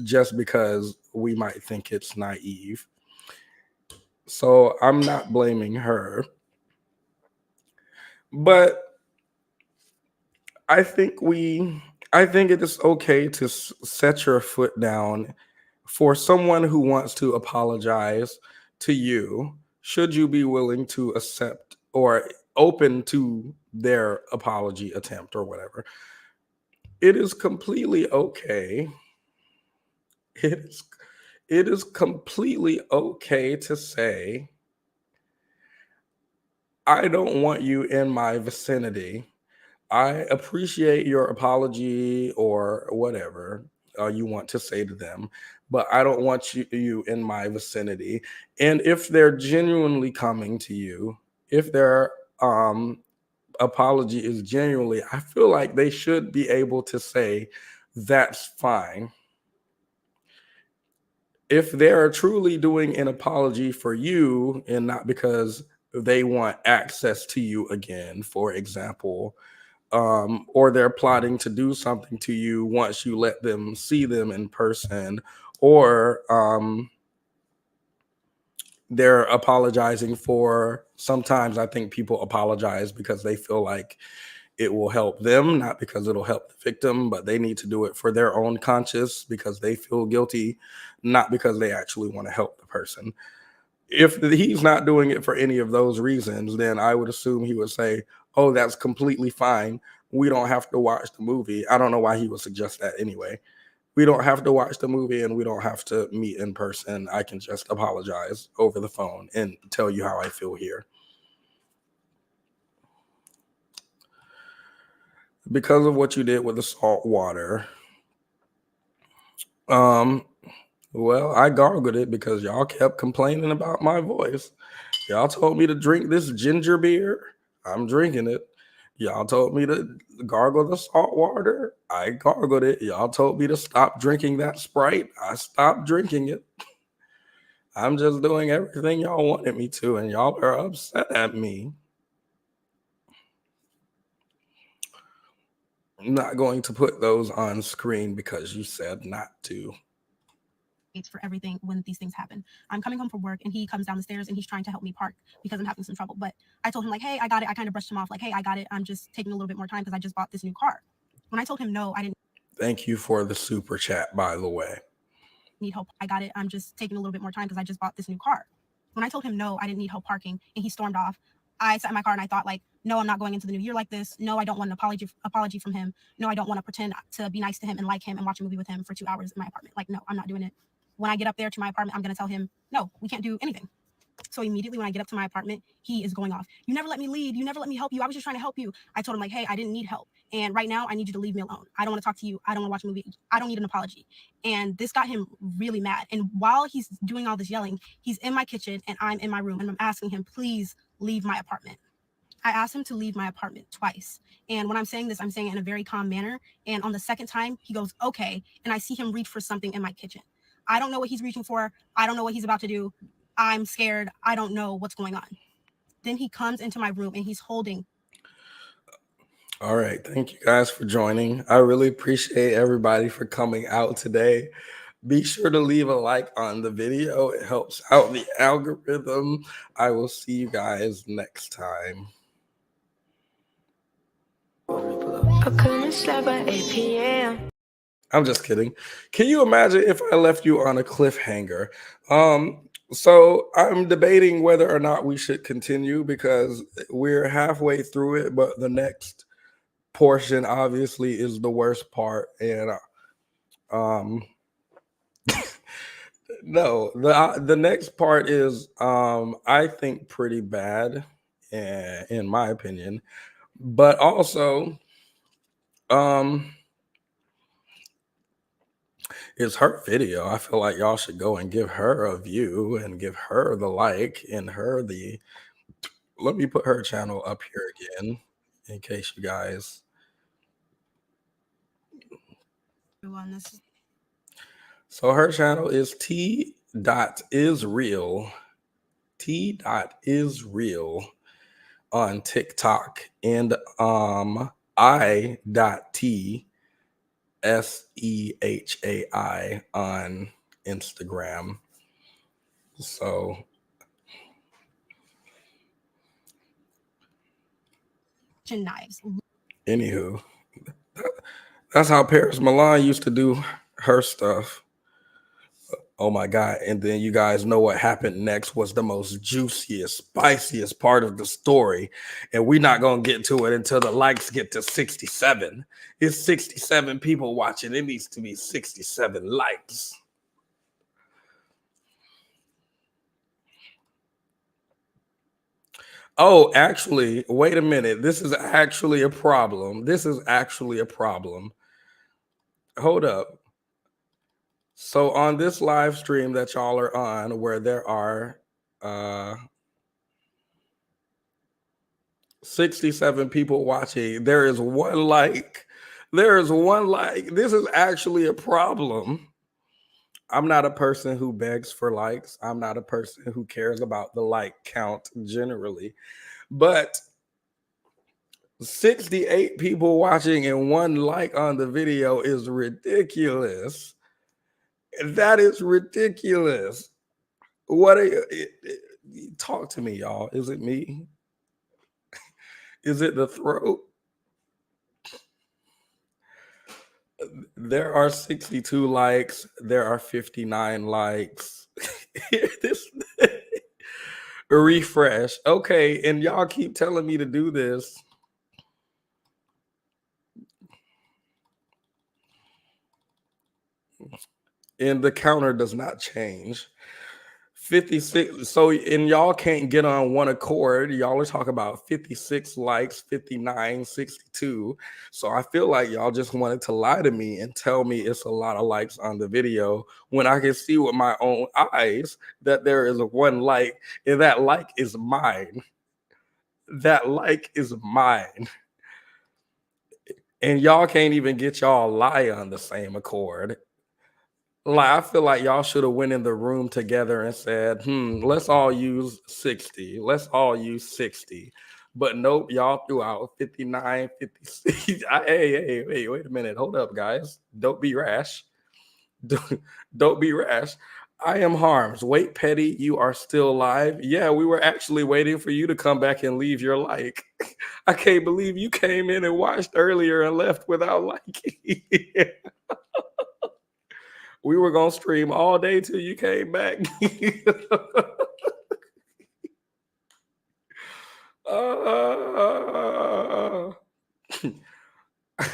just because we might think it's naive. So I'm not blaming her. But I think it is okay to set your foot down for someone who wants to apologize to you. Should you be willing to accept or open to their apology attempt or whatever, it is completely okay. It is completely okay to say, "I don't want you in my vicinity. I appreciate your apology," or whatever you want to say to them, "but I don't want you in my vicinity." And if they're genuinely coming to you, if they're apology is genuinely, I feel like they should be able to say, that's fine. If they're truly doing an apology for you and not because they want access to you again, for example, or they're plotting to do something to you once you let them see them in person, or they're apologizing for, sometimes I think people apologize because they feel like it will help them, not because it'll help the victim, but they need to do it for their own conscience because they feel guilty, not because they actually want to help the person. If he's not doing it for any of those reasons, then I would assume he would say, oh, that's completely fine. We don't have to watch the movie. I don't know why he would suggest that anyway. We don't have to watch the movie and we don't have to meet in person. I can just apologize over the phone and tell you how I feel here. Because of what you did with the salt water, well, I gargled it because y'all kept complaining about my voice. Y'all told me to drink this ginger beer. I'm drinking it. Y'all told me to gargle the salt water. I gargled it. Y'all told me to stop drinking that Sprite. I stopped drinking it. I'm just doing everything y'all wanted me to, and y'all are upset at me. I'm not going to put those on screen because you said not to. For everything when these things happen. I'm coming home from work and he comes down the stairs and he's trying to help me park because I'm having some trouble. But I told him like, hey, I got it. I kind of brushed him off like, hey, I got it. I'm just taking a little bit more time because I just bought this new car. When I told him no, I didn't Thank you for the super chat, by the way. need help. I got it. I'm just taking a little bit more time because I just bought this new car. When I told him no, I didn't need help parking and he stormed off. I sat in my car and I thought like, no, I'm not going into the new year like this. No, I don't want an apology from him. No, I don't want to pretend to be nice to him and like him and watch a movie with him for 2 hours in my apartment. Like, no, I'm not doing it. When I get up there to my apartment, I'm going to tell him, no, we can't do anything. So immediately when I get up to my apartment, he is going off. You never let me lead. You never let me help you. I was just trying to help you. I told him like, hey, I didn't need help. And right now I need you to leave me alone. I don't want to talk to you. I don't want to watch a movie. I don't need an apology. And this got him really mad. And while he's doing all this yelling, he's in my kitchen and I'm in my room and I'm asking him, please leave my apartment. I asked him to leave my apartment twice. And when I'm saying this, I'm saying it in a very calm manner. And on the second time, he goes, okay. And I see him reach for something in my kitchen. I don't know what he's reaching for. I don't know what he's about to do. I'm scared. I don't know what's going on. Then he comes into my room and he's holding. All right. Thank you guys for joining. I really appreciate everybody for coming out today. Be sure to leave a like on the video. It helps out the algorithm. I will see you guys next time. I couldn't sleep at 8 p.m. I'm just kidding. Can you imagine if I left you on a cliffhanger? So I'm debating whether or not we should continue because we're halfway through it, but the next portion obviously is the worst part. And no, the next part is I think pretty bad, in my opinion, but also it's her video. I feel like y'all should go and give her a view and give her the like and her the. Let me put her channel up here again in case you guys. So her channel is t.isreal on TikTok and I.t.SEHAI on Instagram. So knives. Anywho, that's how Paris Milan used to do her stuff. Oh my God. And then you guys know what happened next was the most juiciest, spiciest part of the story. And we're not going to get to it until the likes get to 67. It's 67 people watching. It needs to be 67 likes. Oh, actually, wait a minute. This is actually a problem. Hold up. So on this live stream that y'all are on, where there are 67 people watching. There is one like. There is one like. This is actually a problem. I'm not a person who begs for likes. I'm not a person who cares about the like count generally. But 68 people watching and one like on the video is ridiculous. That is ridiculous. What are you? Talk to me, y'all. Is it me? Is it the throat? There are 62 likes. There are 59 likes. This refresh. Okay, and y'all keep telling me to do this. And the counter does not change. 56. So, and y'all can't get on one accord. Y'all are talking about 56 likes, 59, 62. So I feel like y'all just wanted to lie to me and tell me it's a lot of likes on the video when I can see with my own eyes that there is one like, and that like is mine. That like is mine. And y'all can't even get y'all lie on the same accord. Like, I feel like y'all should have went in the room together and said, let's all use 60. Let's all use 60. But nope, y'all threw out 59, 56. Hey, wait a minute. Hold up, guys. Don't be rash. Don't be rash. I am Harms. Wait, Petty, you are still live? Yeah, we were actually waiting for you to come back and leave your like. I can't believe you came in and watched earlier and left without liking. We were going to stream all day till you came back.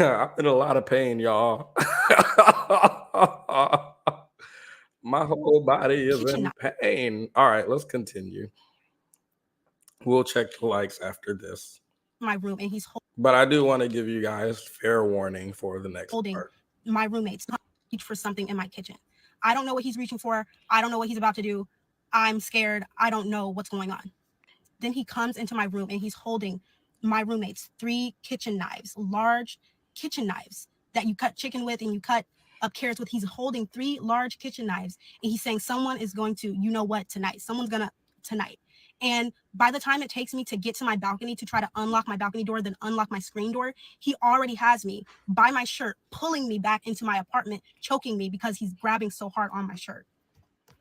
I'm in a lot of pain, y'all. My whole body is in pain. All right, let's continue. We'll check the likes after this. My room, and he's but I do want to give you guys fair warning for the next part. My roommates reach for something in my kitchen. I don't know what he's reaching for. I don't know what he's about to do. I'm scared. I don't know what's going on. Then he comes into my room and he's holding my roommates 3 kitchen knives, large kitchen knives that you cut chicken with and you cut up carrots with. He's holding 3 large kitchen knives and he's saying someone is going to, you know what, tonight. Someone's gonna tonight. And by the time it takes me to get to my balcony to try to unlock my balcony door, then unlock my screen door, he already has me by my shirt, pulling me back into my apartment, choking me because he's grabbing so hard on my shirt.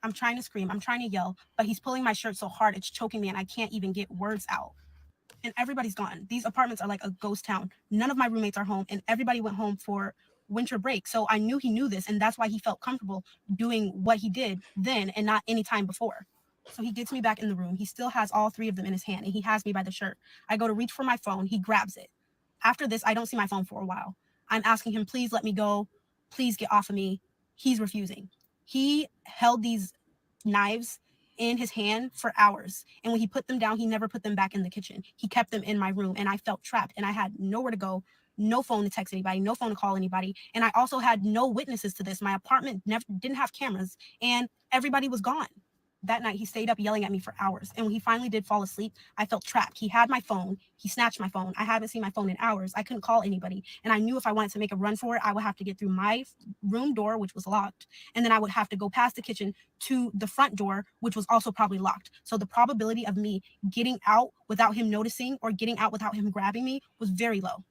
I'm trying to scream, I'm trying to yell, but he's pulling my shirt so hard, it's choking me and I can't even get words out. And everybody's gone. These apartments are like a ghost town. None of my roommates are home and everybody went home for winter break. So I knew he knew this and that's why he felt comfortable doing what he did then and not any time before. So he gets me back in the room. He still has all 3 of them in his hand and he has me by the shirt. I go to reach for my phone. He grabs it. After this, I don't see my phone for a while. I'm asking him, please let me go. Please get off of me. He's refusing. He held these knives in his hand for hours. And when he put them down, he never put them back in the kitchen. He kept them in my room and I felt trapped and I had nowhere to go, no phone to text anybody, no phone to call anybody. And I also had no witnesses to this. My apartment didn't have cameras and everybody was gone. That night, he stayed up yelling at me for hours. And when he finally did fall asleep, I felt trapped. He had my phone. He snatched my phone. I haven't seen my phone in hours. I couldn't call anybody. And I knew if I wanted to make a run for it, I would have to get through my room door, which was locked. And then I would have to go past the kitchen to the front door, which was also probably locked. So the probability of me getting out without him noticing or getting out without him grabbing me was very low.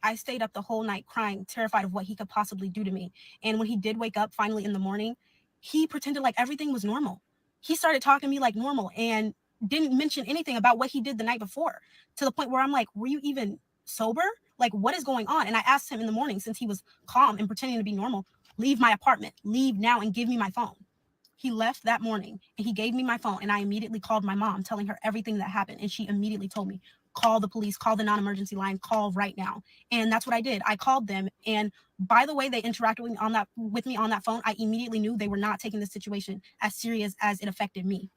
I stayed up the whole night crying, terrified of what he could possibly do to me. And when he did wake up finally in the morning, he pretended like everything was normal. He started talking to me like normal and didn't mention anything about what he did the night before, to the point where I'm like, were you even sober? Like, what is going on? And I asked him in the morning, since he was calm and pretending to be normal, leave my apartment, leave now and give me my phone. He left that morning and he gave me my phone and I immediately called my mom, telling her everything that happened. And she immediately told me, call the police, call the non-emergency line, call right now. And that's what I did. I called them. And by the way they interacted with me on that phone, I immediately knew they were not taking this situation as serious as it affected me.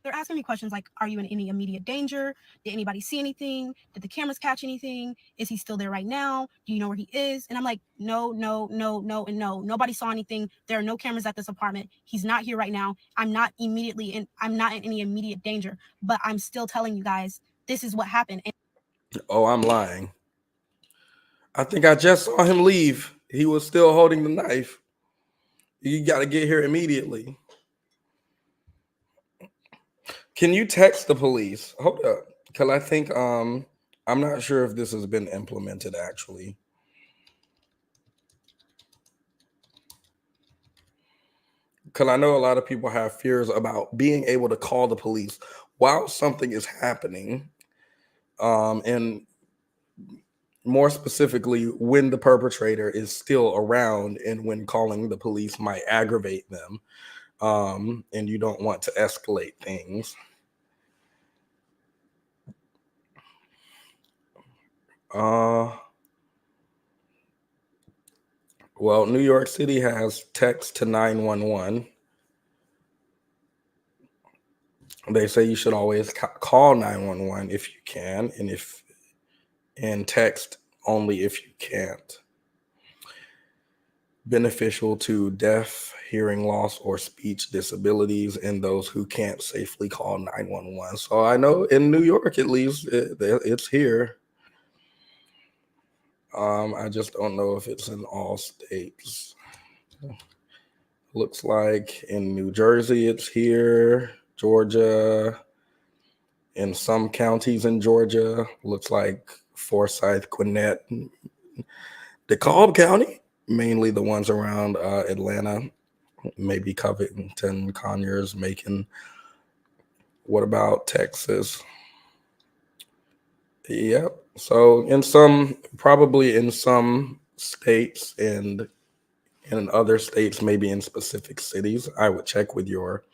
They're asking me questions like, are you in any immediate danger? Did anybody see anything? Did the cameras catch anything? Is he still there right now? Do you know where he is? And I'm like, no, and no. Nobody saw anything. There are no cameras at this apartment. He's not here right now. I'm not in any immediate danger, but I'm still telling you guys, this is what happened. Oh, I'm lying. I think I just saw him leave. He was still holding the knife. You got to get here immediately. Can you text the police? Hold up. Because I think I'm not sure if this has been implemented actually. Because I know a lot of people have fears about being able to call the police while something is happening. And more specifically, when the perpetrator is still around and when calling the police might aggravate them. And you don't want to escalate things. Well, New York City has text to 911. They say you should always call 911 if you can, and text only if you can't. Beneficial to deaf, hearing loss, or speech disabilities, and those who can't safely call 911. So I know in New York, at least, it's here. I just don't know if it's in all states. Looks like in New Jersey, it's here, Georgia, in some counties in Georgia, looks like Forsyth, Gwinnett, DeKalb County, mainly the ones around Atlanta, maybe Covington, Conyers, Macon. What about Texas? Yep. So probably in some states and in other states, maybe in specific cities, I would check with your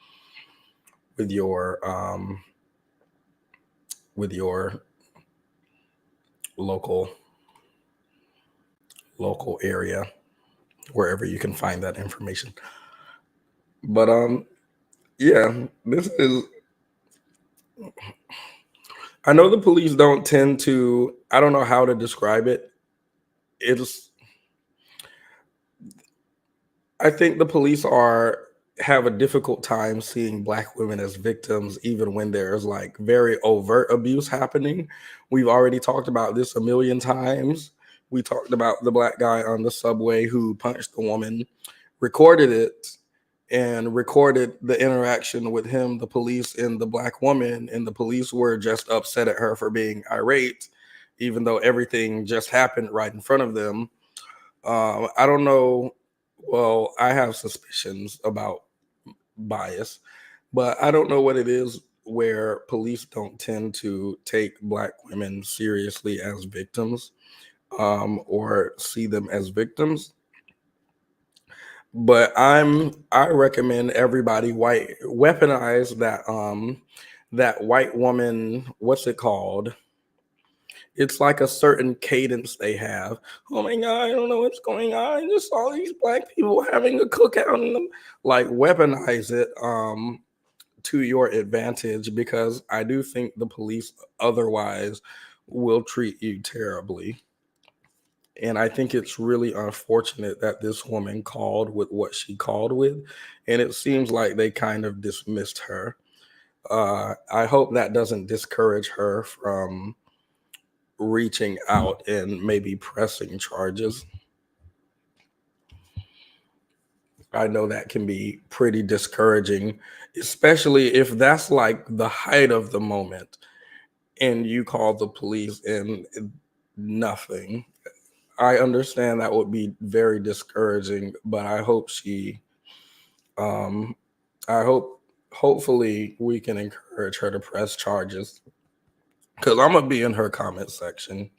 local area, wherever you can find that information. But yeah, this is. I know the police don't tend to. I don't know how to describe it. I think the police have a difficult time seeing Black women as victims, even when there's like very overt abuse happening. We've already talked about this a million times. We talked about the Black guy on the subway who punched the woman, recorded it, and recorded the interaction with him, the police, and the Black woman. And the police were just upset at her for being irate, even though everything just happened right in front of them. I don't know. Well, I have suspicions about bias, but I don't know what it is where police don't tend to take Black women seriously as victims, or see them as victims. But I recommend everybody weaponize that white woman, what's it called? It's like a certain cadence they have. Oh my God, I don't know what's going on. I just saw these Black people having a cookout and them. Like, weaponize it to your advantage, because I do think the police otherwise will treat you terribly. And I think it's really unfortunate that this woman called with what she called with. And it seems like they kind of dismissed her. I hope that doesn't discourage her from reaching out and maybe pressing charges. I know that can be pretty discouraging, especially if that's like the height of the moment and you call the police and nothing. I understand that would be very discouraging, but I hope hopefully we can encourage her to press charges, because I'm gonna be in her comment section.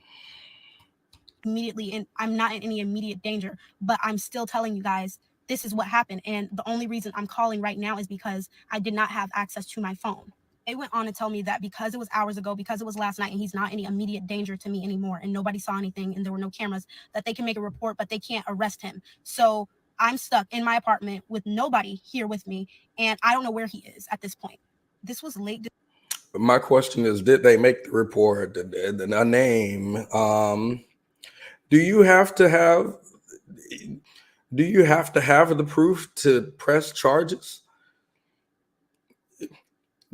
Immediately, and I'm not in any immediate danger, but I'm still telling you guys this is what happened. And the only reason I'm calling right now is because I did not have access to my phone. It went on to tell me that because it was hours ago, because it was last night, and he's not any immediate danger to me anymore, and nobody saw anything, and there were no cameras, that they can make a report, but they can't arrest him. So I'm stuck in my apartment with nobody here with me, and I don't know where he is at this point. This was late. My question is, did they make the report? A name? Do you have to have the proof to press charges?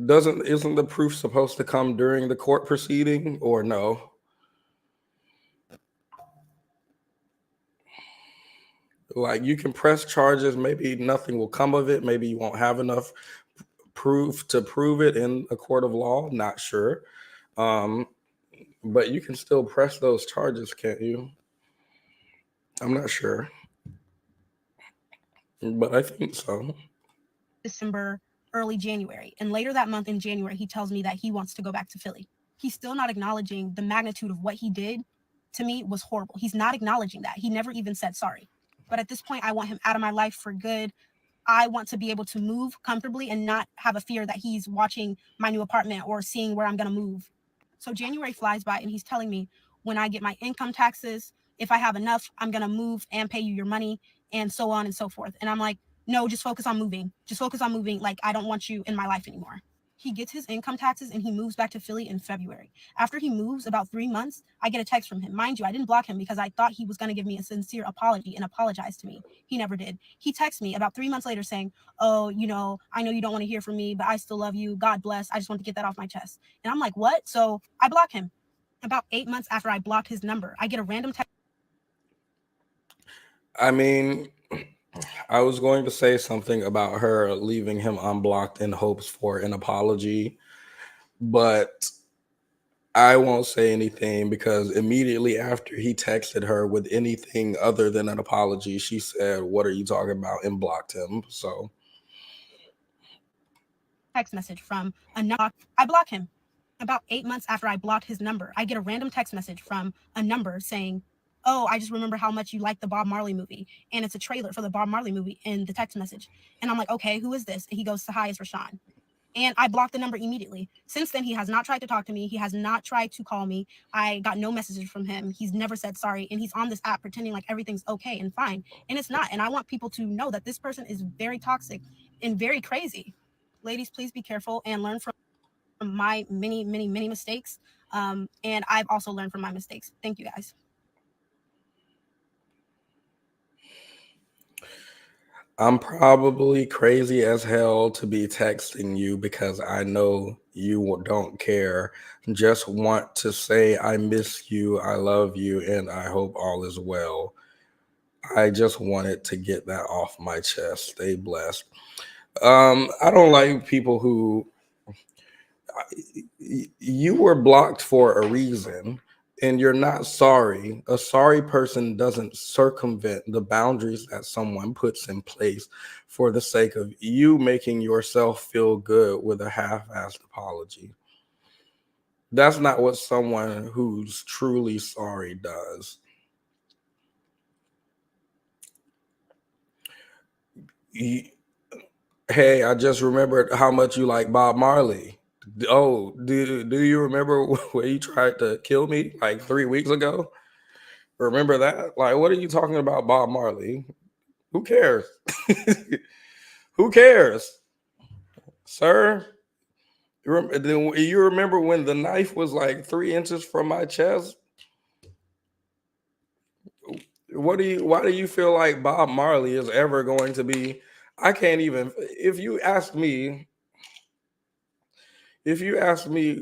Isn't the proof supposed to come during the court proceeding, or no? Like, you can press charges, maybe nothing will come of it, maybe you won't have enough proof to prove it in a court of law, not sure. But you can still press those charges, can't you? I'm not sure, but I think so. December, early January. And later that month in January, he tells me that he wants to go back to Philly. He's still not acknowledging the magnitude of what he did to me was horrible. He's not acknowledging that. He never even said sorry. But at this point, I want him out of my life for good. I want to be able to move comfortably and not have a fear that he's watching my new apartment or seeing where I'm going to move. So January flies by and he's telling me when I get my income taxes, if I have enough, I'm going to move and pay you your money and so on and so forth. And I'm like, no, just focus on moving. Just focus on moving. Like, I don't want you in my life anymore. He gets his income taxes and he moves back to Philly in February. After he moves about 3 months, I get a text from him. Mind you, I didn't block him because I thought he was going to give me a sincere apology and apologize to me. He never did. He texts me about 3 months later saying, oh, you know, I know you don't want to hear from me, but I still love you. God bless. I just want to get that off my chest. And I'm like, what? So I block him. About 8 months after I blocked his number, I get a random text. I mean, I was going to say something about her leaving him unblocked in hopes for an apology, but I won't say anything because immediately after he texted her with anything other than an apology, she said, "What are you talking about?" and blocked him. So text message from a number. I block him. About 8 months after I blocked his number, I get a random text message from a number saying, oh, I just remember how much you like the Bob Marley movie. And it's a trailer for the Bob Marley movie in the text message. And I'm like, okay, who is this? And he goes, hi, it's Rashawn. And I blocked the number immediately. Since then, he has not tried to talk to me. He has not tried to call me. I got no messages from him. He's never said sorry. And he's on this app pretending like everything's okay and fine. And it's not. And I want people to know that this person is very toxic and very crazy. Ladies, please be careful and learn from my many mistakes. And I've also learned from my mistakes. Thank you, guys. I'm probably crazy as hell to be texting you because I know you don't care. Just want to say I miss you, I love you, and I hope all is well. I just wanted to get that off my chest. Stay blessed. I don't like people who you were blocked for a reason and you're not sorry. A sorry person doesn't circumvent the boundaries that someone puts in place for the sake of you making yourself feel good with a half-assed apology. That's not what someone who's truly sorry does. Hey, I just remembered how much you like Bob Marley. Oh, do you remember when you tried to kill me like 3 weeks ago? Remember that? Like, what are you talking about, Bob Marley? Who cares? Who cares, sir? You remember when the knife was like 3 inches from my chest? Why do you feel like Bob Marley is ever going to be? I can't even. If you ask me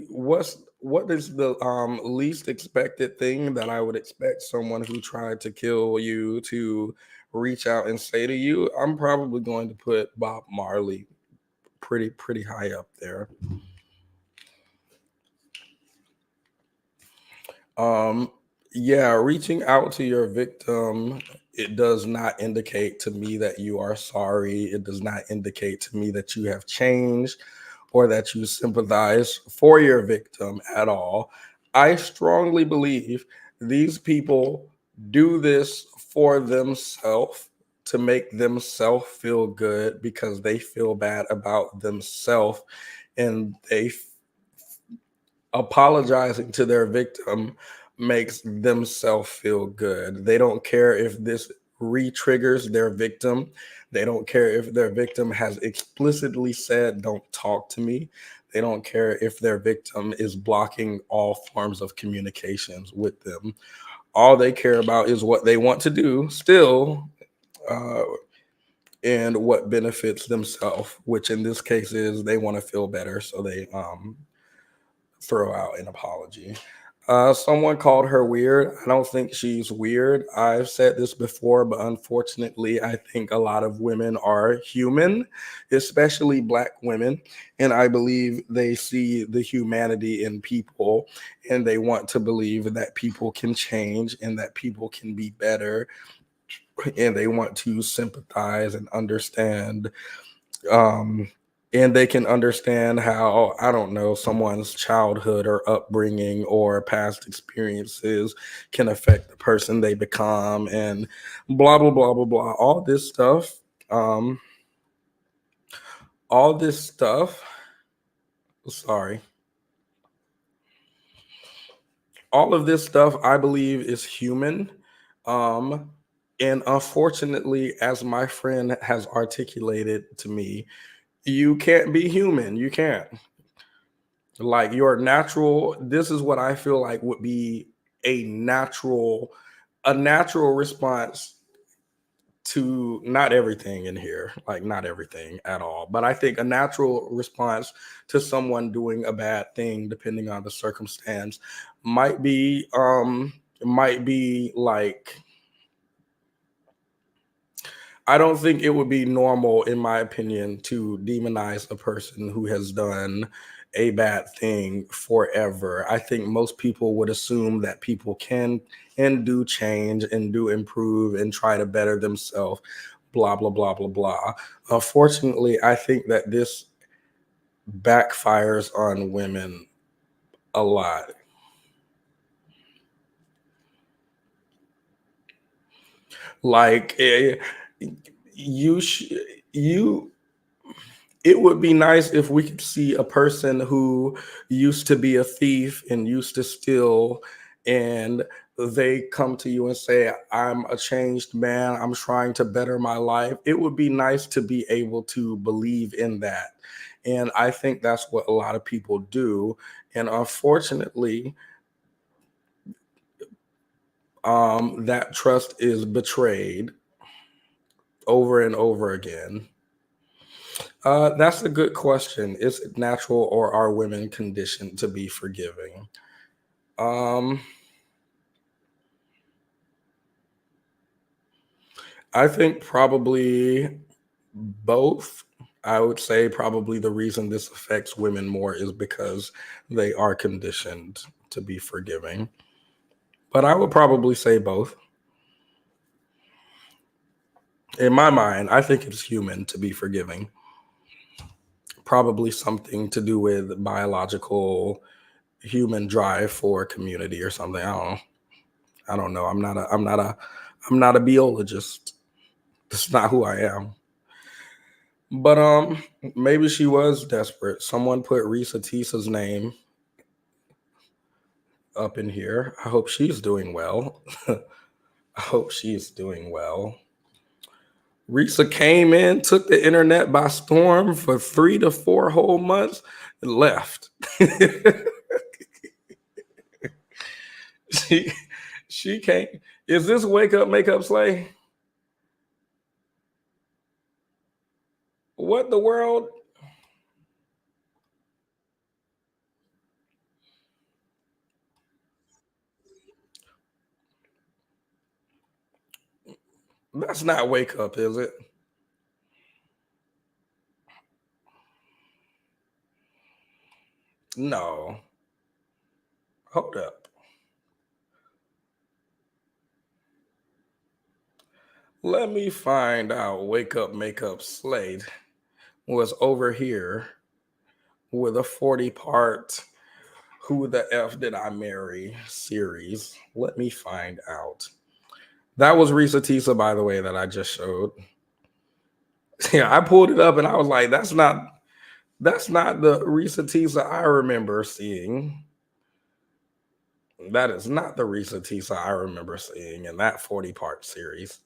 what is the least expected thing that I would expect someone who tried to kill you to reach out and say to you, I'm probably going to put Bob Marley pretty high up there. Yeah, reaching out to your victim, it does not indicate to me that you are sorry. It does not indicate to me that you have changed or that you sympathize for your victim at all. I strongly believe these people do this for themselves to make themselves feel good because they feel bad about themselves and apologizing to their victim makes themselves feel good. They don't care if this re-triggers their victim. They don't care if their victim has explicitly said, don't talk to me. They don't care if their victim is blocking all forms of communications with them. All they care about is what they want to do still, and what benefits themselves, which in this case is they want to feel better. So they throw out an apology. Someone called her weird. I don't think she's weird. I've said this before, but unfortunately, I think a lot of women are human, especially Black women. And I believe they see the humanity in people and they want to believe that people can change and that people can be better. And they want to sympathize and understand. And they can understand how, I don't know, someone's childhood or upbringing or past experiences can affect the person they become and blah, blah, blah, blah, blah. All this stuff, sorry. All of this stuff, I believe, is human. And unfortunately, as my friend has articulated to me, you can't be human. You can't. Like your natural, this is what I feel like would be a natural response to not everything in here, like not everything at all. But I think a natural response to someone doing a bad thing, depending on the circumstance, might be like, I don't think it would be normal, in my opinion, to demonize a person who has done a bad thing forever. I think most people would assume that people can and do change and do improve and try to better themselves, blah, blah, blah, blah, blah. Unfortunately, I think that this backfires on women a lot. Like, it would be nice if we could see a person who used to be a thief and used to steal, and they come to you and say, I'm a changed man, I'm trying to better my life. It would be nice to be able to believe in that. And I think that's what a lot of people do. And unfortunately, that trust is betrayed over and over again. That's a good question. Is it natural or are women conditioned to be forgiving? I think probably both. I would say probably the reason this affects women more is because they are conditioned to be forgiving. But I would probably say both. In my mind, I think it's human to be forgiving. Probably something to do with biological human drive for community or something. I don't know. I'm not a biologist. That's not who I am. But maybe she was desperate. Someone put Risa Tisa's name up in here. I hope she's doing well. I hope she's doing well. Risa came in, took the internet by storm for 3 to 4 whole months, and left. She came. Is this wake up, makeup slay? What the world? That's not wake up, is it? No. Hold up. Let me find out. Wake up, makeup Slade was over here with a 40-part Who the F Did I Marry series. Let me find out. That was Risa Tisa, by the way, that I just showed. Yeah, I pulled it up and I was like, that's not the Risa Tisa I remember seeing. That is not the Risa Tisa I remember seeing in that 40-part series.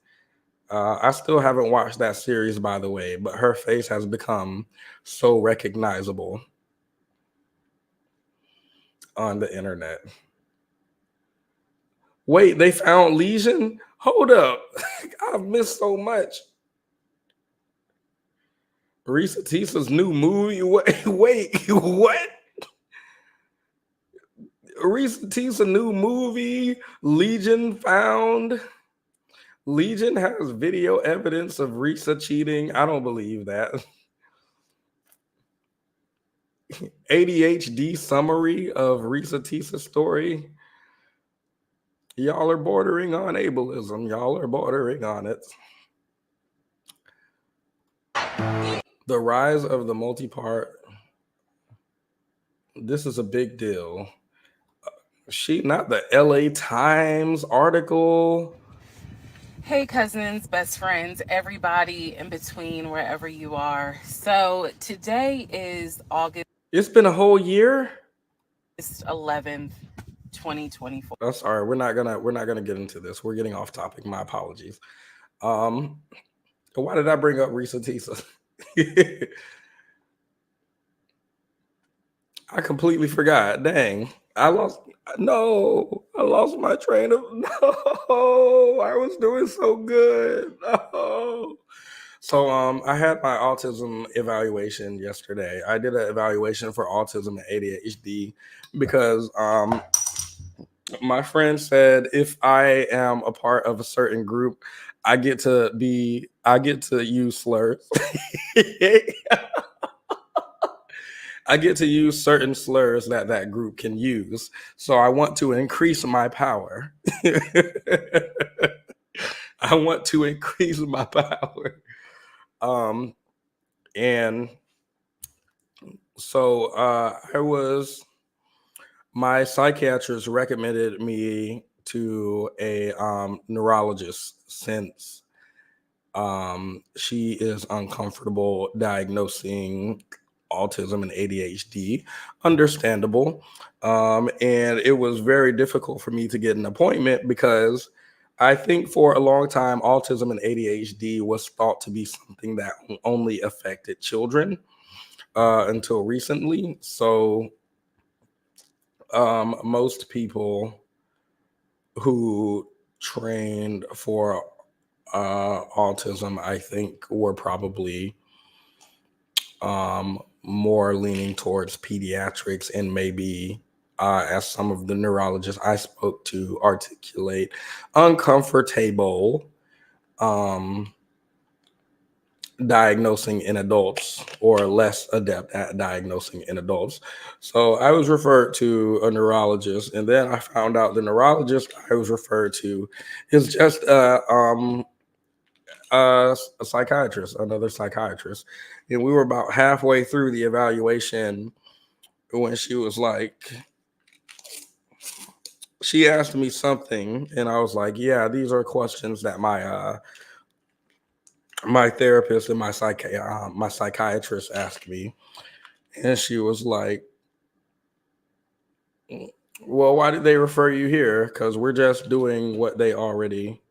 I still haven't watched that series, by the way, but her face has become so recognizable on the internet. Wait, they found lesion? Hold up. I've missed so much. Risa Tisa's new movie? Wait, what? Reese Tisa new movie, Legion found. Legion has video evidence of Risa cheating. I don't believe that. ADHD summary of Risa Tisa story. Y'all are bordering on ableism. Y'all are bordering on it. The rise of the multi-part. This is a big deal. Not the LA Times article. Hey, cousins, best friends, everybody in between, wherever you are. So today is August. It's been a whole year. 11th, 2024. Oh, sorry, we're not gonna get into this. We're getting off topic. My apologies. Why did I bring up Risa Tisa? I completely forgot. Dang. I lost my train of I was doing so good. No. So I had my autism evaluation yesterday. I did an evaluation for autism and ADHD because my friend said if I am a part of a certain group, I get to use slurs. I get to use certain slurs that group can use. So I want to increase my power. I want to increase my power. And so my psychiatrist recommended me to a neurologist since she is uncomfortable diagnosing autism and ADHD. Understandable. And it was very difficult for me to get an appointment because I think for a long time, autism and ADHD was thought to be something that only affected children until recently. So most people who trained for autism, I think, were probably more leaning towards pediatrics and maybe, as some of the neurologists I spoke to articulate, uncomfortable diagnosing in adults or less adept at diagnosing in adults. So I was referred to a neurologist, and then I found out the neurologist I was referred to is just a psychiatrist, another psychiatrist. And we were about halfway through the evaluation when she was like, she asked me something, and I was like, yeah, these are questions that my therapist and my psychiatrist asked me. And she was like, well, why did they refer you here? Because we're just doing what they already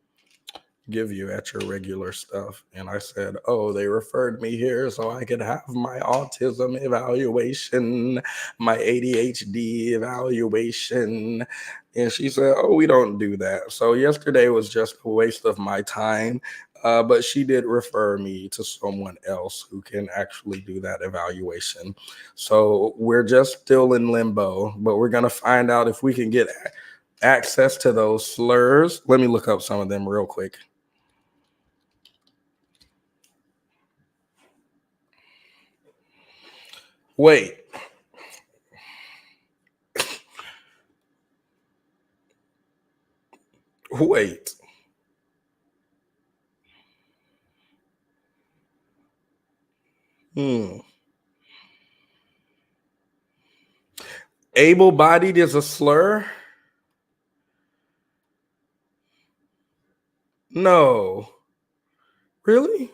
give you at your regular stuff. And I said, oh, they referred me here so I could have my autism evaluation, my ADHD evaluation. And she said, oh, we don't do that. So yesterday was just a waste of my time. But she did refer me to someone else who can actually do that evaluation. So we're just still in limbo, but we're going to find out if we can get access to those slurs. Let me look up some of them real quick. Wait. Able-bodied is a slur? No. Really?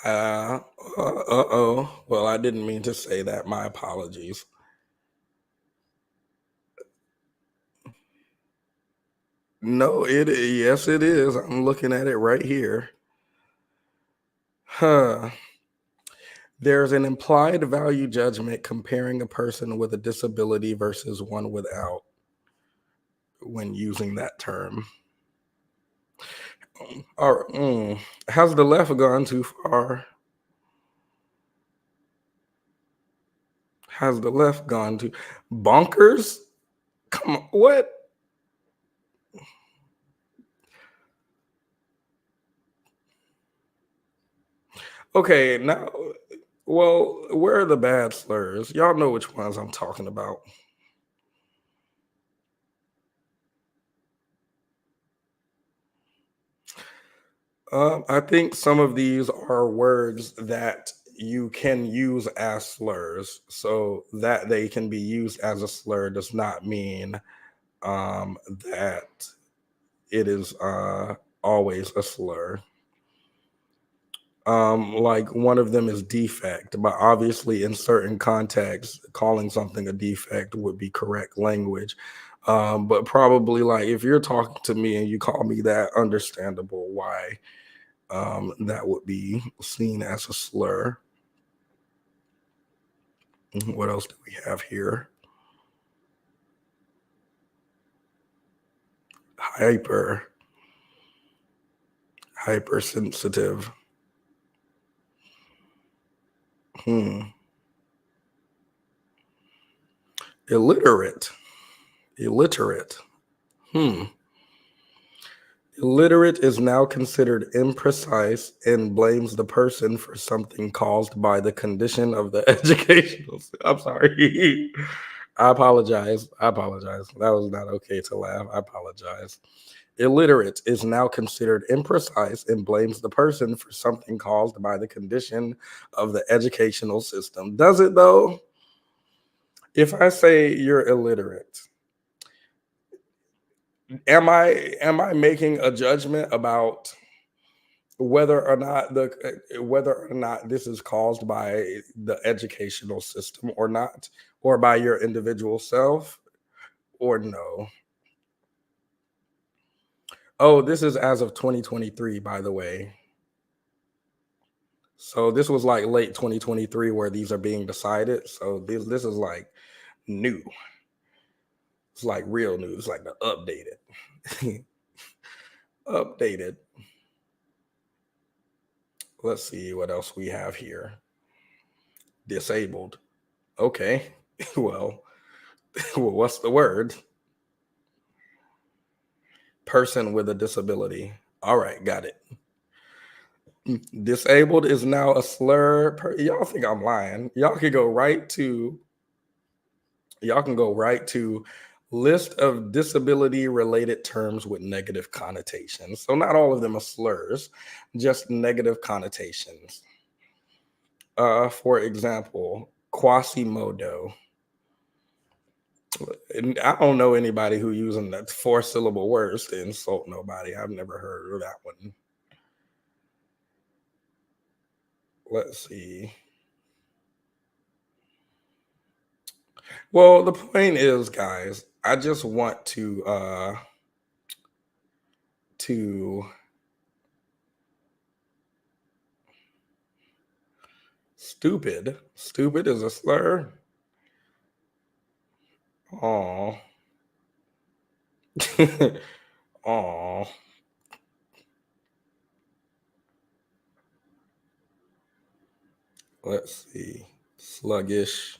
Uh-oh. Well, I didn't mean to say that. My apologies. No, yes, it is. I'm looking at it right here. There's an implied value judgment comparing a person with a disability versus one without when using that term. Has the left gone too far? Has the left gone to bonkers? Come on, what? Okay, now, well, where are the bad slurs? Y'all know which ones I'm talking about. I think some of these are words that you can use as slurs. So that they can be used as a slur does not mean that it is always a slur. Like one of them is defect, but obviously in certain contexts, calling something a defect would be correct language. But probably like if you're talking to me and you call me that, understandable why that would be seen as a slur. What else do we have here? Hypersensitive. Illiterate. Illiterate is now considered imprecise and blames the person for something caused by the condition of the educational. I'm sorry. I apologize. That was not okay to laugh. I apologize. Illiterate is now considered imprecise and blames the person for something caused by the condition of the educational system. Does it though? If I say you're illiterate, am I making a judgment about whether or not this is caused by the educational system or not, or by your individual self, or no? Oh, this is as of 2023, by the way. So this was like late 2023 where these are being decided. So this is like new. It's like real news, like the updated. Updated. Let's see what else we have here. Disabled. Okay. Well, what's the word? Person with a disability. All right, got it. Disabled is now a slur. Y'all think I'm lying? Y'all can go right to list of disability related terms with negative connotations. So not all of them are slurs, just negative connotations. For example, Quasimodo. I don't know anybody who using that 4-syllable words to insult nobody. I've never heard of that one. Let's see. Well, the point is, guys, I just want to stupid. Stupid is a slur. Aw. Aw. Let's see. Sluggish.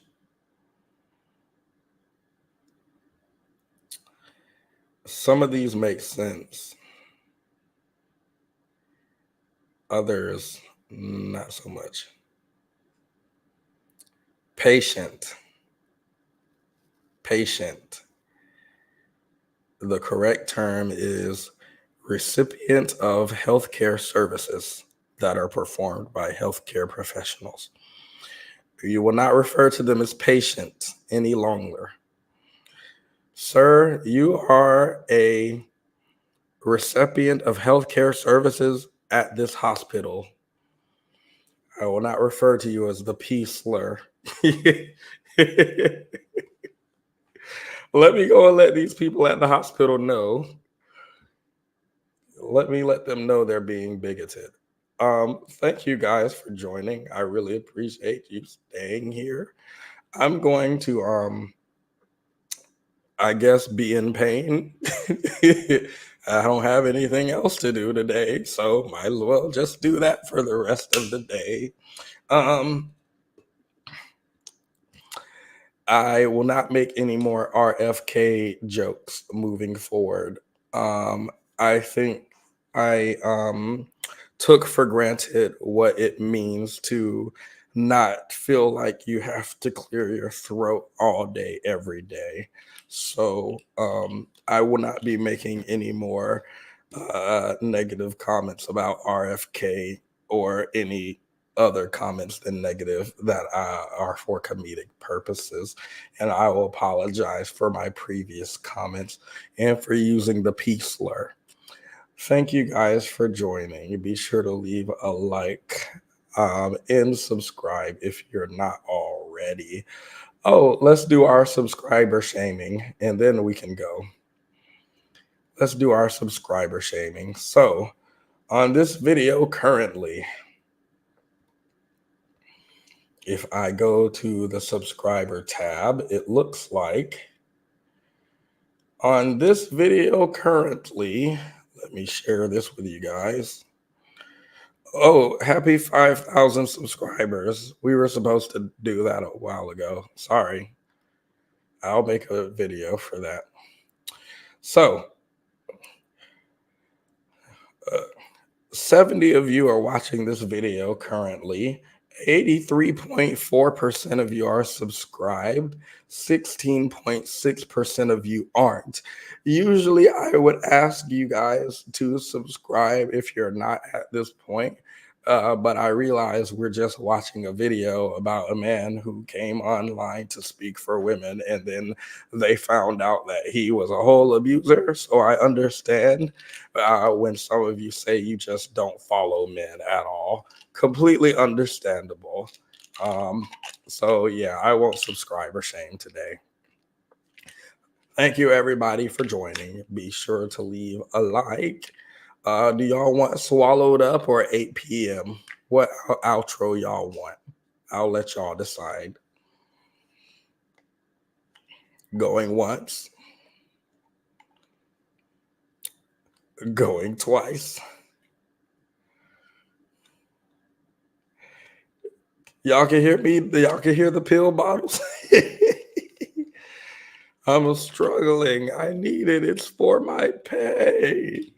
Some of these make sense. Others, not so much. Patient. The correct term is recipient of healthcare services that are performed by healthcare professionals. You will not refer to them as patient any longer. Sir, you are a recipient of healthcare services at this hospital. I will not refer to you as the P slur. Let me go and let these people at the hospital know. Let them know they're being bigoted. Thank you guys for joining. I really appreciate you staying here. I'm going to I guess be in pain. I don't have anything else to do today, so might as well just do that for the rest of the day. I will not make any more RFK jokes moving forward. I think I took for granted what it means to not feel like you have to clear your throat all day, every day. So I will not be making any more negative comments about RFK or any other comments than negative that are for comedic purposes. And I will apologize for my previous comments and for using the P slur. Thank you guys for joining. Be sure to leave a like and subscribe if you're not already. Oh, let's do our subscriber shaming and then we can go. Let's do our subscriber shaming. So on this video currently, if I go to the subscriber tab, it looks like on this video currently, let me share this with you guys. Oh, happy 5,000 subscribers. We were supposed to do that a while ago. Sorry. I'll make a video for that. So 70 of you are watching this video currently. 83.4% of you are subscribed. 16.6% of you aren't. Usually I would ask you guys to subscribe if you're not at this point. But I realize we're just watching a video about a man who came online to speak for women, and then they found out that he was a whole abuser. So I understand when some of you say you just don't follow men at all. Completely understandable. So yeah, I won't subscribe or shame today. Thank you everybody for joining. Be sure to leave a like. Do y'all want Swallowed Up or 8 p.m.? What outro y'all want? I'll let y'all decide. Going once. Going twice. Y'all can hear me? Y'all can hear the pill bottles? I'm struggling. I need it. It's for my pay.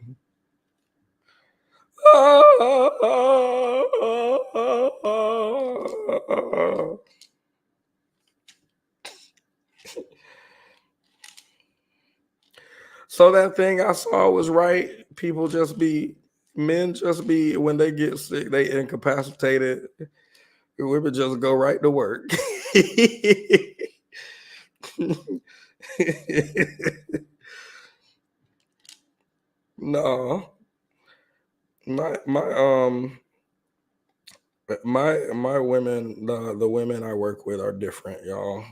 So that thing I saw was right. People just be, men just be, when they get sick, they incapacitated. Women just go right to work. No. My women, the women I work with are different, y'all.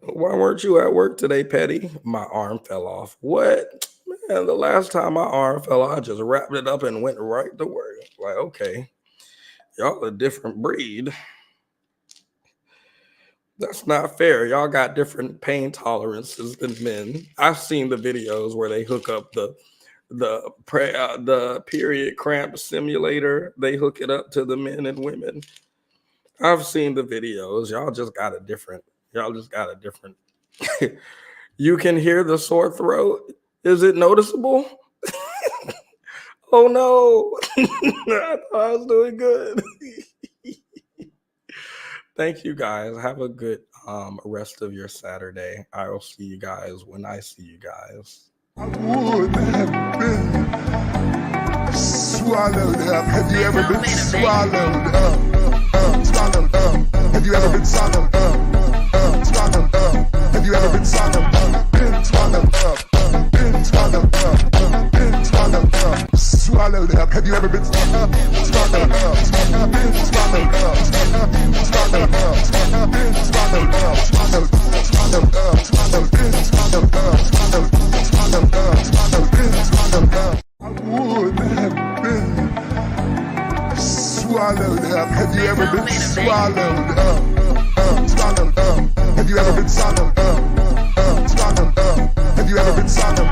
Why weren't you at work today, Petty? My arm fell off. What? Man, the last time my arm fell off, I just wrapped it up and went right to work. Like, okay, y'all a different breed. That's not fair. Y'all got different pain tolerances than men. I've seen the videos where they hook up the period cramp simulator. They hook it up to the men and women. I've seen the videos. Y'all just got a different. You can hear the sore throat. Is it noticeable? Oh no. I thought I was doing good. Thank you guys. Have a good rest of your Saturday. I will see you guys when I see you guys. I would have been swallowed up. Have you ever been swallowed up? Swallowed up. Have you ever been swallowed up? Swallowed up. Have you ever been swallowed up? Been swallowed up. Been swallowed up. Been swallowed up. Swallowed up. Have you ever been swallowed up? Swallowed up. Been swallowed up. Swallowed up. Been swallowed up. Swallowed up. Swallowed up. Swallowed. Been swallowed up. Swallowed. Swallowed up. Swallowed. Been swallowed up. I would have been swallowed up. Have you ever been swallowed up? Swallowed up. Have you ever been swallowed up? Swallowed up. Have you ever been swallowed